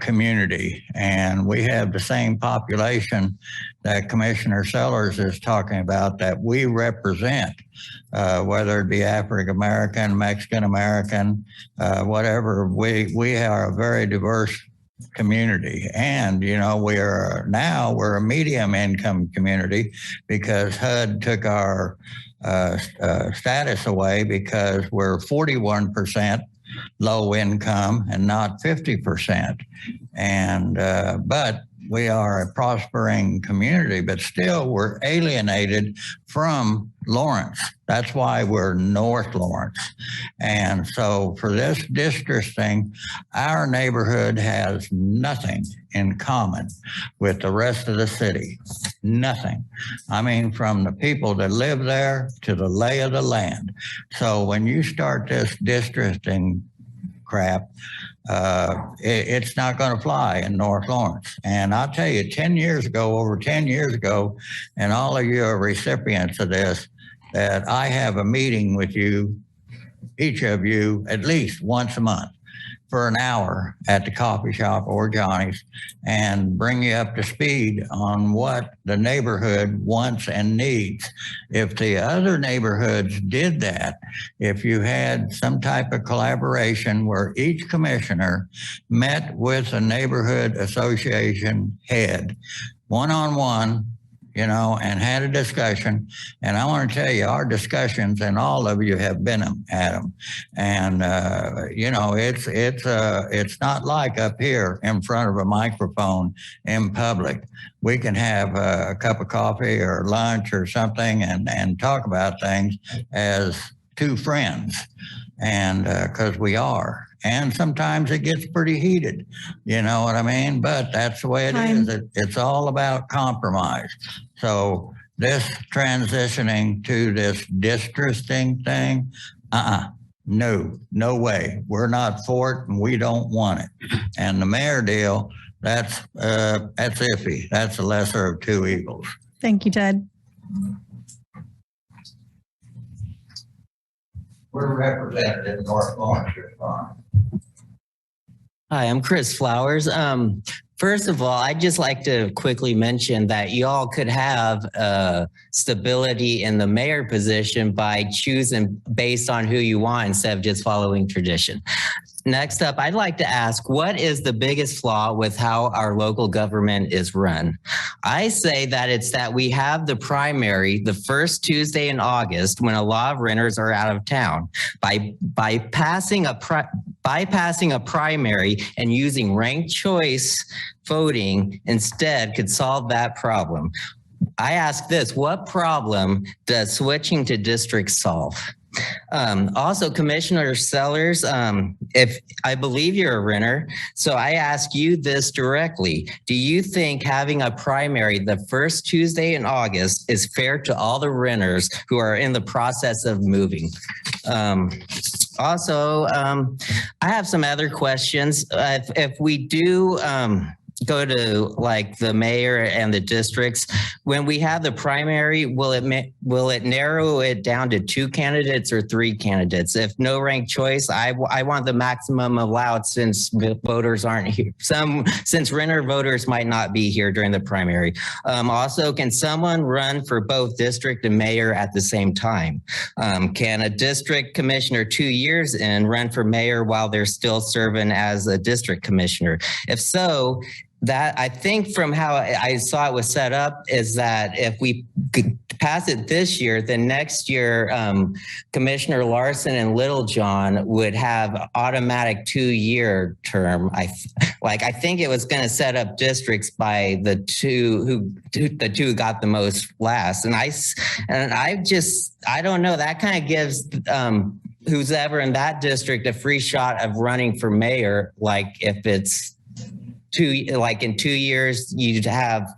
community, and we have the same population that Commissioner Sellers is talking about that we represent, whether it be African American, Mexican American, whatever. We are a very diverse community, and we're a medium income community because HUD took our status away because we're 41% low income and not 50%. And, but we are a prospering community, but still we're alienated from Lawrence. That's why we're North Lawrence. And so for this district thing, our neighborhood has nothing in common with the rest of the city. Nothing. I mean, from the people that live there to the lay of the land. So when you start this districting crap, it's not going to fly in North Lawrence. And I'll tell you, over 10 years ago, and all of you are recipients of this, that I have a meeting with you, each of you, at least once a month for an hour at the coffee shop or Johnny's, and bring you up to speed on what the neighborhood wants and needs. If the other neighborhoods did that, if you had some type of collaboration where each commissioner met with a neighborhood association head one-on-one, and had a discussion. And I want to tell you, our discussions, and all of you have been at them. And, it's not like up here in front of a microphone in public. We can have a cup of coffee or lunch or something and talk about things as two friends. And because we are. And sometimes it gets pretty heated, you know what I mean? But that's the way it is. It's all about compromise. So this transitioning to this districting thing, no way. We're not for it, and we don't want it. And the mayor deal, that's iffy. That's the lesser of two evils. Thank you, Ted. We're represented in North Lawrence. Hi, I'm Chris Flowers. First of all, I'd just like to quickly mention that y'all could have stability in the mayor position by choosing based on who you want instead of just following tradition. Next up, I'd like to ask, what is the biggest flaw with how our local government is run? I say that it's that we have the primary the first Tuesday in August when a lot of renters are out of town. By bypassing a primary and using ranked choice voting instead could solve that problem. I ask this, what problem does switching to districts solve? Also, Commissioner Sellers, if I believe you're a renter, so I ask you this directly. Do you think having a primary the first Tuesday in August is fair to all the renters who are in the process of moving? Also, I have some other questions. If we do go to like the mayor and the districts, when we have the primary, will it narrow it down to 2 candidates or 3 candidates? If no ranked choice, I want the maximum allowed since voters aren't here. Since renter voters might not be here during the primary. Also, can someone run for both district and mayor at the same time? Can a district commissioner 2 years in run for mayor while they're still serving as a district commissioner? If so, that I think from how I saw it was set up is that if we could pass it this year, then next year, Commissioner Larson and Littlejohn would have automatic 2-year term. I think it was going to set up districts by the two who got the most last. And I don't know, that kind of gives who's ever in that district a free shot of running for mayor, like if it's in 2 years, you'd have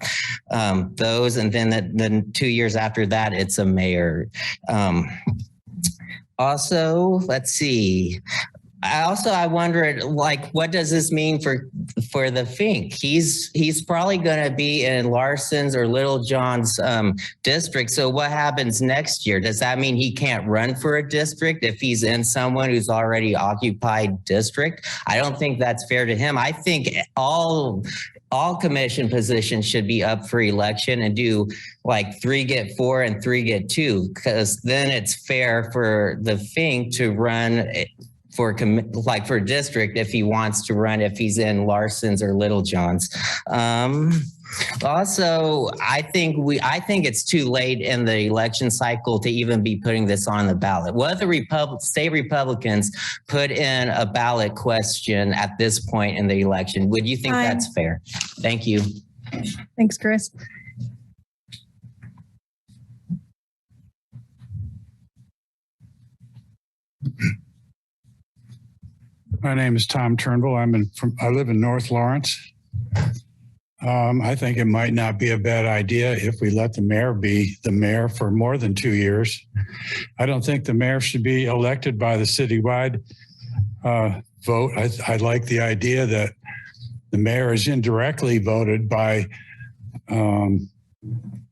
those, and then 2 years after that, it's a mayor. Also, let's see. I wondered, like, what does this mean for the Fink? He's probably going to be in Larson's or Little John's district. So what happens next year? Does that mean he can't run for a district if he's in someone who's already occupied district? I don't think that's fair to him. I think all commission positions should be up for election and do like 3 get 4 and 3 get 2, because then it's fair for the Fink to run for district if he wants to run, if he's in Larson's or Little John's. Also, I think it's too late in the election cycle to even be putting this on the ballot. What if the state Republicans put in a ballot question at this point in the election? Would you think that's fair? Thank you. Thanks, Chris. My name is Tom Turnbull. I live in North Lawrence. I think it might not be a bad idea if we let the mayor be the mayor for more than 2 years. I don't think the mayor should be elected by the citywide vote. I like the idea that the mayor is indirectly voted by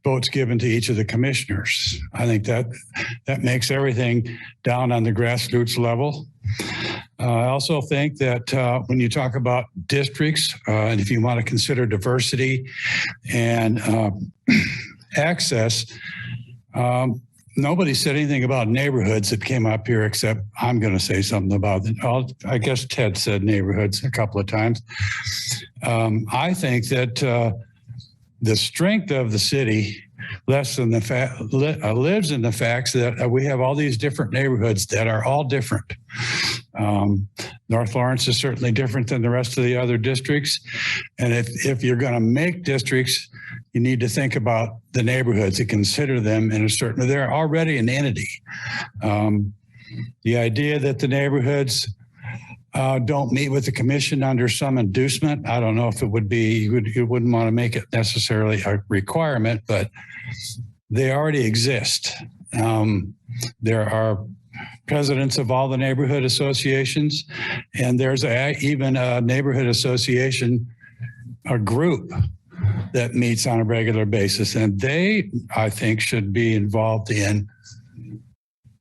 votes given to each of the commissioners. I think that makes everything down on the grassroots level. I also think that when you talk about districts, and if you want to consider diversity and access, nobody said anything about neighborhoods that came up here, except I'm going to say something about it. I guess Ted said neighborhoods a couple of times. I think that the strength of the city lives in the facts that we have all these different neighborhoods that are all different. North Lawrence is certainly different than the rest of the other districts. And if you're going to make districts, you need to think about the neighborhoods and consider them in a certain, they're already an entity. The idea that the neighborhoods don't meet with the commission under some inducement, I don't know if it would be, you wouldn't want to make it necessarily a requirement, but they already exist. There are presidents of all the neighborhood associations, and there's even a neighborhood association, a group that meets on a regular basis, and they, I think, should be involved in,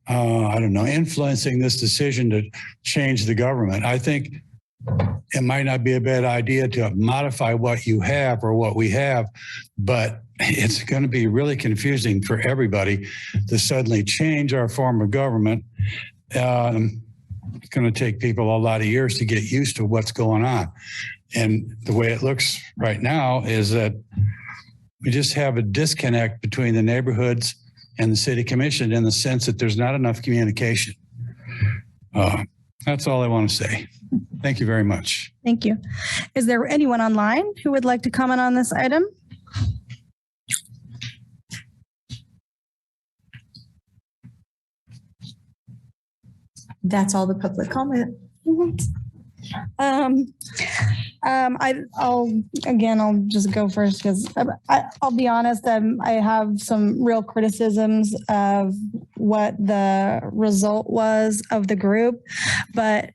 influencing this decision to change the government. I think it might not be a bad idea to modify what you have or what we have, but it's going to be really confusing for everybody to suddenly change our form of government. It's going to take people a lot of years to get used to what's going on. And the way it looks right now is that we just have a disconnect between the neighborhoods and the city commission in the sense that there's not enough communication. That's all I want to say. Thank you very much. Thank you. Is there anyone online who would like to comment on this item? That's all the public comment. I'll just go first because I'll be honest. I have some real criticisms of what the result was of the group, but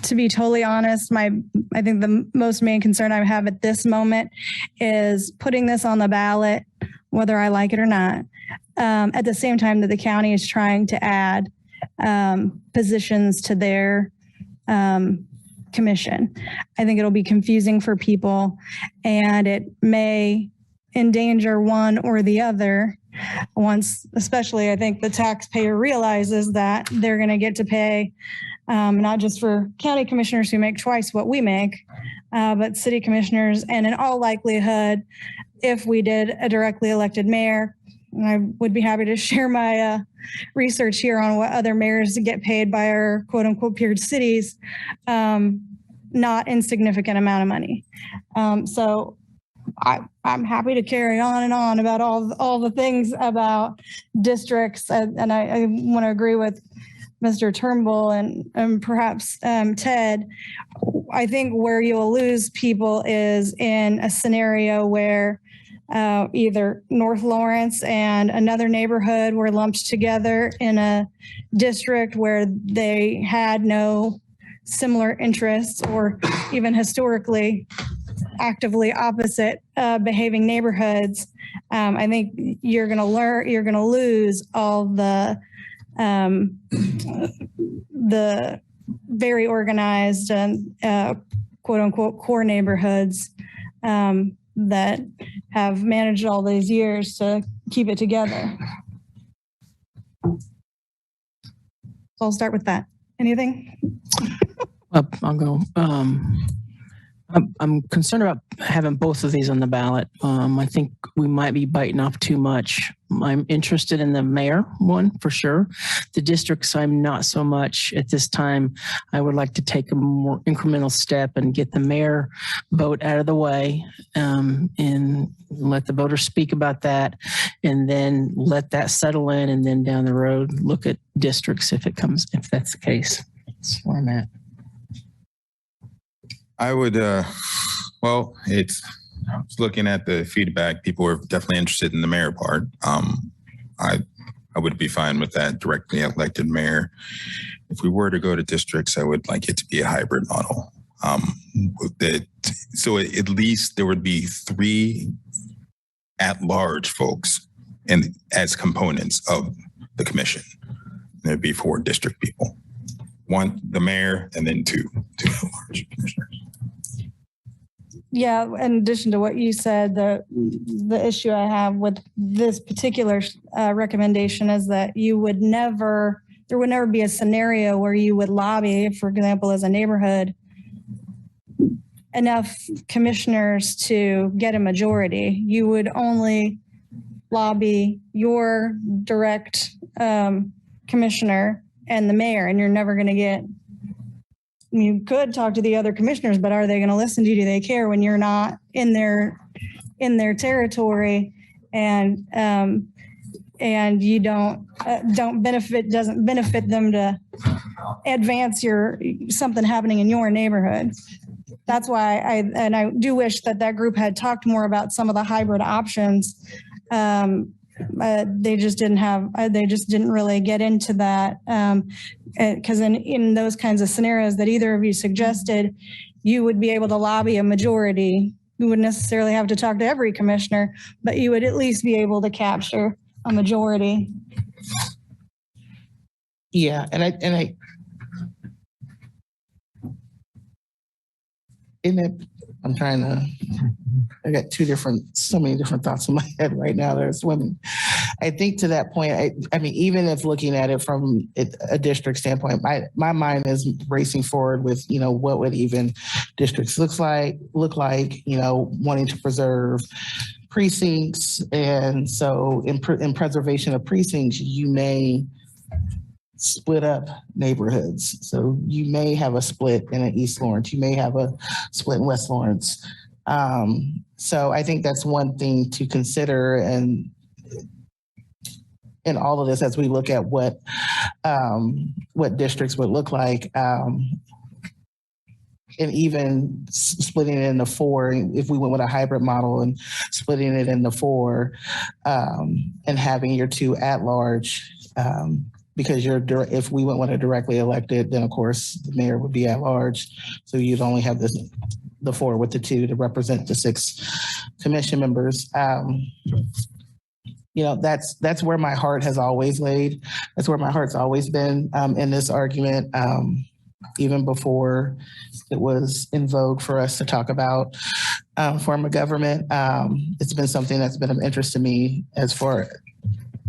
to be totally honest, I think the most main concern I have at this moment is putting this on the ballot, whether I like it or not. At the same time that the county is trying to add positions to their commission. I think it'll be confusing for people, and it may endanger one or the other once, especially I think the taxpayer realizes that they're going to get to pay not just for county commissioners who make twice what we make, but city commissioners. And in all likelihood, if we did a directly elected mayor, I would be happy to share my research here on what other mayors get paid by our quote unquote peer cities, not insignificant amount of money. So I'm happy to carry on and on about all the things about districts. And I want to agree with Mr. Turnbull and perhaps Ted, I think where you'll lose people is in a scenario where either North Lawrence and another neighborhood were lumped together in a district where they had no similar interests, or even historically actively opposite behaving neighborhoods. I think you're going to lose all the very organized and quote unquote core neighborhoods that have managed all these years to keep it together. So I'll start with that. Anything? I'll go. I'm concerned about having both of these on the ballot. I think we might be biting off too much. I'm interested in the mayor one for sure. The districts, I'm not so much at this time. I would like to take a more incremental step and get the mayor vote out of the way, and let the voters speak about that, and then let that settle in, and then down the road look at districts if that's the case. That's where I'm at. I would, I was looking at the feedback. People were definitely interested in the mayor part. I would be fine with that directly elected mayor. If we were to go to districts, I would like it to be a hybrid model. So at least there would be 3 at-large folks as components of the commission. There'd be 4 district people. 1, the mayor, and then 2 at-large commissioners. Yeah, in addition to what you said, the issue I have with this particular recommendation is that there would never be a scenario where you would lobby, for example, as a neighborhood, enough commissioners to get a majority. You would only lobby your direct commissioner and the mayor, and you're never going to get. You could talk to the other commissioners, but are they going to listen to you? Do they care when you're not in their territory, and you doesn't benefit them to advance something happening in your neighborhood? That's why I do wish that group had talked more about some of the hybrid options. They just didn't really get into that. Because in those kinds of scenarios that either of you suggested, you would be able to lobby a majority. You wouldn't necessarily have to talk to every commissioner, but you would at least be able to capture a majority. Yeah, I got so many different thoughts in my head right now. They're swimming. I think to that point, I mean, even if looking at it from a district standpoint, my mind is racing forward with, what would even districts look like, wanting to preserve precincts. And so in preservation of precincts, you may split up neighborhoods. So you may have a split in East Lawrence. You may have a split in West Lawrence. So I think that's one thing to consider, and in all of this, as we look at what districts would look like, and even splitting it into 4, if we went with a hybrid model and splitting it into 4, and having your 2 at large, because if we went with a directly elected, then of course the mayor would be at large. So you'd only have the 4 with the 2 to represent the 6 commission members. That's where my heart has always laid. That's where my heart's always been in this argument, even before it was in vogue for us to talk about form of government. It's been something that's been of interest to me as far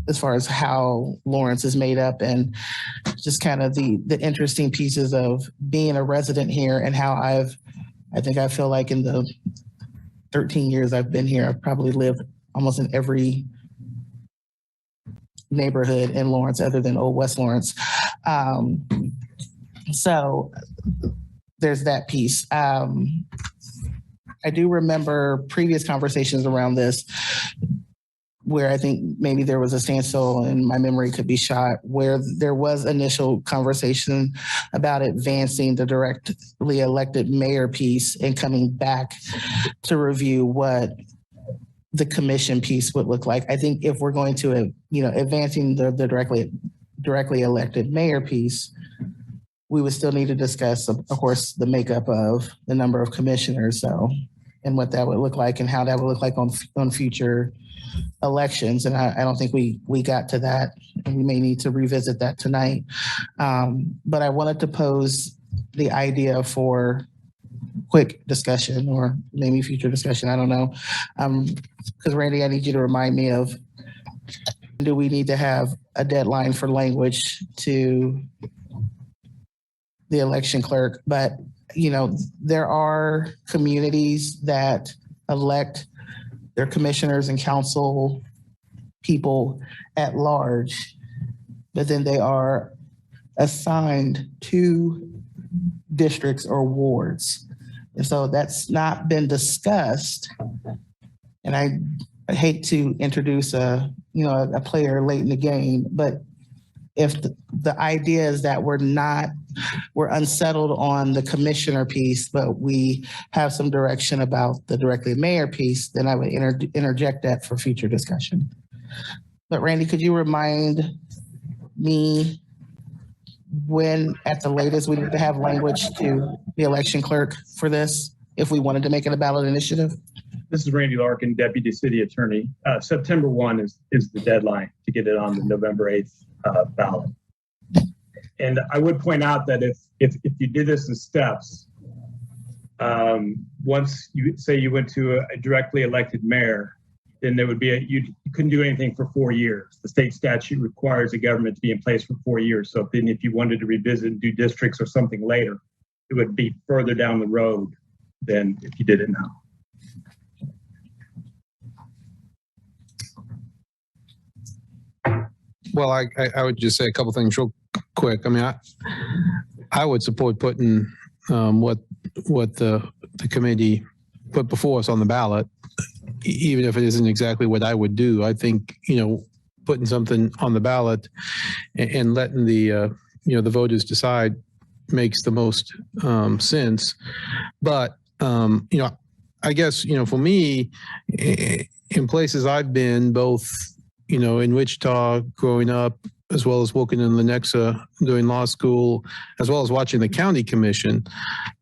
as how Lawrence is made up, and just kind of the interesting pieces of being a resident here, and how I feel like in the 13 years I've been here, I've probably lived almost in every neighborhood in Lawrence other than Old West Lawrence. So there's that piece. I do remember previous conversations around this where I think maybe there was a standstill and my memory could be shot, where there was initial conversation about advancing the directly elected mayor piece and coming back to review what the commission piece would look like. I think if we're going to, advancing the directly elected mayor piece, we would still need to discuss, of course, the makeup of the number of commissioners, and what that would look like and how that would look like on future elections. And I don't think we got to that, and we may need to revisit that tonight. But I wanted to pose the idea for quick discussion or maybe future discussion. I don't know. Because Randy, I need you to remind me of, do we need to have a deadline for language to the election clerk? But, there are communities that elect their commissioners and council people at large, but then they are assigned to districts or wards. And so that's not been discussed. And I hate to introduce a player late in the game, but if the idea is that we're unsettled on the commissioner piece, but we have some direction about the directly mayor piece, then I would interject that for future discussion. But Randy, could you remind me when at the latest we need to have language to the election clerk for this, if we wanted to make it a ballot initiative? This is Randy Larkin, Deputy City Attorney. September 1 is the deadline to get it on the November 8th ballot. And I would point out that if you did this in steps, once you went to a directly elected mayor, then there would be you couldn't do anything for 4 years. The state statute requires the government to be in place for 4 years. So then if you wanted to revisit and do districts or something later, it would be further down the road than if you did it now. Well, I would just say a couple things real quick. I mean, I would support putting what the committee put before us on the ballot, even if it isn't exactly what I would do. I think, putting something on the ballot and letting the voters decide makes the most sense. But, I guess, for me, in places I've been, both in Wichita growing up, as well as working in Lenexa doing law school, as well as watching the county commission,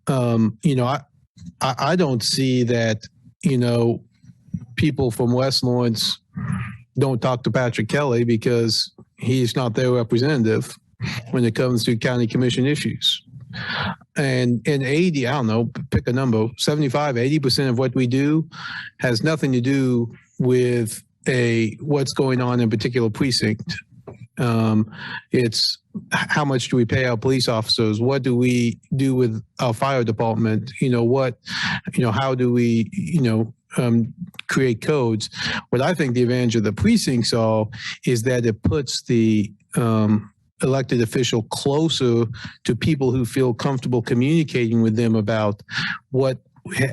I don't see that, people from West Lawrence don't talk to Patrick Kelly because he's not their representative when it comes to county commission issues. And 80, I don't know, pick a number, 75, 80% of what we do has nothing to do with what's going on in a particular precinct. It's how much do we pay our police officers? What do we do with our fire department? How do we, create codes? What I think the advantage of the precincts is that it puts the elected official closer to people who feel comfortable communicating with them about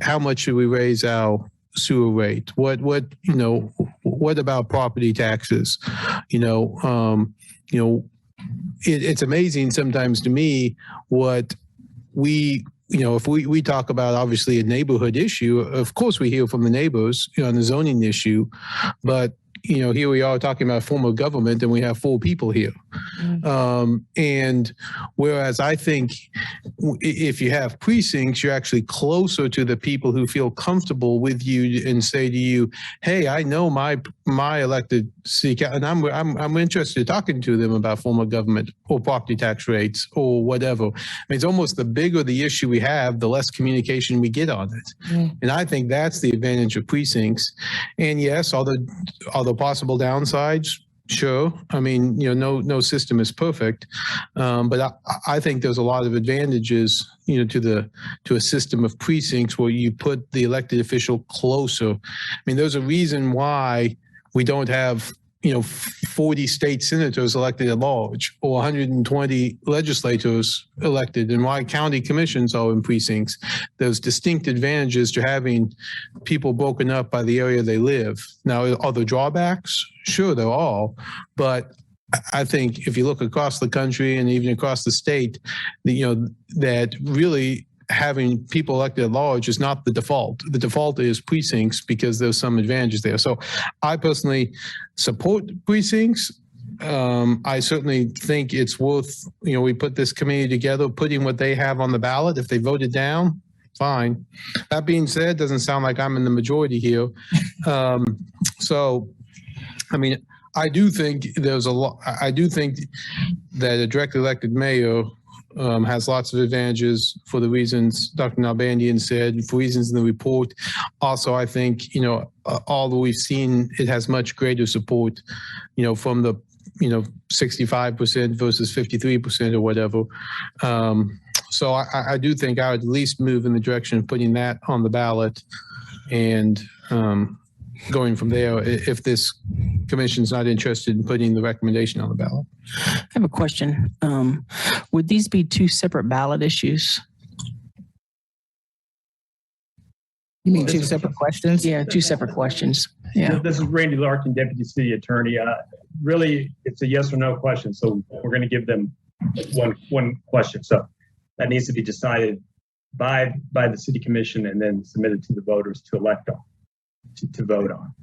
how much should we raise our sewer rate? What about property taxes? It's amazing sometimes to me what if we talk about obviously a neighborhood issue, of course we hear from the neighbors on the zoning issue, but here we are talking about form of government and we have 4 people here. And whereas I think if you have precincts, you're actually closer to the people who feel comfortable with you and say to you, hey, I know my elected city, and I'm interested in talking to them about form of government or property tax rates or whatever. I mean, it's almost the bigger the issue we have, the less communication we get on it. And I think that's the advantage of precincts. And yes, are the possible downsides? Sure. I mean, no system is perfect, but I think there's a lot of advantages, to a system of precincts where you put the elected official closer. I mean, there's a reason why we don't have 40 state senators elected at large or 120 legislators elected and why county commissions are in precincts. There's distinct advantages to having people broken up by the area they live. Now, are there drawbacks? Sure, there are. But I think if you look across the country and even across the state, that really having people elected at large is not the default. The default is precincts because there's some advantages there. So I personally support precincts. I certainly think it's worth, we put this committee together, putting what they have on the ballot. If they vote it down, fine. That being said, doesn't sound like I'm in the majority here. I do think I do think that a directly elected mayor has lots of advantages for the reasons Dr. Nalbandian said, for reasons in the report. Also, I think, although we've seen it has much greater support, from the, 65% versus 53% or whatever. So I do think I would at least move in the direction of putting that on the ballot and going from there if this commission's not interested in putting the recommendation on the ballot. I have a question. Would these be two separate ballot issues? You mean two separate questions? Yeah, two separate questions. Yeah. This is Randy Larkin, Deputy City Attorney. Really, it's a yes or no question. So we're going to give them one question. So that needs to be decided by the City Commission and then submitted to the voters to elect on, to vote on.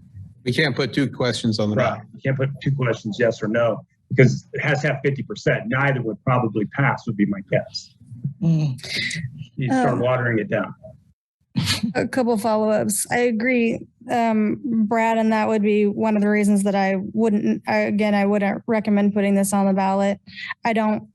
We can't put two questions on the ballot. You can't put two questions, yes or no, because it has to have 50%. Neither would probably pass, would be my guess. You start watering it down. A couple follow-ups. I agree, Brad, and that would be one of the reasons that I wouldn't recommend putting this on the ballot. I don't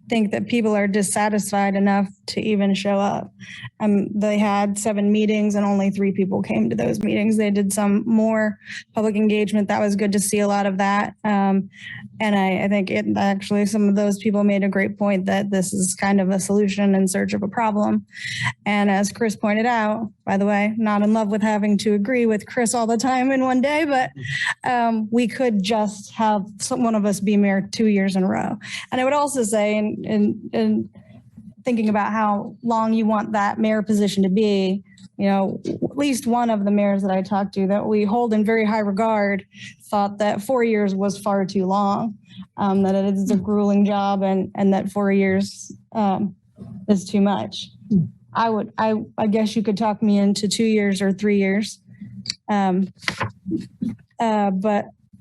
think that people are dissatisfied enough to even show up. They had 7 meetings and only 3 people came to those meetings. They did some more public engagement. That was good to see a lot of that. And I think actually some of those people made a great point that this is kind of a solution in search of a problem. And as Chris pointed out, by the way, not in love with having to agree with Chris all the time in one day, but we could just have one of us be mayor 2 years in a row. And I would also say, in thinking about how long you want that mayor position to be, at least one of the mayors that I talked to that we hold in very high regard thought that 4 years was far too long, that it is a grueling job and that 4 years is too much. I guess you could talk me into 2 years or 3 years. But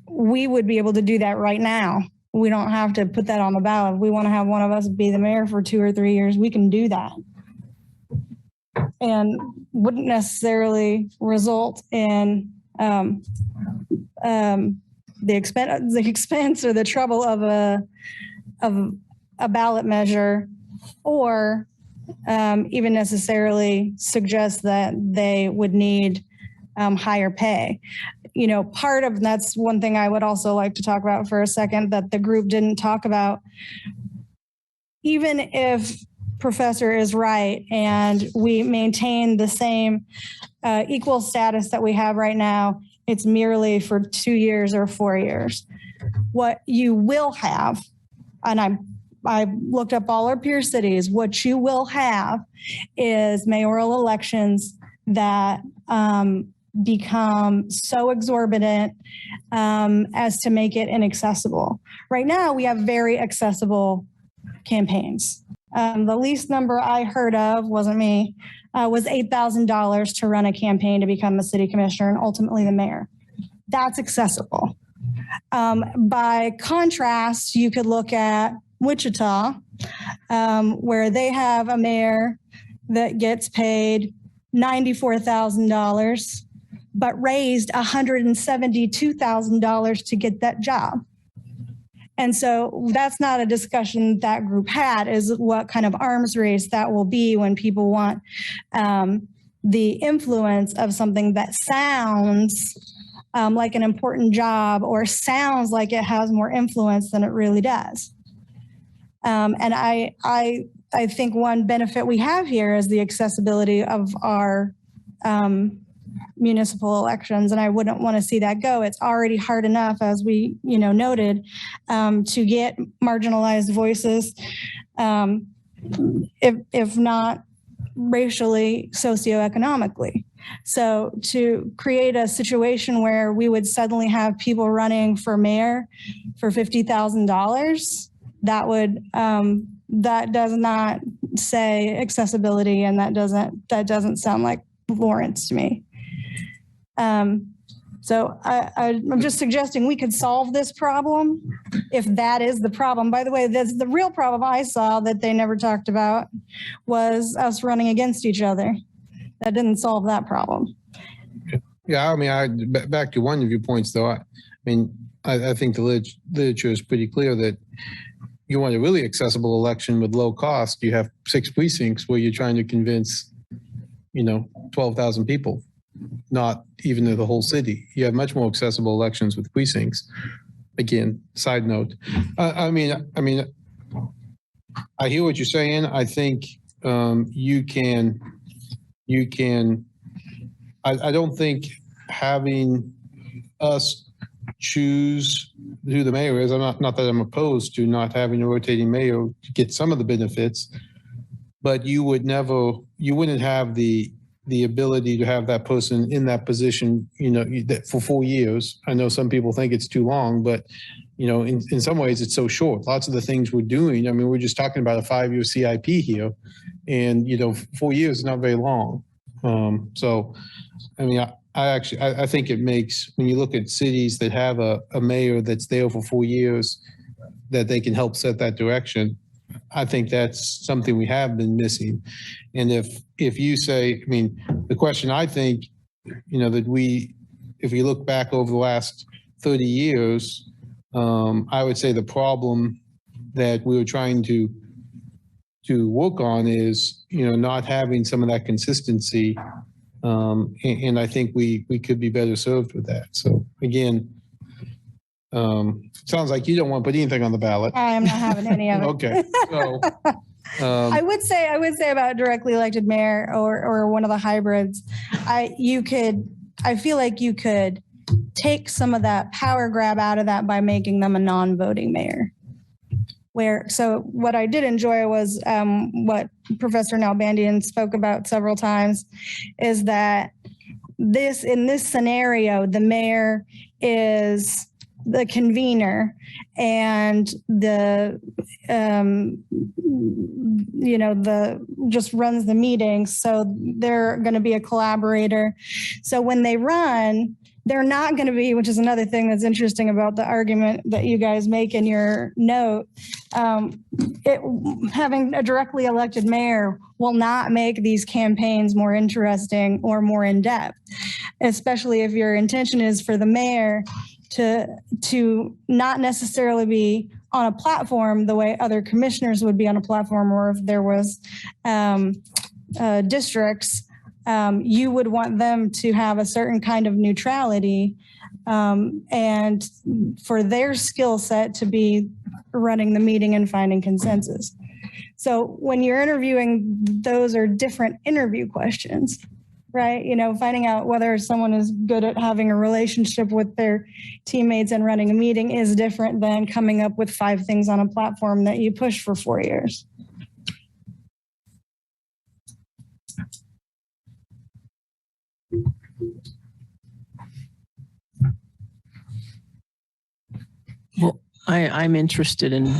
we would be able to do that right now. We don't have to put that on the ballot. If we want to have one of us be the mayor for 2 or 3 years, we can do that. And wouldn't necessarily result in the expense or the trouble of a ballot measure, or even necessarily suggest that they would need higher pay. Part of that's one thing I would also like to talk about for a second that the group didn't talk about. Even if Professor is right and we maintain the same equal status that we have right now, it's merely for 2 years or 4 years. What you will have, and I looked up all our peer cities, what you will have is mayoral elections that become so exorbitant as to make it inaccessible. Right now, we have very accessible campaigns. The least number I heard of, wasn't me, was $8,000 to run a campaign to become a city commissioner and ultimately the mayor. That's accessible. By contrast, you could look at Wichita, where they have a mayor that gets paid $94,000, but raised $172,000 to get that job. And so that's not a discussion that group had, is what kind of arms race that will be when people want the influence of something that sounds like an important job or sounds like it has more influence than it really does. And I think one benefit we have here is the accessibility of our municipal elections, and I wouldn't want to see that go. It's already hard enough, as we, noted, to get marginalized voices, if not racially, socioeconomically. So to create a situation where we would suddenly have people running for mayor for $50,000, that does not say accessibility, and that doesn't sound like Lawrence to me. So I'm just suggesting we could solve this problem if that is the problem. By the way, the real problem I saw that they never talked about was us running against each other. That didn't solve that problem. Yeah, I mean, back to one of your points, though. I think the literature is pretty clear that you want a really accessible election with low cost. You have 6 precincts where you're trying to convince, 12,000 people, not even the whole city. You have much more accessible elections with precincts. Again, side note. I hear what you're saying. I think you can. I don't think having us choose who the mayor is. Not that I'm opposed to not having a rotating mayor to get some of the benefits, but you wouldn't have the ability to have that person in that position, for 4 years. I know some people think it's too long, but in some ways it's so short. Lots of the things we're doing, we're just talking about a 5-year CIP here, and 4 years is not very long. I think it makes, when you look at cities that have a mayor that's there for 4 years, that they can help set that direction. I think that's something we have been missing. And if you say, the question I think, if we look back over the last 30 years, I would say the problem that we were trying to work on is, not having some of that consistency. And I think we could be better served with that. So again, sounds like you don't want to put anything on the ballot. I am not having any of it. Okay. So, I would say about directly elected mayor or one of the hybrids. I feel like you could take some of that power grab out of that by making them a non-voting mayor. So what I did enjoy was what Professor Nalbandian spoke about several times, is that in this scenario, the mayor is the convener and just runs the meetings. So they're going to be a collaborator. So when they run, they're not going to be, which is another thing that's interesting about the argument that you guys make in your note, having a directly elected mayor will not make these campaigns more interesting or more in-depth, especially if your intention is for the mayor to not necessarily be on a platform the way other commissioners would be on a platform, or if there was districts, you would want them to have a certain kind of neutrality and for their skill set to be running the meeting and finding consensus. So when you're interviewing, those are different interview questions, right? Finding out whether someone is good at having a relationship with their teammates and running a meeting is different than coming up with 5 things on a platform that you push for 4 years. Well, I'm interested in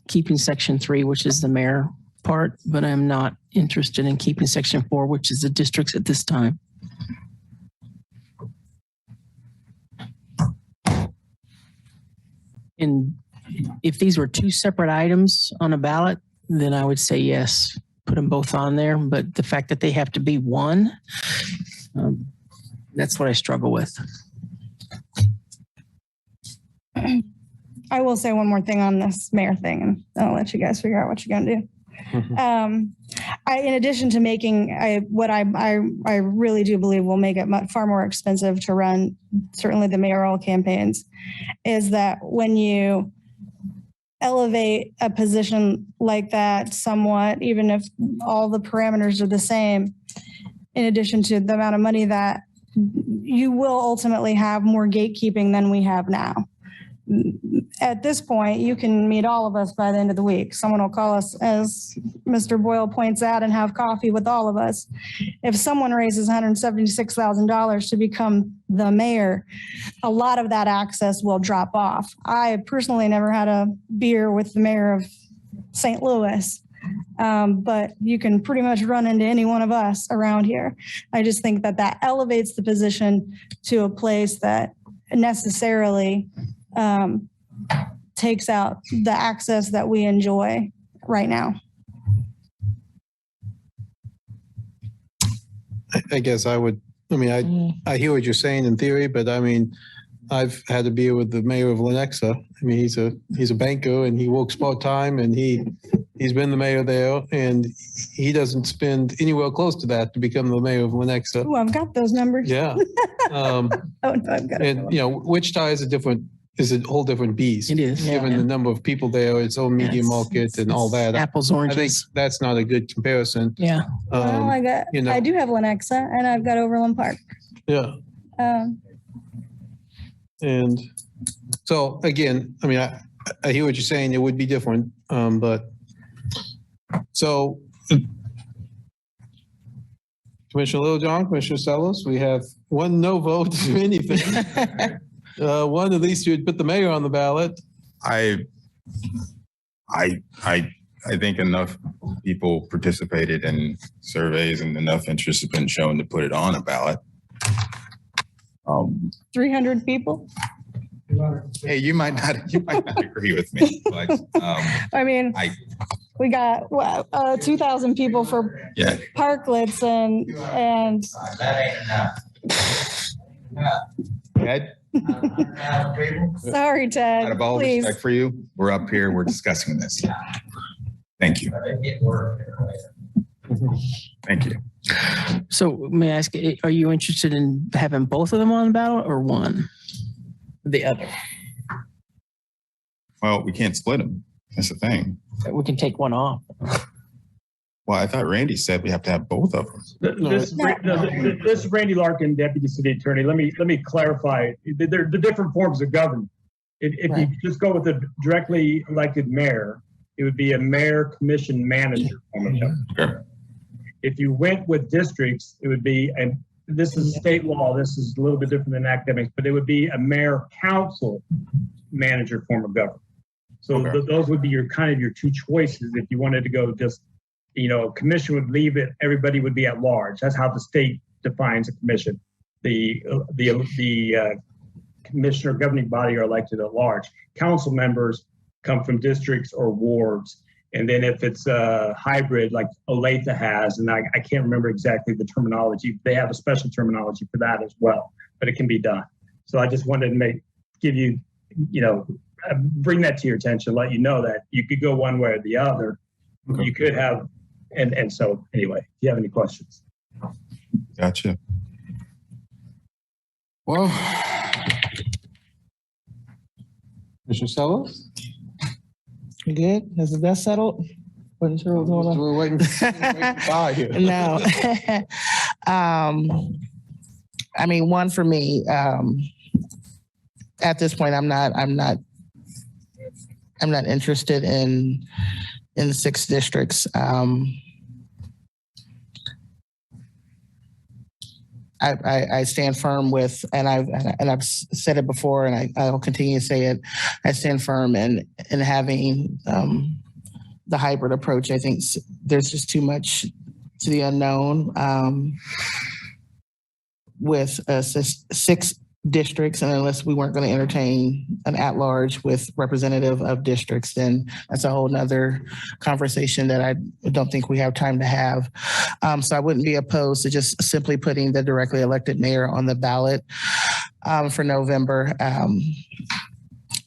keeping section 3, which is the mayor part, but I'm not interested in keeping section 4, which is the districts at this time. And if these were 2 separate items on a ballot, then I would say yes, put them both on there. But the fact that they have to be one, that's what I struggle with. I will say one more thing on this mayor thing, and I'll let you guys figure out what you're going to do. In addition to making what I really do believe will make it far more expensive to run, certainly the mayoral campaigns, is that when you elevate a position like that somewhat, even if all the parameters are the same, in addition to the amount of money that you will ultimately have more gatekeeping than we have now. At this point, you can meet all of us by the end of the week. Someone will call us, as Mr. Boyle points out, and have coffee with all of us. If someone raises $176,000 to become the mayor, a lot of that access will drop off. I personally never had a beer with the mayor of St. Louis, but you can pretty much run into any one of us around here. I just think that that elevates the position to a place that necessarily takes out the access that we enjoy right now. I guess I would, I mean, I hear what you're saying in theory, but I mean, I've had a beer with the mayor of Lenexa. I mean, he's a banker and he works part-time and he's been the mayor there and he doesn't spend anywhere close to that to become the mayor of Lenexa. Oh, I've got those numbers. Yeah. Oh, no, I've got it. And, you know, Wichita is a whole different beast. It is. Given the number of people there, its own media market and all that. Apples, I oranges. think that's not a good comparison. Yeah. Well, I do have Lenexa and I've got Overland Park. Yeah. And so again, I mean, I hear what you're saying. It would be different, but so Commissioner Littlejohn, Commissioner Sellos, we have one no vote to anything. One, at least you would put the mayor on the ballot. I think enough people participated in surveys and enough interest has been shown to put it on a ballot. 300 people. Hey, you might not agree with me, but I mean, we got 2,000 people for parklets and Ted, sorry, Ted. out of all please. respect for you, we're up here, we're discussing this. Thank you. Thank you. So may I ask, are you interested in having both of them on the ballot or one? The other. Well, we can't split them. That's the thing. We can take one off. Well, I thought Randy said we have to have both of them. This is Randy Larkin, Deputy City Attorney. Let me clarify. They're the different forms of government. If you just go with a directly elected mayor, it would be a mayor commission manager form of government. Sure. If you went with districts, it would be, and this is state law, this is a little bit different than academics, but it would be a mayor council manager form of government. So those would be your kind of your two choices. If you wanted to go just, commission would leave it, everybody would be at large. That's how the state defines a commission. The commissioner governing body are elected at large. Council members come from districts or wards. And then if it's a hybrid like Olathe has, and I can't remember exactly the terminology, they have a special terminology for that as well, but it can be done. So I just wanted to give you, bring that to your attention, let you know that you could go one way or the other. Okay. You could have, and so anyway, if you have any questions. Gotcha. Well, Mr. Sellos? You good? Is the dust settled? Wasn't sure what was going on. We're waiting for here. No. I mean, one for me, at this point, I'm not interested in 6 districts. I stand firm with, and I've said it before, and I will continue to say it. I stand firm in having the hybrid approach. I think there's just too much to the unknown with 6 districts, and unless we weren't going to entertain an at-large with representative of districts, then that's a whole nother conversation that I don't think we have time to have. So I wouldn't be opposed to just simply putting the directly elected mayor on the ballot for November.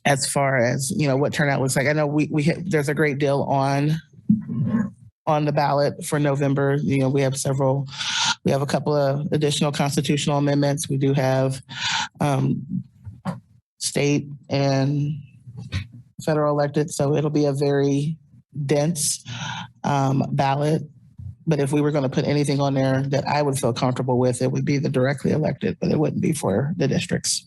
As far as what turnout looks like, I know there's a great deal on the ballot for November. We have a couple of additional constitutional amendments. We do have state and federal elected, so it'll be a very dense ballot. But if we were going to put anything on there that I would feel comfortable with, it would be the directly elected, but it wouldn't be for the districts.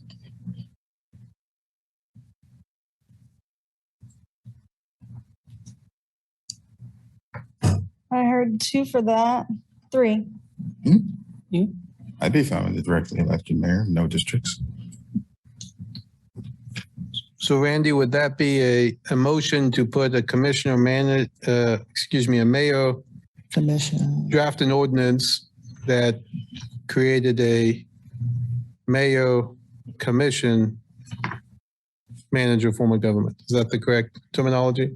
I heard 2 for that. 3. I'd be fine with the directly elected mayor, no districts. So Randy, would that be a motion to put a a mayor Commission. draft an ordinance that created a mayor commission manager form of government? Is that the correct terminology?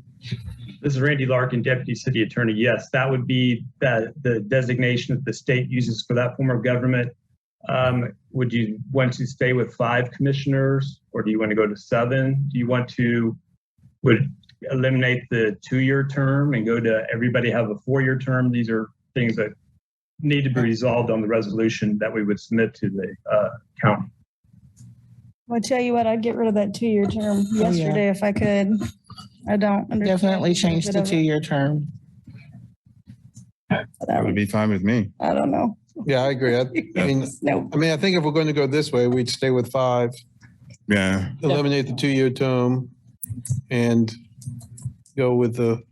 This is Randy Larkin, Deputy City Attorney. Yes, that would be the designation that the state uses for that form of government. Would you want to stay with 5 commissioners, or do you want to go to 7? Do you want to eliminate the 2-year term and go to everybody have a 4-year term? These are things that need to be resolved on the resolution that we would submit to the county. I'll tell you what, I'd get rid of that 2-year term yesterday if I could. I don't understand. Definitely change the 2-year term. That would be fine with me. I don't know. Yeah, I agree. I mean, I think if we're going to go this way, we'd stay with 5. Yeah. Eliminate the 2-year term and go with the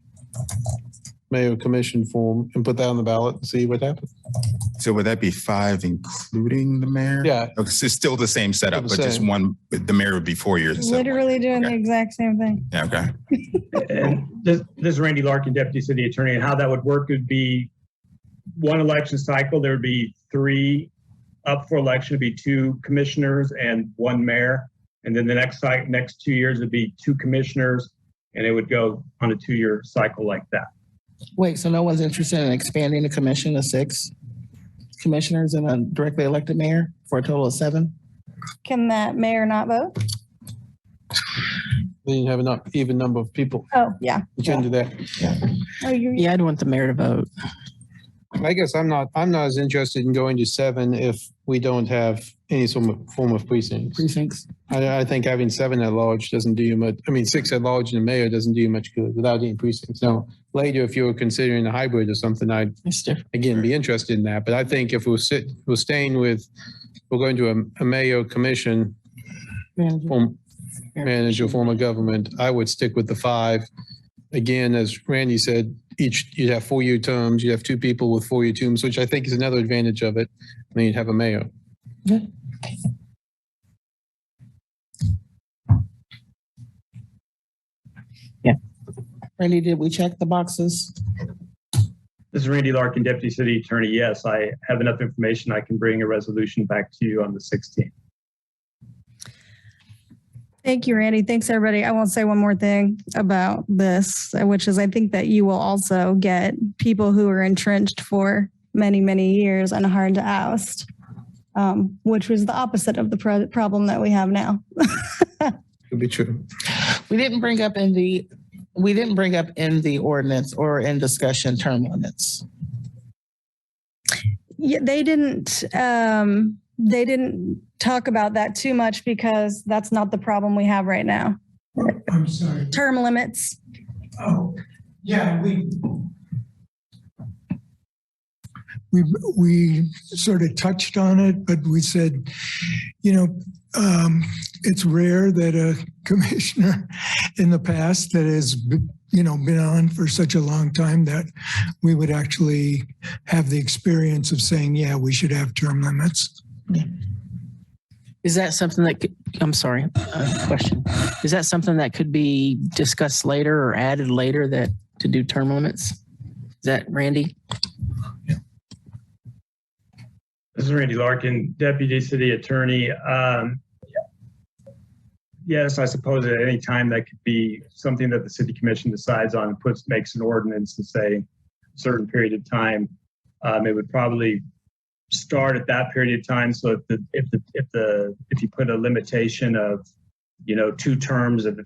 mayor commission form and put that on the ballot and see what happens. So would that be 5 including the mayor? Yeah. Okay, so it's still the same setup, but just one, the mayor would be 4 years. instead of one. Literally doing the exact same thing. Yeah, okay. And this is Randy Larkin, Deputy City Attorney, and how that would work would be 1 election cycle. There would be 3 up for election, would be 2 commissioners and 1 mayor. And then the next 2 years would be 2 commissioners, and it would go on a 2-year cycle like that. Wait, so no one's interested in expanding the commission to 6 commissioners and a directly elected mayor for a total of 7? Can that mayor not vote? Then you have an even number of people. Oh, yeah. You can do that. Oh, Yeah, I'd want the mayor to vote. I guess I'm not as interested in going to 7 if we don't have any form of precincts. I think having 7 at large doesn't do you much. I mean, 6 at large and a mayor doesn't do you much good without any precincts. Now, later, if you were considering a hybrid or something, I'd again be interested in that. But I think if we're going to a mayor commission manager form of government, I would stick with the 5. Again, as Randy said, you'd have 4-year terms. You'd have 2 people with 4-year terms, which I think is another advantage of it. Then you'd have a mayor. Yeah. Yeah. Randy, did we check the boxes? This is Randy Larkin, Deputy City Attorney. Yes, I have enough information. I can bring a resolution back to you on the 16th. Thank you, Randy. Thanks, everybody. I won't say one more thing about this, which is I think that you will also get people who are entrenched for many, many years and hard to oust, which was the opposite of the problem that we have now. Could be true. We didn't bring up in the ordinance or in discussion term limits. Yeah, they didn't talk about that too much because that's not the problem we have right now. I'm sorry. Term limits. Oh, yeah, we sort of touched on it, but we said, it's rare that a commissioner in the past that has been on for such a long time that we would actually have the experience of saying, yeah, we should have term limits. Yeah. Is that something that question. Is that something that could be discussed later or added later to do term limits? Is that Randy? This is Randy Larkin, Deputy City Attorney. Yes, I suppose at any time that could be something that the City Commission decides on and makes an ordinance to say a certain period of time. It would probably start at that period of time. So if you put a limitation of 2 terms of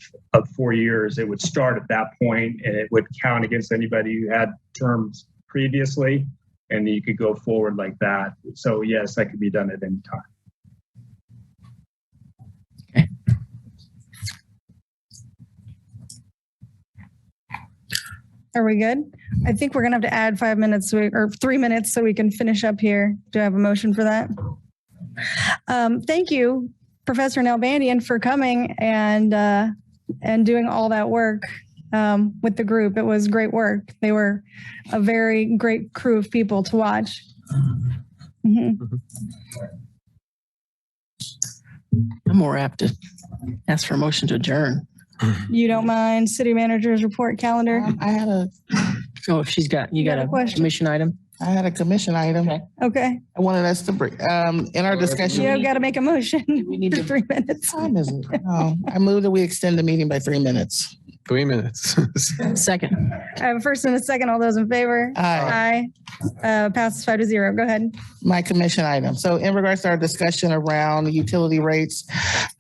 4 years, it would start at that point and it would count against anybody who had terms previously, and you could go forward like that. So yes, that could be done at any time. Are we good? I think we're gonna have to add 5 minutes or 3 minutes so we can finish up here. Do I have a motion for that? Thank you, Professor Nalbandian, for coming and doing all that work with the group. It was great work. They were a very great crew of people to watch. Mhm. I'm more apt to ask for a motion to adjourn. You don't mind city manager's report calendar? I had a Oh, if you got a question? commission item? I had a commission item. Okay. I wanted us to bring in our discussion. You got to make a motion We need for to 3 minutes. Time isn't. Oh, I moved that we extend the meeting by 3 minutes. 3 minutes. Second. I have a first and a second. All those in favor? Aye. Aye. Passes 5-0. Go ahead. My commission item. So in regards to our discussion around utility rates,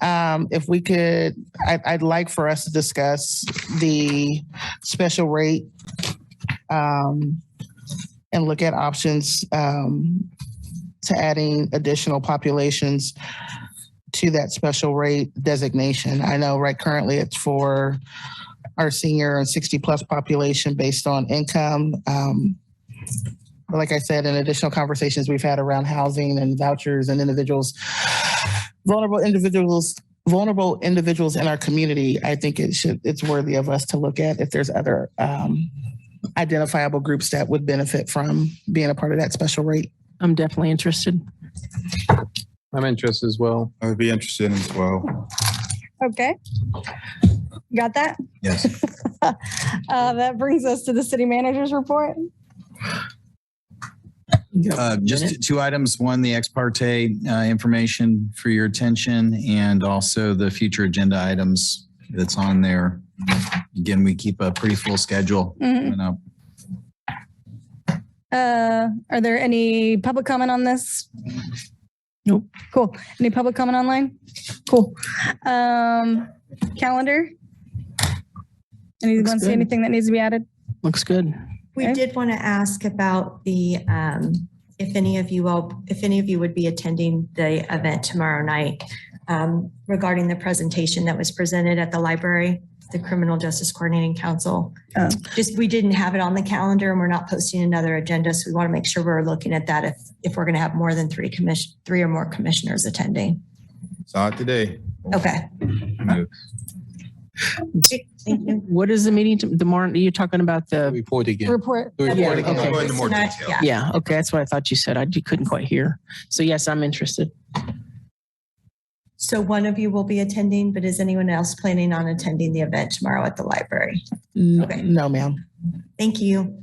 if we could, I'd like for us to discuss the special rate and look at options to adding additional populations to that special rate designation. I know right currently it's for our senior and 60 plus population based on income. But like I said, in additional conversations we've had around housing and vouchers and vulnerable individuals in our community, I think it's worthy of us to look at if there's other identifiable groups that would benefit from being a part of that special rate. I'm definitely interested. I'm interested as well. I would be interested in as well. Okay. Got that? Yes. That brings us to the city manager's report. Just two items. One, the ex parte information for your attention, and also the future agenda items that's on there. Again, we keep a pretty full schedule coming up. Are there any public comment on this? Nope. Cool. Any public comment online? Cool. Calendar? Anyone see anything that needs to be added? Looks good. We did want to ask about the, if any of you would be attending the event tomorrow night regarding the presentation that was presented at the library, the Criminal Justice Coordinating Council. We didn't have it on the calendar and we're not posting another agenda. So we want to make sure we're looking at that if we're going to have more than three or more commissioners attending. Saw it today. Okay. Thank you. What is the meeting tomorrow? You're talking about the Report again. Report. The report again. I'll go into more detail. Yeah. Okay. That's what I thought you said. I couldn't quite hear. So yes, I'm interested. So one of you will be attending, but is anyone else planning on attending the event tomorrow at the library? Okay. No, ma'am. Thank you.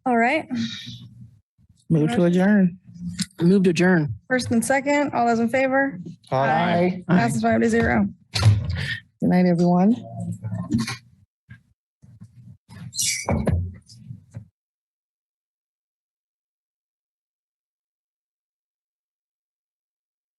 All right. Move to adjourn. Move to adjourn. First and second, all those in favor? Aye. Passes 5-0. Good night, everyone.